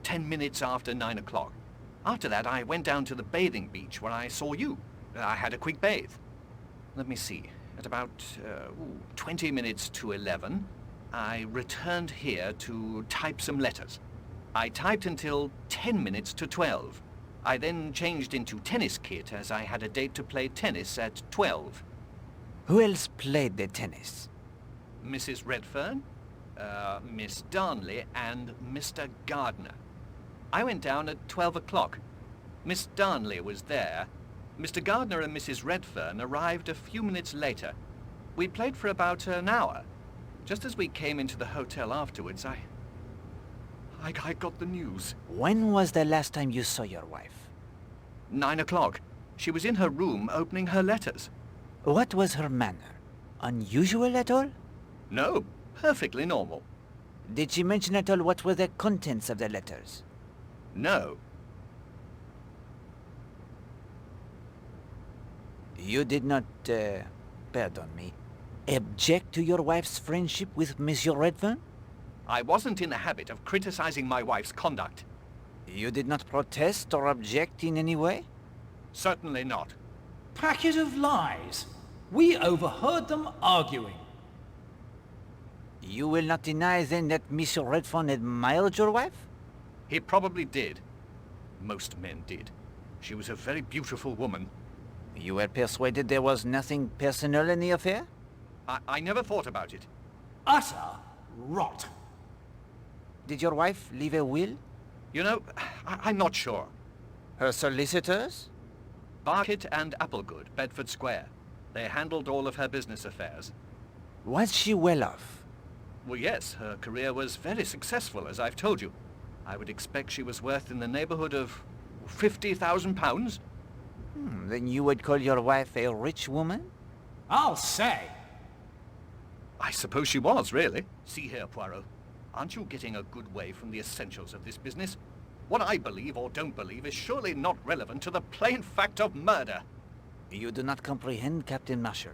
10 minutes after 9 o'clock. After that, I went down to the bathing beach where I saw you. I had a quick bathe. Let me see. At about 20 minutes to 11, I returned here to type some letters. I typed until 10 minutes to 12. I then changed into tennis kit as I had a date to play tennis at 12. Who else played the tennis? Mrs. Redfern, Miss Darnley, and Mr. Gardner. I went down at 12 o'clock. Miss Darnley was there. Mr. Gardner and Mrs. Redfern arrived a few minutes later. We played for about an hour. Just as we came into the hotel afterwards, I got the news. When was the last time you saw your wife? 9 o'clock. She was in her room opening her letters. What was her manner? Unusual at all? No, perfectly normal. Did she mention at all what were the contents of the letters? No. You did not, pardon me, object to your wife's friendship with Monsieur Redfern? I wasn't in the habit of criticizing my wife's conduct. You did not protest or object in any way? Certainly not. Packet of lies. We overheard them arguing. You will not deny then that Monsieur Redfern admired your wife? He probably did. Most men did. She was a very beautiful woman. You were persuaded there was nothing personal in the affair? I never thought about it. Utter rot. Did your wife leave a will? You know, I'm not sure. Her solicitors? Barkett and Applegood, Bedford Square. They handled all of her business affairs. Was she well off? Well, yes, her career was very successful, as I've told you. I would expect she was worth in the neighborhood of £50,000. Then you would call your wife a rich woman? I'll say. I suppose she was, really. See here, Poirot. Aren't you getting a good way from the essentials of this business? What I believe or don't believe is surely not relevant to the plain fact of murder. You do not comprehend, Captain Marshall.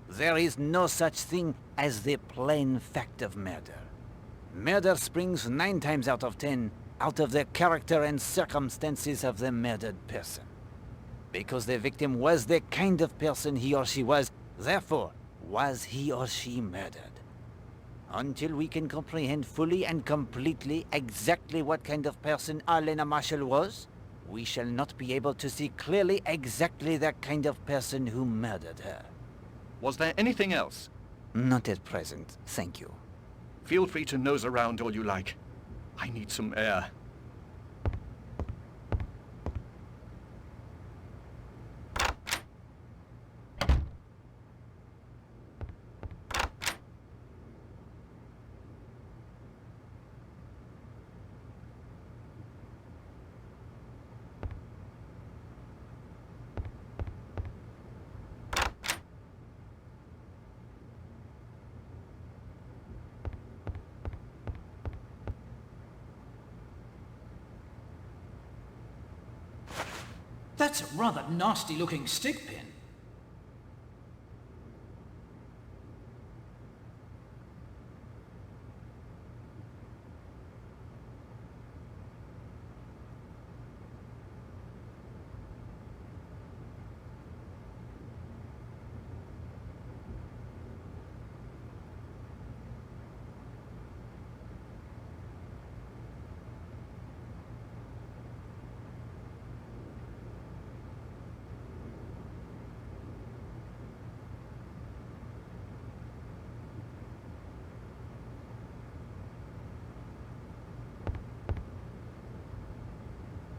There is no such thing as the plain fact of murder. Murder springs 9 times out of 10 out of the character and circumstances of the murdered person. Because the victim was the kind of person he or she was, therefore was he or she murdered. Until we can comprehend fully and completely exactly what kind of person Arlena Marshall was, we shall not be able to see clearly exactly the kind of person who murdered her. Was there anything else? Not at present, thank you. Feel free to nose around all you like. I need some air. That's a rather nasty-looking stick pin.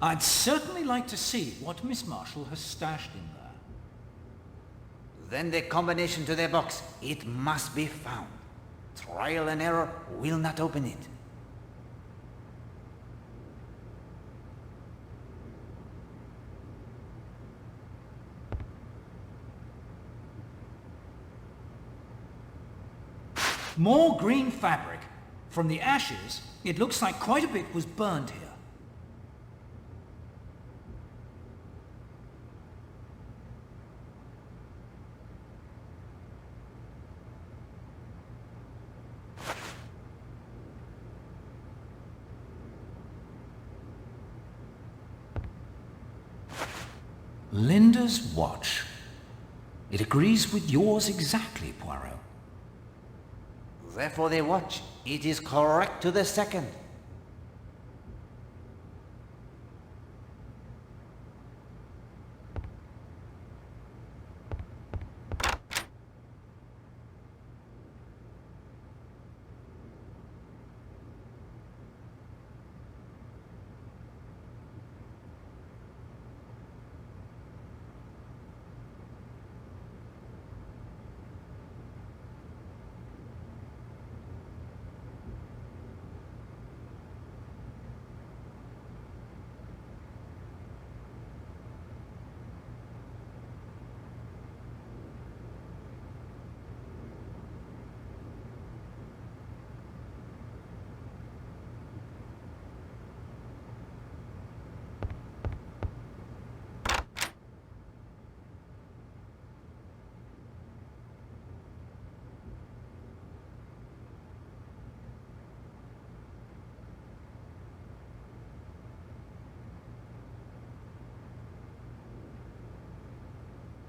I'd certainly like to see what Miss Marshall has stashed in there. Then the combination to the box. It must be found. Trial and error will not open it. More green fabric. From the ashes, it looks like quite a bit was burned here. Linda's watch. It agrees with yours exactly, Poirot. Therefore the watch. It is correct to the second.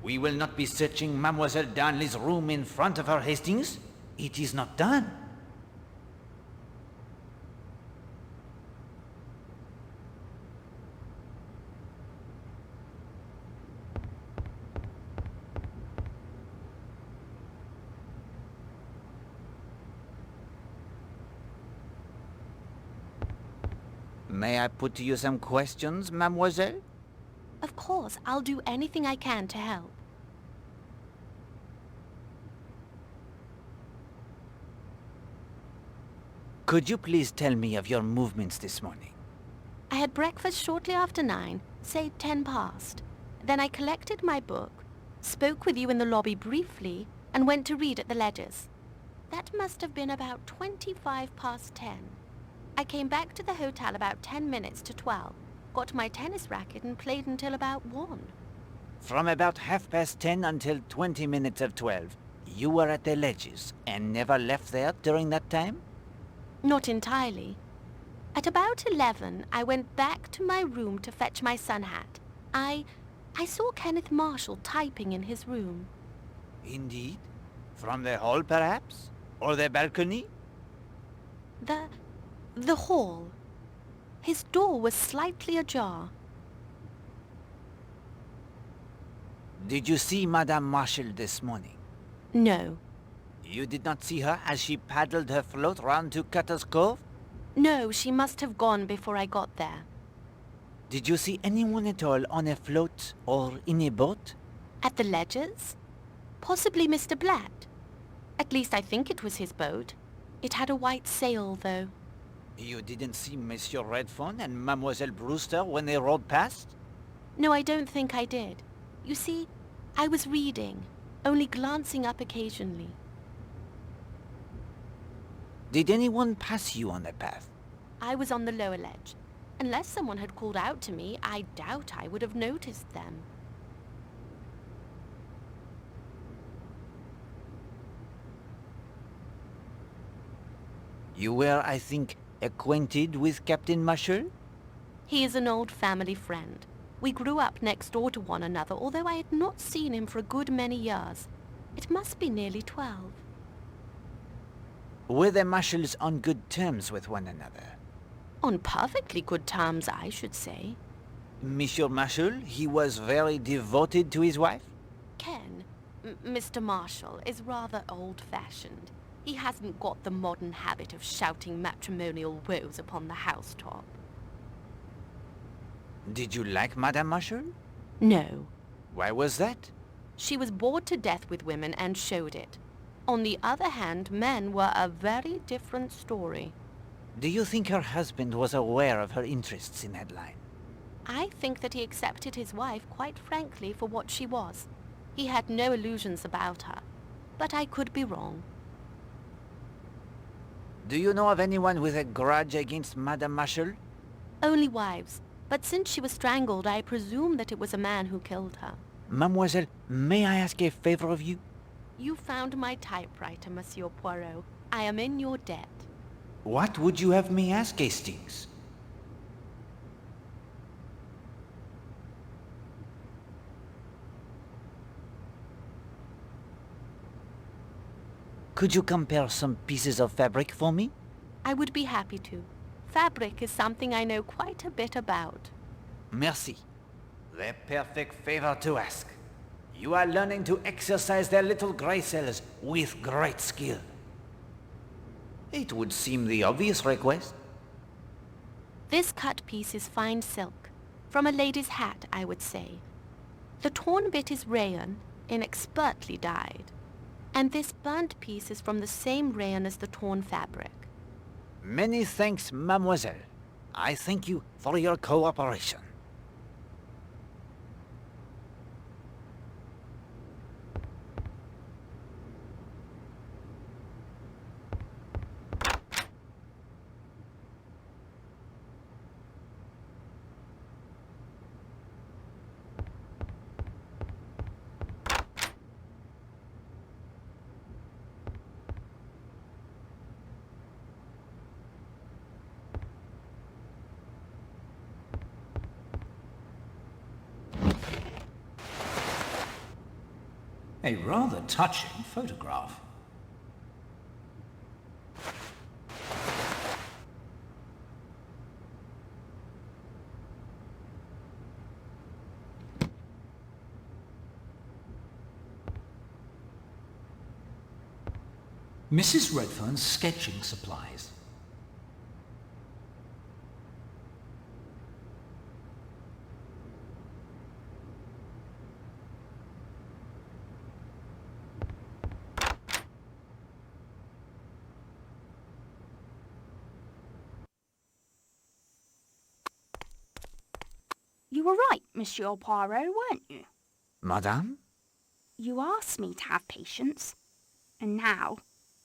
We will not be searching Mademoiselle Darnley's room in front of her, Hastings. It is not done. May I put to you some questions, mademoiselle? Of course, I'll do anything I can to help. Could you please tell me of your movements this morning? I had breakfast shortly after 9, say 10 past. Then I collected my book, spoke with you in the lobby briefly, and went to read at the Ledgers. That must have been about 25 past 10. I came back to the hotel about 10 minutes to 12. Got my tennis racket and played until about 1. From about 10:30 until 20 minutes of 12, you were at the Ledges and never left there during that time? Not entirely. At about 11, I went back to my room to fetch my sun hat. I saw Kenneth Marshall typing in his room. Indeed? From the hall, perhaps? Or the balcony? The hall. His door was slightly ajar. Did you see Madame Marshall this morning? No. You did not see her as she paddled her float round to Cutter's Cove? No, she must have gone before I got there. Did you see anyone at all on a float or in a boat? At the Ledgers? Possibly Mr. Blatt. At least I think it was his boat. It had a white sail, though. You didn't see Monsieur Redfern and Mademoiselle Brewster when they rode past? No, I don't think I did. You see, I was reading, only glancing up occasionally. Did anyone pass you on the path? I was on the lower ledge. Unless someone had called out to me, I doubt I would have noticed them. You were, I think, acquainted with Captain Marshall? He is an old family friend. We grew up next door to one another, although I had not seen him for a good many years. It must be nearly 12. Were the Marshalls on good terms with one another? On perfectly good terms, I should say. Monsieur Marshall, he was very devoted to his wife? Ken, Mr. Marshall is rather old-fashioned. He hasn't got the modern habit of shouting matrimonial woes upon the housetop. Did you like Madame Marshall? No. Why was that? She was bored to death with women and showed it. On the other hand, men were a very different story. Do you think her husband was aware of her interests in that line? I think that he accepted his wife quite frankly for what she was. He had no illusions about her, but I could be wrong. Do you know of anyone with a grudge against Madame Marshall? Only wives, but since she was strangled, I presume that it was a man who killed her. Mademoiselle, may I ask a favor of you? You found my typewriter, Monsieur Poirot. I am in your debt. What would you have me ask, Hastings? Could you compare some pieces of fabric for me? I would be happy to. Fabric is something I know quite a bit about. Merci. The perfect favor to ask. You are learning to exercise their little gray cells with great skill. It would seem the obvious request. This cut piece is fine silk. From a lady's hat, I would say. The torn bit is rayon, inexpertly dyed. And this burnt piece is from the same rayon as the torn fabric. Many thanks, mademoiselle. I thank you for your cooperation. A rather touching photograph. Mrs. Redfern's sketching supplies. You were right, Monsieur Poirot, weren't you? Madame? You asked me to have patience, and now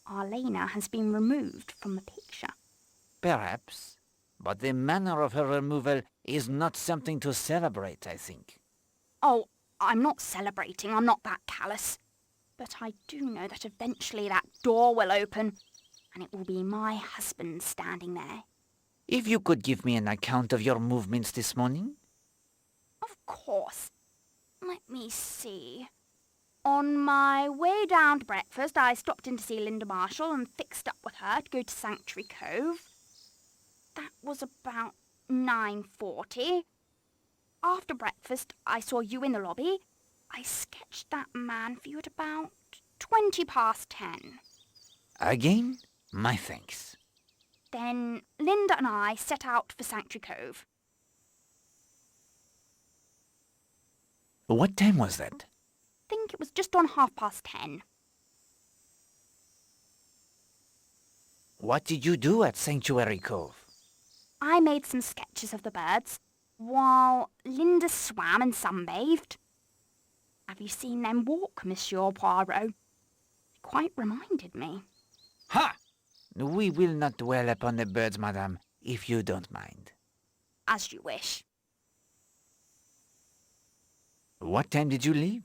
Arlena has been removed from the picture. Perhaps. But the manner of her removal is not something to celebrate, I think. Oh, I'm not celebrating, I'm not that callous. But I do know that eventually that door will open, and it will be my husband standing there. If you could give me an account of your movements this morning? Of course. Let me see. On my way down to breakfast, I stopped in to see Linda Marshall and fixed up with her to go to Sanctuary Cove. That was about 9:40. After breakfast, I saw you in the lobby. I sketched that man for you at about 10:20. Again, my thanks. Then Linda and I set out for Sanctuary Cove. What time was that? I think it was just on 10:30. What did you do at Sanctuary Cove? I made some sketches of the birds, while Linda swam and sunbathed. Have you seen them walk, Monsieur Poirot? It quite reminded me. Ha! We will not dwell upon the birds, madame, if you don't mind. As you wish. What time did you leave?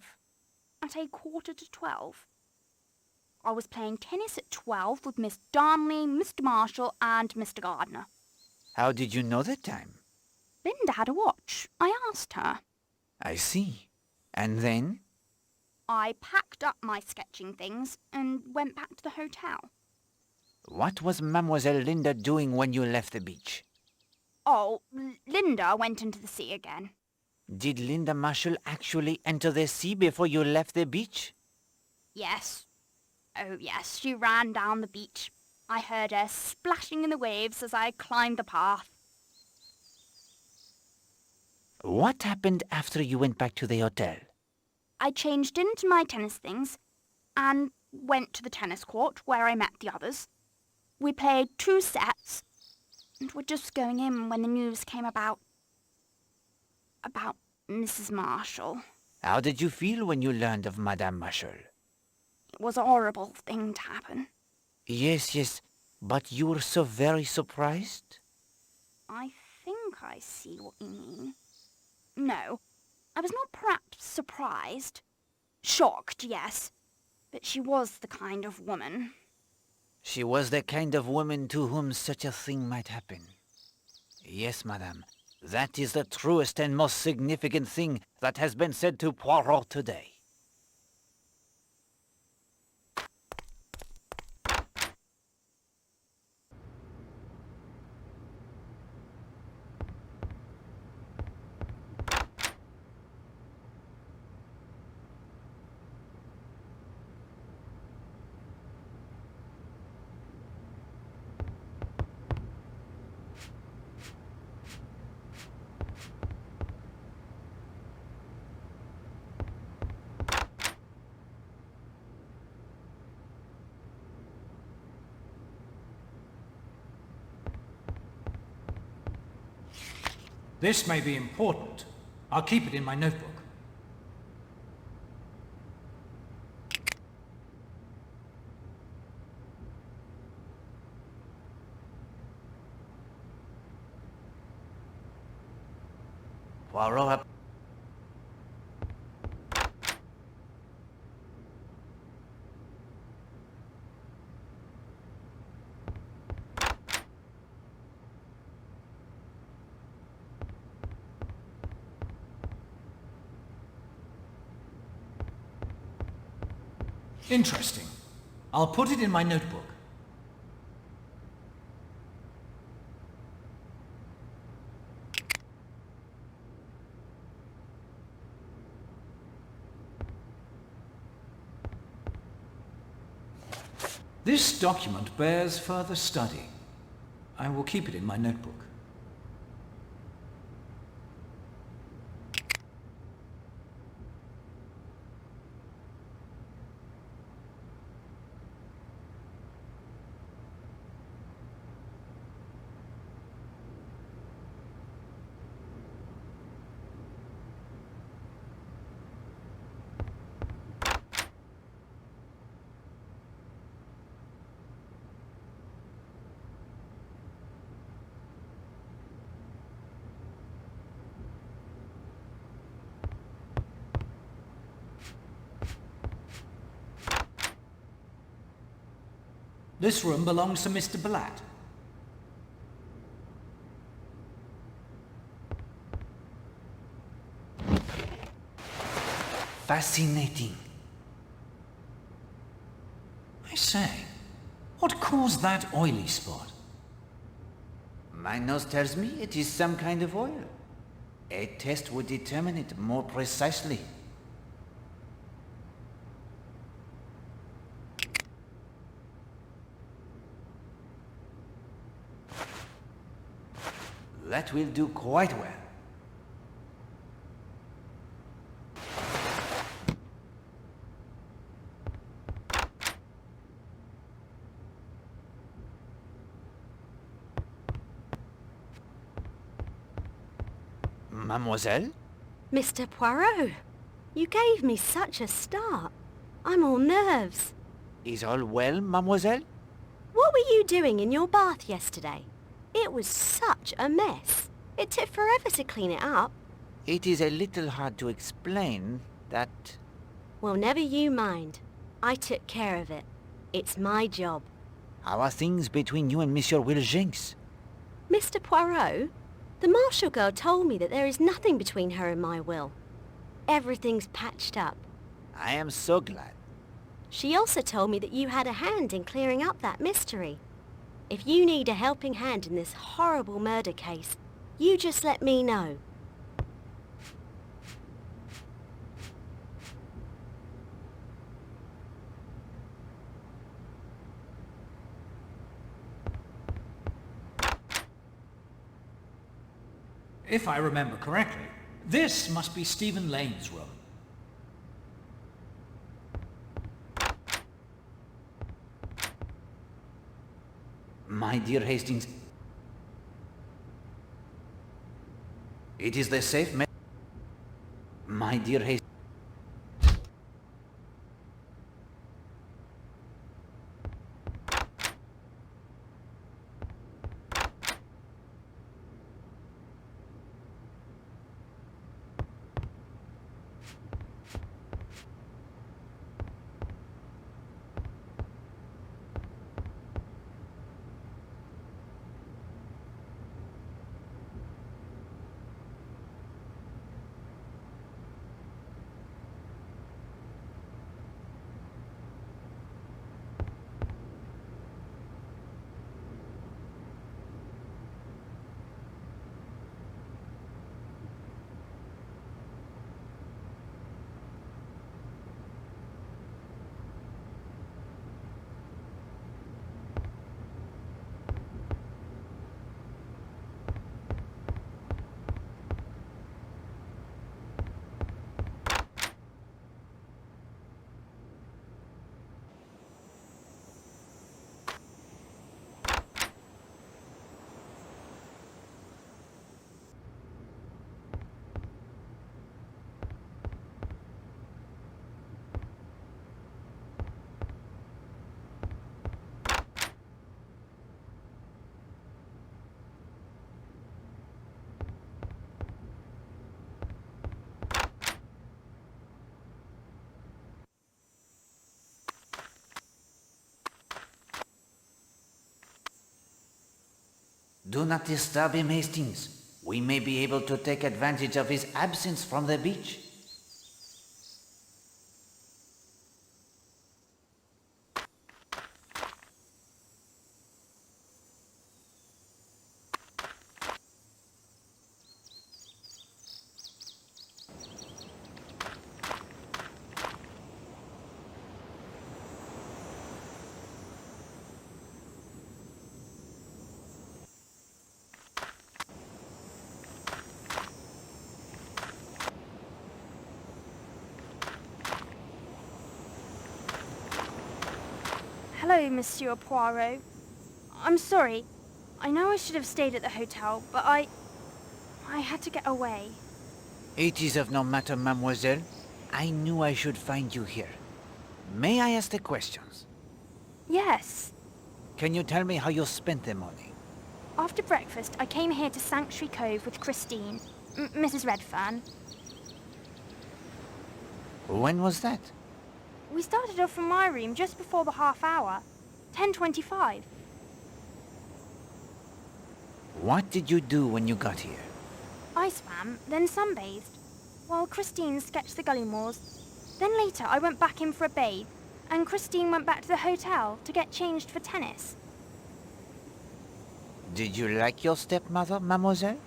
At 11:45. I was playing tennis at 12 with Miss Darnley, Mr. Marshall, and Mr. Gardner. How did you know the time? Linda had a watch. I asked her. I see. And then? I packed up my sketching things and went back to the hotel. What was Mademoiselle Linda doing when you left the beach? Oh, Linda went into the sea again. Did Linda Marshall actually enter the sea before you left the beach? Yes. Oh, yes, she ran down the beach. I heard her splashing in the waves as I climbed the path. What happened after you went back to the hotel? I changed into my tennis things and went to the tennis court where I met the others. We played 2 sets and were just going in when the news came about Mrs. Marshall. How did you feel when you learned of Madame Marshall? It was a horrible thing to happen. Yes, but you were so very surprised? I think I see what you mean. No, I was not perhaps surprised. Shocked, yes. But she was the kind of woman. She was the kind of woman to whom such a thing might happen. Yes, madame. That is the truest and most significant thing that has been said to Poirot today. This may be important. I'll keep it in my notebook. Poirot. Interesting. I'll put it in my notebook. This document bears further study. I will keep it in my notebook. This room belongs to Mr. Blatt. Fascinating. I say, what caused that oily spot? My nose tells me it is some kind of oil. A test would determine it more precisely. That will do quite well. Mademoiselle? Mr. Poirot, you gave me such a start. I'm all nerves. Is all well, mademoiselle? What were you doing in your bath yesterday? It was such a mess. It took forever to clean it up. It is a little hard to explain that... Well, never you mind. I took care of it. It's my job. How are things between you and Monsieur Will Jenks? Mr. Poirot, the Marshall girl told me that there is nothing between her and my will. Everything's patched up. I am so glad. She also told me that you had a hand in clearing up that mystery. If you need a helping hand in this horrible murder case, you just let me know. If I remember correctly, this must be Stephen Lane's room. My dear Hastings, it is the safe My dear Hastings... Do not disturb him, Hastings. We may be able to take advantage of his absence from the beach. Hello, Monsieur Poirot. I'm sorry. I know I should have stayed at the hotel, but I had to get away. It is of no matter, mademoiselle. I knew I should find you here. May I ask the questions? Yes. Can you tell me how you spent the morning? After breakfast, I came here to Sanctuary Cove with Christine, Mrs. Redfern. When was that? We started off from my room just before the half hour, 10:25. What did you do when you got here? I swam, then sunbathed, while Christine sketched the gully moors. Then later I went back in for a bathe, and Christine went back to the hotel to get changed for tennis. Did you like your stepmother, mademoiselle?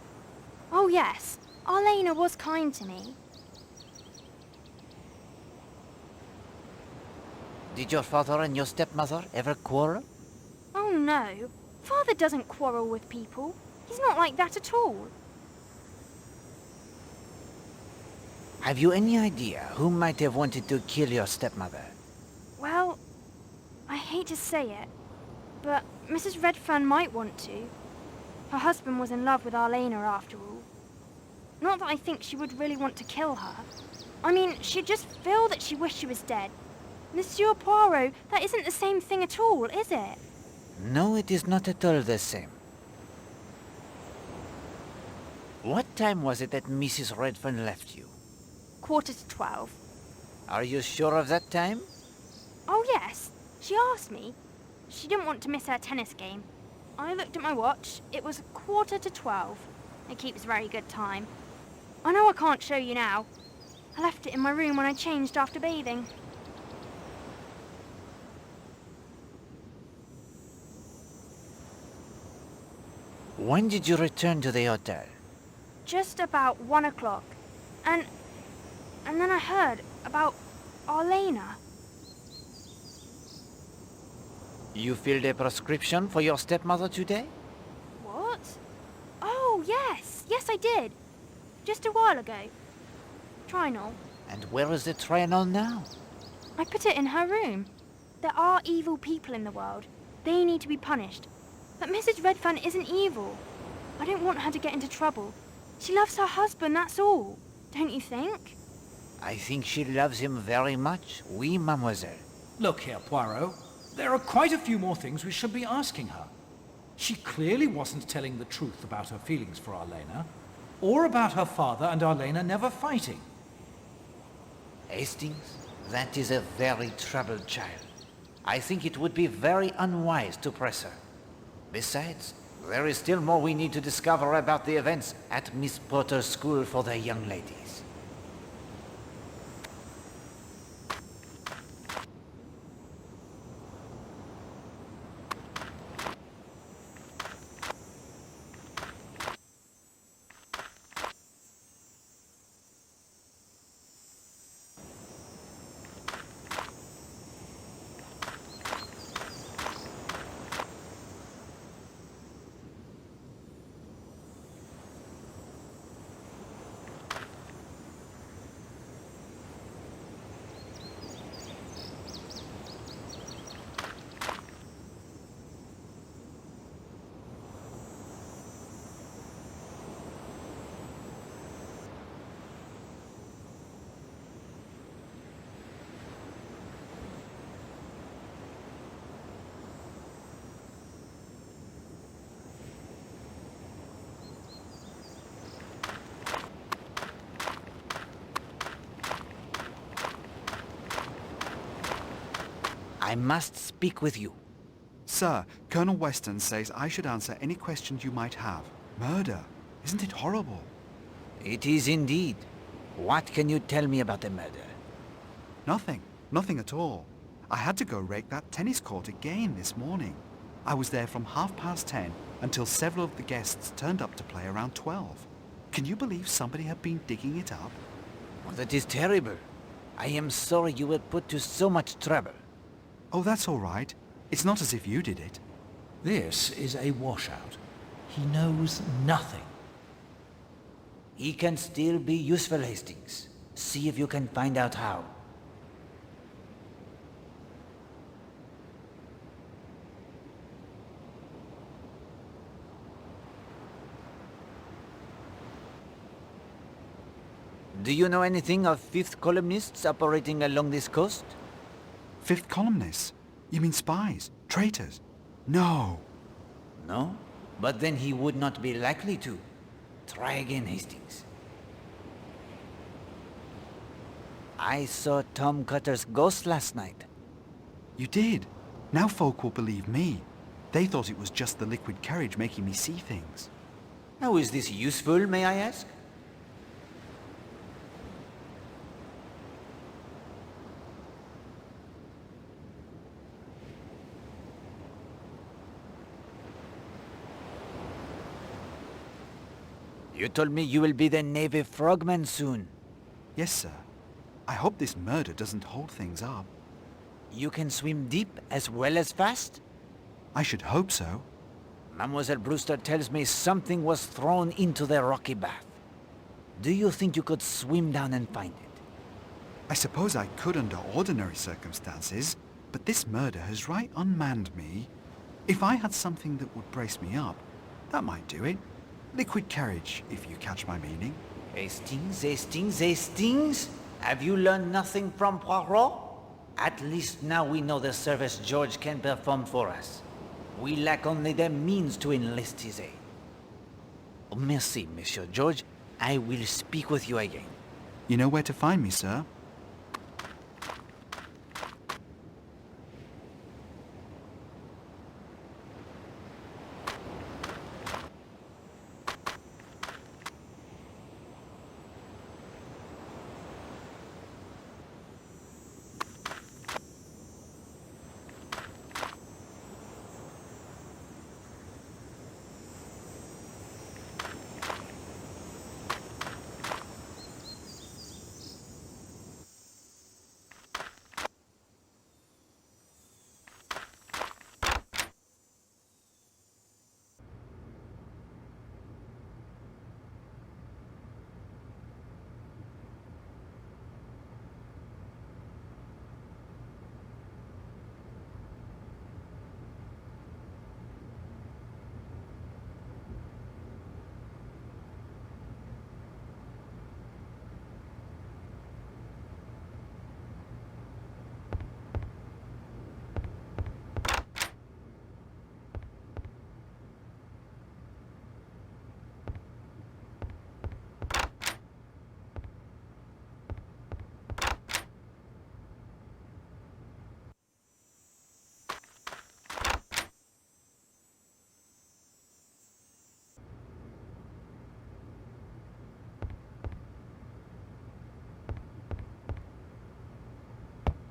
Oh yes, Arlena was kind to me. Did your father and your stepmother ever quarrel? Oh no, Father doesn't quarrel with people. He's not like that at all. Have you any idea who might have wanted to kill your stepmother? Well, I hate to say it, but Mrs. Redfern might want to. Her husband was in love with Arlena after all. Not that I think she would really want to kill her. I mean, she'd just feel that she wished she was dead. Monsieur Poirot, that isn't the same thing at all, is it? No, it is not at all the same. What time was it that Mrs. Redfern left you? 11:45. Are you sure of that time? Oh, yes. She asked me. She didn't want to miss her tennis game. I looked at my watch. It was 11:45. It keeps very good time. I know I can't show you now. I left it in my room when I changed after bathing. When did you return to the hotel? Just about 1 o'clock. And then I heard about Arlena. You filled a prescription for your stepmother today? What? Oh, yes. Yes, I did. Just a while ago. Trinol. And where is the Trinol now? I put it in her room. There are evil people in the world. They need to be punished. But Mrs. Redfern isn't evil. I don't want her to get into trouble. She loves her husband, that's all. Don't you think? I think she loves him very much. Oui, mademoiselle. Look here, Poirot. There are quite a few more things we should be asking her. She clearly wasn't telling the truth about her feelings for Arlena, or about her father and Arlena never fighting. Hastings, that is a very troubled child. I think it would be very unwise to press her. Besides, there is still more we need to discover about the events at Miss Potter's school for the young ladies. I must speak with you. Sir, Colonel Weston says I should answer any questions you might have. Murder. Isn't it horrible? It is indeed. What can you tell me about the murder? Nothing. Nothing at all. I had to go rake that tennis court again this morning. I was there from 10:30 until several of the guests turned up to play around 12. Can you believe somebody had been digging it up? Well, that is terrible. I am sorry you were put to so much trouble. Oh, that's all right. It's not as if you did it. This is a washout. He knows nothing. He can still be useful, Hastings. See if you can find out how. Do you know anything of fifth columnists operating along this coast? Fifth columnists? You mean spies? Traitors? No. No? But then he would not be likely to. Try again, Hastings. I saw Tom Cutter's ghost last night. You did? Now folk will believe me. They thought it was just the liquid carriage making me see things. How is this useful, may I ask? You told me you will be the Navy frogman soon. Yes, sir. I hope this murder doesn't hold things up. You can swim deep as well as fast? I should hope so. Mademoiselle Brewster tells me something was thrown into the rocky bath. Do you think you could swim down and find it? I suppose I could under ordinary circumstances, but this murder has right unmanned me. If I had something that would brace me up, that might do it. Liquid carriage, if you catch my meaning. Hastings, Hastings, Hastings? Have you learned nothing from Poirot? At least now we know the service George can perform for us. We lack only the means to enlist his aid. Oh, merci, Monsieur George. I will speak with you again. You know where to find me, sir.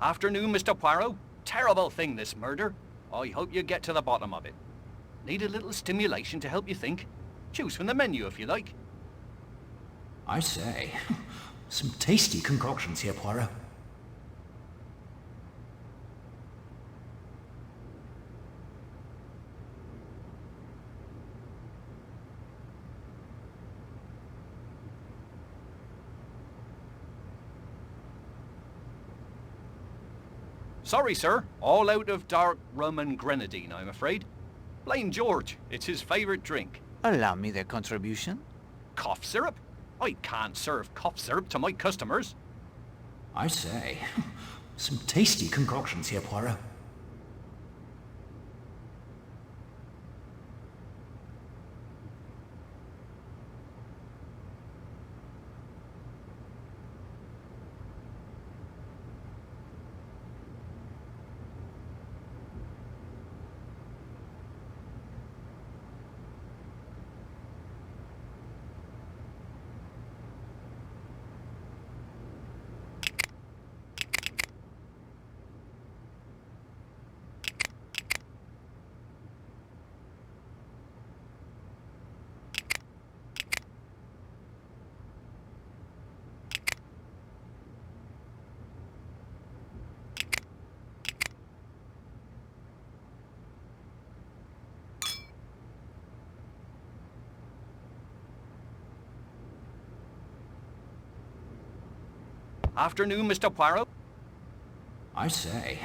Afternoon, Mr. Poirot. Terrible thing, this murder. I hope you get to the bottom of it. Need a little stimulation to help you think? Choose from the menu if you like. I say, some tasty concoctions here, Poirot. Sorry, sir. All out of dark rum and grenadine, I'm afraid. Blame George. It's his favourite drink. Allow me the contribution. Cough syrup? I can't serve cough syrup to my customers. I say, some tasty concoctions here, Poirot. Afternoon, Mr. Poirot. I say,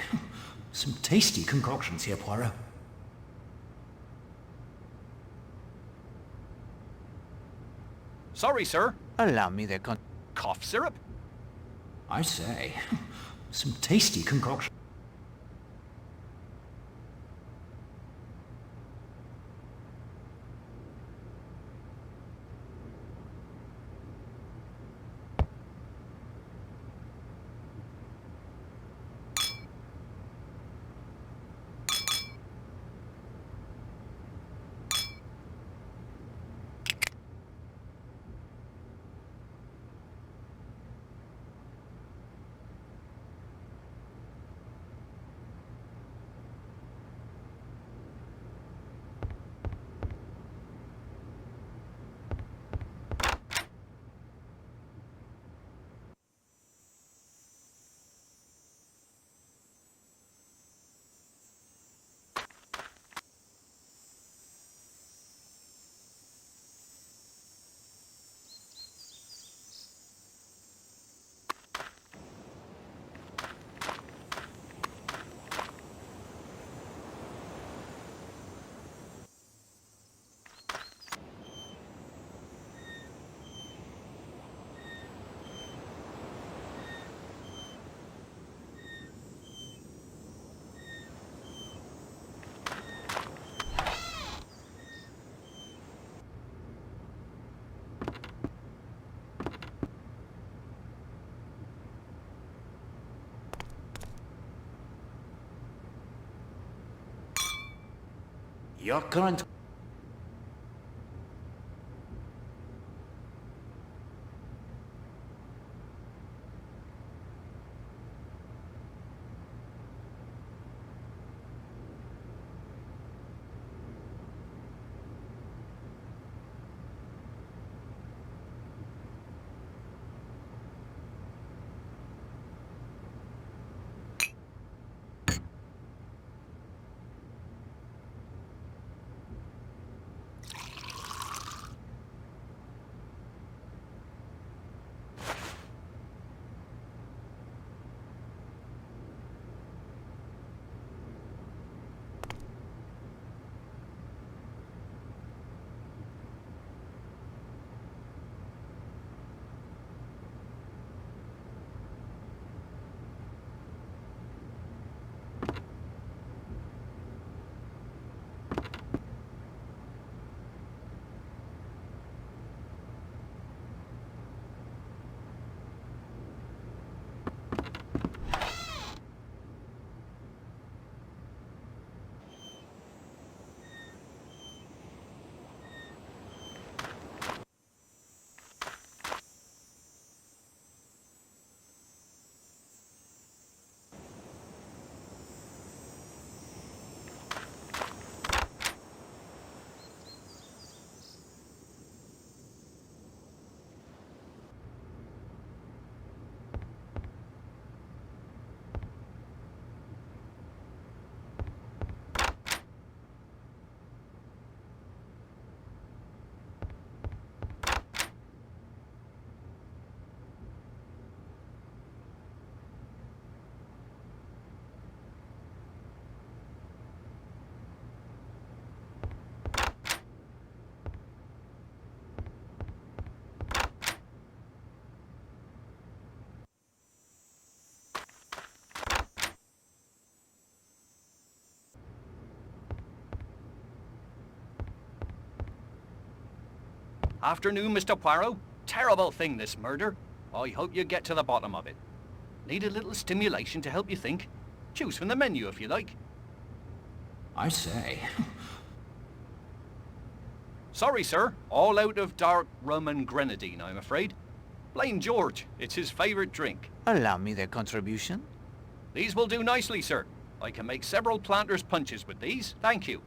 some tasty concoctions here, Poirot. Sorry, sir. Allow me the cough syrup? I say, some tasty concoctions. Your current... Afternoon, Mr. Poirot. Terrible thing, this murder. I hope you get to the bottom of it. Need a little stimulation to help you think? Choose from the menu if you like. I say. Sorry, sir. All out of dark rum and grenadine, I'm afraid. Blame George. It's his favourite drink. Allow me the contribution. These will do nicely, sir. I can make several planter's punches with these. Thank you.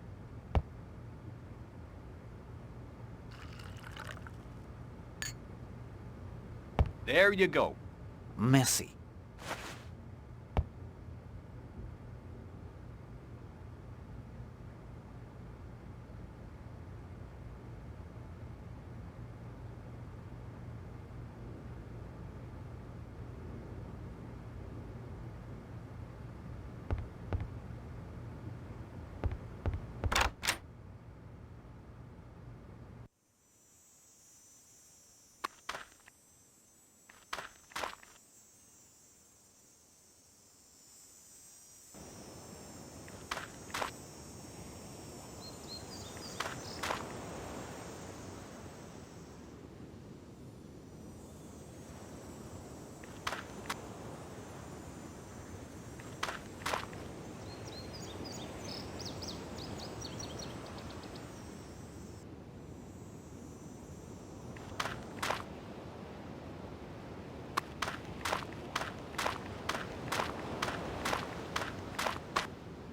There you go. Merci.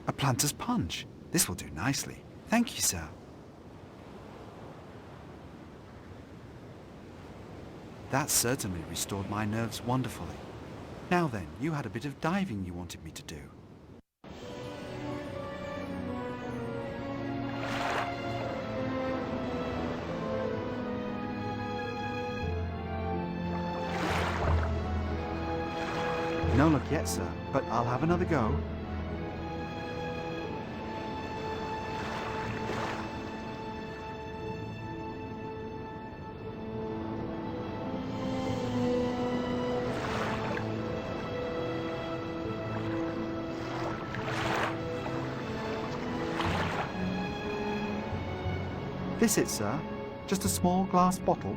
A planter's punch. This will do nicely. Thank you, sir. That certainly restored my nerves wonderfully. Now then, you had a bit of diving you wanted me to do. No luck yet, sir, but I'll have another go. This it, sir? Just a small glass bottle?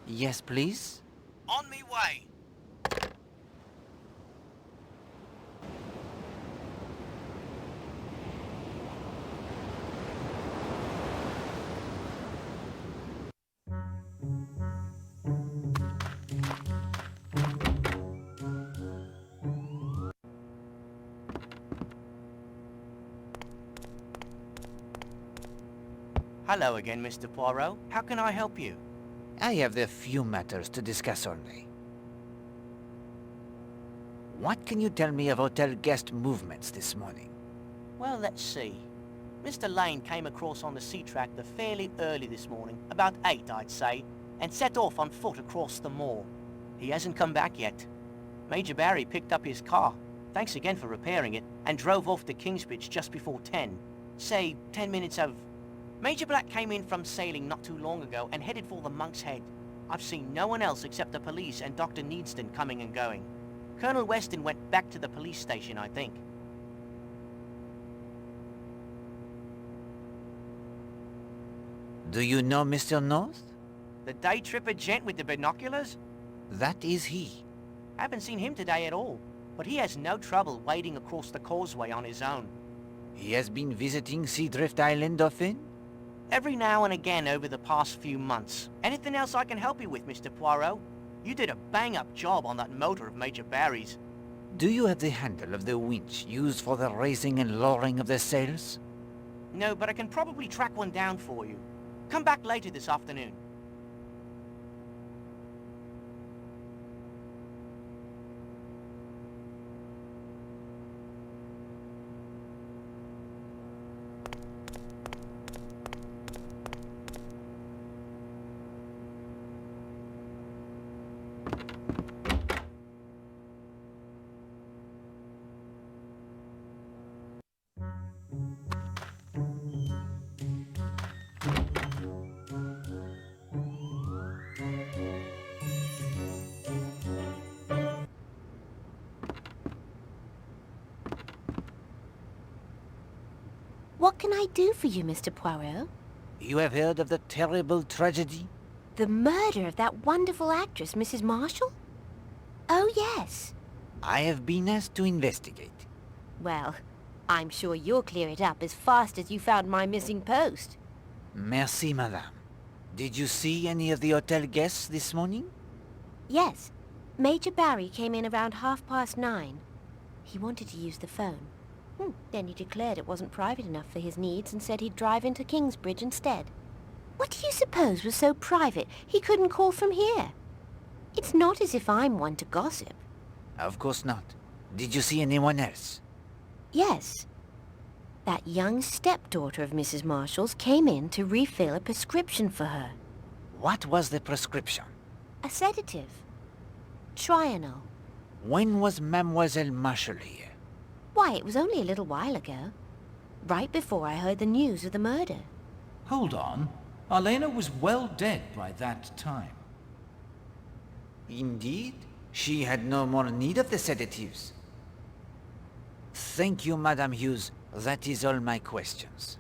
Yes, please? On me way. Hello again, Mr. Poirot. How can I help you? I have a few matters to discuss only. What can you tell me of hotel guest movements this morning? Well, let's see. Mr. Lane came across on the sea tractor fairly early this morning, about 8, I'd say, and set off on foot across the moor. He hasn't come back yet. Major Barry picked up his car, thanks again for repairing it, and drove off to Kingsbridge just before 10. Say, 10 minutes of... Major Black came in from sailing not too long ago and headed for the Monk's Head. I've seen no one else except the police and Dr. Needston coming and going. Colonel Weston went back to the police station, I think. Do you know Mr. North? The day tripper gent with the binoculars? That is he. Haven't seen him today at all, but he has no trouble wading across the causeway on his own. He has been visiting Seadrift Island often? Every now and again over the past few months. Anything else I can help you with, Mr. Poirot? You did a bang-up job on that motor of Major Barry's. Do you have the handle of the winch used for the raising and lowering of the sails? No, but I can probably track one down for you. Come back later this afternoon. What can I do for you, Mr. Poirot? You have heard of the terrible tragedy? The murder of that wonderful actress, Mrs. Marshall? Oh, yes. I have been asked to investigate. Well, I'm sure you'll clear it up as fast as you found my missing post. Merci, madame. Did you see any of the hotel guests this morning? Yes. Major Barry came in around 9:30. He wanted to use the phone. Then he declared it wasn't private enough for his needs and said he'd drive into Kingsbridge instead. What do you suppose was so private he couldn't call from here? It's not as if I'm one to gossip. Of course not. Did you see anyone else? Yes. That young stepdaughter of Mrs. Marshall's came in to refill a prescription for her. What was the prescription? A sedative. Trianol. When was Mademoiselle Marshall here? Why, it was only a little while ago. Right before I heard the news of the murder. Hold on. Arlena was well dead by that time. Indeed. She had no more need of the sedatives. Thank you, Madame Hughes. That is all my questions.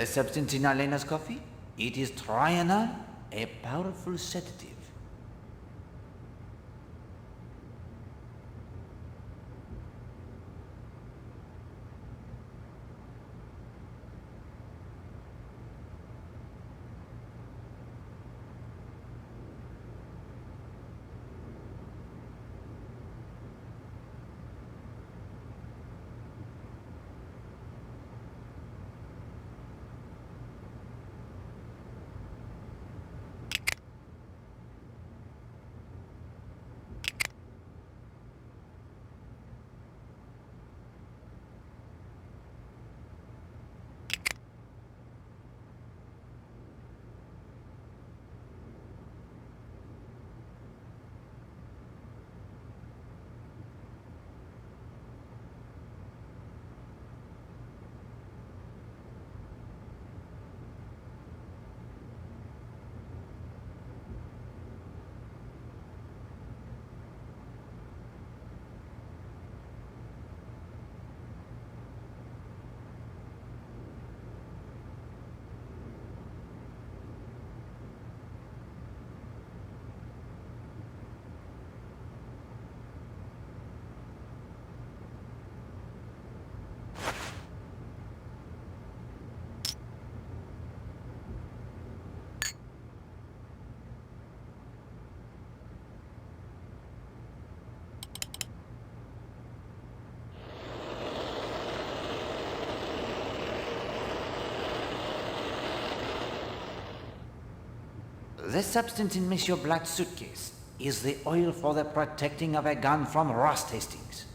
The substance in Elena's coffee? It is trianol, a powerful sedative. The substance in Monsieur Black's suitcase is the oil for the protecting of a gun from rust, Hastings.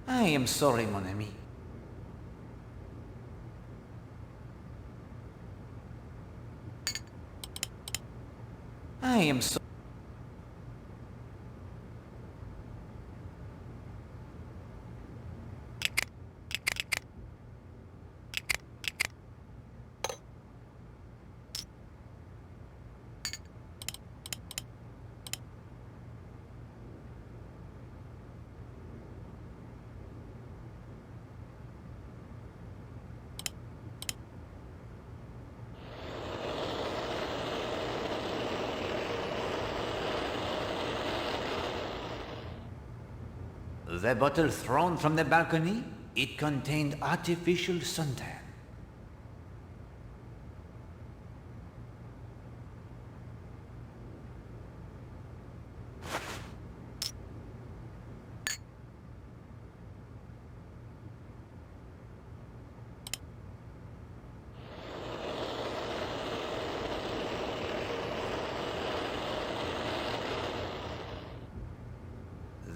I am sorry, mon ami. I am sorry. The bottle thrown from the balcony, it contained artificial suntan.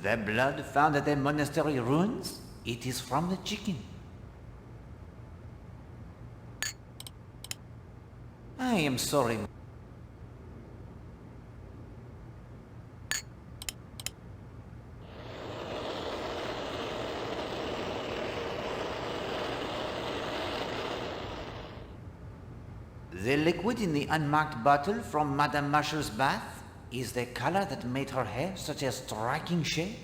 The blood found at the monastery ruins, it is from the chicken. I am sorry. The liquid in the unmarked bottle from Madame Marshall's bath is the color that made her hair such a striking shade.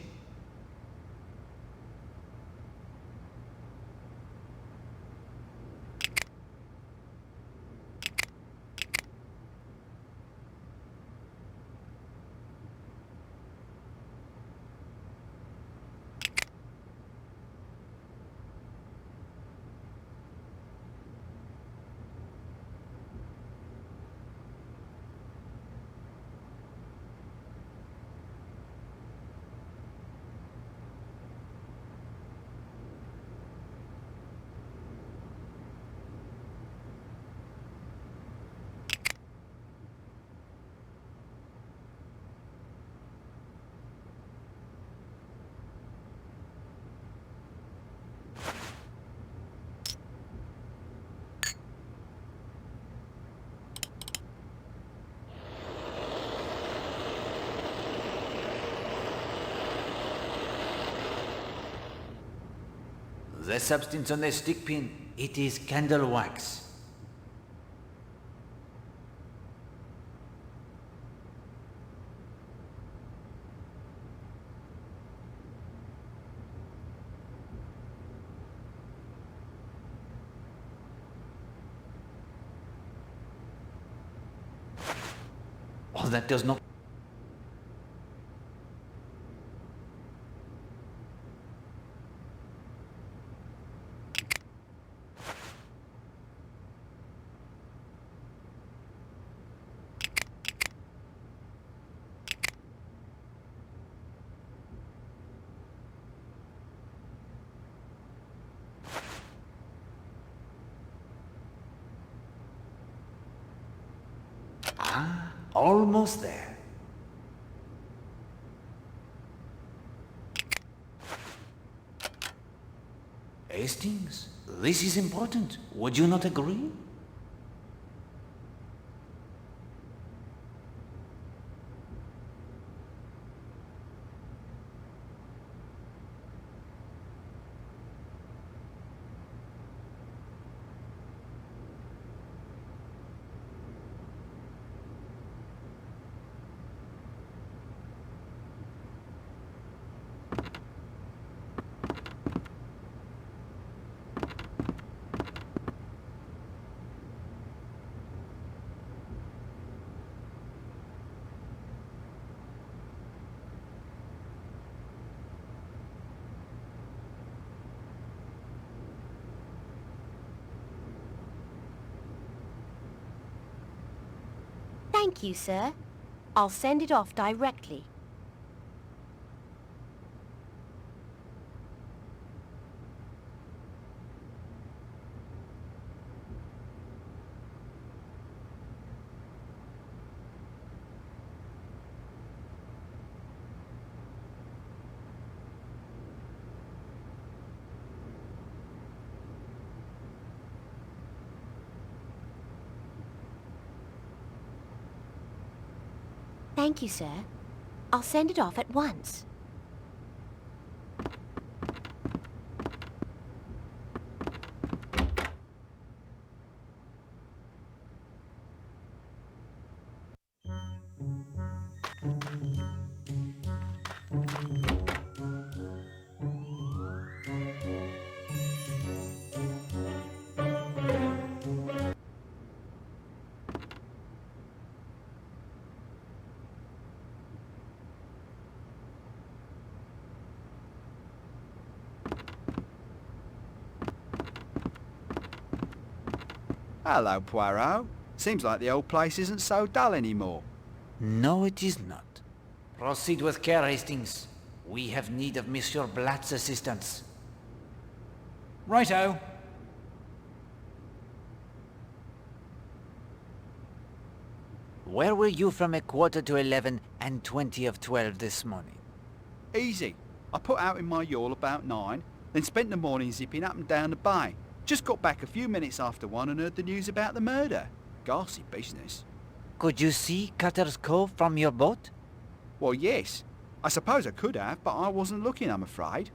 The substance on the stick pin, it is candle wax. Oh, that does not... Ah, almost there. Hastings, this is important. Would you not agree? Thank you, sir. I'll send it off directly. Thank you, sir. I'll send it off at once. Hello, Poirot. Seems like the old place isn't so dull anymore. No, it is not. Proceed with care, Hastings. We have need of Monsieur Blatt's assistance. Righto. Where were you from 11:15 and 20 of 12 this morning? Easy. I put out in my yawl about 9, then spent the morning zipping up and down the bay. Just got back a few minutes after 1 and heard the news about the murder. Ghastly business. Could you see Cutter's Cove from your boat? Well, yes. I suppose I could have, but I wasn't looking, I'm afraid.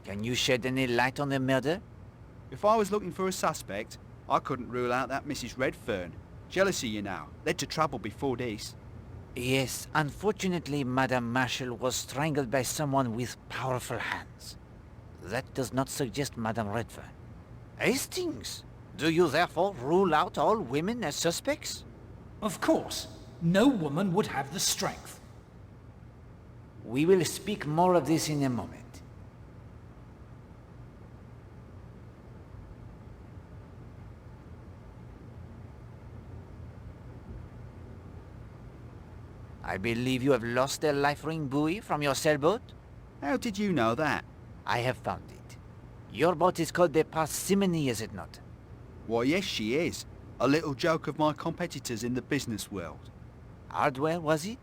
Can you shed any light on the murder? If I was looking for a suspect, I couldn't rule out that Mrs. Redfern. Jealousy, you know, led to trouble before this. Yes, unfortunately, Madame Marshall was strangled by someone with powerful hands. That does not suggest Madame Redfern. Hastings, do you therefore rule out all women as suspects? Of course. No woman would have the strength. We will speak more of this in a moment. I believe you have lost a life ring buoy from your sailboat? How did you know that? I have found it. Your boat is called the Parsimony, is it not? Why, yes, she is. A little joke of my competitors in the business world. Hardware, was it?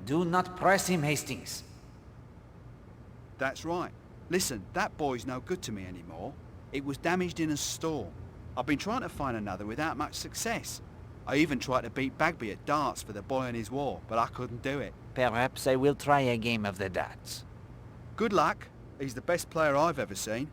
Do not press him, Hastings. That's right. Listen, that boy's no good to me anymore. It was damaged in a storm. I've been trying to find another without much success. I even tried to beat Bagby at darts for the boy and his war, but I couldn't do it. Perhaps I will try a game of the darts. Good luck. He's the best player I've ever seen.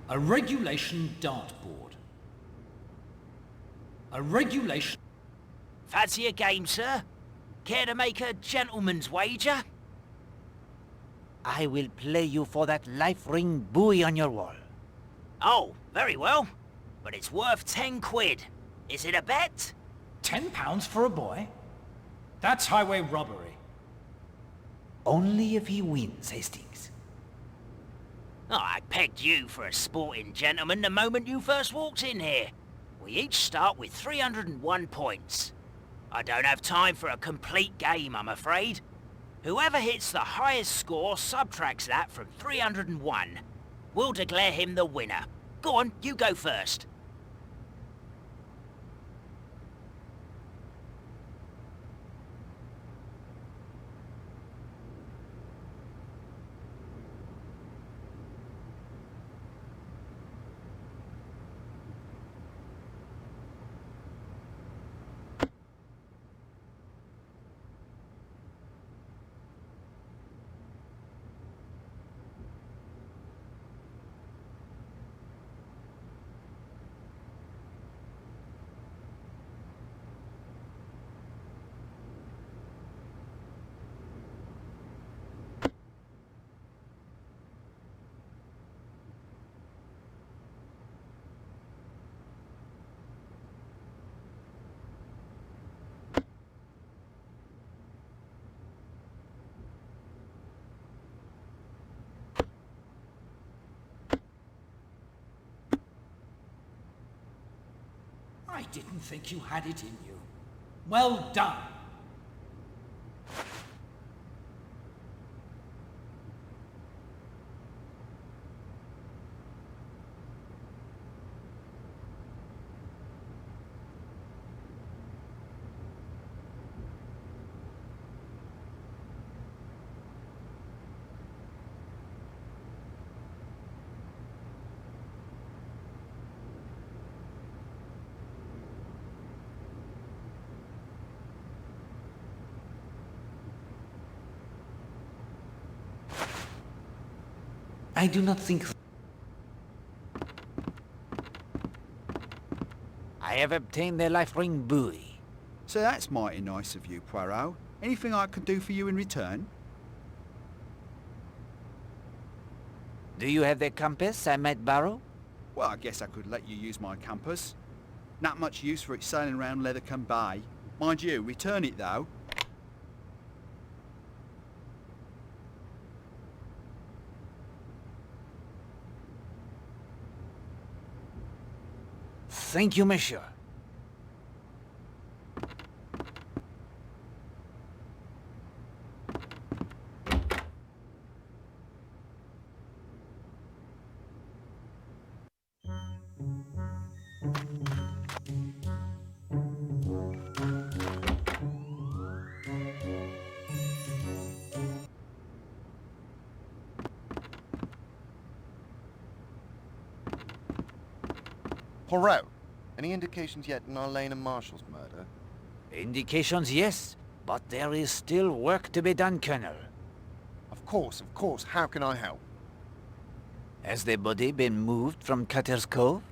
A regulation dartboard. A regulation... Fancy a game, sir? Care to make a gentleman's wager? I will play you for that life ring buoy on your wall. Oh, very well. But it's worth 10 quid. Is it a bet? £10 for a boy? That's highway robbery. Only if he wins, Hastings. Oh, I pegged you for a sporting gentleman the moment you first walked in here. We each start with 301 points. I don't have time for a complete game, I'm afraid. Whoever hits the highest score subtracts that from 301. We'll declare him the winner. Go on, you go first. I didn't think you had it in you. Well done. I do not think... I have obtained the life ring buoy. So that's mighty nice of you, Poirot. Anything I can do for you in return? Do you have the compass I might borrow? Well, I guess I could let you use my compass. Not much use for it sailing around Leathercombe Bay. Mind you, return it though. Thank you, monsieur. Poirot, any indications yet in Arlene and Marshall's murder? Indications, yes, but there is still work to be done, Colonel. Of course. How can I help? Has the body been moved from Cutter's Cove?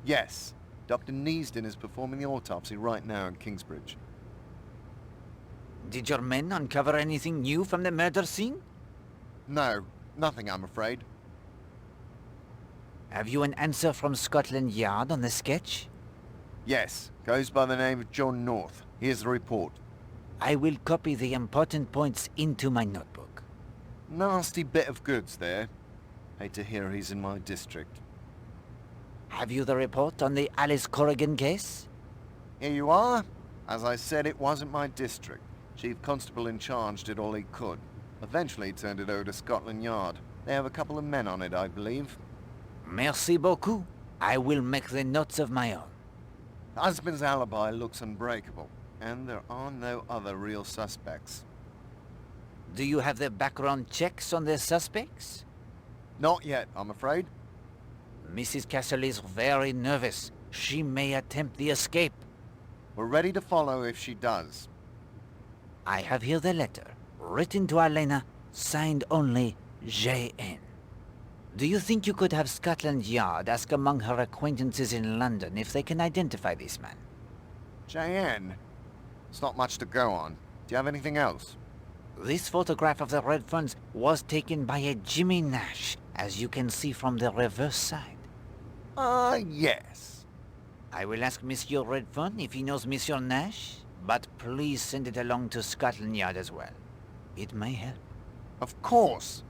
Yes. Dr. Neasden is performing the autopsy right now in Kingsbridge. Did your men uncover anything new from the murder scene? No, nothing, I'm afraid. Have you an answer from Scotland Yard on the sketch? Yes, goes by the name of John North. Here's the report. I will copy the important points into my notebook. Nasty bit of goods there. Hate to hear he's in my district. Have you the report on the Alice Corrigan case? Here you are. As I said, it wasn't my district. Chief Constable in charge did all he could. Eventually turned it over to Scotland Yard. They have a couple of men on it, I believe. Merci beaucoup. I will make the notes of my own. Husband's alibi looks unbreakable, and there are no other real suspects. Do you have the background checks on the suspects? Not yet, I'm afraid. Mrs. Castle is very nervous. She may attempt the escape. We're ready to follow if she does. I have here the letter, written to Alena, signed only J.N. Do you think you could have Scotland Yard ask among her acquaintances in London if they can identify this man? J.N.? It's not much to go on. Do you have anything else? This photograph of the red funds was taken by a Jimmy Nash, as you can see from the reverse side. Yes. I will ask Monsieur Redfern if he knows Monsieur Nash, but please send it along to Scotland Yard as well. It may help. Of course.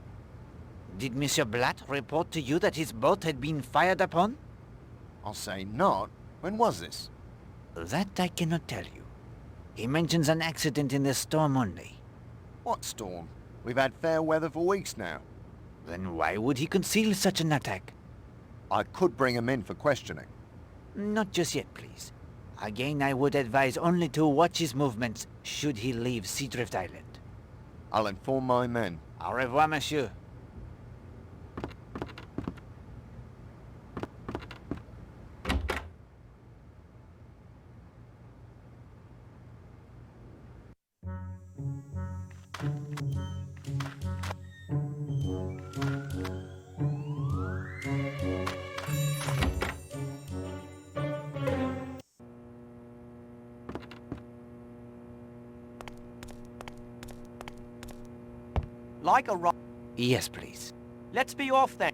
Did Monsieur Blatt report to you that his boat had been fired upon? I'll say not. When was this? That I cannot tell you. He mentions an accident in the storm only. What storm? We've had fair weather for weeks now. Then why would he conceal such an attack? I could bring him in for questioning. Not just yet, please. Again, I would advise only to watch his movements should he leave Seadrift Island. I'll inform my men. Au revoir, monsieur. Like a rock. Yes, please. Let's be off then.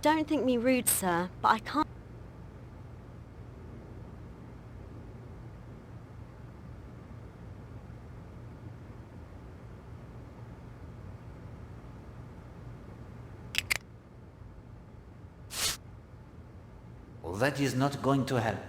Don't think me rude, sir, but I can't... Well, that is not going to help.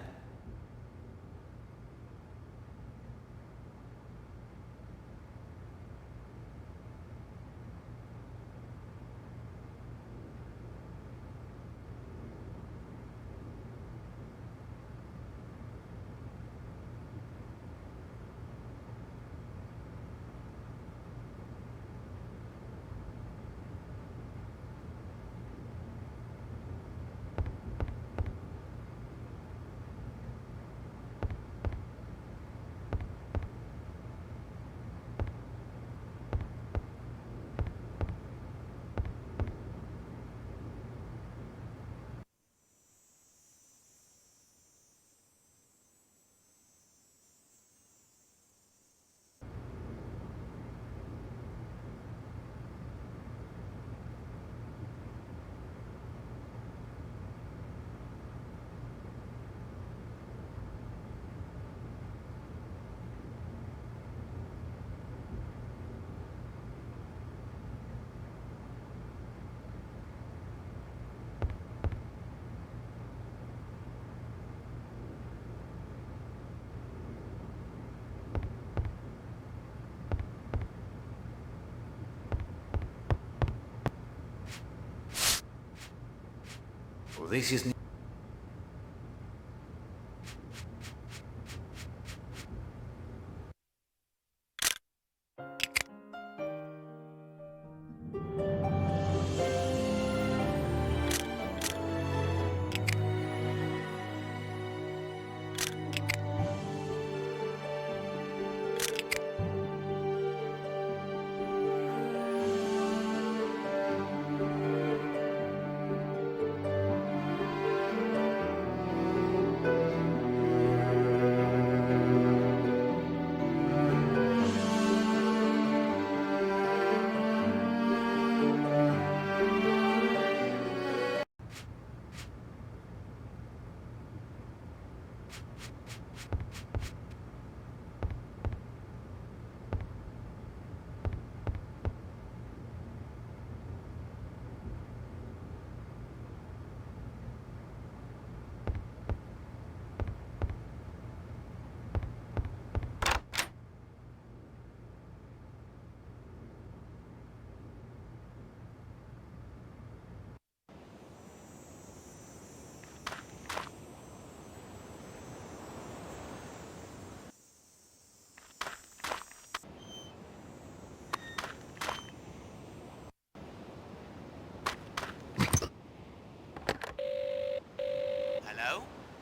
Well, this is...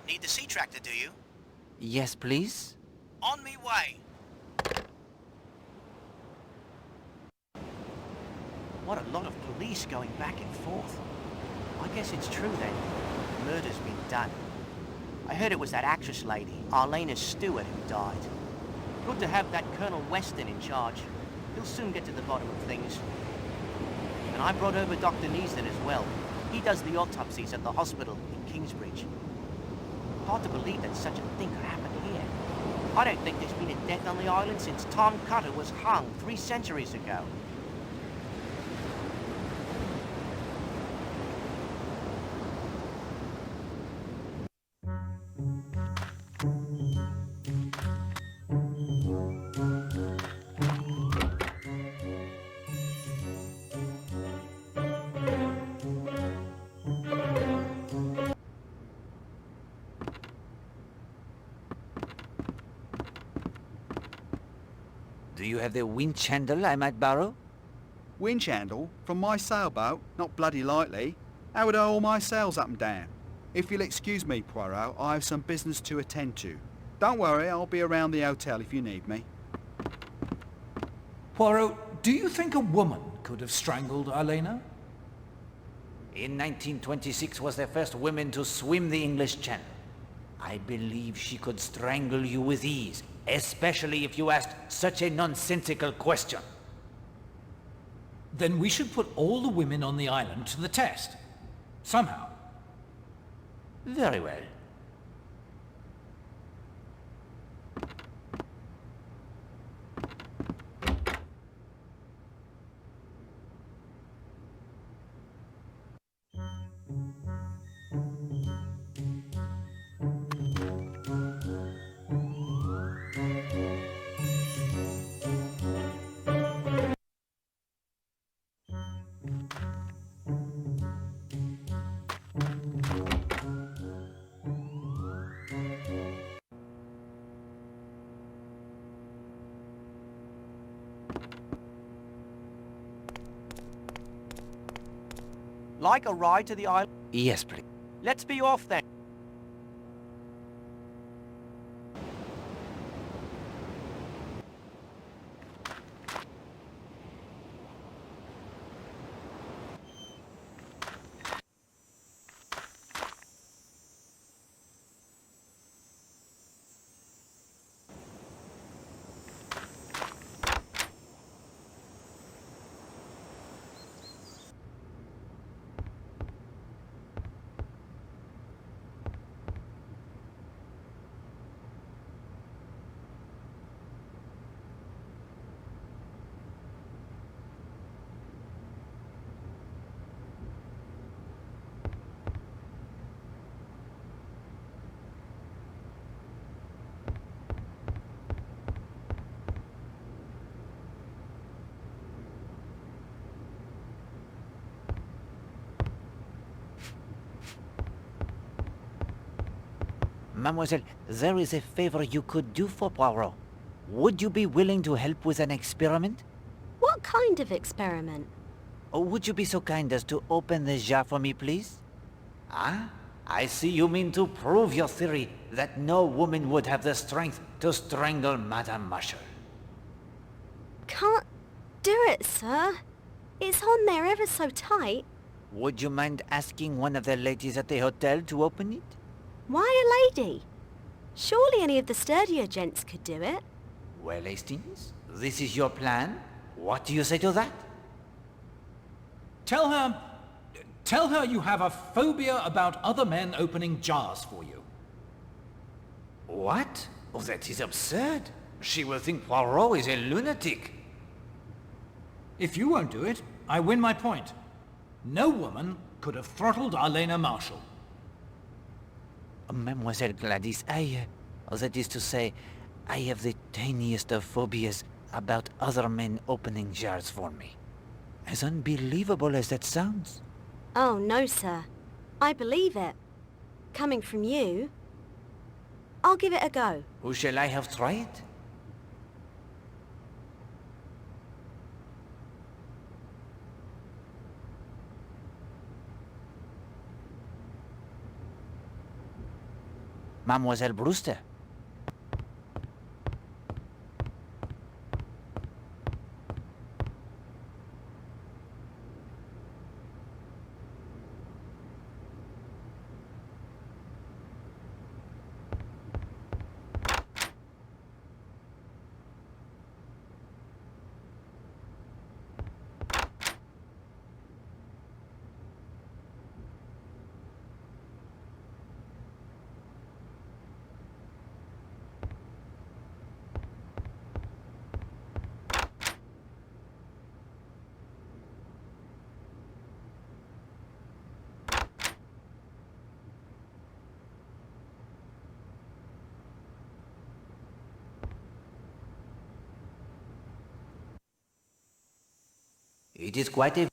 Need the sea tractor, do you? Yes, please. On me way. What a lot of police going back and forth. I guess it's true then. Murder's been done. I heard it was that actress lady, Arlena Stewart, who died. Good to have that Colonel Weston in charge. He'll soon get to the bottom of things. And I brought over Dr. Neasden as well. He does the autopsies at the hospital in Kingsbridge. Hard to believe that such a thing could happen here. I don't think there's been a death on the island since Tom Cutter was hung 3 centuries ago. Do you have the winch handle I might borrow? Winch handle? From my sailboat? Not bloody likely. How would I haul my sails up and down? If you'll excuse me, Poirot, I have some business to attend to. Don't worry, I'll be around the hotel if you need me. Poirot, do you think a woman could have strangled Arlena? In 1926 was the first woman to swim the English Channel. I believe she could strangle you with ease, especially if you asked such a nonsensical question. Then we should put all the women on the island to the test. Somehow. Very well. Like a ride to the island? Yes, please. Let's be off then. Mademoiselle, there is a favor you could do for Poirot. Would you be willing to help with an experiment? What kind of experiment? Or would you be so kind as to open the jar for me, please? Ah, I see you mean to prove your theory that no woman would have the strength to strangle Madame Marshall. Can't do it, sir. It's on there ever so tight. Would you mind asking one of the ladies at the hotel to open it? Why a lady? Surely any of the sturdier gents could do it. Well, Hastings, this is your plan. What do you say to that? Tell her you have a phobia about other men opening jars for you. What? Oh, that is absurd. She will think Poirot is a lunatic. If you won't do it, I win my point. No woman could have throttled Arlena Marshall. Mademoiselle Gladys, that is to say, I have the tiniest of phobias about other men opening jars for me. As unbelievable as that sounds. Oh, no, sir. I believe it. Coming from you, I'll give it a go. Who shall I have try it? Mademoiselle Brewster. It is quite a...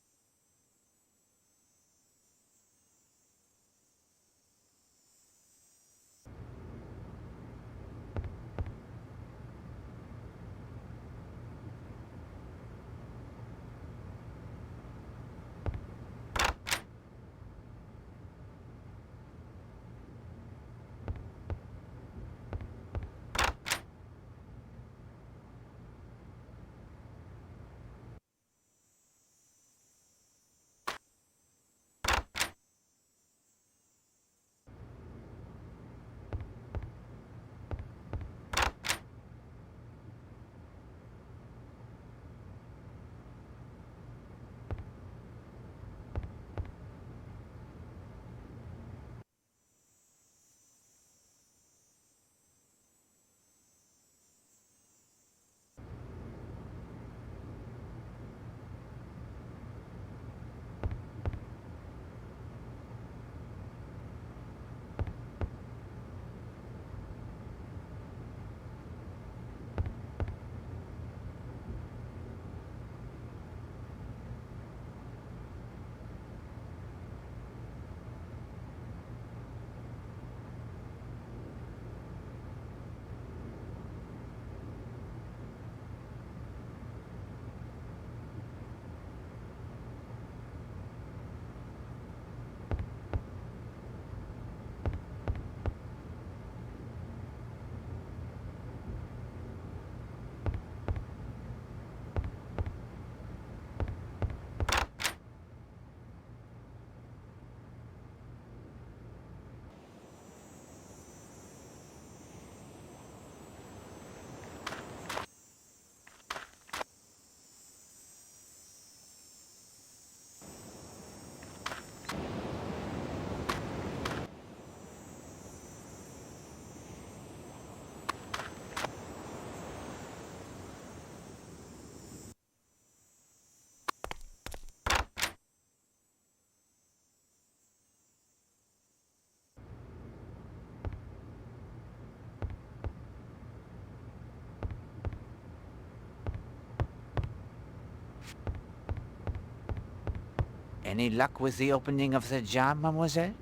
Any luck with the opening of the jar, mademoiselle?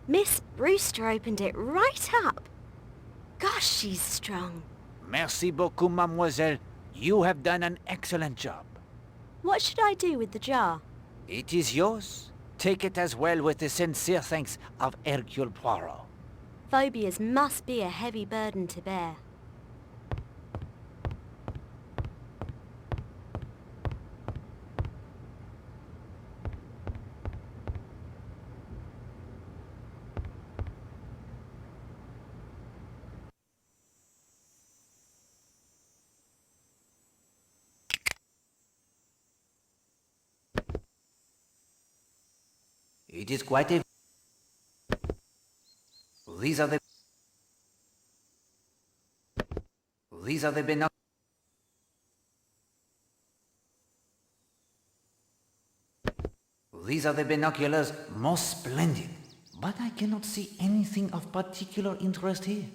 Miss Brewster opened it right up. Gosh, she's strong. Merci beaucoup, mademoiselle. You have done an excellent job. What should I do with the jar? It is yours. Take it as well with the sincere thanks of Hercule Poirot. Phobias must be a heavy burden to bear. It is quite a... These are the... These are the binoculars. These are the binoculars, most splendid. But I cannot see anything of particular interest here.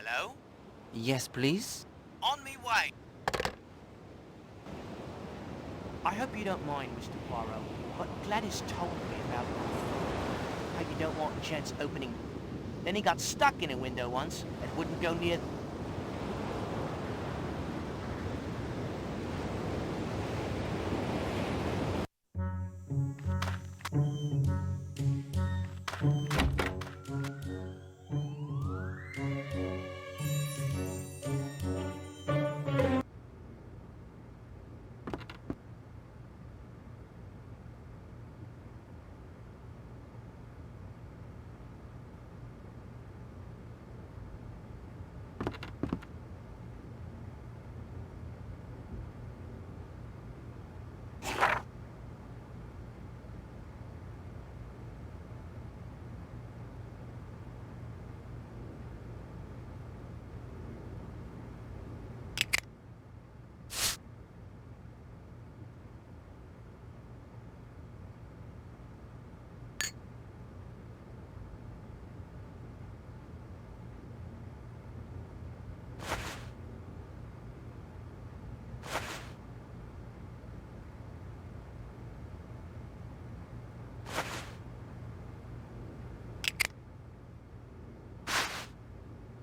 Hello? Yes, please? On me way. I hope you don't mind, Mr. Poirot, but Gladys told me about how you don't want gents opening. Then he got stuck in a window once and wouldn't go near...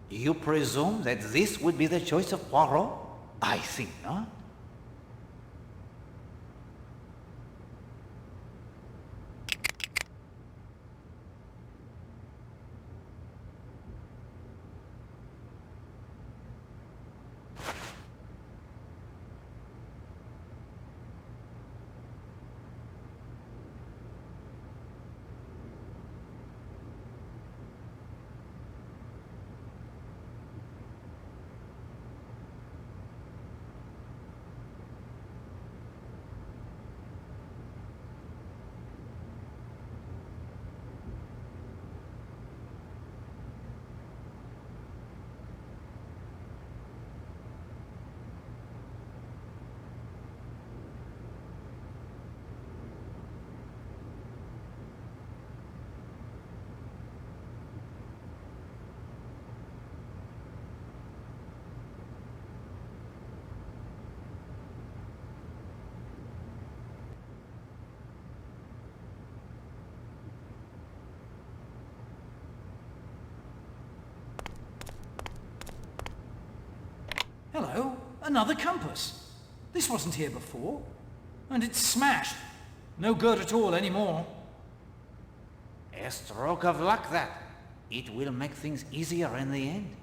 You presume that this would be the choice of Poirot? I think not. Hello, another compass. This wasn't here before. And it's smashed. No good at all anymore. A stroke of luck, that. It will make things easier in the end.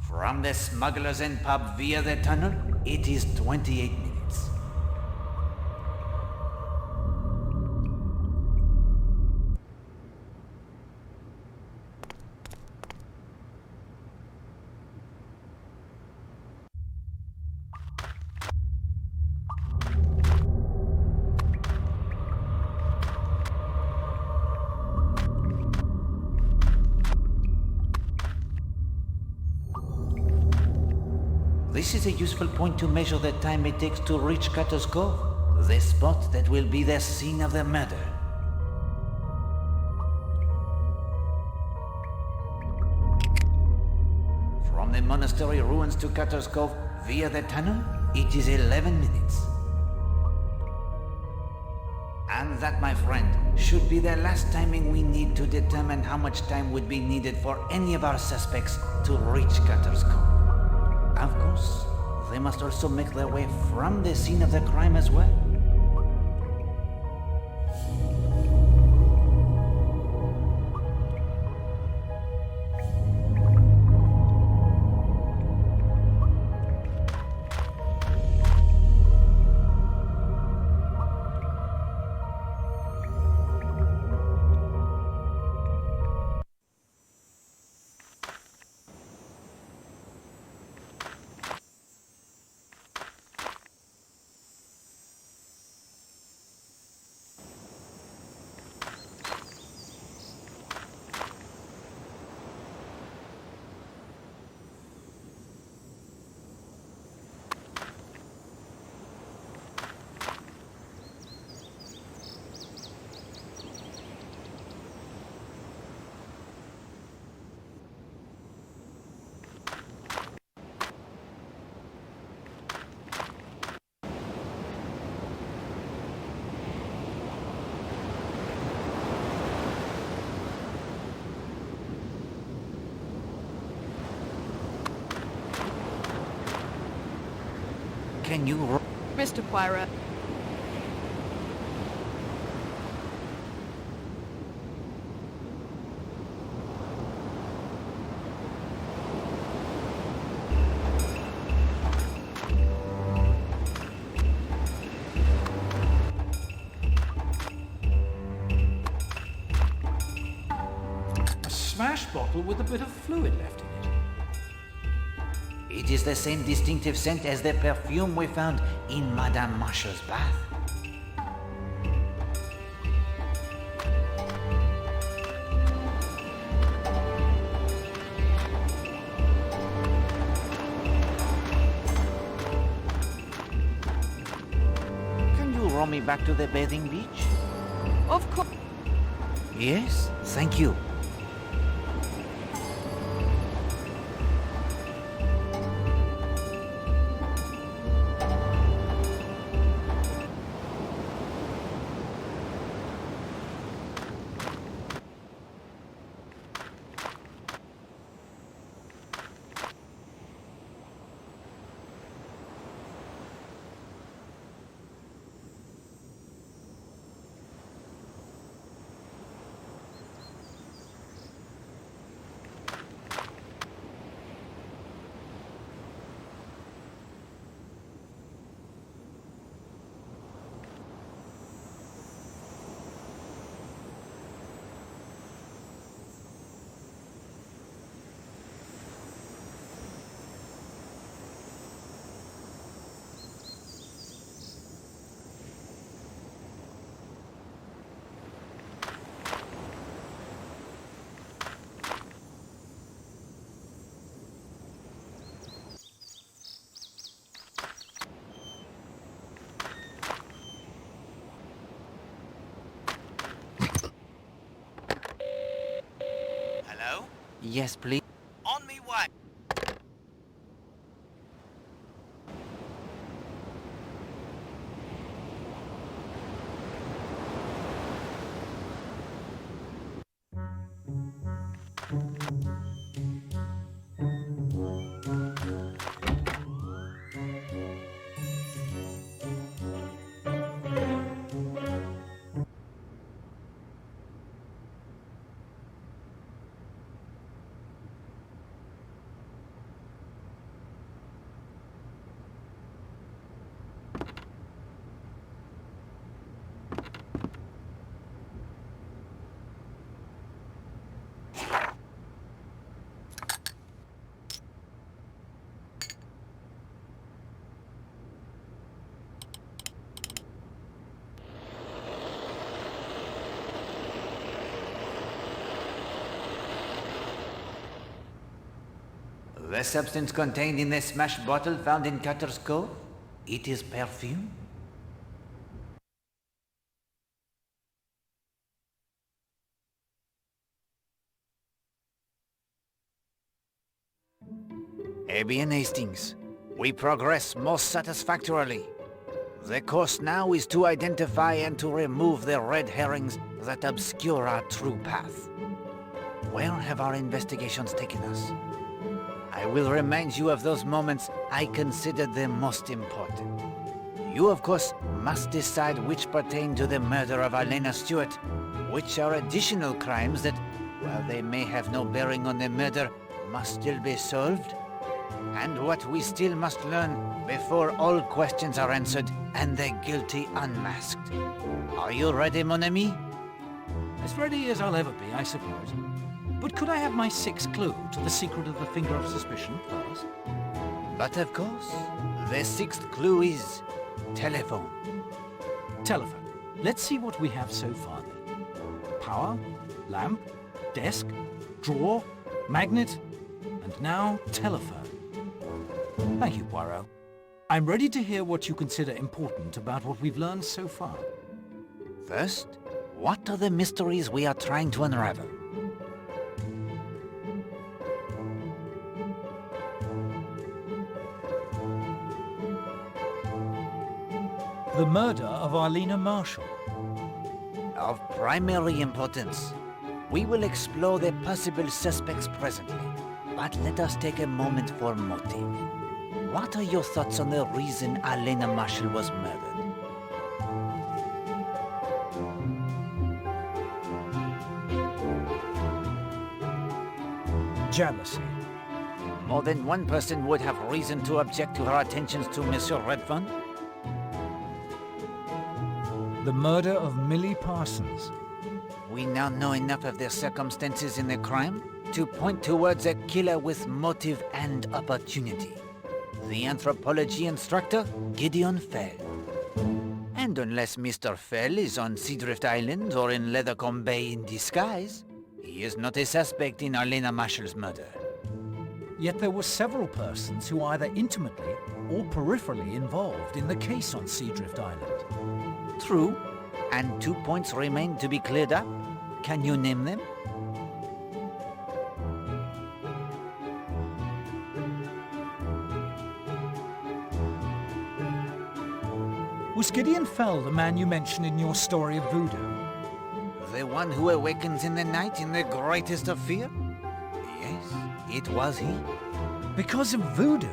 From the Smuggler's End pub via the tunnel, it is 28 minutes. This is a useful point to measure the time it takes to reach Cutter's Cove, the spot that will be the scene of the murder. From the monastery ruins to Cutter's Cove via the tunnel, it is 11 minutes. And that, my friend, should be the last timing we need to determine how much time would be needed for any of our suspects to reach Cutter's Cove. Of course, they must also make their way from the scene of the crime as well. Can you... Mr. Poirot. A smashed bottle with a bit of fluid left in it. It is the same distinctive scent as the perfume we found in Madame Marshall's bath. Can you row me back to the bathing beach? Of course. Yes, thank you. Hello? Yes, please. On me way. The substance contained in the smashed bottle found in Cutter's Cove? It is perfume? Eh bien, Hastings. We progress most satisfactorily. The course now is to identify and to remove the red herrings that obscure our true path. Where have our investigations taken us? I will remind you of those moments I considered the most important. You, of course, must decide which pertain to the murder of Elena Stewart, which are additional crimes that, while they may have no bearing on the murder, must still be solved, and what we still must learn before all questions are answered and the guilty unmasked. Are you ready, mon ami? As ready as I'll ever be, I suppose. But could I have my sixth clue to the secret of the finger of suspicion first? But of course, the sixth clue is telephone. Telephone. Let's see what we have so far then. Power, lamp, desk, drawer, magnet, and now telephone. Thank you, Poirot. I'm ready to hear what you consider important about what we've learned so far. First, what are the mysteries we are trying to unravel? The murder of Arlena Marshall. Of primary importance. We will explore the possible suspects presently, but let us take a moment for motive. What are your thoughts on the reason Elena Marshall was murdered? Jealousy. More than one person would have reason to object to her attentions to Monsieur Redfern. The murder of Millie Parsons. We now know enough of the circumstances in the crime to point towards a killer with motive and opportunity. The anthropology instructor, Gideon Fell. And unless Mr. Fell is on Seadrift Island or in Leathercombe Bay in disguise, he is not a suspect in Elena Marshall's murder. Yet there were several persons who either intimately or peripherally involved in the case on Seadrift Island. True, and 2 points remain to be cleared up. Can you name them? Was Gideon Fell the man you mentioned in your story of voodoo? The one who awakens in the night in the greatest of fear? Yes, it was he. Because of voodoo?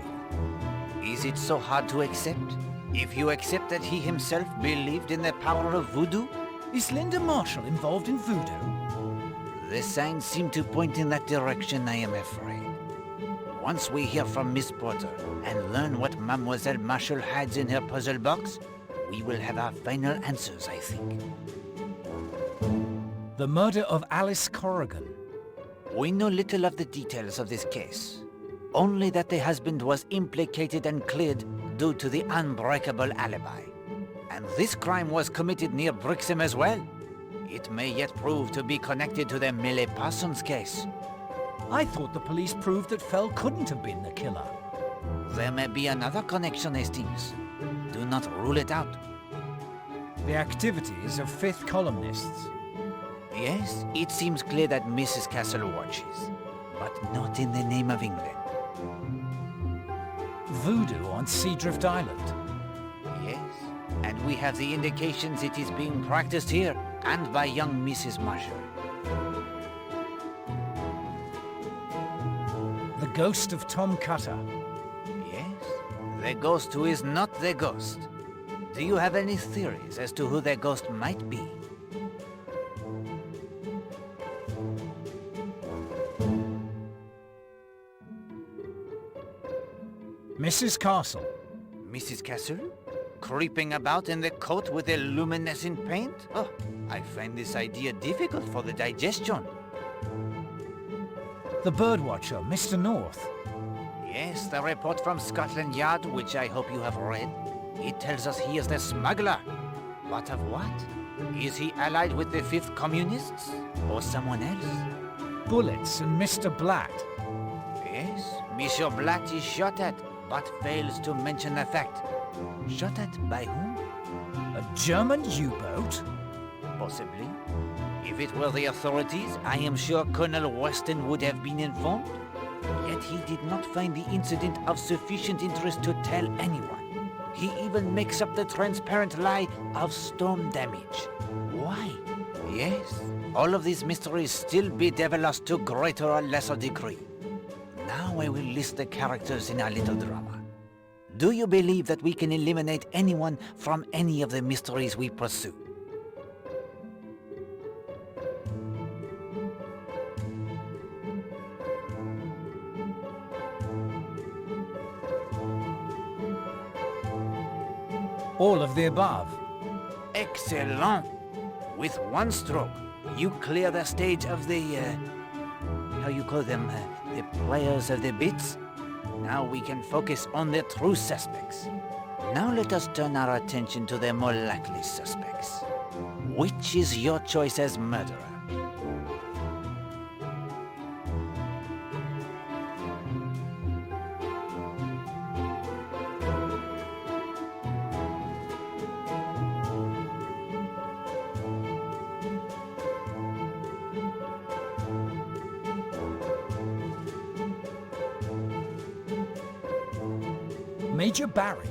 Is it so hard to accept? If you accept that he himself believed in the power of voodoo? Is Linda Marshall involved in voodoo? The signs seem to point in that direction, I am afraid. Once we hear from Miss Porter and learn what Mademoiselle Marshall hides in her puzzle box, we will have our final answers, I think. The murder of Alice Corrigan. We know little of the details of this case. Only that the husband was implicated and cleared due to the unbreakable alibi. And this crime was committed near Brixham as well. It may yet prove to be connected to the Millie Parsons case. I thought the police proved that Fell couldn't have been the killer. There may be another connection, Hastings. Do not rule it out. The activities of fifth columnists. Yes, it seems clear that Mrs. Castle watches, but not in the name of England. Voodoo on Seadrift Island. Yes, and we have the indications it is being practiced here and by young Mrs. Marshall. The ghost of Tom Cutter. Yes, the ghost who is not the ghost. Do you have any theories as to who the ghost might be? Mrs. Castle. Mrs. Castle? Creeping about in the coat with a luminescent paint? Oh, I find this idea difficult for the digestion. The birdwatcher, Mr. North. Yes, the report from Scotland Yard, which I hope you have read. It tells us he is the smuggler. But of what? Is he allied with the Fifth Communists? Or someone else? Bullets and Mr. Blatt. Yes, Monsieur Blatt is shot at, but fails to mention the fact. Shot at by whom? A German U-boat? Possibly. If it were the authorities, I am sure Colonel Weston would have been informed. Yet he did not find the incident of sufficient interest to tell anyone. He even makes up the transparent lie of storm damage. Why? Yes, all of these mysteries still bedevil us to greater or lesser degree. Now I will list the characters in our little drama. Do you believe that we can eliminate anyone from any of the mysteries we pursue? All of the above. Excellent! With one stroke, you clear the stage of the, how you call them, the players of the bits? Now we can focus on the true suspects. Now let us turn our attention to the more likely suspects. Which is your choice as murderer? Major Barry.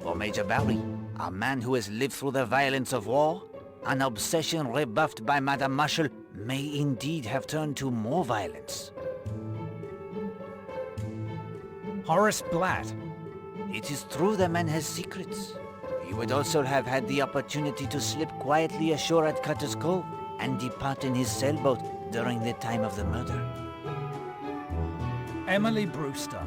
Or Major Barry, a man who has lived through the violence of war, an obsession rebuffed by Madame Marshall, may indeed have turned to more violence. Horace Blatt. It is true the man has secrets. He would also have had the opportunity to slip quietly ashore at Cutter's Cove and depart in his sailboat during the time of the murder. Emily Brewster.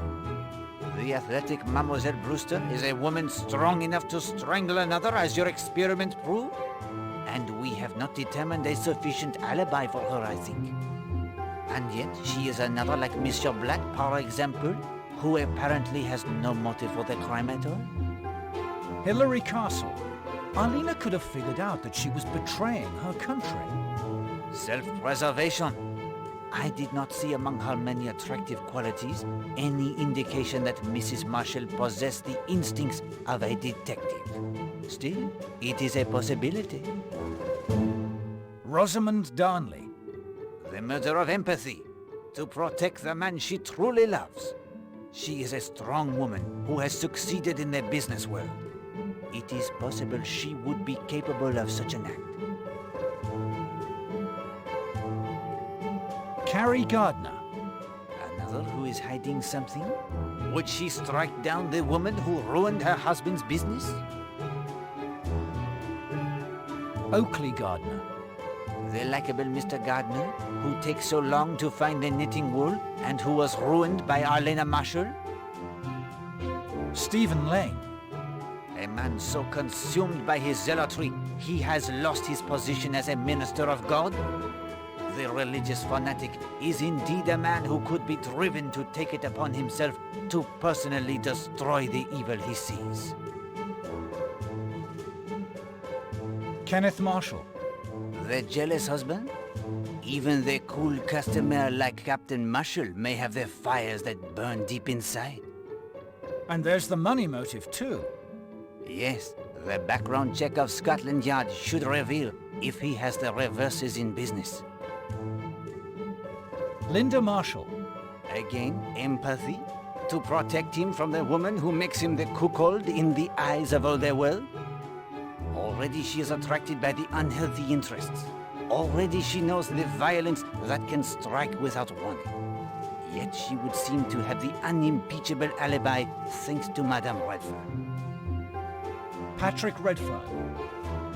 The athletic Mademoiselle Brewster is a woman strong enough to strangle another, as your experiment proved? And we have not determined a sufficient alibi for her, I think. And yet she is another like Monsieur Black, par exemple, who apparently has no motive for the crime at all. Hilary Castle. Arlena could have figured out that she was betraying her country. Self-preservation. I did not see among her many attractive qualities any indication that Mrs. Marshall possessed the instincts of a detective. Still, it is a possibility. Rosamond Darnley. The murder of empathy, to protect the man she truly loves. She is a strong woman who has succeeded in the business world. It is possible she would be capable of such an act. Carrie Gardner. Another who is hiding something? Would she strike down the woman who ruined her husband's business? Oakley Gardner. The likable Mr. Gardner, who takes so long to find the knitting wool and who was ruined by Arlena Marshall? Stephen Lane. A man so consumed by his zealotry, he has lost his position as a minister of God? The religious fanatic is indeed a man who could be driven to take it upon himself to personally destroy the evil he sees. Kenneth Marshall. The jealous husband? Even the cool customer like Captain Marshall may have the fires that burn deep inside. And there's the money motive too. Yes, the background check of Scotland Yard should reveal if he has the reverses in business. Linda Marshall. Again, empathy? To protect him from the woman who makes him the cuckold in the eyes of all the world? Already she is attracted by the unhealthy interests. Already she knows the violence that can strike without warning. Yet she would seem to have the unimpeachable alibi thanks to Madame Redfern. Patrick Redfern.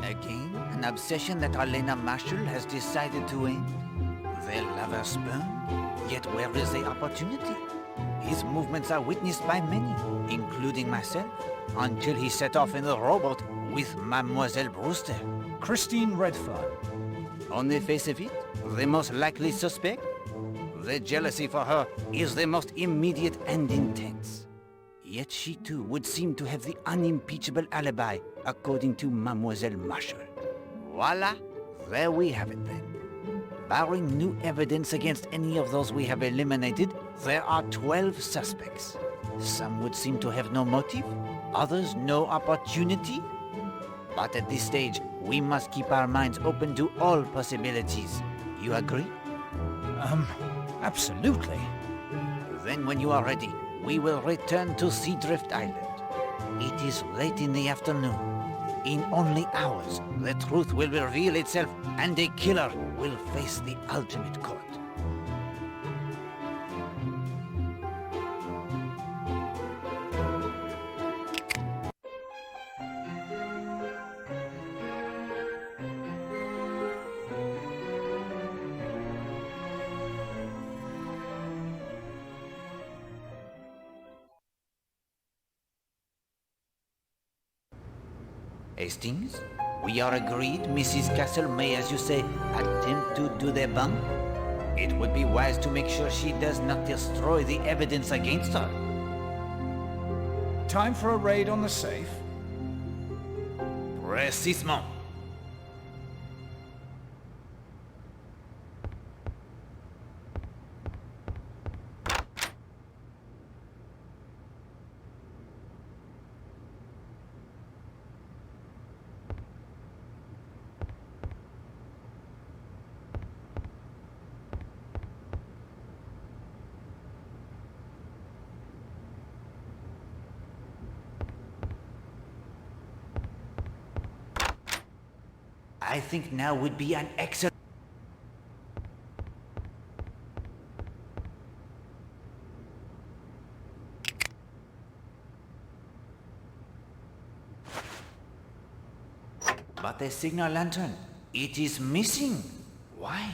Again, an obsession that Arlena Marshall has decided to end. The lover spurned, yet where is the opportunity? His movements are witnessed by many, including myself, until he set off in the rowboat with Mademoiselle Brewster. Christine Redfern. On the face of it, the most likely suspect? The jealousy for her is the most immediate and intense. Yet she too would seem to have the unimpeachable alibi, according to Mademoiselle Marshall. Voila! There we have it then. Barring new evidence against any of those we have eliminated, there are 12 suspects. Some would seem to have no motive, others no opportunity. But at this stage, we must keep our minds open to all possibilities. You agree? Absolutely. Then when you are ready, we will return to Seadrift Island. It is late in the afternoon. In only hours, the truth will reveal itself and a killer will face the ultimate court. Hastings, we are agreed Mrs. Castle may, as you say, attempt to do the bump. It would be wise to make sure she does not destroy the evidence against her. Time for a raid on the safe? Précisément. I think now would be an excellent... the signal lantern. It is missing. Why?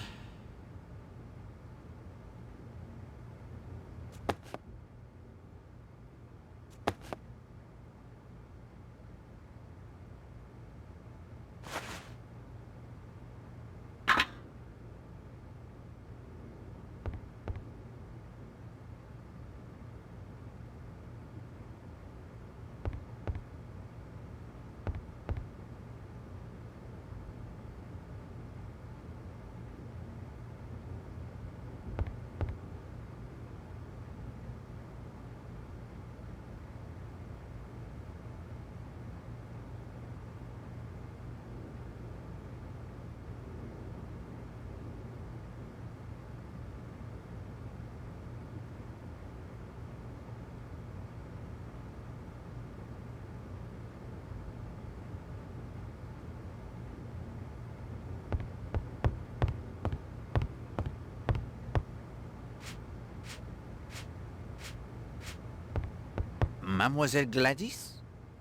Mademoiselle Gladys?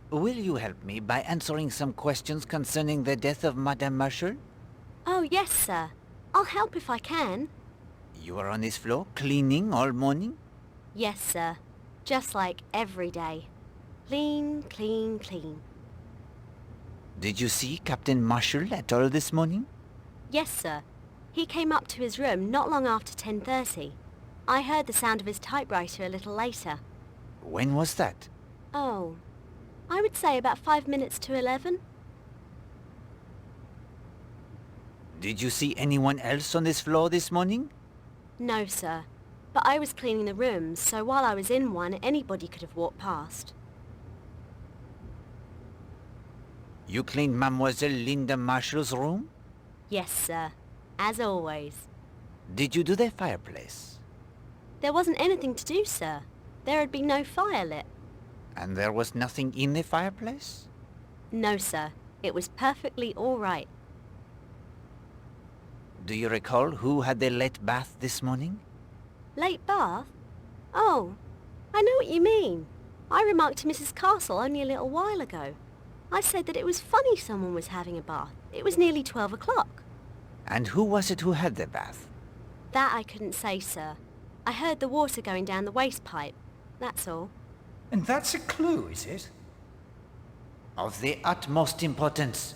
Will you help me by answering some questions concerning the death of Madame Marshall? Oh, yes, sir. I'll help if I can. You were on this floor cleaning all morning? Yes, sir. Just like every day. Clean, clean, clean. Did you see Captain Marshall at all this morning? Yes, sir. He came up to his room not long after 10:30. I heard the sound of his typewriter a little later. When was that? Oh, I would say about 5 minutes to 11. Did you see anyone else on this floor this morning? No, sir. But I was cleaning the rooms, so while I was in one, anybody could have walked past. You cleaned Mademoiselle Linda Marshall's room? Yes, sir. As always. Did you do the fireplace? There wasn't anything to do, sir. There had been no fire lit. And there was nothing in the fireplace? No, sir. It was perfectly all right. Do you recall who had the late bath this morning? Late bath? Oh, I know what you mean. I remarked to Mrs. Castle only a little while ago. I said that it was funny someone was having a bath. It was nearly 12 o'clock. And who was it who had the bath? That I couldn't say, sir. I heard the water going down the waste pipe. That's all. And that's a clue, is it? Of the utmost importance.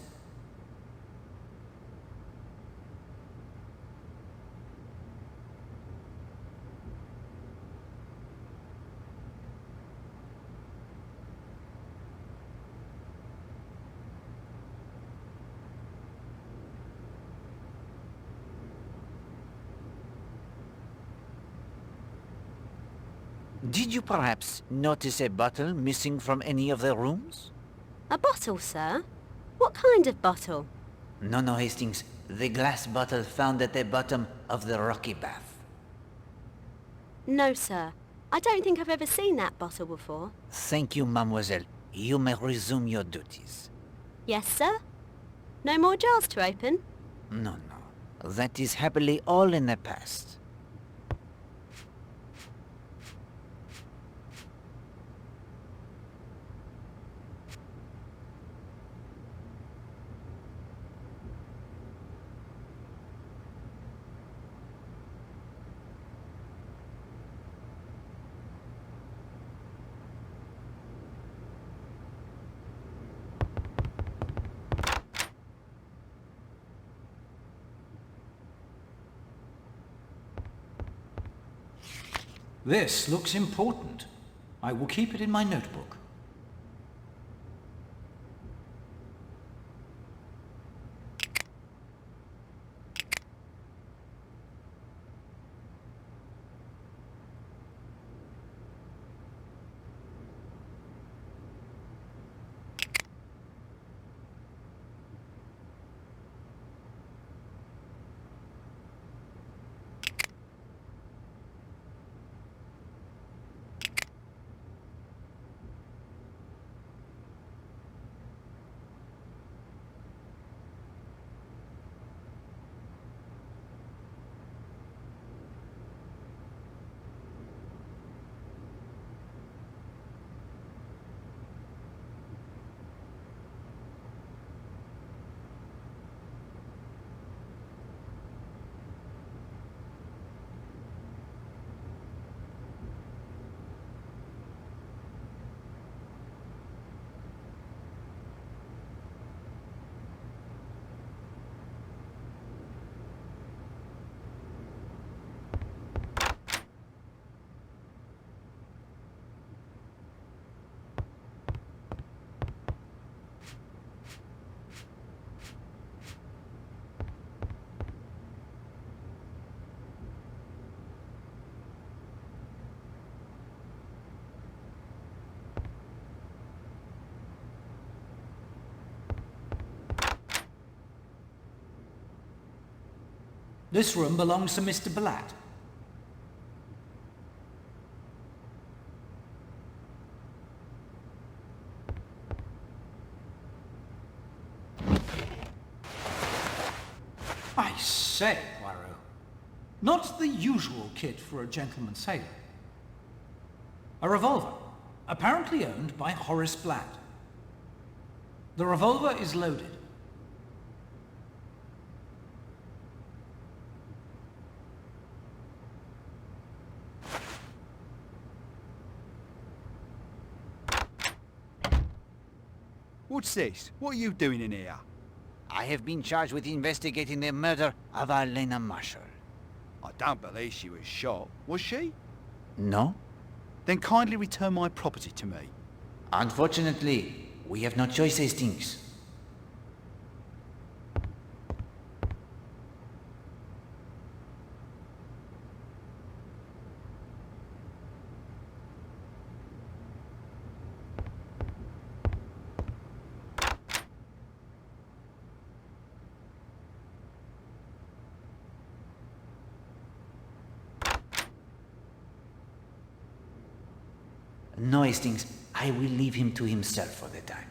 Did you perhaps notice a bottle missing from any of the rooms? A bottle, sir? What kind of bottle? No, Hastings. The glass bottle found at the bottom of the rocky bath. No, sir. I don't think I've ever seen that bottle before. Thank you, mademoiselle. You may resume your duties. Yes, sir? No more jars to open? No. That is happily all in the past. This looks important. I will keep it in my notebook. This room belongs to Mr. Blatt. I say, Poirot, not the usual kit for a gentleman sailor. A revolver, apparently owned by Horace Blatt. The revolver is loaded. What's this? What are you doing in here? I have been charged with investigating the murder of Agatha Marshall. I don't believe she was shot. Was she? No? Then kindly return my property to me. Unfortunately, we have no choice, Hastings. No, Hastings. I will leave him to himself for the time.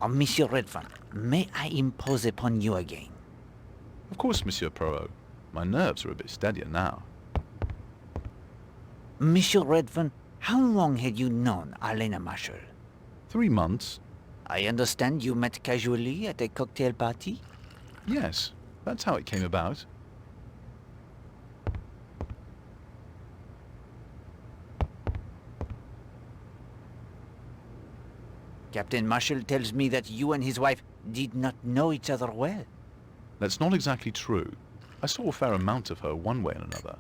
Monsieur Redfern, may I impose upon you again? Of course, Monsieur Poirot. My nerves are a bit steadier now. Monsieur Redfern, how long had you known Agatha Marshall? 3 months. I understand you met casually at a cocktail party? Yes, that's how it came about. Captain Marshall tells me that you and his wife did not know each other well. That's not exactly true. I saw a fair amount of her one way and another.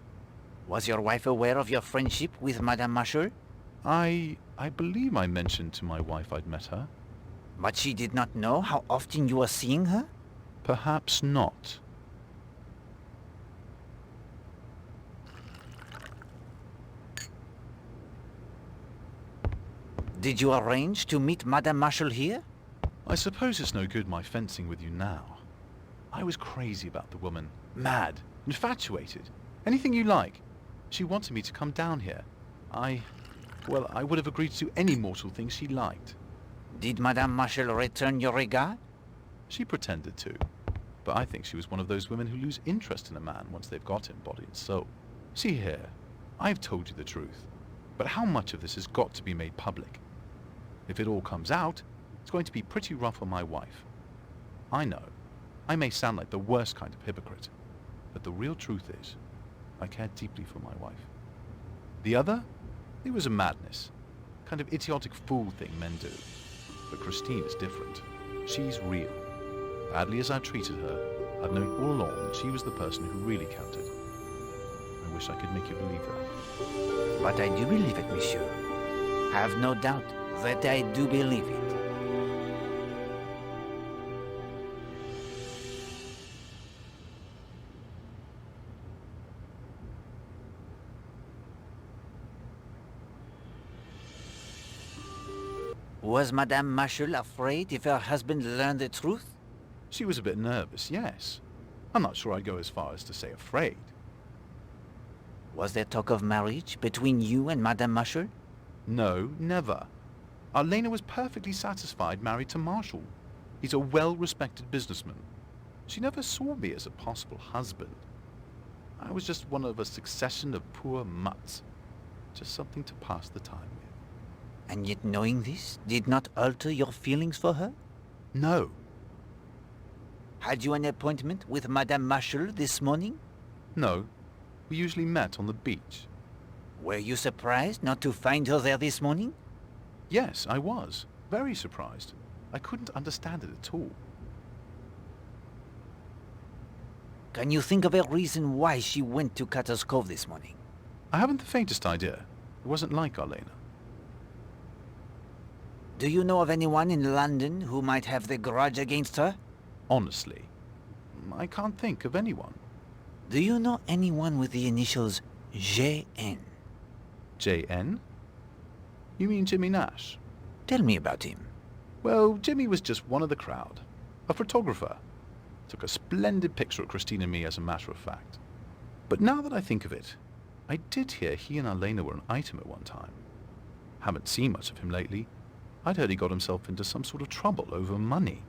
Was your wife aware of your friendship with Madame Marshall? I believe I mentioned to my wife I'd met her. But she did not know how often you were seeing her? Perhaps not. Did you arrange to meet Madame Marshall here? I suppose it's no good my fencing with you now. I was crazy about the woman. Mad. Infatuated. Anything you like. She wanted me to come down here. I would have agreed to do any mortal thing she liked. Did Madame Marshall return your regard? She pretended to. But I think she was one of those women who lose interest in a man once they've got him body and soul. See here, I've told you the truth. But how much of this has got to be made public? If it all comes out, it's going to be pretty rough on my wife. I know. I may sound like the worst kind of hypocrite. But the real truth is, I care deeply for my wife. The other? It was a madness. Kind of idiotic fool thing men do. But Christine is different. She's real. Badly as I've treated her, I've known all along that she was the person who really counted. I wish I could make you believe that. But I do believe it, monsieur. Have no doubt that I do believe it. Was Madame Marshall afraid if her husband learned the truth? She was a bit nervous, yes. I'm not sure I'd go as far as to say afraid. Was there talk of marriage between you and Madame Marshall? No, never. Agatha was perfectly satisfied married to Marshall. He's a well-respected businessman. She never saw me as a possible husband. I was just one of a succession of poor mutts. Just something to pass the time with. And yet knowing this did not alter your feelings for her? No. Had you an appointment with Madame Marshall this morning? No. We usually met on the beach. Were you surprised not to find her there this morning? Yes, I was. Very surprised. I couldn't understand it at all. Can you think of a reason why she went to Cutter's Cove this morning? I haven't the faintest idea. It wasn't like Arlena. Do you know of anyone in London who might have the grudge against her? Honestly, I can't think of anyone. Do you know anyone with the initials J.N.? J.N.? You mean Jimmy Nash? Tell me about him. Well, Jimmy was just one of the crowd. A photographer. Took a splendid picture of Christine and me, as a matter of fact. But now that I think of it, I did hear he and Arlena were an item at one time. Haven't seen much of him lately. I'd heard he got himself into some sort of trouble over money.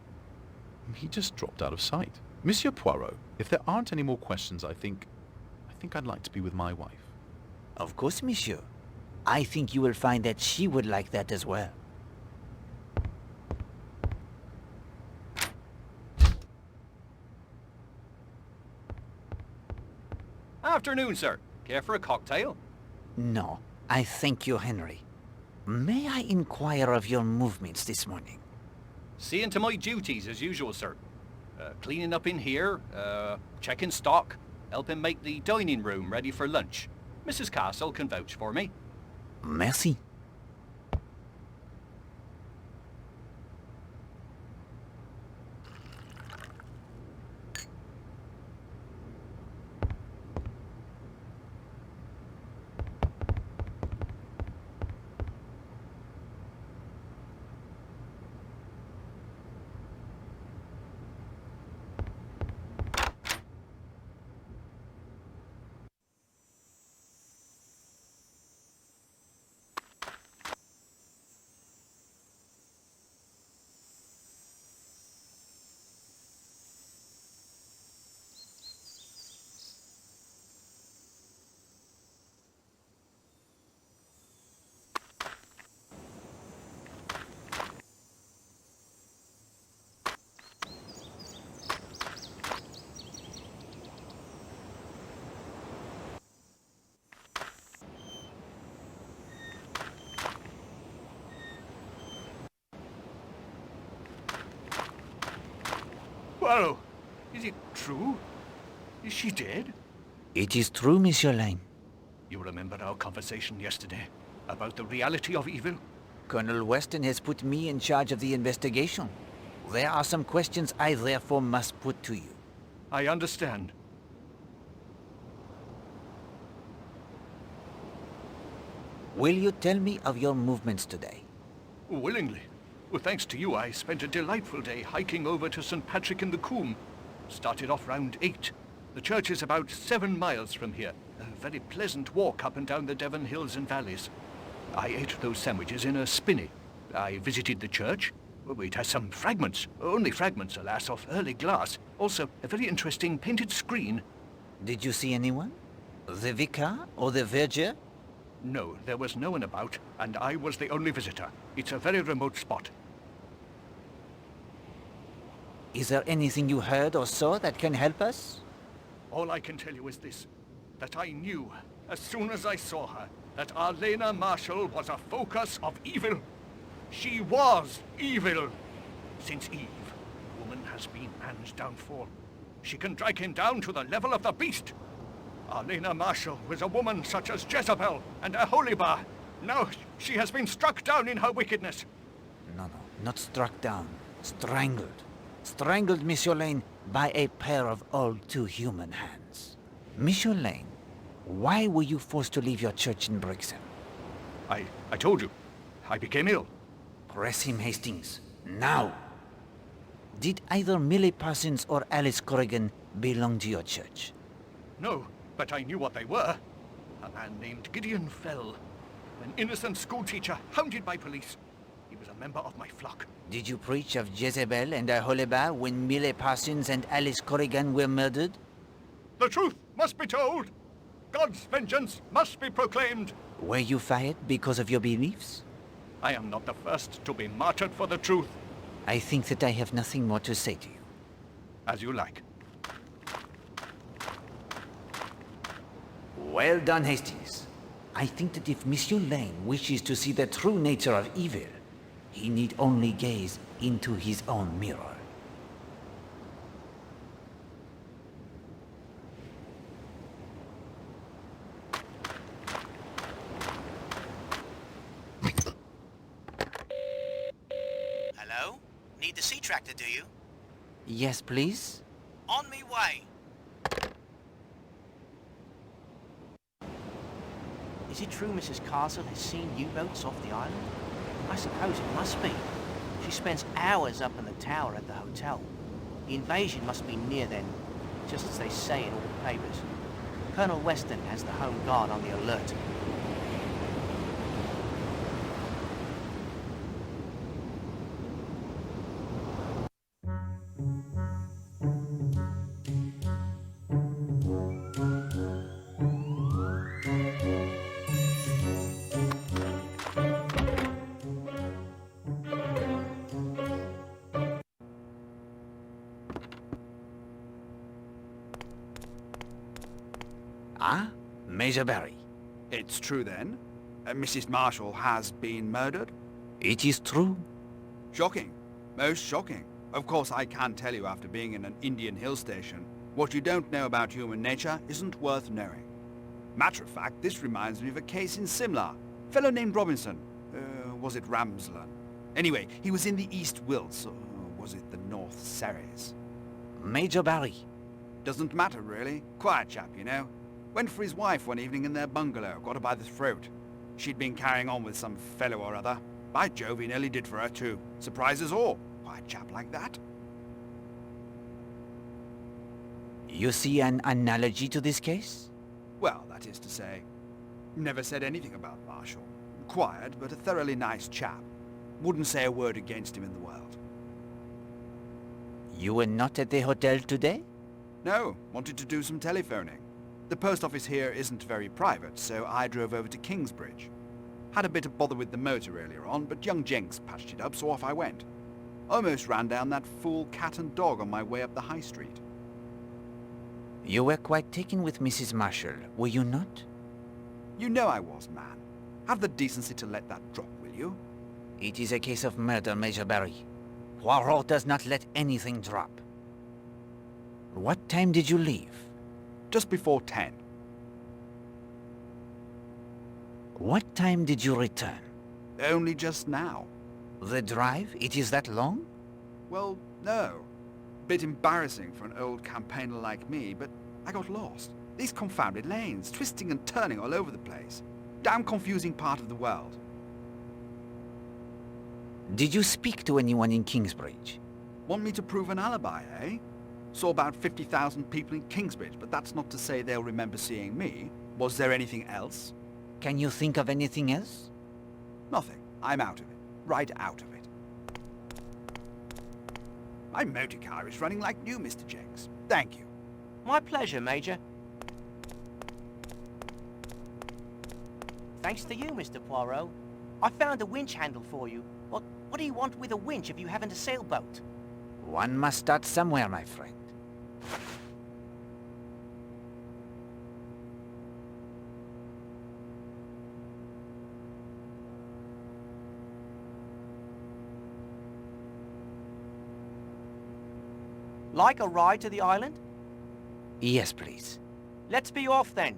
He just dropped out of sight. Monsieur Poirot, if there aren't any more questions, I think I'd like to be with my wife. Of course, monsieur. I think you will find that she would like that as well. Afternoon, sir. Care for a cocktail? No, I thank you, Henry. May I inquire of your movements this morning? Seeing to my duties as usual, sir. Cleaning up in here, checking stock, helping make the dining room ready for lunch. Mrs. Castle can vouch for me. Merci. Poirot, is it true? Is she dead? It is true, Monsieur Lane. You remember our conversation yesterday about the reality of evil? Colonel Weston has put me in charge of the investigation. There are some questions I therefore must put to you. I understand. Will you tell me of your movements today? Willingly. Well, thanks to you, I spent a delightful day hiking over to St. Patrick in the Coombe. Started off round 8. The church is about 7 miles from here. A very pleasant walk up and down the Devon hills and valleys. I ate those sandwiches in a spinney. I visited the church. Oh, it has some fragments. Only fragments, alas, of early glass. Also, a very interesting painted screen. Did you see anyone? The vicar or the verger? No, there was no one about, and I was the only visitor. It's a very remote spot. Is there anything you heard or saw that can help us? All I can tell you is this, that I knew, as soon as I saw her, that Arlena Marshall was a focus of evil. She was evil. Since Eve, woman has been man's downfall. She can drag him down to the level of the beast. Arlena Marshall was a woman such as Jezebel and Aholibah. Now she has been struck down in her wickedness. No, not struck down. Strangled. Strangled, Monsieur Lane, by a pair of all too human hands. Monsieur Lane, why were you forced to leave your church in Brixham? I told you. I became ill. Press him, Hastings. Now! Did either Millie Parsons or Alice Corrigan belong to your church? No, but I knew what they were. A man named Gideon Fell. An innocent schoolteacher hounded by police. He was a member of my flock. Did you preach of Jezebel and Aholibah when Millie Parsons and Alice Corrigan were murdered? The truth must be told. God's vengeance must be proclaimed. Were you fired because of your beliefs? I am not the first to be martyred for the truth. I think that I have nothing more to say to you. As you like. Well done, Hastings. I think that if Monsieur Lane wishes to see the true nature of evil, he need only gaze into his own mirror. Hello? Need the sea tractor, do you? Yes, please? On me way. Is it true Mrs. Castle has seen U-boats off the island? I suppose it must be. She spends hours up in the tower at the hotel. The invasion must be near then, just as they say in all the papers. Colonel Weston has the Home Guard on the alert. Ah, Major Barry. It's true then? Mrs. Marshall has been murdered? It is true. Shocking. Most shocking. Of course, I can tell you after being in an Indian hill station, what you don't know about human nature isn't worth knowing. Matter of fact, this reminds me of a case in Simla. Fellow named Robinson. Was it Ramslan? Anyway, he was in the East Wilts, or was it the North Surreys? Major Barry. Doesn't matter, really. Quiet chap, you know. Went for his wife one evening in their bungalow, got her by the throat. She'd been carrying on with some fellow or other. By Jove, he nearly did for her too. Surprise us all. Quiet chap like that. You see an analogy to this case? Well, that is to say, never said anything about Marshall. Quiet, but a thoroughly nice chap. Wouldn't say a word against him in the world. You were not at the hotel today? No, wanted to do some telephoning. The post office here isn't very private, so I drove over to Kingsbridge. Had a bit of bother with the motor earlier on, but young Jenks patched it up, so off I went. Almost ran down that fool cat and dog on my way up the high street. You were quite taken with Mrs. Marshall, were you not? You know I was, man. Have the decency to let that drop, will you? It is a case of murder, Major Barry. Poirot does not let anything drop. What time did you leave? Just before 10. What time did you return? Only just now. The drive? It is that long? Well, no. Bit embarrassing for an old campaigner like me, but I got lost. These confounded lanes, twisting and turning all over the place. Damn confusing part of the world. Did you speak to anyone in Kingsbridge? Want me to prove an alibi, eh? Saw about 50,000 people in Kingsbridge, but that's not to say they'll remember seeing me. Was there anything else? Can you think of anything else? Nothing. I'm out of it. Right out of it. My motor car is running like new, Mr. Jenks. Thank you. My pleasure, Major. Thanks to you, Mr. Poirot. I found a winch handle for you. What do you want with a winch if you haven't a sailboat? One must start somewhere, my friend. Like a ride to the island? Yes, please. Let's be off then.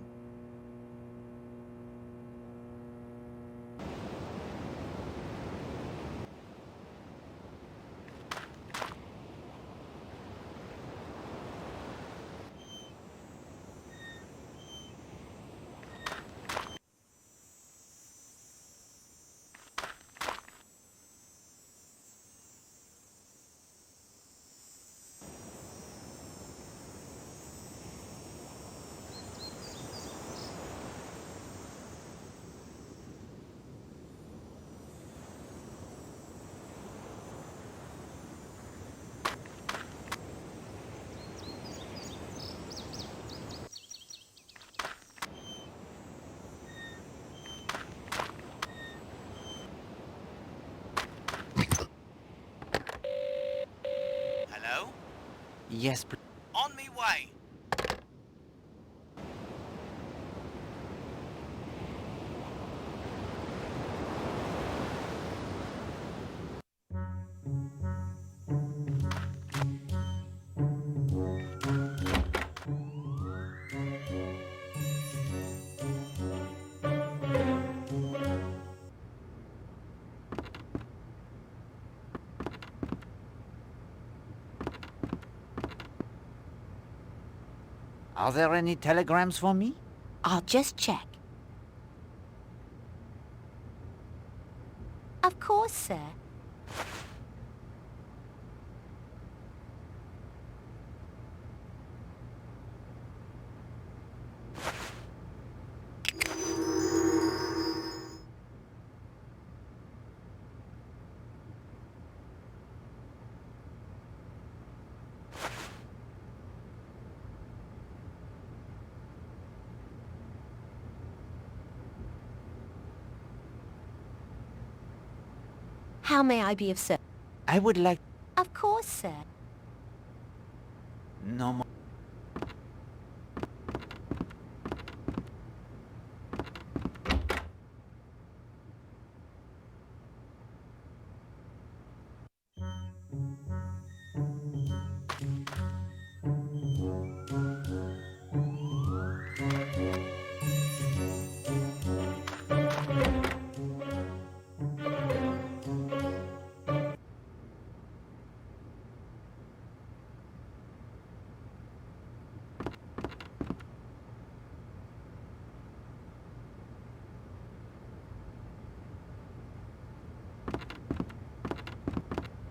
Yes, please. On me way. Are there any telegrams for me? I'll just check. Of course, sir. How may I be of service? I would like... Of course, sir. No more.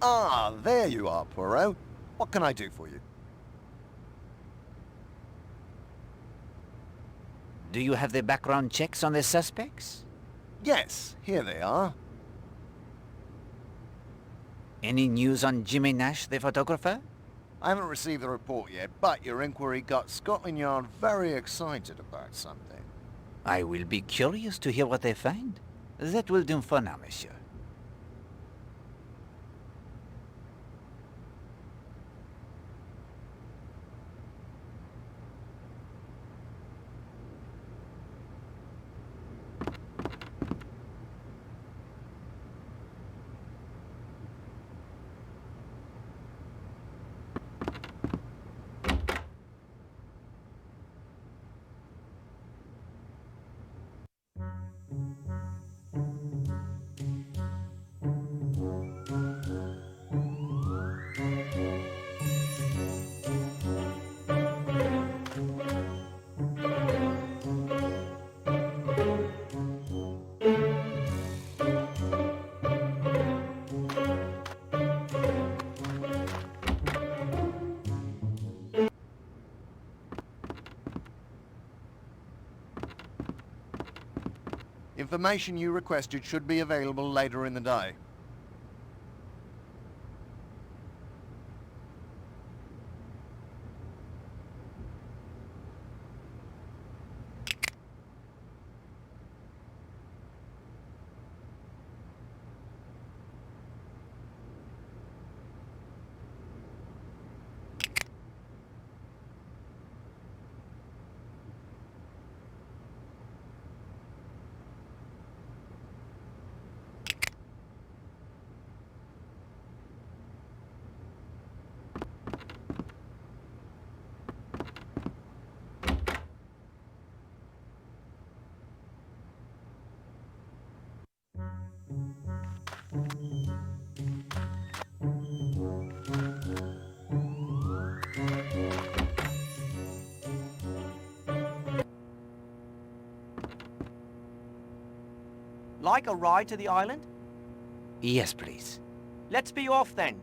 Ah, there you are, Poirot. What can I do for you? Do you have the background checks on the suspects? Yes, here they are. Any news on Jimmy Nash, the photographer? I haven't received the report yet, but your inquiry got Scotland Yard very excited about something. I will be curious to hear what they find. That will do for now, monsieur. Information you requested should be available later in the day. Like a ride to the island? Yes, please. Let's be off then.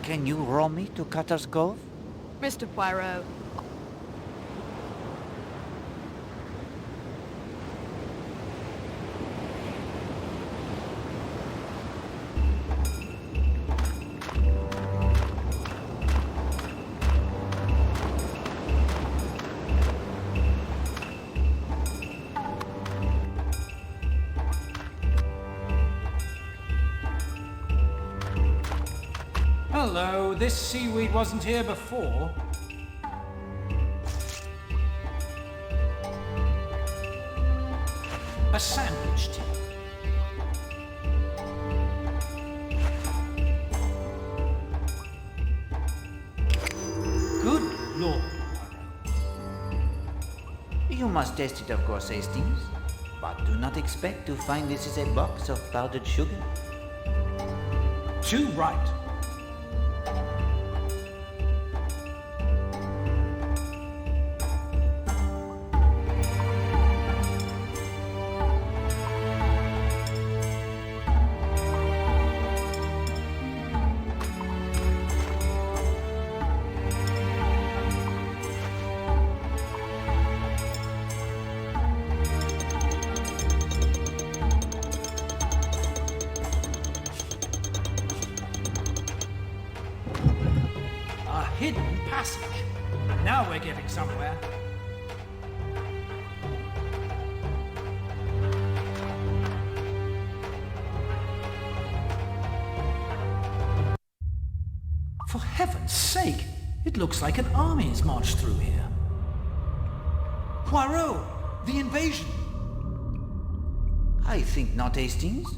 Can you row me to Cutter's Cove? Mr. Poirot, Hello, this seaweed wasn't here before. A sandwich tip. Good Lord. You must test it, of course, Hastings. But do not expect to find this is a box of powdered sugar. Too right. A hidden passage. Now we're getting somewhere. For heaven's sake, it looks like an army's marched through here. Poirot, the invasion. I think not, Hastings.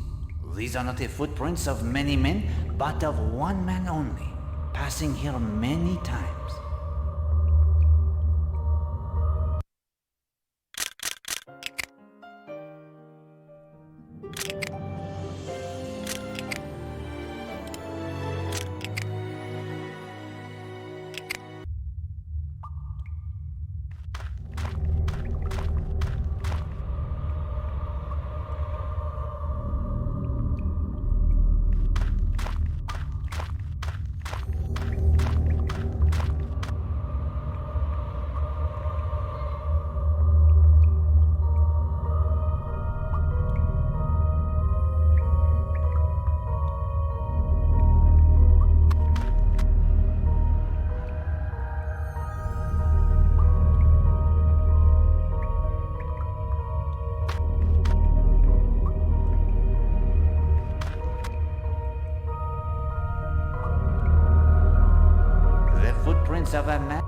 These are not the footprints of many men, but of one man only, passing here many times. The footprints of a man.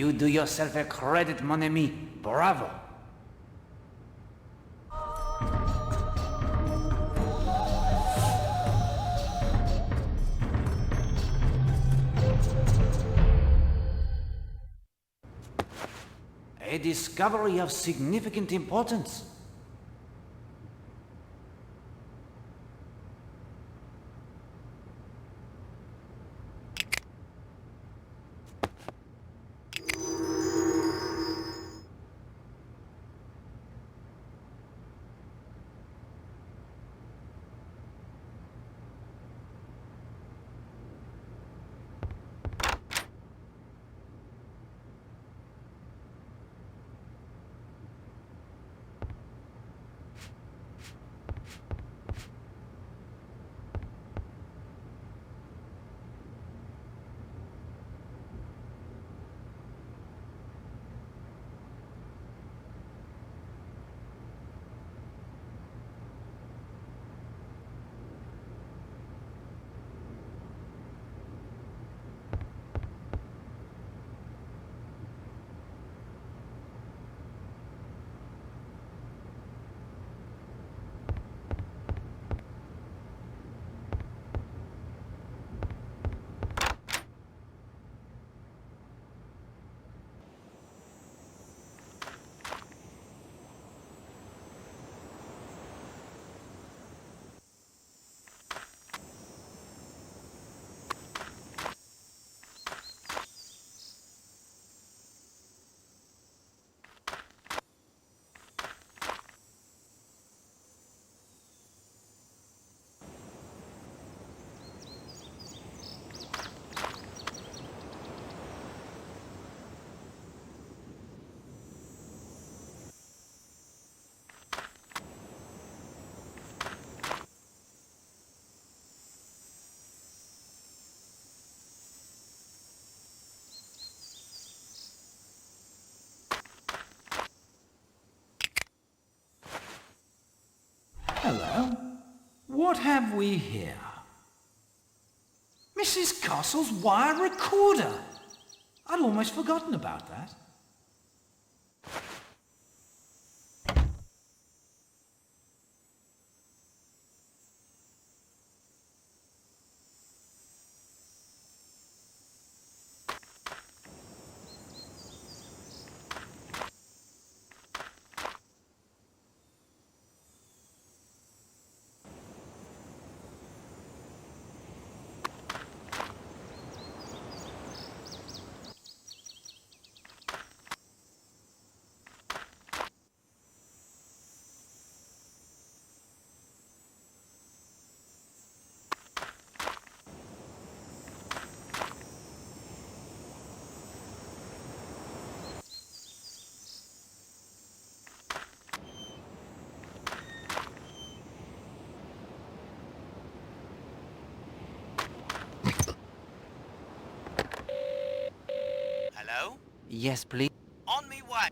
You do yourself a credit, mon ami. Bravo. A discovery of significant importance. Hello. What have we here? Mrs. Castle's wire recorder. I'd almost forgotten about that. Hello? Yes, please. On me way.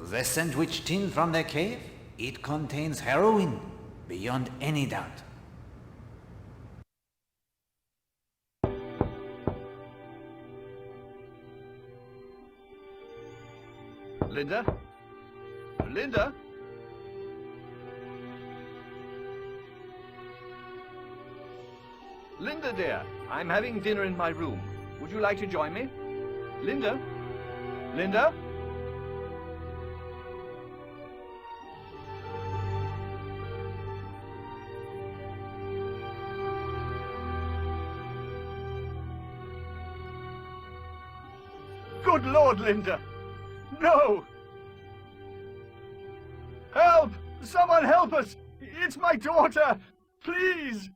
The sandwich tin from the cave? It contains heroin, beyond any doubt. Linda? Linda? Linda, dear, I'm having dinner in my room. Would you like to join me? Linda? Linda? Good Lord, Linda! No! Someone help us! It's my daughter! Please!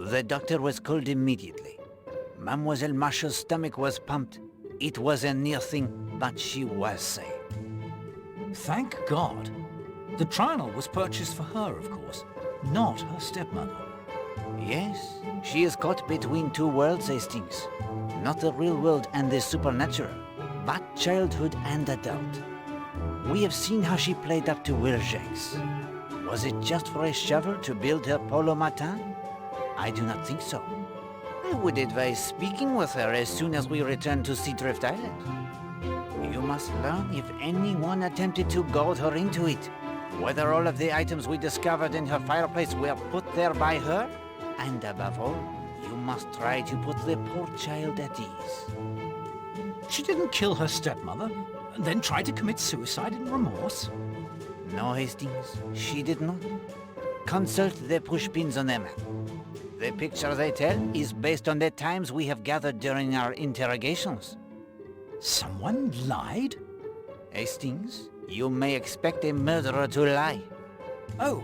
The doctor was called immediately. Mademoiselle Marshall's stomach was pumped. It was a near thing, but she was saved. Thank God. The trial was purchased for her, of course, not her stepmother. Yes, she is caught between two worlds, Hastings. Not the real world and the supernatural, but childhood and adult. We have seen how she played up to Will Jenks. Was it just for a shovel to build her polo matin? I do not think so. I would advise speaking with her as soon as we return to Seadrift Island. You must learn if anyone attempted to goad her into it, whether all of the items we discovered in her fireplace were put there by her, and above all, you must try to put the poor child at ease. She didn't kill her stepmother, and then try to commit suicide in remorse? No, Hastings, she did not. Consult the pushpins on the map. The picture they tell is based on the times we have gathered during our interrogations. Someone lied? Hastings, you may expect a murderer to lie. Oh,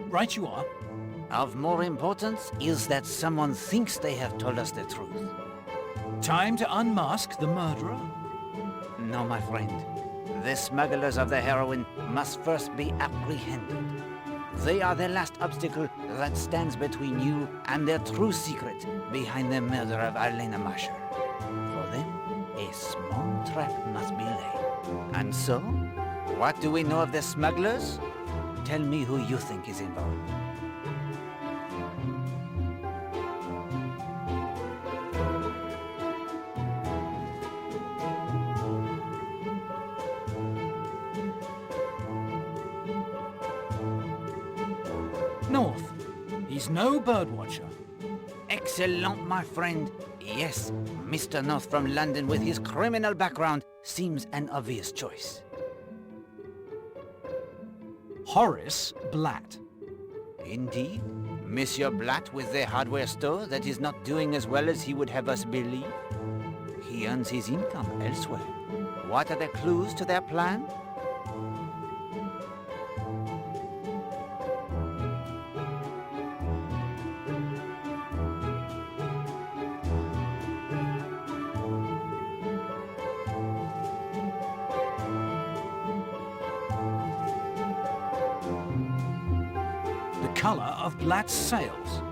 right you are. Of more importance is that someone thinks they have told us the truth. Time to unmask the murderer? No, my friend. The smugglers of the heroin must first be apprehended. They are the last obstacle that stands between you and the true secret behind the murder of Agatha Marshall. For them, a small trap must be laid. And so, what do we know of the smugglers? Tell me who you think is involved. North. He's no birdwatcher. Excellent, my friend. Yes, Mr. North from London with his criminal background seems an obvious choice. Horace Blatt. Indeed. Monsieur Blatt with the hardware store that is not doing as well as he would have us believe. He earns his income elsewhere. What are the clues to their plan? Colour of Blatt's sails.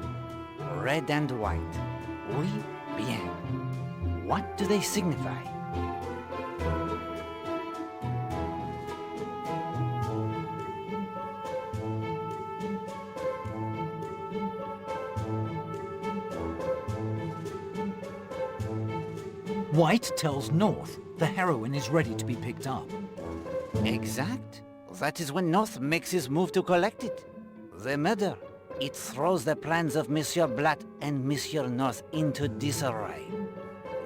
Red and white. Oui, bien. What do they signify? White tells North the heroin is ready to be picked up. Exact. That is when North makes his move to collect it. The murder. It throws the plans of Monsieur Blatt and Monsieur North into disarray.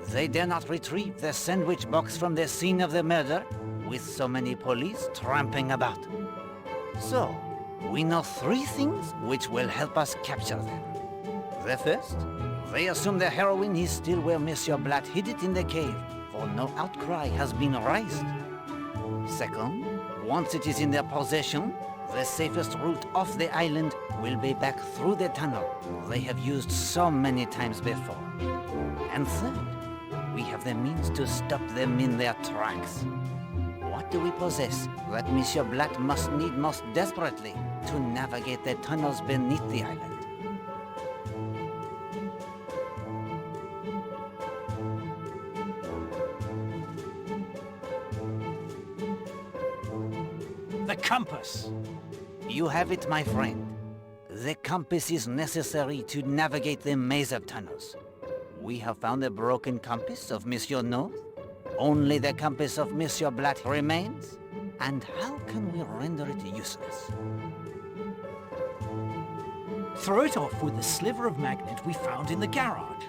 They dare not retrieve the sandwich box from the scene of the murder, with so many police tramping about. So, we know three things which will help us capture them. The first, they assume the heroin is still where Monsieur Blatt hid it in the cave, for no outcry has been raised. Second, once it is in their possession, the safest route off the island will be back through the tunnel they have used so many times before. And third, we have the means to stop them in their tracks. What do we possess that Monsieur Blatt must need most desperately to navigate the tunnels beneath the island? The compass. You have it, my friend. The compass is necessary to navigate the maze of tunnels. We have found the broken compass of Monsieur North. Only the compass of Monsieur Blatt remains. And how can we render it useless? Throw it off with the sliver of magnet we found in the garage.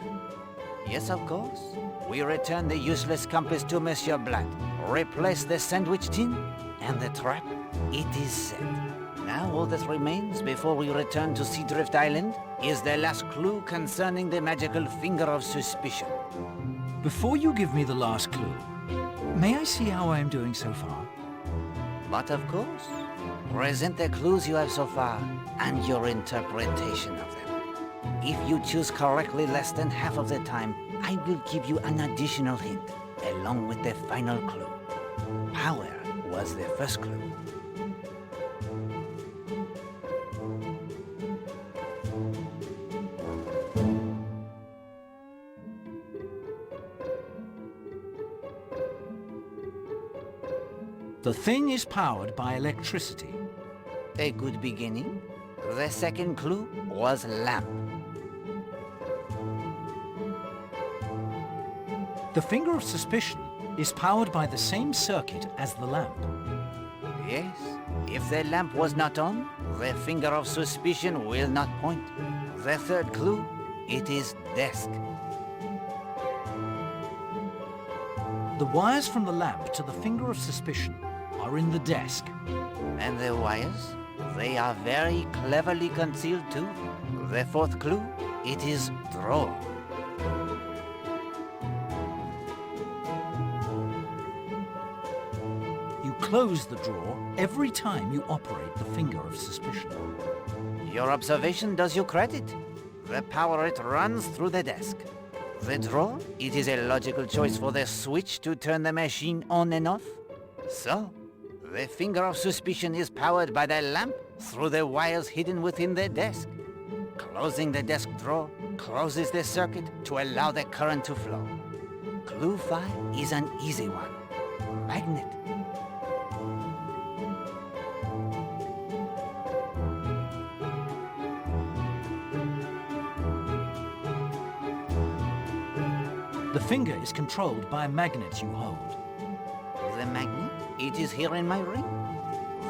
Yes, of course. We return the useless compass to Monsieur Blatt, replace the sandwich tin, and the trap, it is set. Now all that remains before we return to Seadrift Island is the last clue concerning the magical finger of suspicion. Before you give me the last clue, may I see how I am doing so far? But of course, present the clues you have so far and your interpretation of them. If you choose correctly less than half of the time, I will give you an additional hint, along with the final clue. Power was the first clue. The thing is powered by electricity. A good beginning. The second clue was lamp. The finger of suspicion is powered by the same circuit as the lamp. Yes, if the lamp was not on, the finger of suspicion will not point. The third clue, it is desk. The wires from the lamp to the finger of suspicion are in the desk. And the wires? They are very cleverly concealed too. The fourth clue, it is drawer. You close the drawer every time you operate the finger of suspicion. Your observation does you credit. The power it runs through the desk. The drawer, it is a logical choice for the switch to turn the machine on and off. So, the finger of suspicion is powered by the lamp through the wires hidden within the desk. Closing the desk drawer closes the circuit to allow the current to flow. Clue 5 is an easy one. Magnet. The finger is controlled by a magnet you hold. The magnet? It is here in my ring.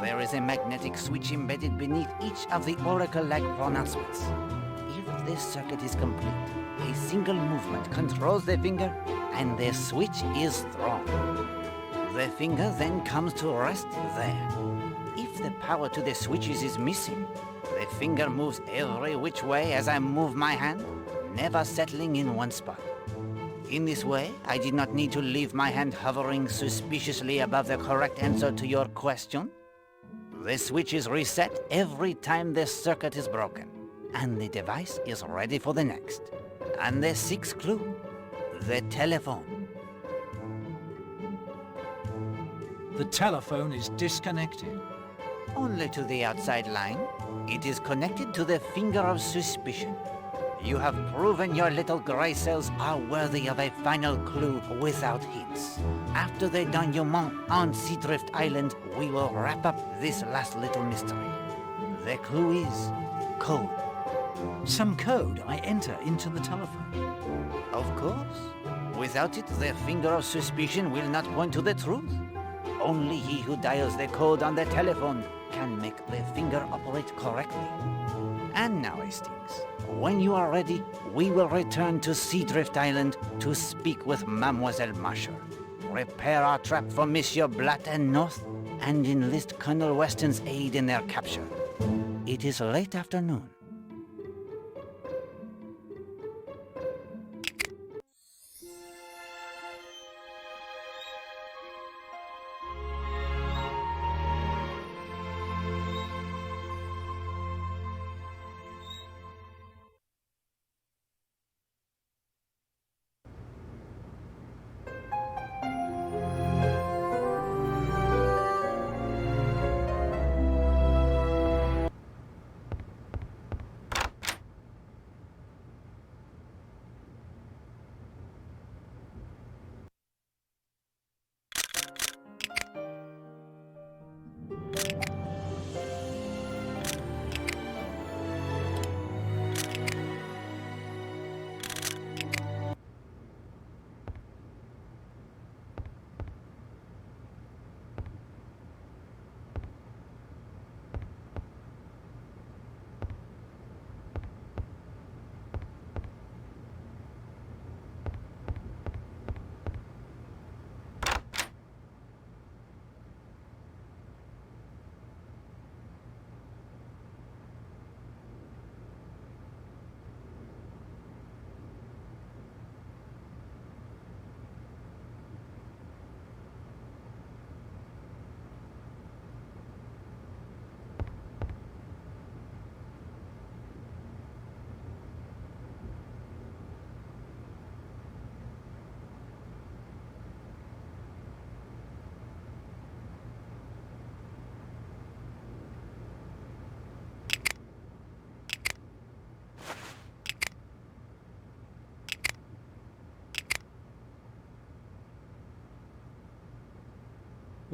There is a magnetic switch embedded beneath each of the oracle-like pronouncements. If this circuit is complete, a single movement controls the finger and the switch is thrown. The finger then comes to rest there. If the power to the switches is missing, the finger moves every which way as I move my hand, never settling in one spot. In this way, I did not need to leave my hand hovering suspiciously above the correct answer to your question. The switch is reset every time the circuit is broken, and the device is ready for the next. And the sixth clue, the telephone. The telephone is disconnected. Only to the outside line. It is connected to the finger of suspicion. You have proven your little grey cells are worthy of a final clue without hints. After the denouement on Seadrift Island, we will wrap up this last little mystery. The clue is code. Some code I enter into the telephone. Of course. Without it, the finger of suspicion will not point to the truth. Only he who dials the code on the telephone can make the finger operate correctly. And now, Hastings, when you are ready, we will return to Seadrift Island to speak with Mademoiselle Masher. Prepare our trap for Monsieur Blatt and North, and enlist Colonel Weston's aid in their capture. It is late afternoon.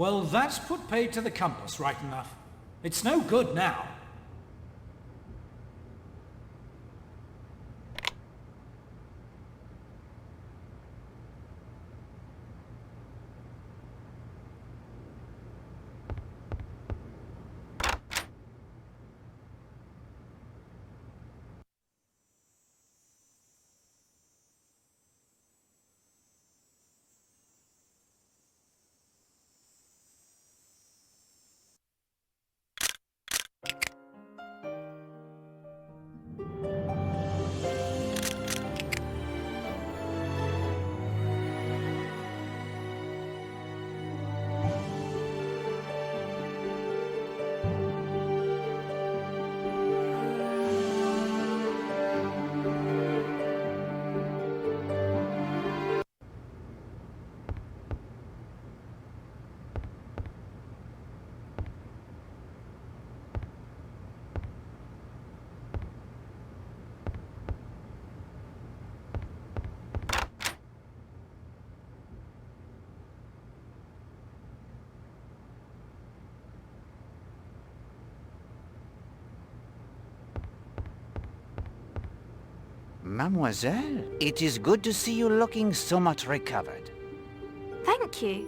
Well, that's put paid to the compass, right enough. It's no good now. Mademoiselle, it is good to see you looking so much recovered. Thank you.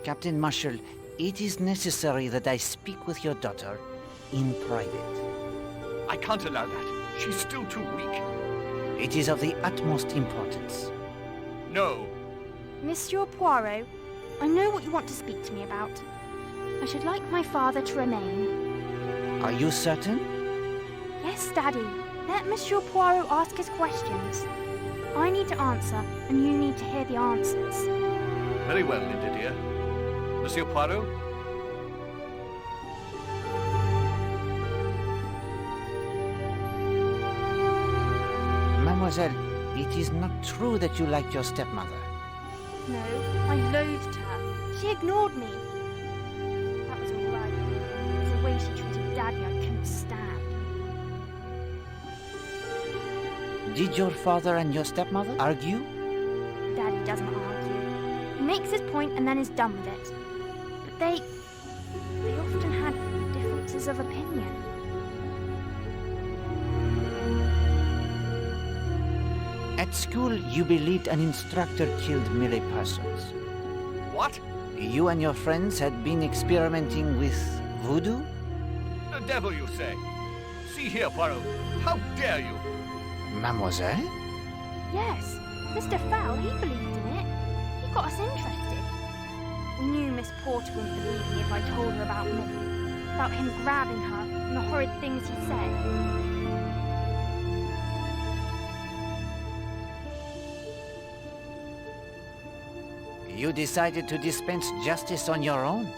Captain Marshall, it is necessary that I speak with your daughter in private. I can't allow that. She's still too weak. It is of the utmost importance. No. Monsieur Poirot, I know what you want to speak to me about. I should like my father to remain. Are you certain? Yes, Daddy. Let Monsieur Poirot ask his questions. I need to answer, and you need to hear the answers. Very well, Linda dear. Monsieur Poirot? Mademoiselle, it is not true that you like your stepmother. No, I loathed her. She ignored me. That was all right. It was the way she treated Daddy I couldn't stand. Did your father and your stepmother argue? Daddy doesn't argue. He makes his point and then is done with it. But they often had differences of opinion. At school, you believed an instructor killed Millie Parsons. What? You and your friends had been experimenting with voodoo? The devil, you say? See here, Poirot. How dare you? Mademoiselle? Yes, Mr. Fell, he believed in it. He got us interested. I knew Miss Porter wouldn't believe me if I told her about Millie, about him grabbing her and the horrid things he said. You decided to dispense justice on your own?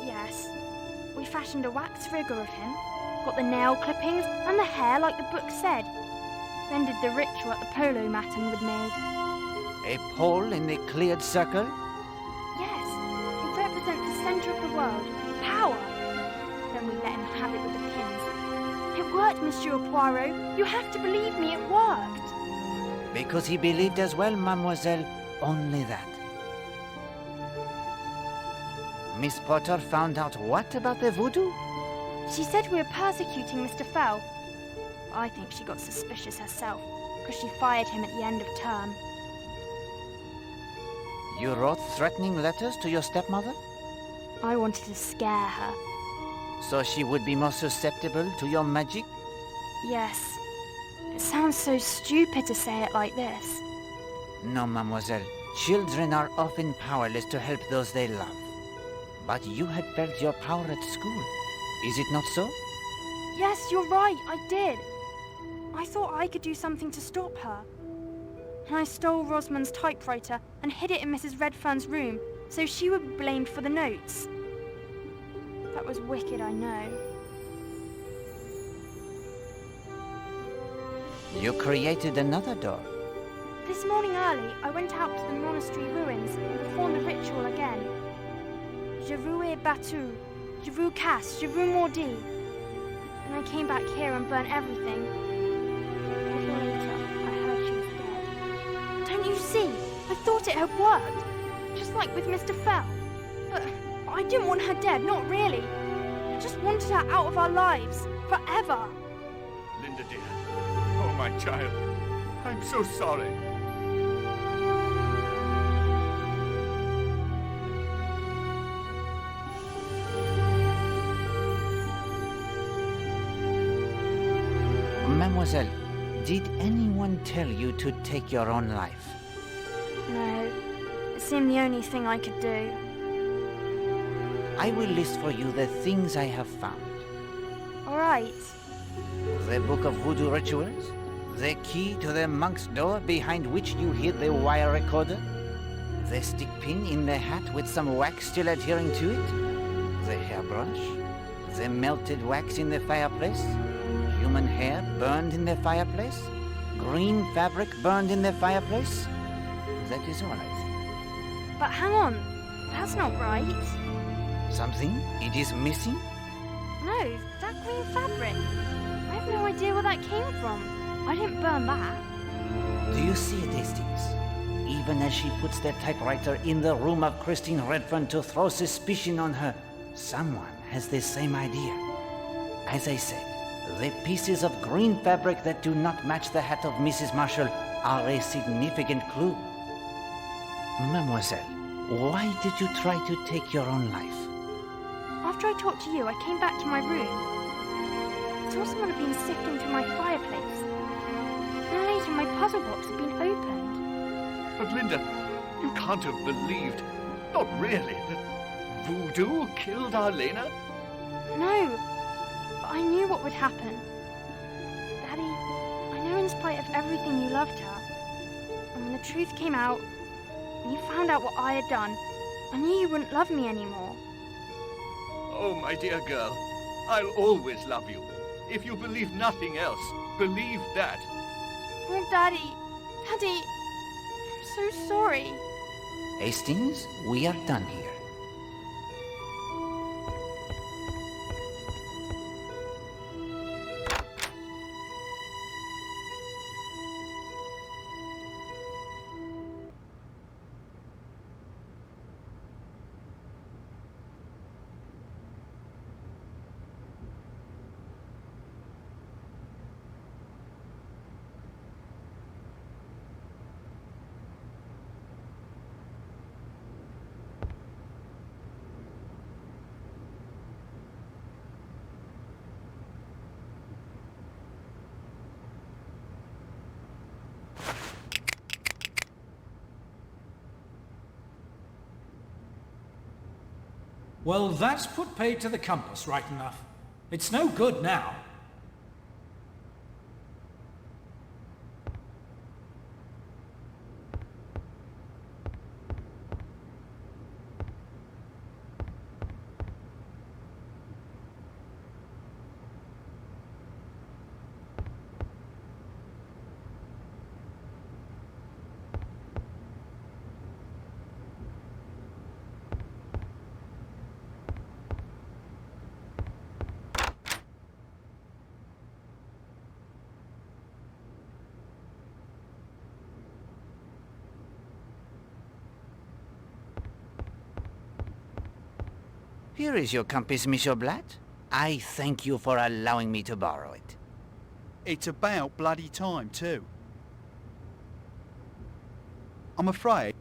Yes. We fashioned a wax figure of him, got the nail clippings and the hair like the book said. Then did the ritual at the polo matting we'd made. A pole in the cleared circle? Yes, it represents the centre of the world, power. Then we let him have it with the pins. It worked, Monsieur Poirot. You have to believe me, it worked. Because he believed as well, Mademoiselle, only that. Miss Potter found out what about the voodoo? She said we were persecuting Mr. Fell. I think she got suspicious herself, because she fired him at the end of term. You wrote threatening letters to your stepmother? I wanted to scare her. So she would be more susceptible to your magic? Yes. It sounds so stupid to say it like this. No, mademoiselle. Children are often powerless to help those they love. But you had felt your power at school. Is it not so? Yes, you're right, I did. I thought I could do something to stop her. And I stole Rosamond's typewriter and hid it in Mrs. Redfern's room, so she would be blamed for the notes. That was wicked, I know. You created another door. This morning early, I went out to the monastery ruins and performed the ritual again. Je vous ai battu, je vous casse, je vous maudis. And I came back here and burnt everything. A little later, I heard she was dead. Don't you see? I thought it had worked. Just like with Mr. Fell. But I didn't want her dead, not really. I just wanted her out of our lives, forever. Linda, dear. Oh, my child. I'm so sorry. Mademoiselle, did anyone tell you to take your own life? No, it seemed the only thing I could do. I will list for you the things I have found. All right. The book of voodoo rituals, the key to the monk's door behind which you hid the wire recorder, the stick pin in the hat with some wax still adhering to it, the hairbrush, the melted wax in the fireplace, human hair burned in the fireplace, green fabric burned in the fireplace. That is all, I think. But hang on, that's not right. Something? It is missing? No, that green fabric. I have no idea where that came from. I didn't burn that. Do you see it, Hastings? Even as she puts that typewriter in the room of Christine Redfern to throw suspicion on her, someone has the same idea. As I said, the pieces of green fabric that do not match the hat of Mrs. Marshall are a significant clue. Mademoiselle, why did you try to take your own life? After I talked to you, I came back to my room. I saw someone had been sifting through my fireplace. And later my puzzle box had been opened. But Linda, you can't have believed, not really, that voodoo killed Arlena? No, but I knew what would happen. Daddy, I know in spite of everything you loved her. And when the truth came out, and you found out what I had done, I knew you wouldn't love me anymore. Oh, my dear girl, I'll always love you. If you believe nothing else, believe that. Oh, Daddy, Daddy, I'm so sorry. Hastings, we are done here. Well, that's put paid to the compass, right enough. It's no good now. Here is your compass, Monsieur Blatt. I thank you for allowing me to borrow it. It's about bloody time, too. I'm afraid...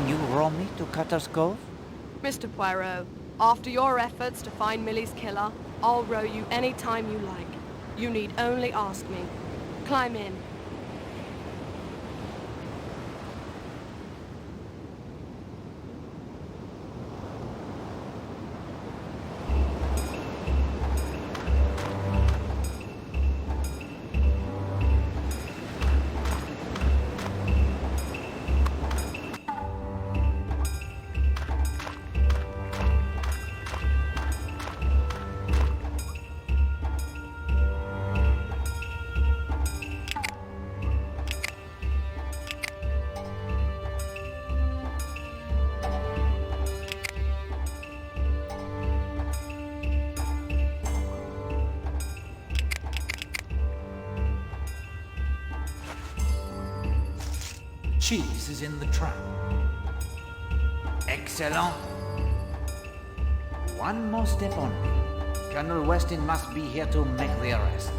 Can you row me to Cutter's Cove? Mr. Poirot, after your efforts to find Millie's killer, I'll row you any time you like. You need only ask me. Climb in. Cheese is in the trap. Excellent. One more step only. Colonel Weston must be here to make the arrest.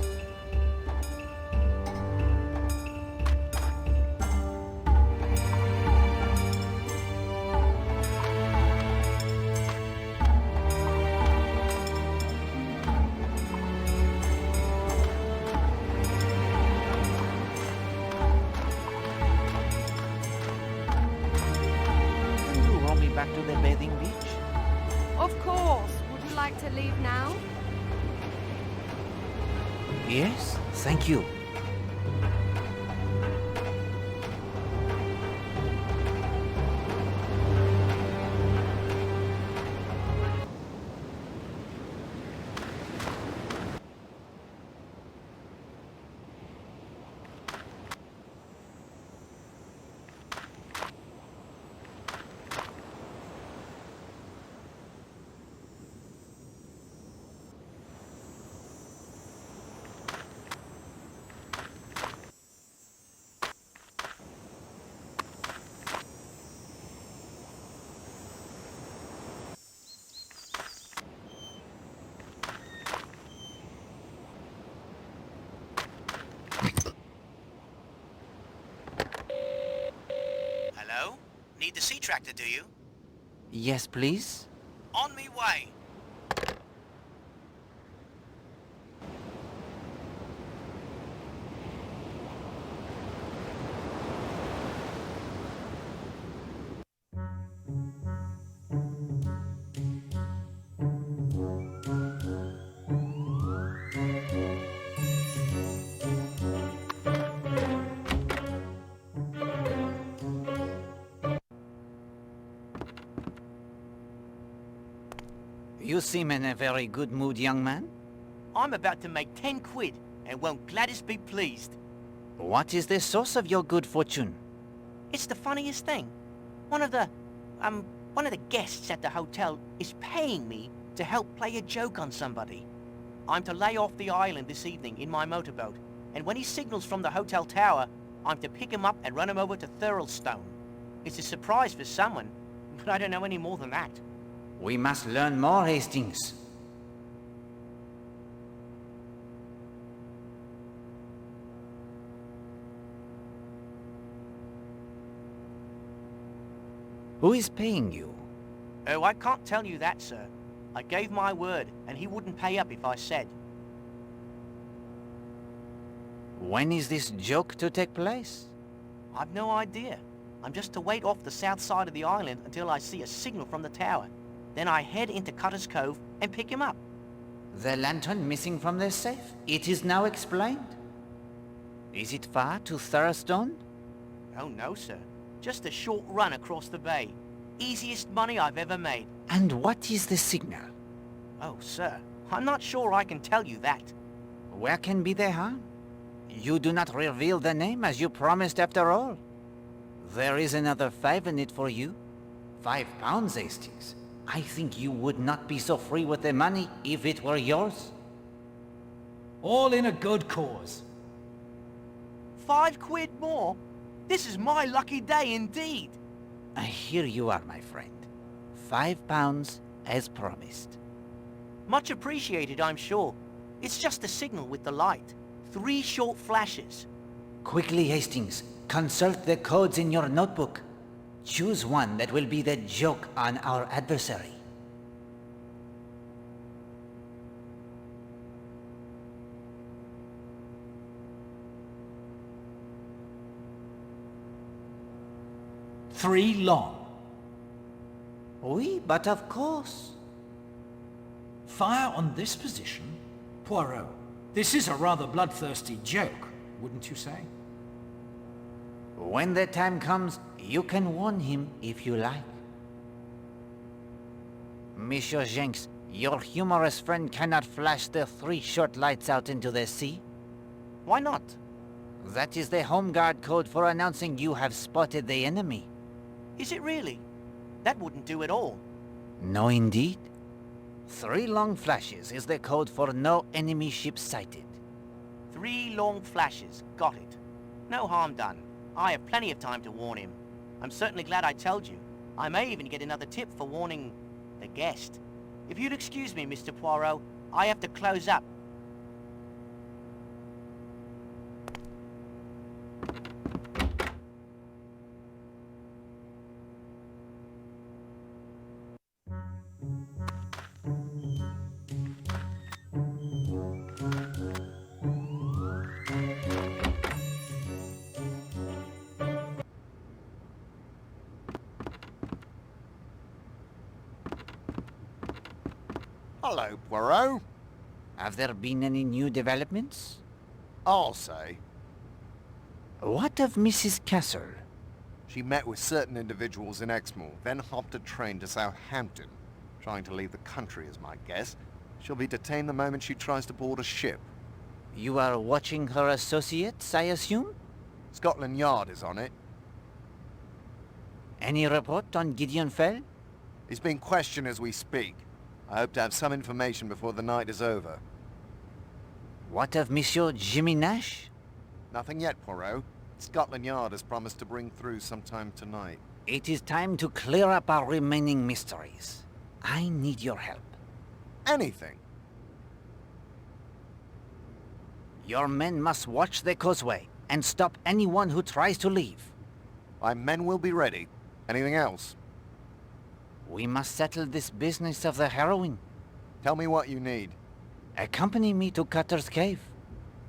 Back to the bathing beach? Of course. Would you like to leave now? Yes, thank you. Hello? Need the sea tractor, do you? Yes, please. On me way. You seem in a very good mood, young man. I'm about to make 10 quid, and won't Gladys be pleased? What is the source of your good fortune? It's the funniest thing. One of the guests at the hotel is paying me to help play a joke on somebody. I'm to lay off the island this evening in my motorboat, and when he signals from the hotel tower, I'm to pick him up and run him over to Thurlestone. It's a surprise for someone, but I don't know any more than that. We must learn more, Hastings. Who is paying you? Oh, I can't tell you that, sir. I gave my word, and he wouldn't pay up if I said. When is this joke to take place? I've no idea. I'm just to wait off the south side of the island until I see a signal from the tower. Then I head into Cutter's Cove and pick him up. The lantern missing from the safe? It is now explained. Is it far to Thurlestone? Oh no, sir. Just a short run across the bay. Easiest money I've ever made. And what is the signal? Oh, sir, I'm not sure I can tell you that. Where can be the harm? You do not reveal the name as you promised after all. There is another 5 in it for you. 5 pounds, Hastings. I think you would not be so free with the money if it were yours. All in a good cause. 5 quid more? This is my lucky day indeed. Here you are, my friend. 5 pounds as promised. Much appreciated, I'm sure. It's just a signal with the light. 3 short flashes. Quickly, Hastings. Consult the codes in your notebook. Choose one that will be the joke on our adversary. Three long. Oui, but of course. Fire on this position? Poirot, this is a rather bloodthirsty joke, wouldn't you say? When the time comes, you can warn him if you like. Monsieur Jenks, your humorous friend cannot flash the 3 short lights out into the sea. Why not? That is the home guard code for announcing you have spotted the enemy. Is it really? That wouldn't do at all. No, indeed. 3 long flashes is the code for no enemy ships sighted. 3 long flashes. Got it. No harm done. I have plenty of time to warn him. I'm certainly glad I told you. I may even get another tip for warning the guest. If you'd excuse me, Mr. Poirot, I have to close up. Hello, Poirot. Have there been any new developments? I'll say. What of Mrs. Castle? She met with certain individuals in Exmoor, then hopped a train to Southampton, trying to leave the country as my guess. She'll be detained the moment she tries to board a ship. You are watching her associates, I assume? Scotland Yard is on it. Any report on Gideon Fell? He's being questioned as we speak. I hope to have some information before the night is over. What of Monsieur Jimmy Nash? Nothing yet, Poirot. Scotland Yard has promised to bring through sometime tonight. It is time to clear up our remaining mysteries. I need your help. Anything? Your men must watch the causeway and stop anyone who tries to leave. My men will be ready. Anything else? We must settle this business of the heroin. Tell me what you need. Accompany me to Cutter's Cave.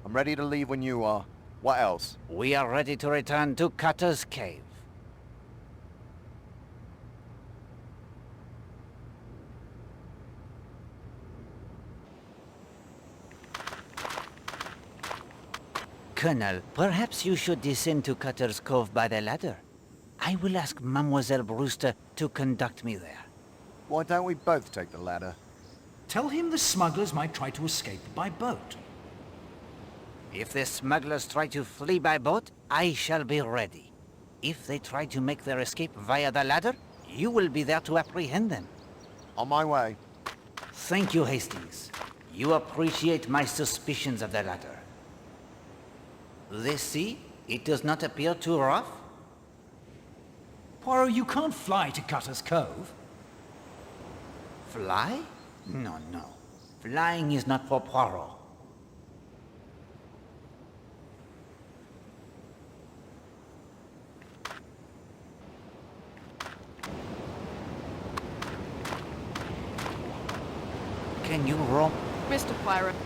I'm ready to leave when you are. What else? We are ready to return to Cutter's Cave. Colonel, perhaps you should descend to Cutter's Cove by the ladder. I will ask Mademoiselle Brewster to conduct me there. Why don't we both take the ladder? Tell him the smugglers might try to escape by boat. If the smugglers try to flee by boat, I shall be ready. If they try to make their escape via the ladder, you will be there to apprehend them. On my way. Thank you, Hastings. You appreciate my suspicions of the ladder. The sea, it does not appear too rough? Poirot, you can't fly to Cutter's Cove. Fly? No, no. Flying is not for Poirot. Can you row? Mr. Poirot.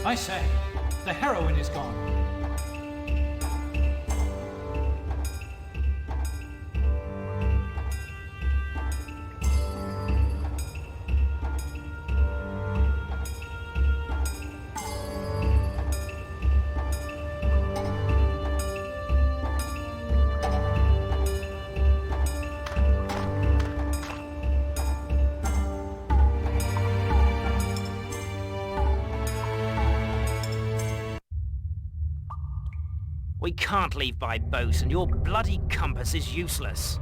I say, the heroin is gone. We can't leave by boat, and your bloody compass is useless.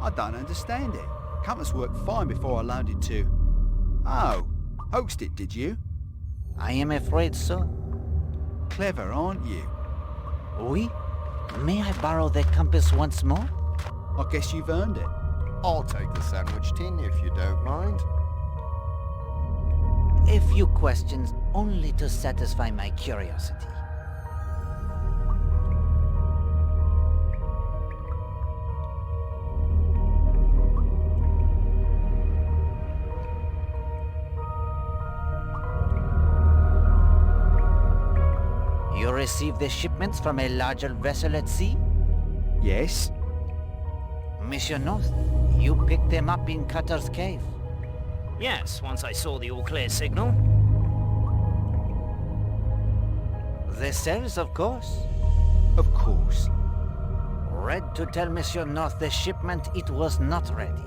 I don't understand it. Compass worked fine before I loaned it to... Oh, hoaxed it, did you? I am afraid so. Clever, aren't you? Oui? May I borrow the compass once more? I guess you've earned it. I'll take the sandwich tin if you don't mind. A few questions, only to satisfy my curiosity. You received the shipments from a larger vessel at sea? Yes. Monsieur North, you picked them up in Cutter's Cave. Yes, once I saw the all-clear signal. The cells, of course. Of course. Red to tell Monsieur North the shipment it was not ready.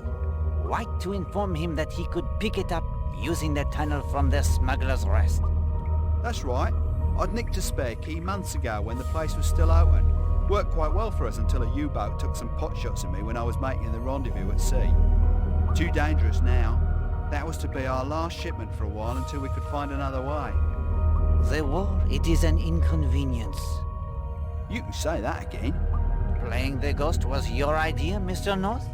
White to inform him that he could pick it up using the tunnel from the smuggler's rest. That's right. I'd nicked a spare key months ago when the place was still open. Worked quite well for us until a U-boat took some pot shots at me when I was making the rendezvous at sea. Too dangerous now. That was to be our last shipment for a while until we could find another way. The war, it is an inconvenience. You can say that again. Playing the ghost was your idea, Mr. North?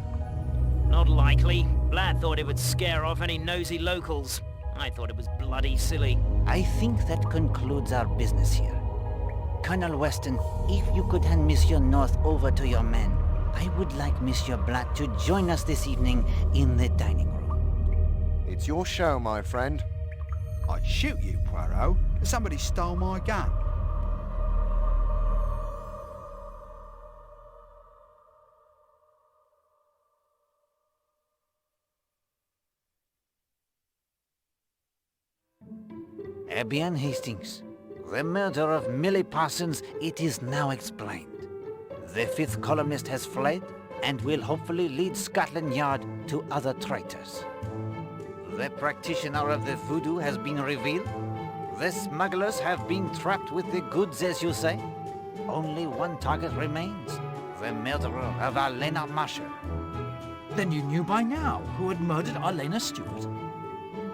Not likely. Blad thought it would scare off any nosy locals. I thought it was bloody silly. I think that concludes our business here. Colonel Weston, if you could hand Monsieur North over to your men, I would like Monsieur Blatt to join us this evening in the dining room. It's your show, my friend. I'd shoot you, Poirot, if somebody stole my gun. Eh bien, Hastings. The murder of Millie Parsons, it is now explained. The fifth columnist has fled and will hopefully lead Scotland Yard to other traitors. The practitioner of the voodoo has been revealed. The smugglers have been trapped with the goods, as you say. Only one target remains, the murderer of Arlena Marshall. Then you knew by now who had murdered Arlena Stewart.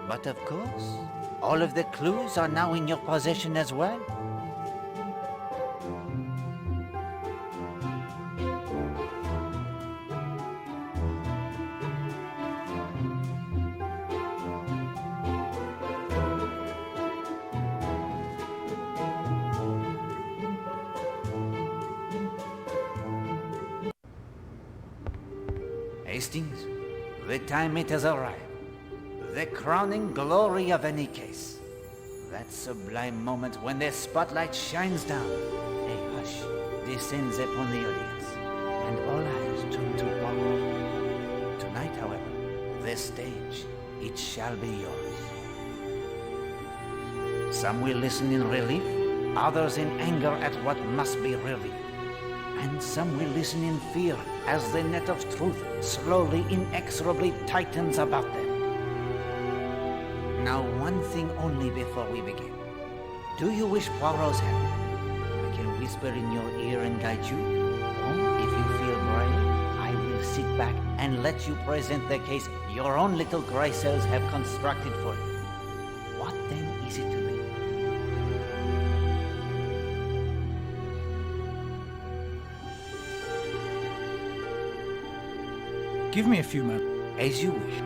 But of course, all of the clues are now in your possession as well. Hastings, the time it has arrived. The crowning glory of any case. That sublime moment when the spotlight shines down, a hush descends upon the audience, and all eyes turn to Poirot. Tonight, however, the stage, it shall be yours. Some will listen in relief, others in anger at what must be revealed. And some will listen in fear as the net of truth slowly, inexorably tightens about them. Now, one thing only before we begin. Do you wish Poirot's help? I can whisper in your ear and guide you. Or, if you feel brave, I will sit back and let you present the case your own little grey cells have constructed for you. What then is it to me? Give me a few moments. As you wish.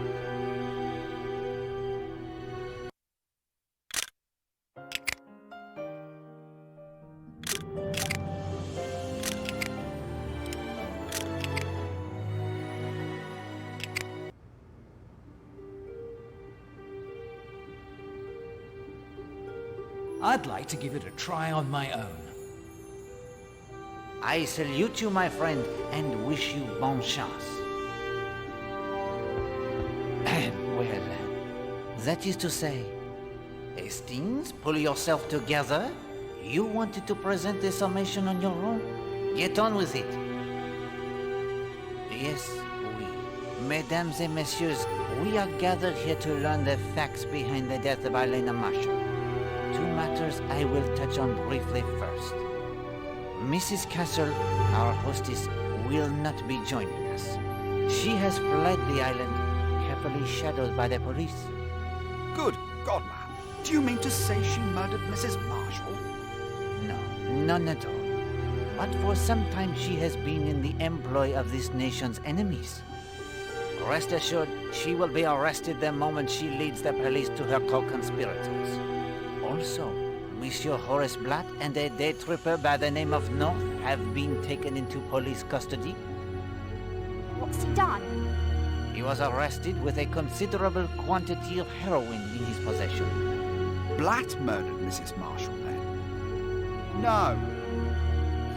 I'd like to give it a try on my own. I salute you, my friend, and wish you bonne chance. Well, that is to say, Hastings, pull yourself together. You wanted to present the summation on your own. Get on with it. Yes, oui. Mesdames et messieurs, we are gathered here to learn the facts behind the death of Arlena Marshall. Two matters I will touch on briefly first. Mrs. Castle, our hostess, will not be joining us. She has fled the island, carefully shadowed by the police. Good God, man. Do you mean to say she murdered Mrs. Marshall? No, none at all. But for some time she has been in the employ of this nation's enemies. Rest assured, she will be arrested the moment she leads the police to her co-conspirators. Also, Monsieur Horace Blatt and a day tripper by the name of North have been taken into police custody. What's he done? He was arrested with a considerable quantity of heroin in his possession. Blatt murdered Mrs. Marshall, then? No.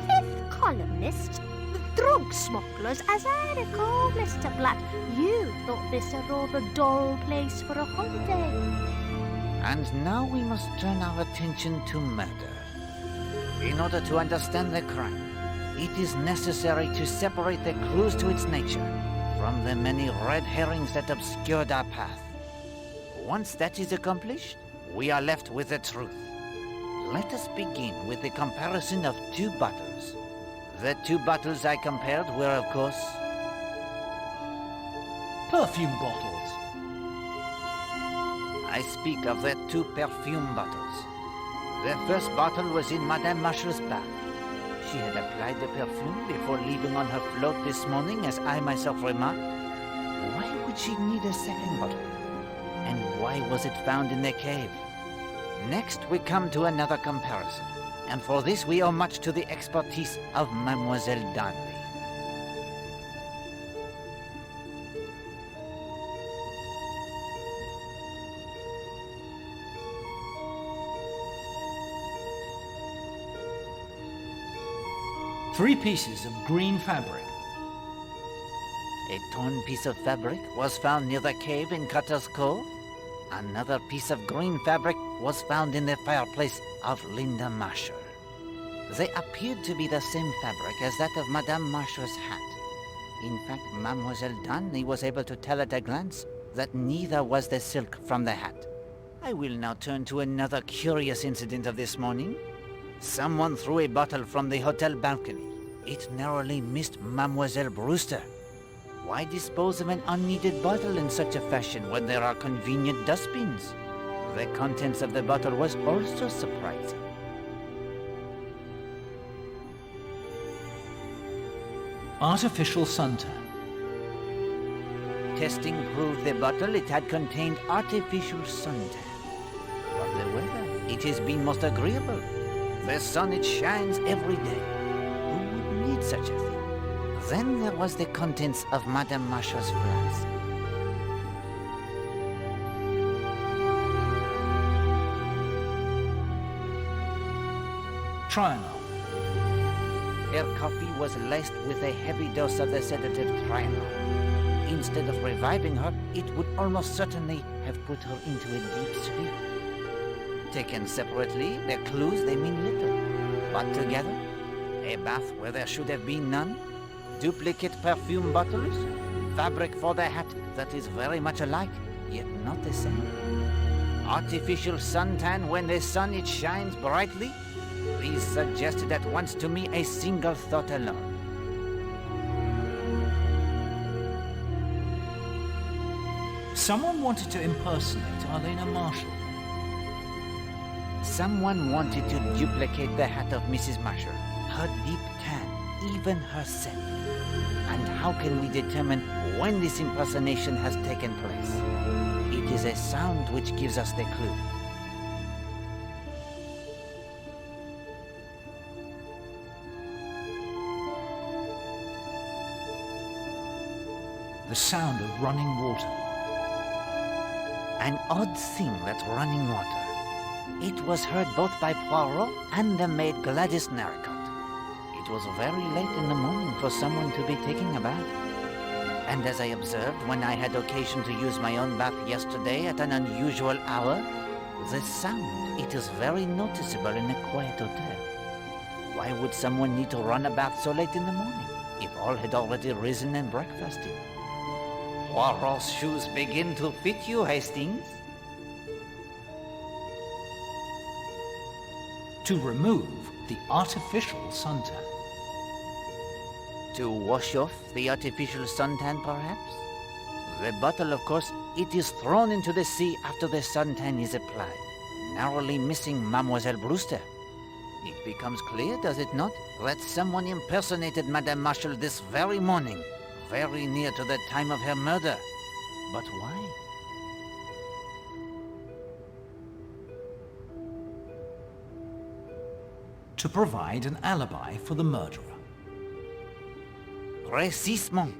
Fifth columnist, the drug smugglers, as I recall, Mr. Blatt, you thought this a rather dull place for a holiday. And now we must turn our attention to murder. In order to understand the crime, it is necessary to separate the clues to its nature from the many red herrings that obscured our path. Once that is accomplished, we are left with the truth. Let us begin with the comparison of two bottles. The two bottles I compared were, of course, perfume bottles. I speak of the two perfume bottles. The first bottle was in Madame Marshall's bath. She had applied the perfume before leaving on her float this morning, as I myself remarked. Why would she need a second bottle? And why was it found in the cave? Next, we come to another comparison. And for this, we owe much to the expertise of Mademoiselle Darnley. Three pieces of green fabric. A torn piece of fabric was found near the cave in Cutter's Cove. Another piece of green fabric was found in the fireplace of Linda Marshall. They appeared to be the same fabric as that of Madame Marshall's hat. In fact, Mademoiselle Darnley was able to tell at a glance that neither was the silk from the hat. I will now turn to another curious incident of this morning. Someone threw a bottle from the hotel balcony. It narrowly missed Mademoiselle Brewster. Why dispose of an unneeded bottle in such a fashion when there are convenient dustbins? The contents of the bottle was also surprising. Artificial suntan. Testing proved the bottle it had contained artificial suntan. But the weather, it has been most agreeable. The sun, it shines every day. Who would need such a thing? Then there was the contents of Madame Marshall's flask. Trianol. Her coffee was laced with a heavy dose of the sedative Trianol. Instead of reviving her, it would almost certainly have put her into a deep sleep. Taken separately, the clues, they mean little. But together, a bath where there should have been none, duplicate perfume bottles, fabric for the hat that is very much alike, yet not the same. Artificial suntan when the sun, it shines brightly. These suggested at once to me a single thought alone. Someone wanted to impersonate Arlena Marshall. Someone wanted to duplicate the hat of Mrs. Marshall, her deep tan, even her scent. And how can we determine when this impersonation has taken place? It is a sound which gives us the clue. The sound of running water. An odd thing, that running water. It was heard both by Poirot and the maid Gladys Narracott. It was very late in the morning for someone to be taking a bath. And as I observed when I had occasion to use my own bath yesterday at an unusual hour, the sound, it is very noticeable in a quiet hotel. Why would someone need to run a bath so late in the morning, if all had already risen and breakfasted? Poirot's shoes begin to fit you, Hastings. To remove the artificial suntan. To wash off the artificial suntan, perhaps? The bottle, of course, it is thrown into the sea after the suntan is applied, narrowly missing Mademoiselle Brewster. It becomes clear, does it not, that someone impersonated Madame Marshall this very morning, very near to the time of her murder. But why? To provide an alibi for the murderer. Précisément.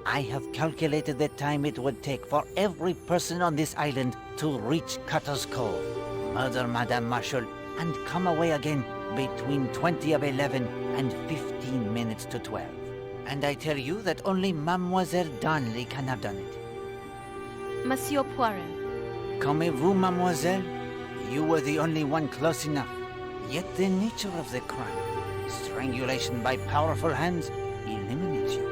I have calculated the time it would take for every person on this island to reach Cutter's Cove, murder Madame Marshall, and come away again between 20 of 11 and 15 minutes to 12. And I tell you that only Mademoiselle Darnley can have done it. Monsieur Poirot. Calmez-vous, mademoiselle? You were the only one close enough. Yet the nature of the crime, strangulation by powerful hands, eliminates you.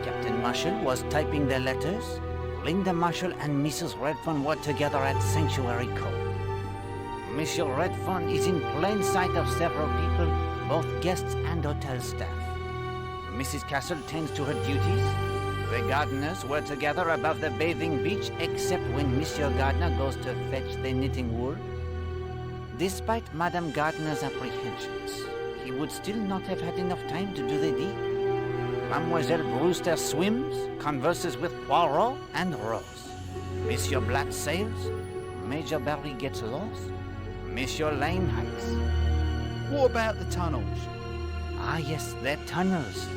Captain Marshall was typing the letters. Linda Marshall and Mrs. Redfern were together at Sanctuary Cove. Monsieur Redfern is in plain sight of several people, both guests and hotel staff. Mrs. Castle tends to her duties. The gardeners were together above the bathing beach, except when Monsieur Gardner goes to fetch the knitting wool. Despite Madame Gardner's apprehensions, he would still not have had enough time to do the deed. Mademoiselle Brewster swims, converses with Poirot and Rose. Monsieur Black sails, Major Barry gets lost, Monsieur Lane hikes. What about the tunnels? Ah yes, they're tunnels.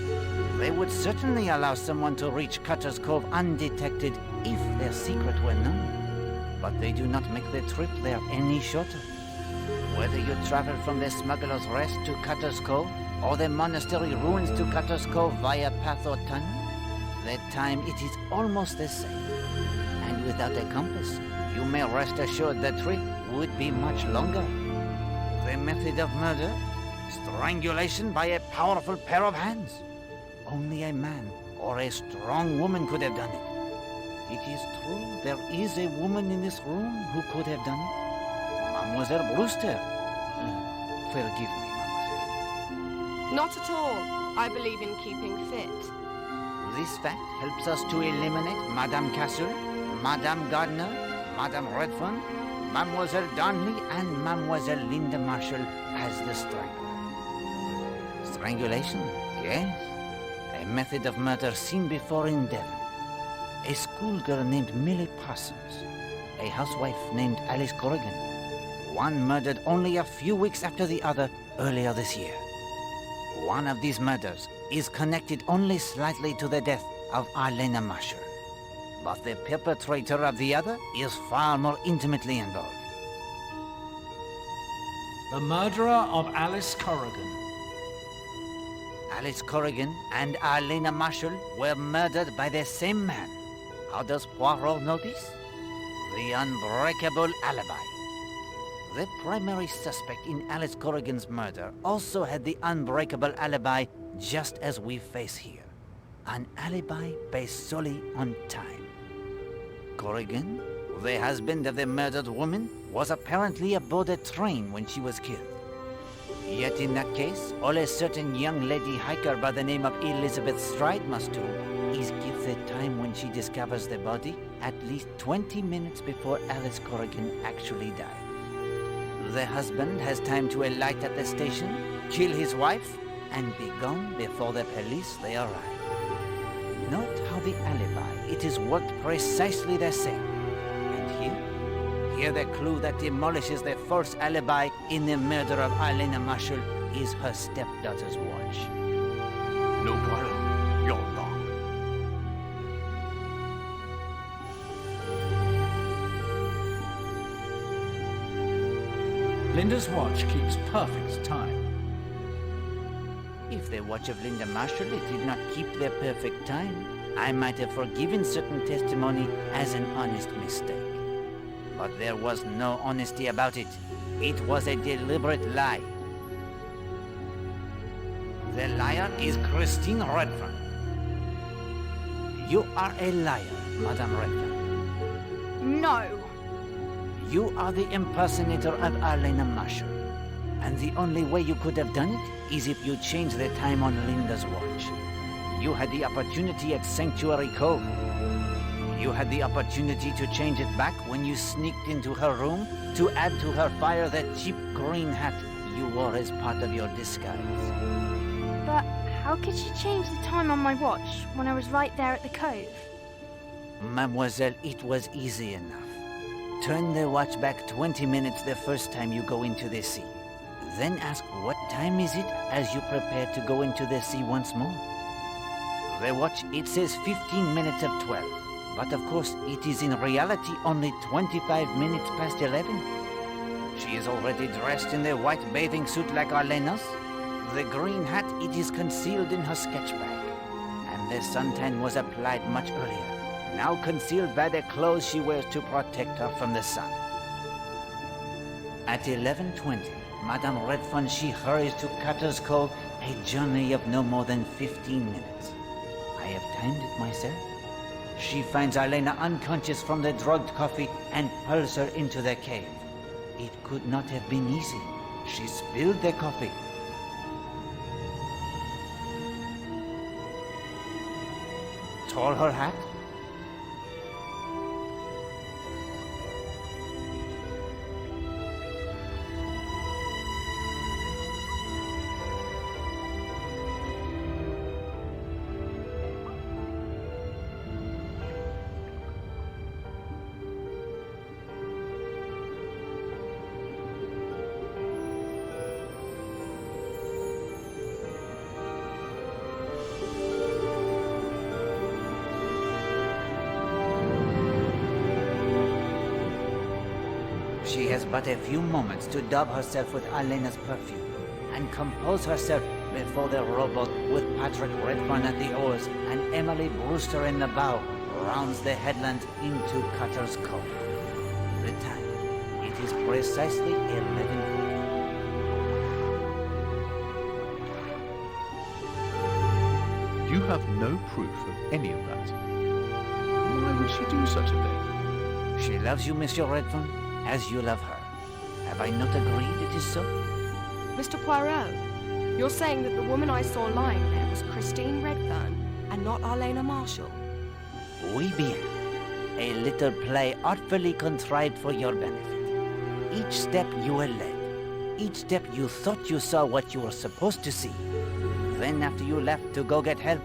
They would certainly allow someone to reach Cutter's Cove undetected if their secret were known. But they do not make the trip there any shorter. Whether you travel from the Smuggler's Rest to Cutter's Cove, or the monastery ruins to Cutter's Cove via path or tunnel, the time it is almost the same. And without a compass, you may rest assured the trip would be much longer. The method of murder? Strangulation by a powerful pair of hands. Only a man or a strong woman could have done it. It is true, there is a woman in this room who could have done it. Mademoiselle Brewster. Forgive me, mademoiselle. Not at all. I believe in keeping fit. This fact helps us to eliminate Madame Castle, Madame Gardner, Madame Redfern, Mademoiselle Darnley, and Mademoiselle Linda Marshall as the strangler. Strangulation, yes. A method of murder seen before in Devon. A schoolgirl named Millie Parsons. A housewife named Alice Corrigan. One murdered only a few weeks after the other earlier this year. One of these murders is connected only slightly to the death of Arlena Marshall. But the perpetrator of the other is far more intimately involved. The murderer of Alice Corrigan. Alice Corrigan and Arlena Marshall were murdered by the same man. How does Poirot know this? The unbreakable alibi. The primary suspect in Alice Corrigan's murder also had the unbreakable alibi just as we face here. An alibi based solely on time. Corrigan, the husband of the murdered woman, was apparently aboard a train when she was killed. Yet in that case, all a certain young lady hiker by the name of Elizabeth Stride must do is give the time when she discovers the body at least 20 minutes before Alice Corrigan actually died. The husband has time to alight at the station, kill his wife, and be gone before the police they arrive. Note how the alibi, it is worked precisely the same. And here the clue that demolishes the false alibi in the murder of Arlena Marshall is her stepdaughter's watch. No, Poirot, you're wrong. Linda's watch keeps perfect time. If the watch of Linda Marshall did not keep their perfect time, I might have forgiven certain testimony as an honest mistake. But there was no honesty about it. It was a deliberate lie. The liar is Christine Redfern. You are a liar, Madame Redfern. No. You are the impersonator of Arlena Marshall. And the only way you could have done it is if you changed the time on Linda's watch. You had the opportunity at Sanctuary Cove. You had the opportunity to change it back when you sneaked into her room to add to her fire that cheap green hat you wore as part of your disguise. But how could she change the time on my watch when I was right there at the cove? Mademoiselle, it was easy enough. Turn the watch back 20 minutes the first time you go into the sea. Then ask what time is it as you prepare to go into the sea once more. The watch, it says 15 minutes of 12. But of course, it is in reality only 25 minutes past 11. She is already dressed in the white bathing suit like Arlena's. The green hat, it is concealed in her sketch bag. And the suntan was applied much earlier, now concealed by the clothes she wears to protect her from the sun. At 11:20, Madame Redfern, she hurries to Cutter's Cove, a journey of no more than 15 minutes. I have timed it myself. She finds Arlena unconscious from the drugged coffee and pulls her into the cave. It could not have been easy. She spilled the coffee. Tore her hat. She has but a few moments to dab herself with Alena's perfume and compose herself before the rowboat with Patrick Redfern at the oars and Emily Brewster in the bow rounds the headland into Cutter's Cove. The time, it is precisely 11:40. You have no proof of any of that. Why would she do such a thing? She loves you, Monsieur Redfern, as you love her. Have I not agreed it is so? Mr. Poirot, you're saying that the woman I saw lying there was Christine Redfern and not Arlena Marshall? Oui bien. A little play artfully contrived for your benefit. Each step you were led. Each step you thought you saw what you were supposed to see. Then after you left to go get help,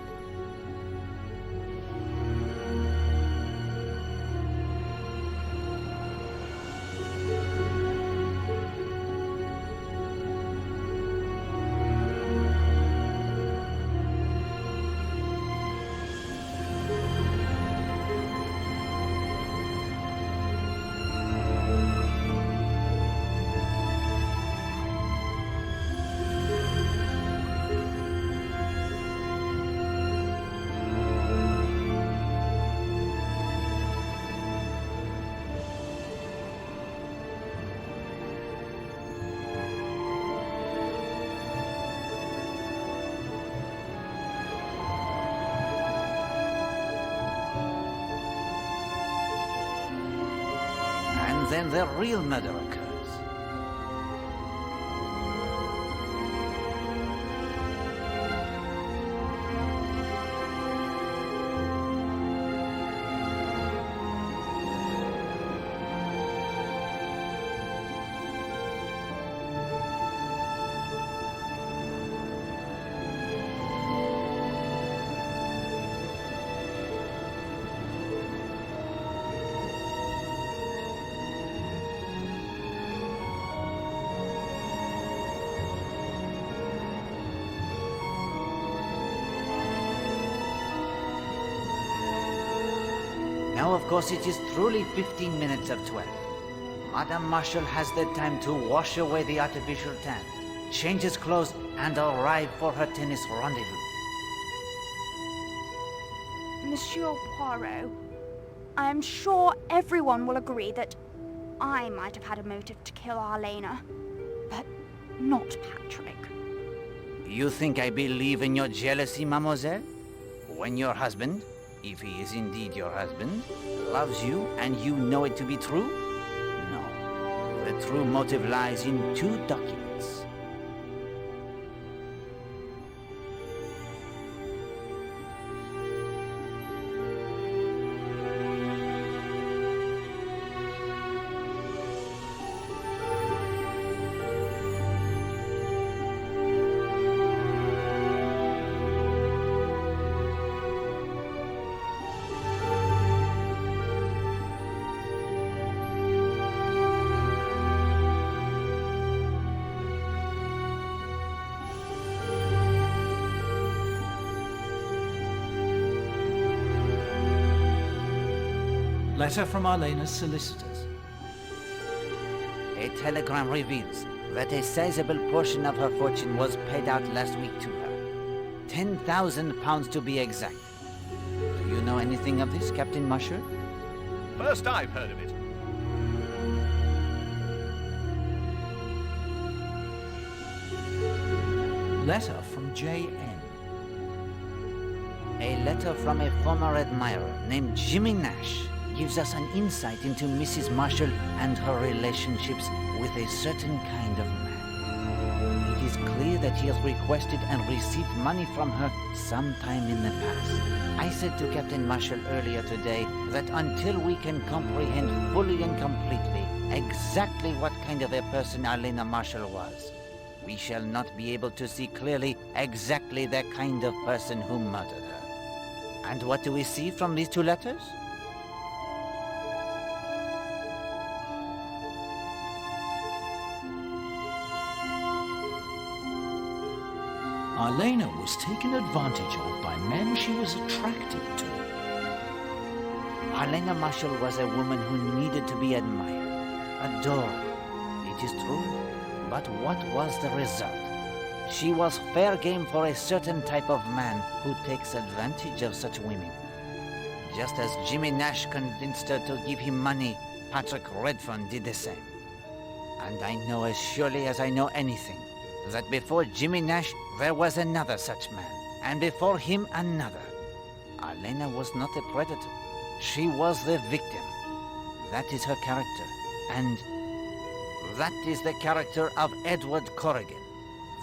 then the real murder occurs. Now, of course, it is truly 15 minutes of 12. Madame Marshall has the time to wash away the artificial tan, change his clothes, and arrive for her tennis rendezvous. Monsieur Poirot, I am sure everyone will agree that I might have had a motive to kill Arlena, but not Patrick. You think I believe in your jealousy, mademoiselle? When your husband, if he is indeed your husband, loves you and you know it to be true? No. The true motive lies in two documents. Letter from Arlena's solicitors. A telegram reveals that a sizable portion of her fortune was paid out last week to her. £10,000 to be exact. Do you know anything of this, Captain Marshall? First I've heard of it. Letter from J.N. A letter from a former admirer named Jimmy Nash gives us an insight into Mrs. Marshall and her relationships with a certain kind of man. It is clear that he has requested and received money from her sometime in the past. I said to Captain Marshall earlier today that until we can comprehend fully and completely exactly what kind of a person Alena Marshall was, we shall not be able to see clearly exactly the kind of person who murdered her. And what do we see from these two letters? Alena was taken advantage of by men she was attracted to. Alena Marshall was a woman who needed to be admired, adored. It is true, but what was the result? She was fair game for a certain type of man who takes advantage of such women. Just as Jimmy Nash convinced her to give him money, Patrick Redfern did the same. And I know as surely as I know anything, that before Jimmy Nash, there was another such man, and before him another. Alena was not a predator. She was the victim. That is her character. And that is the character of Edward Corrigan,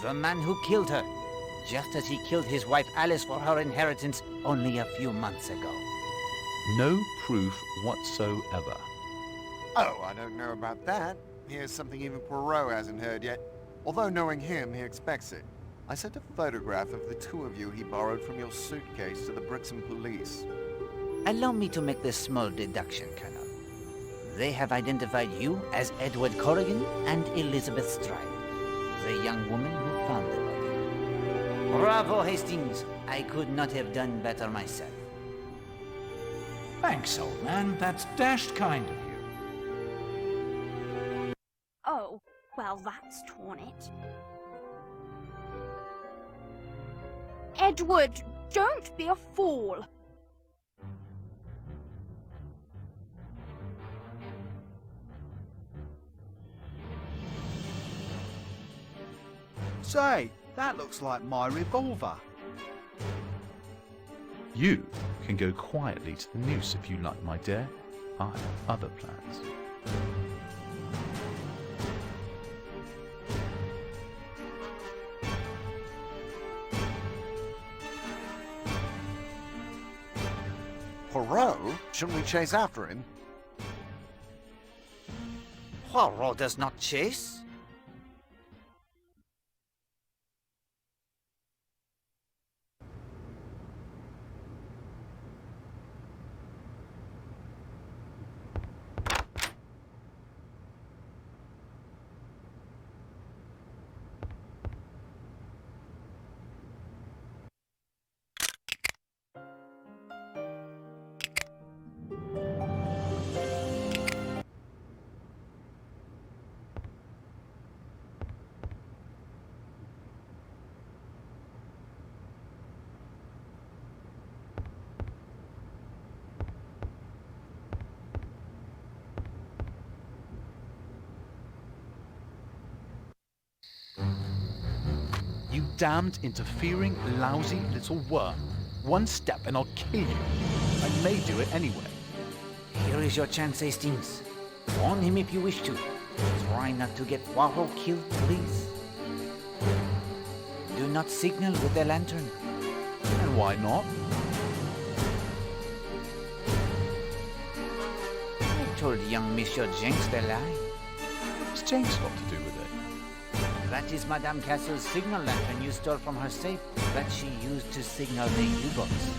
the man who killed her, just as he killed his wife Alice for her inheritance only a few months ago. No proof whatsoever. Oh, I don't know about that. Here's something even Poirot hasn't heard yet. Although knowing him, he expects it. I sent a photograph of the two of you he borrowed from your suitcase to the Brixham police. Allow me to make this small deduction, Colonel. They have identified you as Edward Corrigan and Elizabeth Stride, the young woman who found the body. Bravo, Hastings! I could not have done better myself. Thanks, old man. That's dashed kind of you. Oh, well, that's torn it. Edward, don't be a fool. Say, that looks like my revolver. You can go quietly to the noose if you like, my dear. I have other plans. Poirot? Shouldn't we chase after him? Poirot does not chase. You damned, interfering, lousy little worm. One step and I'll kill you. I may do it anyway. Here is your chance, Hastings. Warn him if you wish to. Try not to get Poirot killed, please. Do not signal with the lantern. And why not? I told young Monsieur Jenks the lie. What's Jenks got to do with it? That is Madame Castle's signal lantern you stole from her safe that she used to signal the U-boats.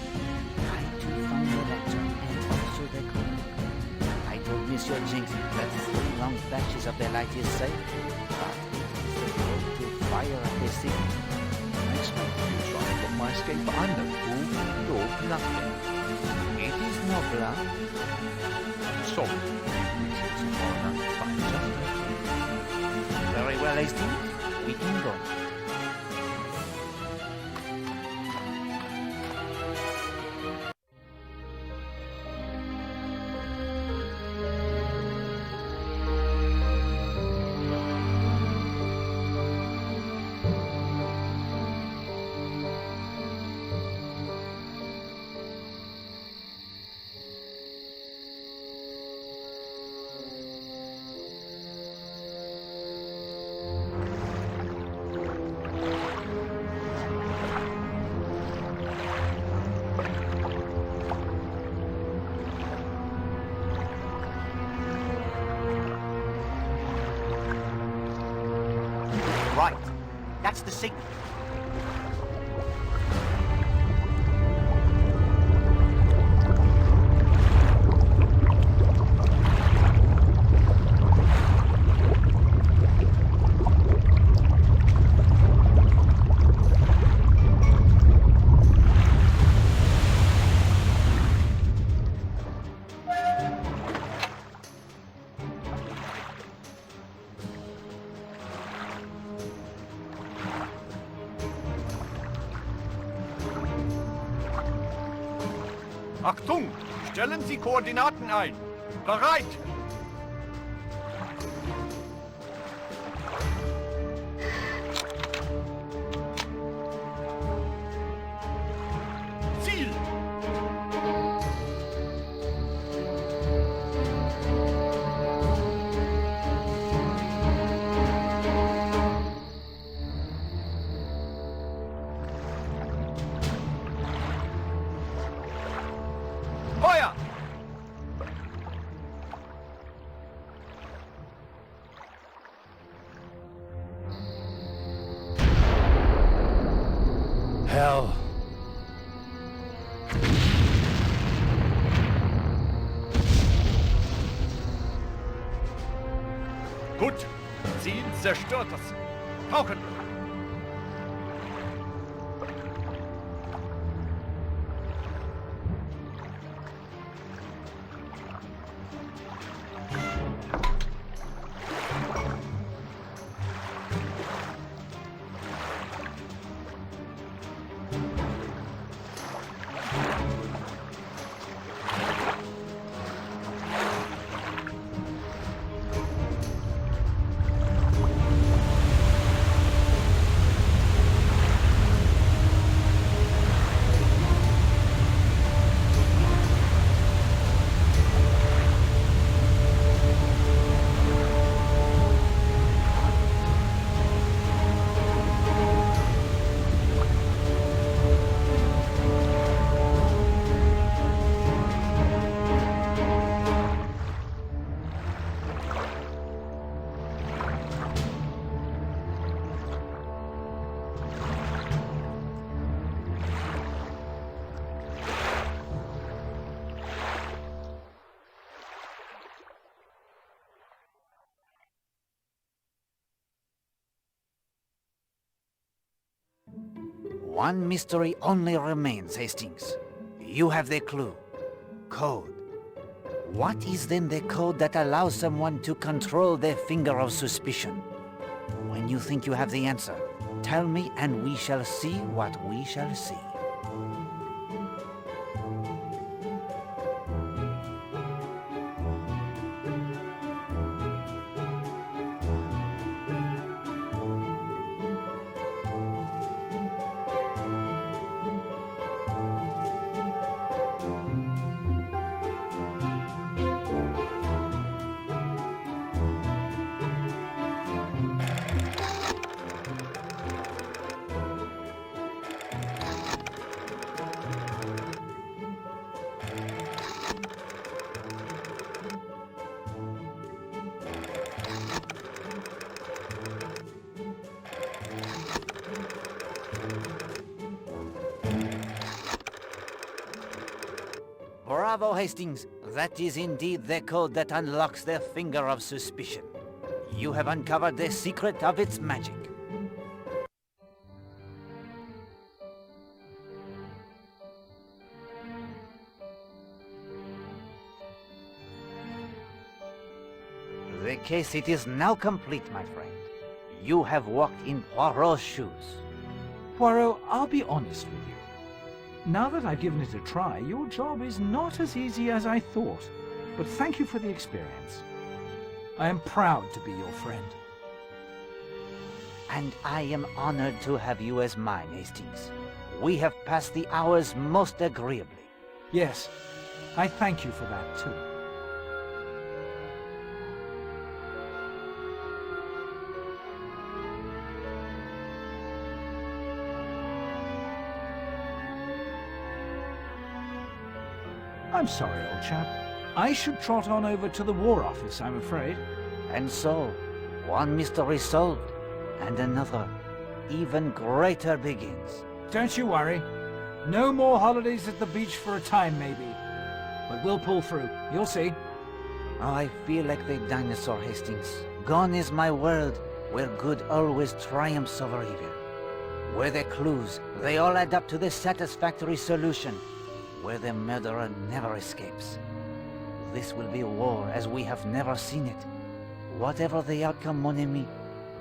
I too found the lantern and also the code. I told Monsieur Jenks that 3 long flashes of the light is safe, but it is the code to fire at the signal. I expect you try and get for my escape, but I'm no fool, nor nothing. It is nobler. Sorry, Excellency Coroner, but I'm just no Very well, Hastings. We can go. Right. That's the signal. Achtung! Stellen Sie Koordinaten ein! Bereit! Ziel! Feuer! Hell. Gut. Ziel zerstörtes. Tauchen! One mystery only remains, Hastings. You have the clue. Code. What is then the code that allows someone to control their finger of suspicion? When you think you have the answer, tell me and we shall see what we shall see. Bravo, Hastings. That is indeed the code that unlocks their finger of suspicion. You have uncovered the secret of its magic. case, it is now complete, my friend. You have walked in Poirot's shoes. Poirot, I'll be honest with you. Now that I've given it a try, your job is not as easy as I thought. But thank you for the experience. I am proud to be your friend. And I am honored to have you as mine, Hastings. We have passed the hours most agreeably. Yes, I thank you for that too. I'm sorry, old chap. I should trot on over to the War Office, I'm afraid. And so, one mystery solved, and another, even greater, begins. Don't you worry. No more holidays at the beach for a time, maybe. But we'll pull through. You'll see. Oh, I feel like the dinosaur, Hastings. Gone is my world, where good always triumphs over evil. Where the clues, they all add up to the satisfactory solution. Where the murderer never escapes. This will be war as we have never seen it. Whatever the outcome, mon ami,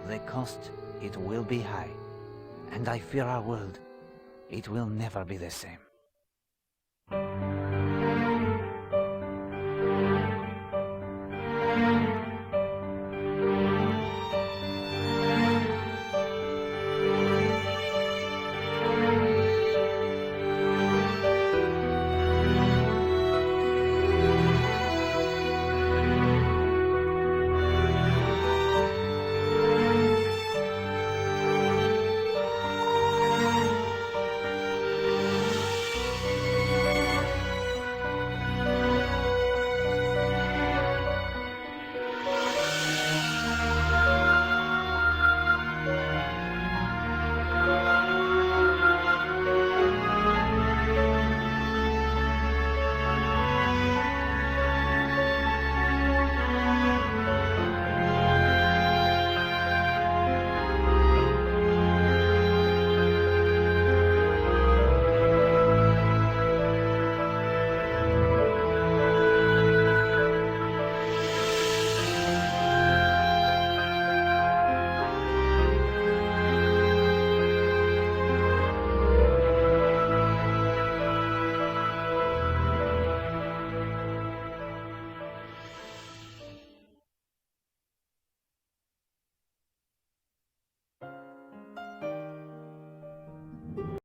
the cost, it will be high. And I fear our world, it will never be the same.